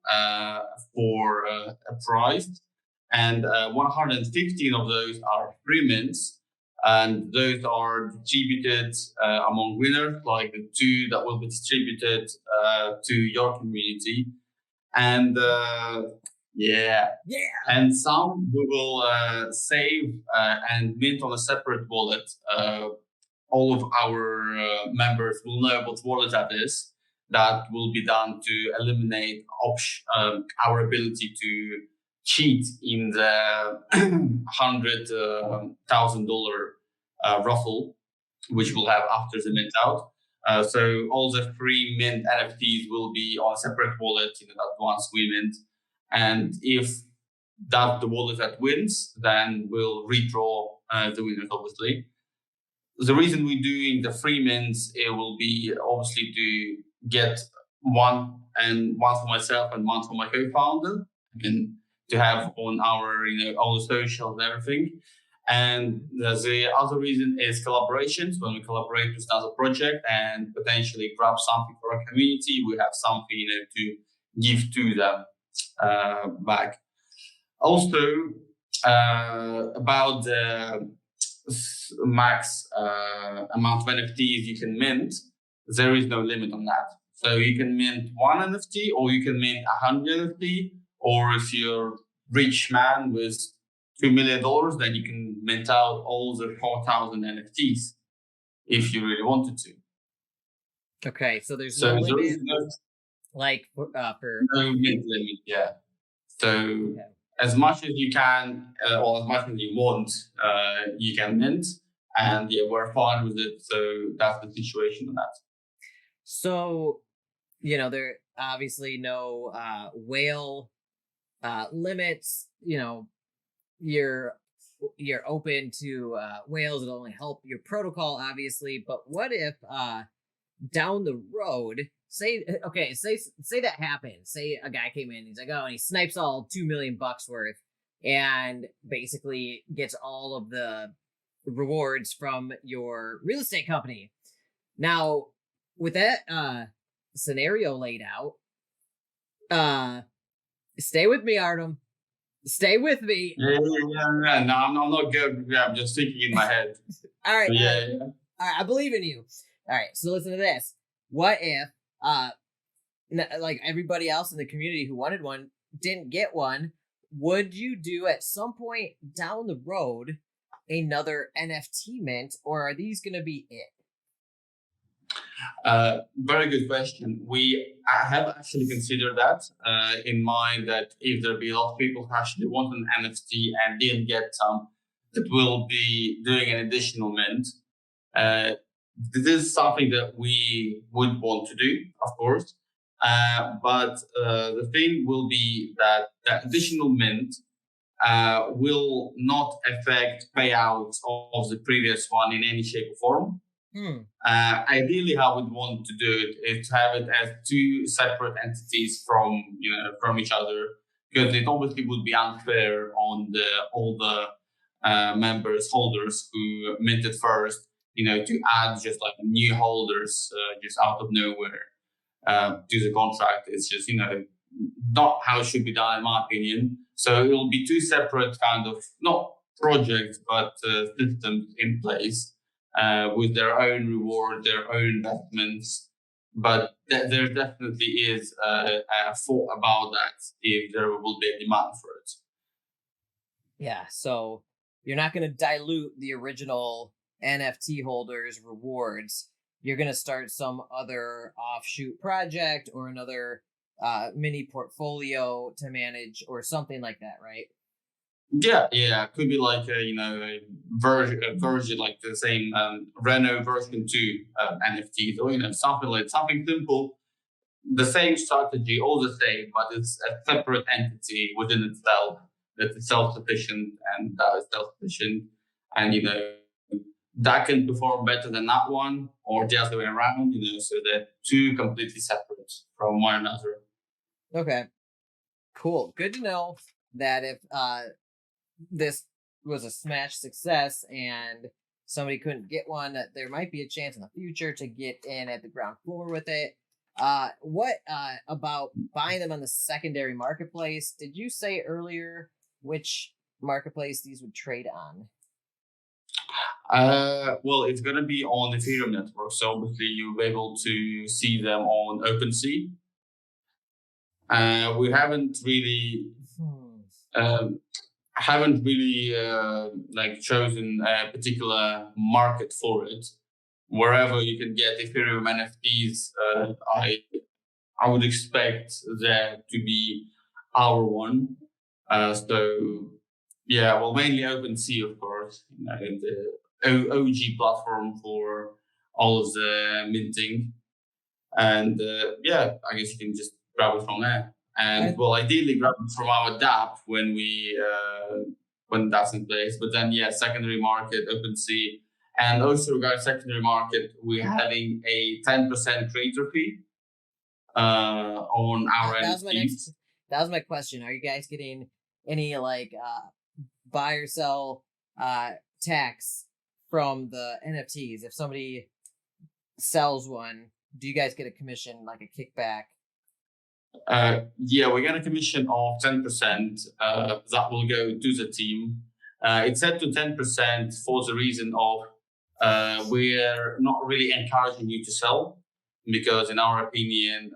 for a price, and 115 of those are free mints, and those are distributed among winners, like the 2 that will be distributed to your community. And and some we will save and mint on a separate wallet. All of our members will know what wallet that is. That will be done to eliminate our ability to cheat in the $100,000 raffle, which we'll have after the mint out. So all the free mint NFTs will be on a separate wallet, that once we mint. And if that's the wallet that wins, then we'll redraw the winners, obviously. The reason we're doing the free mints, it will be obviously to get one for myself and one for my co-founder, and to have on our, all the socials and everything. And the other reason is collaborations. When we collaborate with another project and potentially grab something for our community, we have something to give to them back. Also, about the max amount of NFTs you can mint, there is no limit on that. So you can mint 1 NFT, or you can mint 100 NFT, or if you're a rich man with $2 million, then you can mint out all the 4,000 NFTs if you really wanted to. Okay, so there's no limit. There is no, like for no mint limit, yeah. So as much as you can, or as much as you want, you can mint, and we're fine with it. So that's the situation on that. So, there obviously no whale limits. You're open to whales. It'll only help your protocol, obviously. But what if down the road, say that happens. Say a guy came in, he's like, and he snipes all $2 million worth, and basically gets all of the rewards from your real estate company. Now, with that scenario laid out, stay with me, Artem. Stay with me. Yeah. No, I'm not good. Yeah, I'm just thinking in my head. All right. So, all right. I believe in you. All right. So listen to this. What if, like everybody else in the community who wanted one didn't get one? Would you do at some point down the road another NFT mint, or are these going to be it? Very good question. I have actually considered that in mind, that if there be a lot of people who actually want an NFT and didn't get some, that will be doing an additional mint. This is something that we would want to do, of course. But the thing will be that that additional mint will not affect payouts of the previous one in any shape or form. Ideally, how we'd want to do it is to have it as 2 separate entities from each other, because it obviously would be unfair on all the holders who minted first, to add just like new holders just out of nowhere to the contract. It's just not how it should be done, in my opinion. So it will be 2 separate kind of not projects but systems in place. With their own reward, their own investments. But there definitely is a thought about that if there will be a demand for it. Yeah, so you're not going to dilute the original NFT holders' rewards. You're going to start some other offshoot project or another mini portfolio to manage or something like that, right? Yeah. Could be like a version like the same Reno version 2 NFTs, or something simple. the same strategy, all the same, but it's a separate entity within itself that is self-sufficient and that is self-sufficient. And, that can perform better than that one or the other way around, so they're two completely separate from one another. Okay, cool. Good to know that if this was a smash success and somebody couldn't get one, that there might be a chance in the future to get in at the ground floor with it. What about buying them on the secondary marketplace? Did you say earlier which marketplace these would trade on? Well, it's going to be on Ethereum network, so obviously you'll be able to see them on OpenSea. We haven't really chosen a particular market for it. Wherever you can get Ethereum NFTs, I would expect there to be our one. Mainly OpenSea, of course, the OG platform for all of the minting. And I guess you can just grab it from there. And ideally grab it from our DApp when that's in place. But then, secondary market, OpenSea. And also regarding secondary market, we're having a 10% creator fee on our NFTs. That was my question. Are you guys getting any buy or sell tax from the NFTs? If somebody sells one, do you guys get a commission, like a kickback? We get a commission of 10%. That will go to the team. It's set to 10% for the reason of we're not really encouraging you to sell, because in our opinion,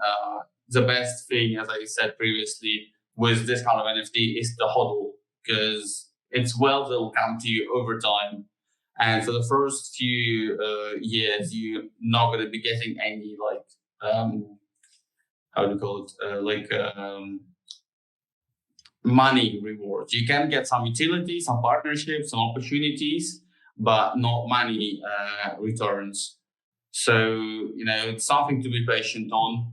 the best thing, as I said previously, with this kind of NFT is the hodl, because it's wealth that will come to you over time. And for the first few years, you're not going to be getting any money rewards. You can get some utility, some partnerships, some opportunities, but not money returns. So, it's something to be patient on.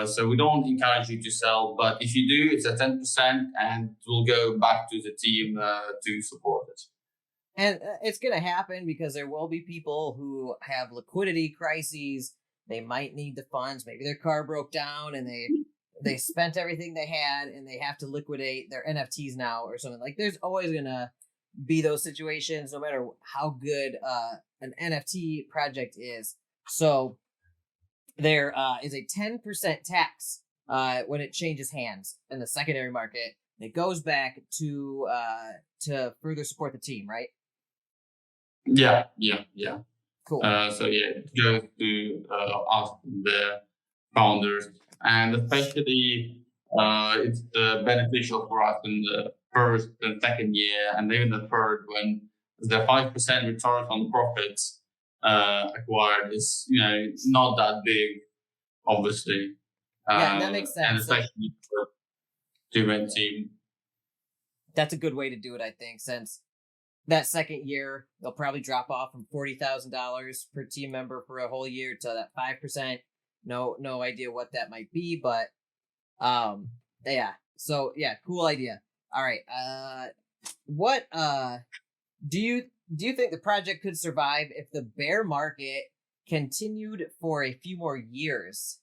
So we don't encourage you to sell, but if you do, it's a 10% and we'll go back to the team to support it. And it's going to happen because there will be people who have liquidity crises. They might need the funds. Maybe their car broke down and they spent everything they had and they have to liquidate their NFTs now or something. There's always going to be those situations, no matter how good an NFT project is. So there is a 10% tax when it changes hands in the secondary market. It goes back to further support the team, right? Yeah. Cool. It goes to us, the founders, and especially it's beneficial for us in the first and second year, and even the third, when the 5% return on profits acquired is not that big, obviously. That makes sense. And especially for two-man team. That's a good way to do it, I think, since that second year, they'll probably drop off from $40,000 per team member for a whole year to that 5%. No idea what that might be, but cool idea. All right. What do you think the project could survive if the bear market continued for a few more years?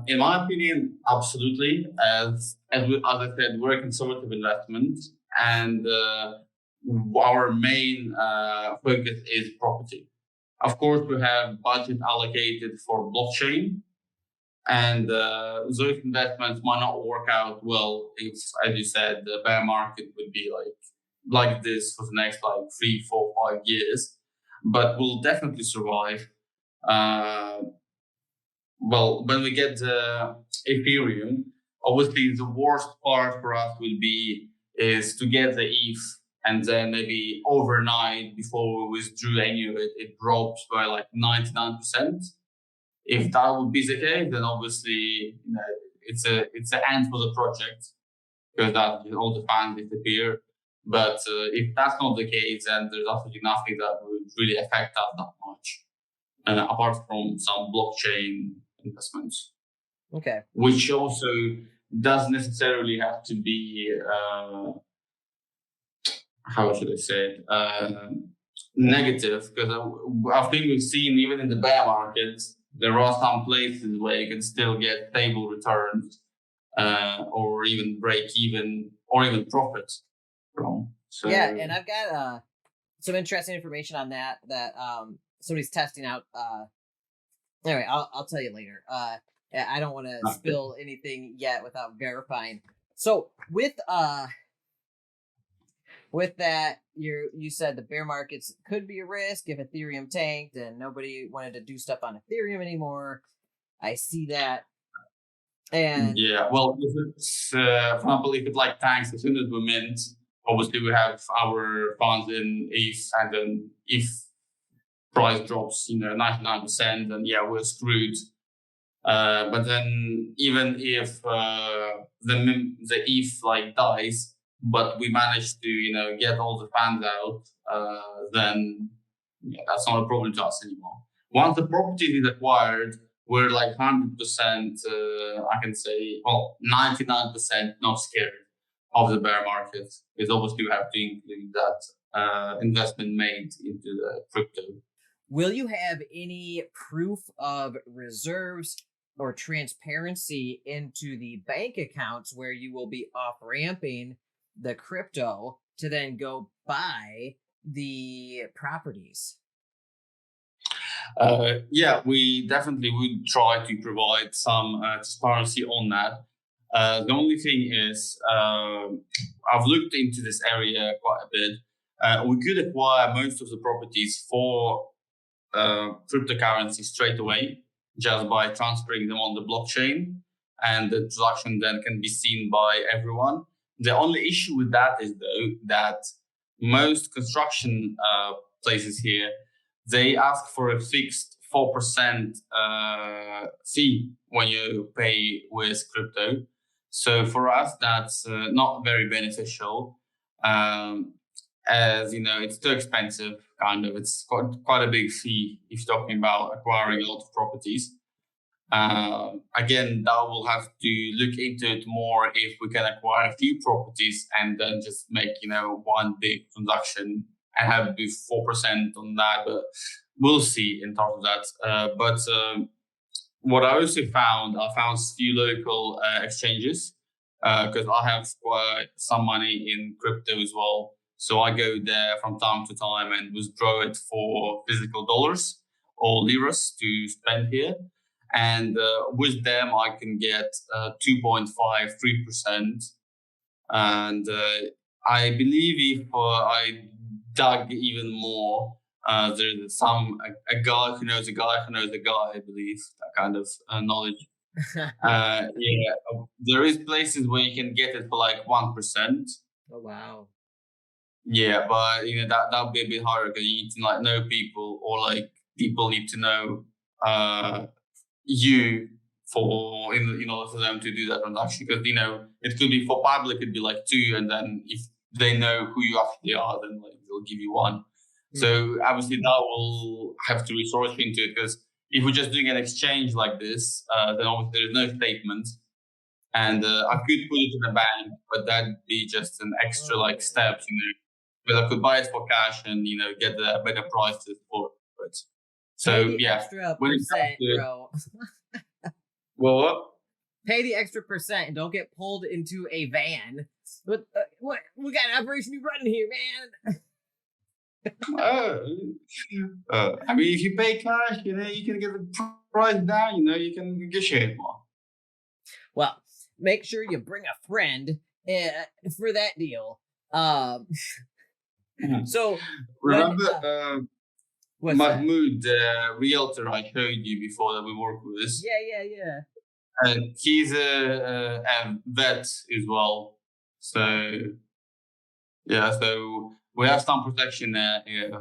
In my opinion, absolutely. As I said, we're a conservative investment, and our main focus is property. Of course, we have budget allocated for blockchain, and those investments might not work out well if, as you said, the bear market would be like this for the next 3, 4, 5 years. But we'll definitely survive. When we get Ethereum, obviously the worst part for us is to get the ETH, and then maybe overnight before we withdrew any of it, it drops by 99%. If that would be the case, then obviously it's an end for the project, because that all the fans disappear. But if that's not the case, then there's absolutely nothing that would really affect us that much. apart from some blockchain investments. Okay. Which also doesn't necessarily have to be, how should I say it, negative, because I think we've seen even in the bear markets, there are some places where you can still get stable returns, or even break even, or even profit from. So, yeah, and I've got some interesting information on that somebody's testing out. Anyway, I'll tell you later. I don't want to spill anything yet without verifying. So with that, you said the bear markets could be a risk if Ethereum tanked and nobody wanted to do stuff on Ethereum anymore. I see that. And yeah, well, if it's, for example, if it like tanks as soon as we mint, obviously we have our funds in ETH, and then if price drops, 99%, then yeah, we're screwed. But then even if the ETH like dies, but we manage to get all the fans out, then yeah, that's not a problem to us anymore. Once the property is acquired, we're like 100%. I can say, well, 99% not scared of the bear market, because obviously we have to include that investment made into the crypto. Will you have any proof of reserves or transparency into the bank accounts where you will be off-ramping the crypto to then go buy the properties? Yeah, we definitely would try to provide some transparency on that. The only thing is, I've looked into this area quite a bit. We could acquire most of the properties for cryptocurrency straight away, just by transferring them on the blockchain, and the transaction then can be seen by everyone. The only issue with that is, though, that most construction places here, they ask for a fixed 4% fee when you pay with crypto. So for us, that's not very beneficial, as it's too expensive. Kind of, it's quite a big fee if you're talking about acquiring a lot of properties. Again, that will have to look into it more if we can acquire a few properties and then just make one big transaction and have 4% on that. But we'll see in terms of that. But what I also found, I found a few local exchanges, because I have quite some money in crypto as well. So I go there from time to time and withdraw it for physical dollars or liras to spend here. And with them, I can get 2.53%. And I believe if I dug even more, there's a guy who knows a guy who knows a guy, I believe, that kind of knowledge. Yeah, there is places where you can get it for like 1%. Oh, wow. Yeah, but that would be a bit harder because you need to know people, or people need to know you for in order for them to do that transaction. Because it could be for public, it'd be like 2, and then if they know who you actually are, then they'll give you 1. So obviously that will have to research into it, because if we're just doing an exchange like this, then obviously there's no statement. And I could put it in the bank, but that'd be just an extra step, But I could buy it for cash and get the better prices for it. So Pay the extra percent, bro. Well, what? Pay the extra percent and don't get pulled into a van. What we got an operation you running here, man? I mean, if you pay cash, you can get the price down. You can negotiate more. Well, make sure you bring a friend for that deal. So remember Mahmoud, the realtor I showed you before that we work with? Yeah. And he's a vet as well. So yeah, so we have some protection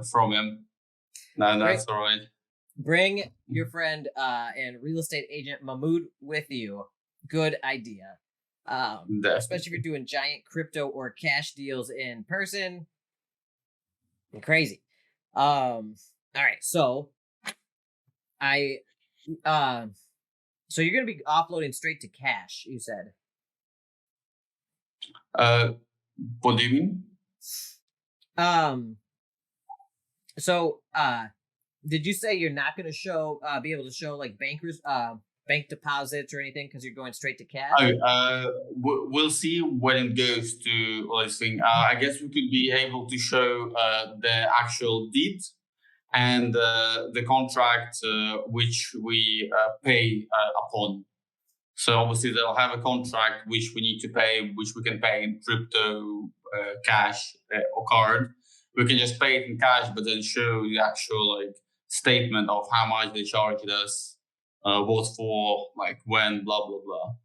from him. No, that's all right. Bring your friend and real estate agent Mahmoud with you. Good idea. Especially if you're doing giant crypto or cash deals in person. Crazy. All right, so So you're going to be offloading straight to cash, you said. What do you mean? So did you say you're not going to be able to show like bank deposits or anything because you're going straight to cash? We'll see when it goes to listing. I guess we could be able to show the actual deed and the contract which we pay upon. So obviously they'll have a contract which we need to pay, which we can pay in crypto, cash, or card. We can just pay it in cash, but then show the actual like statement of how much they charged us, what for, like when, blah blah blah.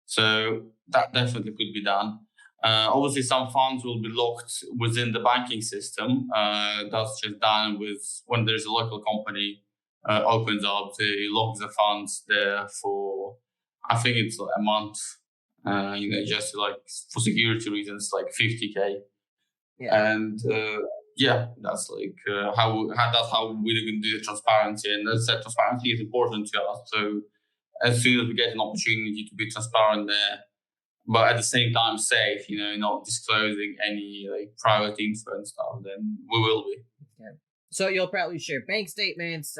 So that definitely could be done. Obviously, some funds will be locked within the banking system. That's just done with when there's a local company opens up, they lock the funds there for, I think it's like a month. Just like for security reasons, like 50K. Yeah. And that's like that's how we're going to do the transparency. And as I said, transparency is important to us. So as soon as we get an opportunity to be transparent there, but at the same time safe, not disclosing any like private info and stuff, then we will be. Okay. So you'll probably share bank statements,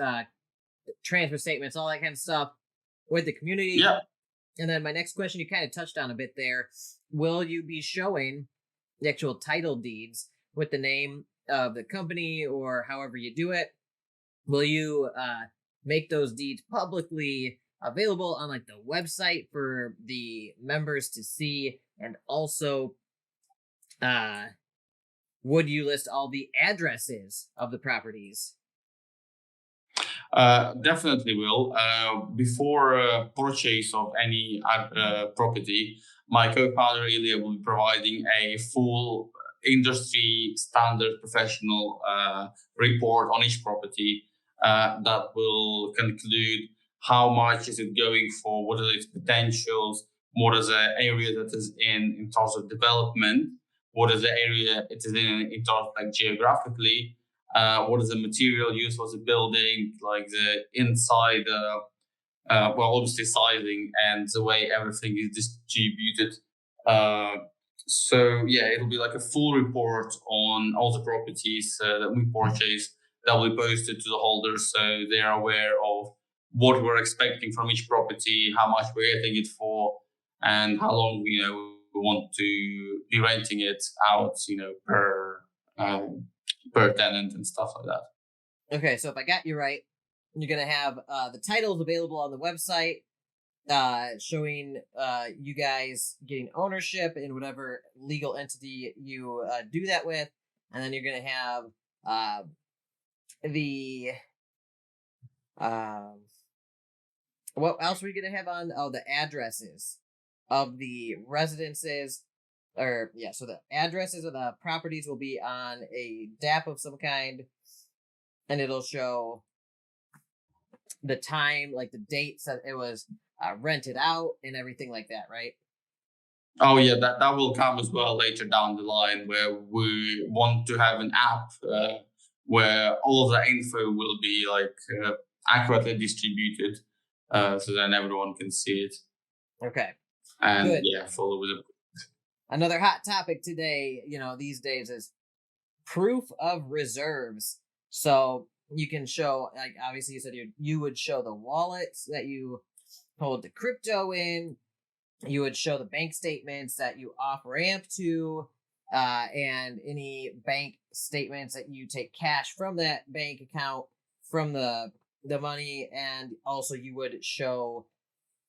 transfer statements, all that kind of stuff with the community. Yeah. And then my next question, you kind of touched on a bit there. Will you be showing the actual title deeds with the name of the company or however you do it? Will you make those deeds publicly available on like the website for the members to see? And also, would you list all the addresses of the properties? Definitely will. Before purchase of any property, my co-founder Ilya will be providing a full industry standard professional report on each property that will conclude how much is it going for, what are its potentials, what is the area that is in terms of development, what is the area it is in terms of like geographically, what is the material used for the building, like the inside, obviously sizing and the way everything is distributed. It'll be like a full report on all the properties that we purchase that will be posted to the holders, so they are aware of what we're expecting from each property, how much we're getting it for, and how long we want to be renting it out, per tenant and stuff like that. Okay, so if I got you right, you're gonna have the titles available on the website, showing you guys getting ownership in whatever legal entity you do that with, and then you're gonna have what else were you gonna have on? Oh, the addresses of the residences. So the addresses of the properties will be on a DAP of some kind, and it'll show the time, like the dates that it was rented out and everything like that, right? Oh yeah, that will come as well later down the line, where we want to have an app where all of the info will be like accurately distributed, so then everyone can see it. Okay. And good. Follow with it. Another hot topic today, these days, is proof of reserves. So you can show, like, obviously you said you would show the wallets that you hold the crypto in. You would show the bank statements that you off ramp to, and any bank statements that you take cash from that bank account from the money. And also you would show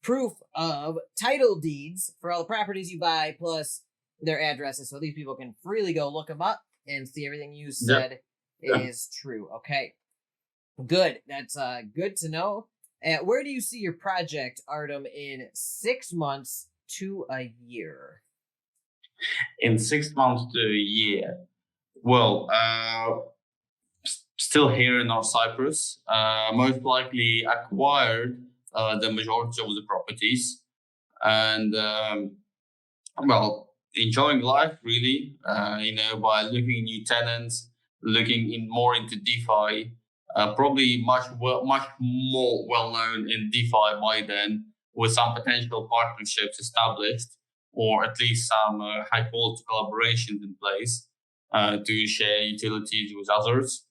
proof of title deeds for all the properties you buy, plus their addresses, so these people can freely go look them up and see everything you said is true. Okay, good. That's good to know. And where do you see your project, Artem, in 6 months to a year? In 6 months to a year, well, still here in North Cyprus, most likely acquired the majority of the properties, and enjoying life really, by looking at new tenants, looking more into DeFi, probably much more well known in DeFi by then, with some potential partnerships established, or at least some high quality collaborations in place to share utilities with others.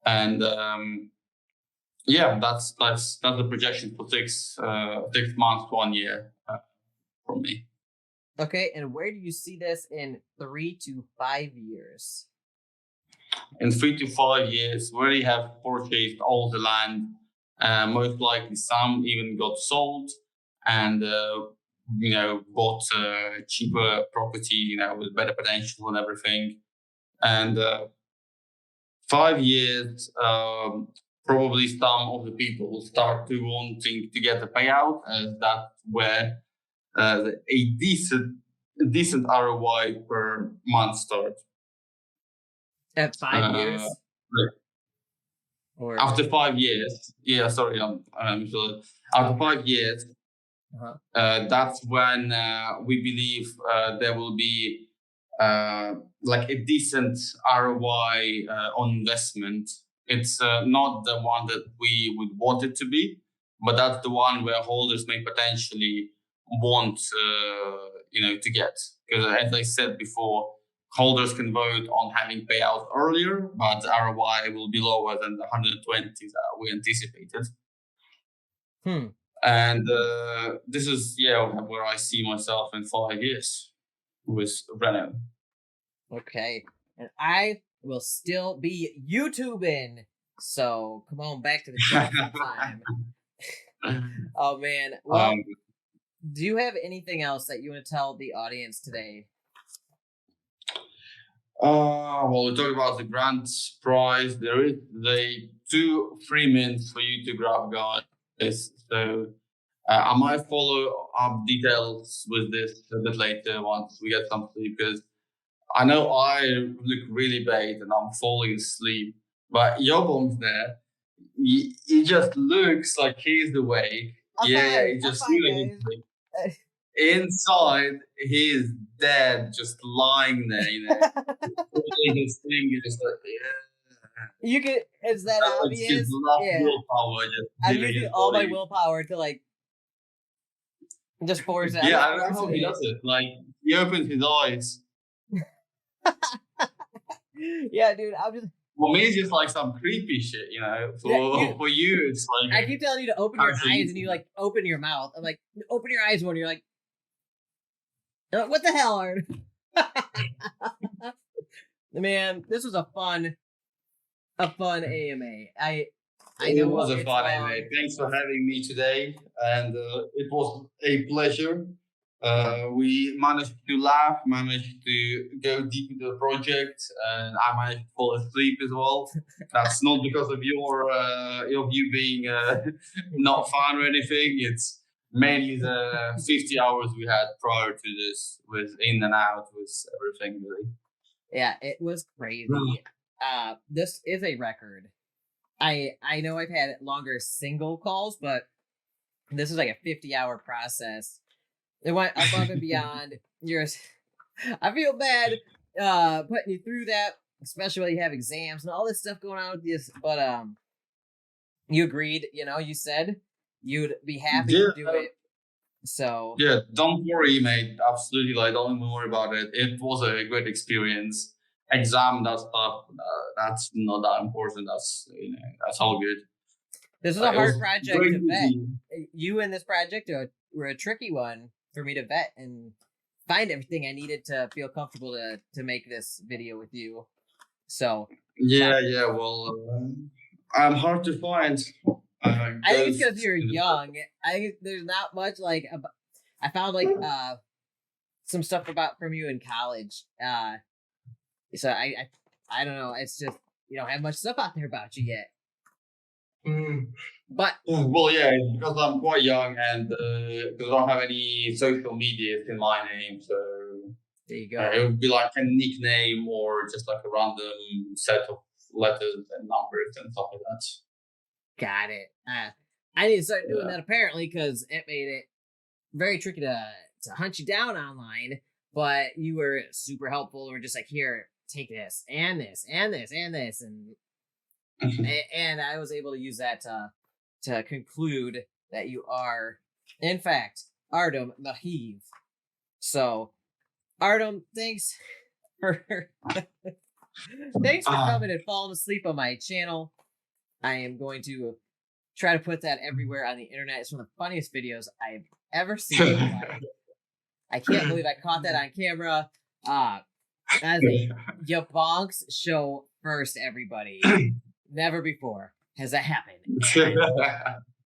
And that's the projection for 6 months, 1 year from me. Okay, and where do you see this in 3 to 5 years? In 3 to 5 years, we already have purchased all the land. Most likely, some even got sold, and bought cheaper property, with better potential and everything. And 5 years, probably some of the people will start to wanting to get the payout, as that's where a decent ROI per month starts. At 5 years? Right. Or After 5 years, I'm sure. After 5 years, that's when we believe there will be like a decent ROI on investment. It's not the one that we would want it to be, but that's the one where holders may potentially want to get. Because as I said before, holders can vote on having payouts earlier, but the ROI will be lower than the 120 that we anticipated. And this is where I see myself in 5 years with Reno. Okay, and I will still be YouTubing. So come on back to the show sometime. Oh man, well, do you have anything else that you want to tell the audience today? Well, we talked about the grand prize. There is the 2 free mints for you to grab, guys. So I might follow up details with this a bit later once we get some sleep, because I know I look really bad and I'm falling asleep. But YaBonks there, he just looks like he's awake. He just really like, inside, he is dead, just lying there, his fingers like, You get, is that obvious? His willpower just I'm using all my willpower to like just force it. I don't know how he does it. Like, he opens his eyes. Yeah, dude, I'm just. For me, it's just like some creepy shit, For you, it's like. I keep telling you to open your eyes, and you like open your mouth. I'm like, open your eyes when you're like, what the hell, Art? Man, this was a fun AMA. I know it was a fun AMA. Thanks for having me today, and it was a pleasure. We managed to laugh, managed to go deep into the project, and I managed to fall asleep as well. That's not because of you being not fun or anything. It's mainly the 50 hours we had prior to this, with in and out, with everything really. Yeah, it was crazy. This is a record. I know I've had longer single calls, but this is like a 50-hour process. It went above and beyond. I feel bad putting you through that, especially when you have exams and all this stuff going on with this. But you agreed. You said you'd be happy to do it. So don't worry, mate. Absolutely, don't even worry about it. It was a great experience. Exam, that stuff, that's not that important. That's all good. This is a hard project to vet. You and this project were a tricky one for me to vet and find everything I needed to feel comfortable to make this video with you. So well, I'm hard to find. I think it's because you're young. I think there's not much like I found like some stuff from you in college. So I don't know. It's just you don't have much stuff out there about you yet. But well, because I'm quite young and because I don't have any social medias in my name, so there you go. It would be like a nickname or just like a random set of letters and numbers and stuff like that. Got it. I need to start doing that apparently, because it made it very tricky to hunt you down online. But you were super helpful. We're just like, here, take this and this and this and this, and and I was able to use that to conclude that you are, in fact, Artem Mikheev. So, Artem, thanks for coming and falling asleep on my channel. I am going to try to put that everywhere on the internet. It's one of the funniest videos I've ever seen in my life. I can't believe I caught that on camera. As a YaBonks show first, everybody. Never before has that happened.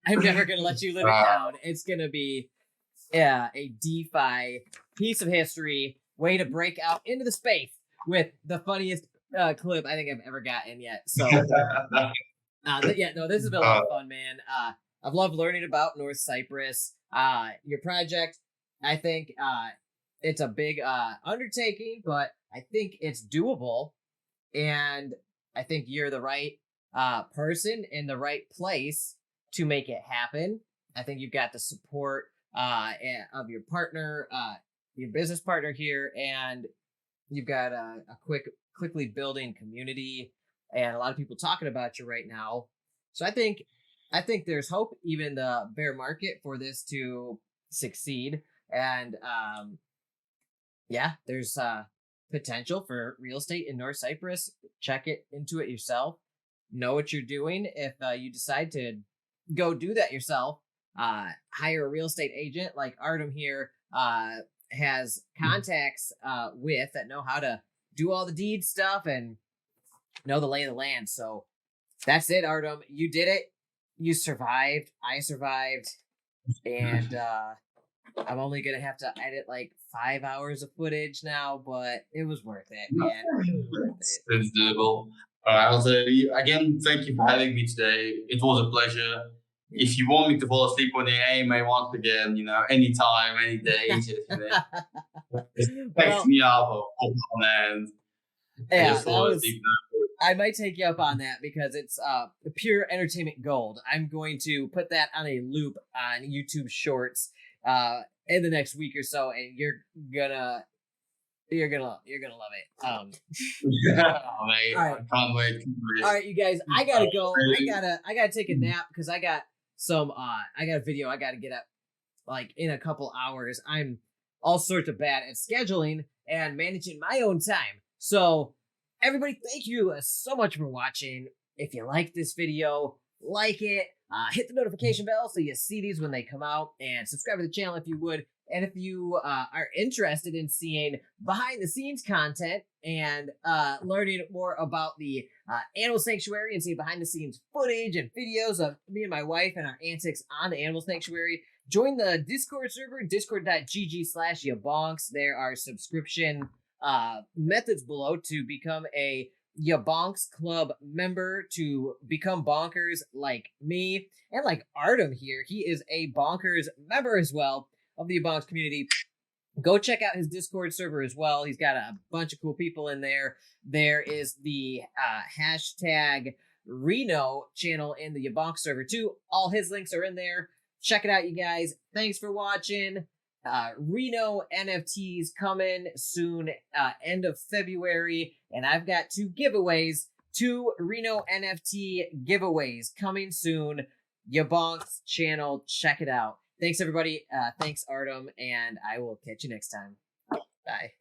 I'm never going to let you live it down. It's going to be a DeFi piece of history, way to break out into the space with the funniest clip I think I've ever gotten yet. So, yeah, no, this has been a lot of fun, man. I've loved learning about North Cyprus. Your project, I think it's a big undertaking, but I think it's doable. And I think you're the right person in the right place to make it happen. I think you've got the support of your partner, your business partner here, and you've got a quickly building community and a lot of people talking about you right now. So I think there's hope, even the bear market, for this to succeed. And yeah, there's potential for real estate in North Cyprus. Check into it yourself. Know what you're doing. If you decide to go do that yourself, hire a real estate agent like Artem here has contacts with that know how to do all the deed stuff and know the lay of the land. So that's it, Artem. You did it. You survived. I survived. And I'm only going to have to edit like 5 hours of footage now, but it was worth it, man. It's doable. I'll say again, thank you for having me today. It was a pleasure. If you want me to fall asleep on the AMA once again, anytime, any day, just text me up or pop on and yeah, I might take you up on that because it's pure entertainment gold. I'm going to put that on a loop on YouTube Shorts in the next week or so, and you're gonna love it. Oh, mate, all right. I can't wait. All right, you guys, I gotta go. I gotta take a nap because I got a video I gotta get up like in a couple hours. I'm all sorts of bad at scheduling and managing my own time. So everybody, thank you so much for watching. If you like this video, like it, hit the notification bell so you see these when they come out, and subscribe to the channel if you would. And if you are interested in seeing behind the scenes content and learning more about the animal sanctuary and seeing behind the scenes footage and videos of me and my wife and our antics on the animal sanctuary, join the Discord server, discord.gg/YaBonks. There are subscription methods below to become a YaBonks Club member, to become bonkers like me and like Artem here. He is a bonkers member as well of the YaBonks community. Go check out his Discord server as well. He's got a bunch of cool people in there. There is the hashtag Reno channel in the YaBonks server too. All his links are in there. Check it out, you guys. Thanks for watching. Reno NFTs coming soon, end of February, and I've got two Reno NFT giveaways coming soon. YaBonks channel, check it out. Thanks everybody. Thanks Artem, and I will catch you next time. Bye.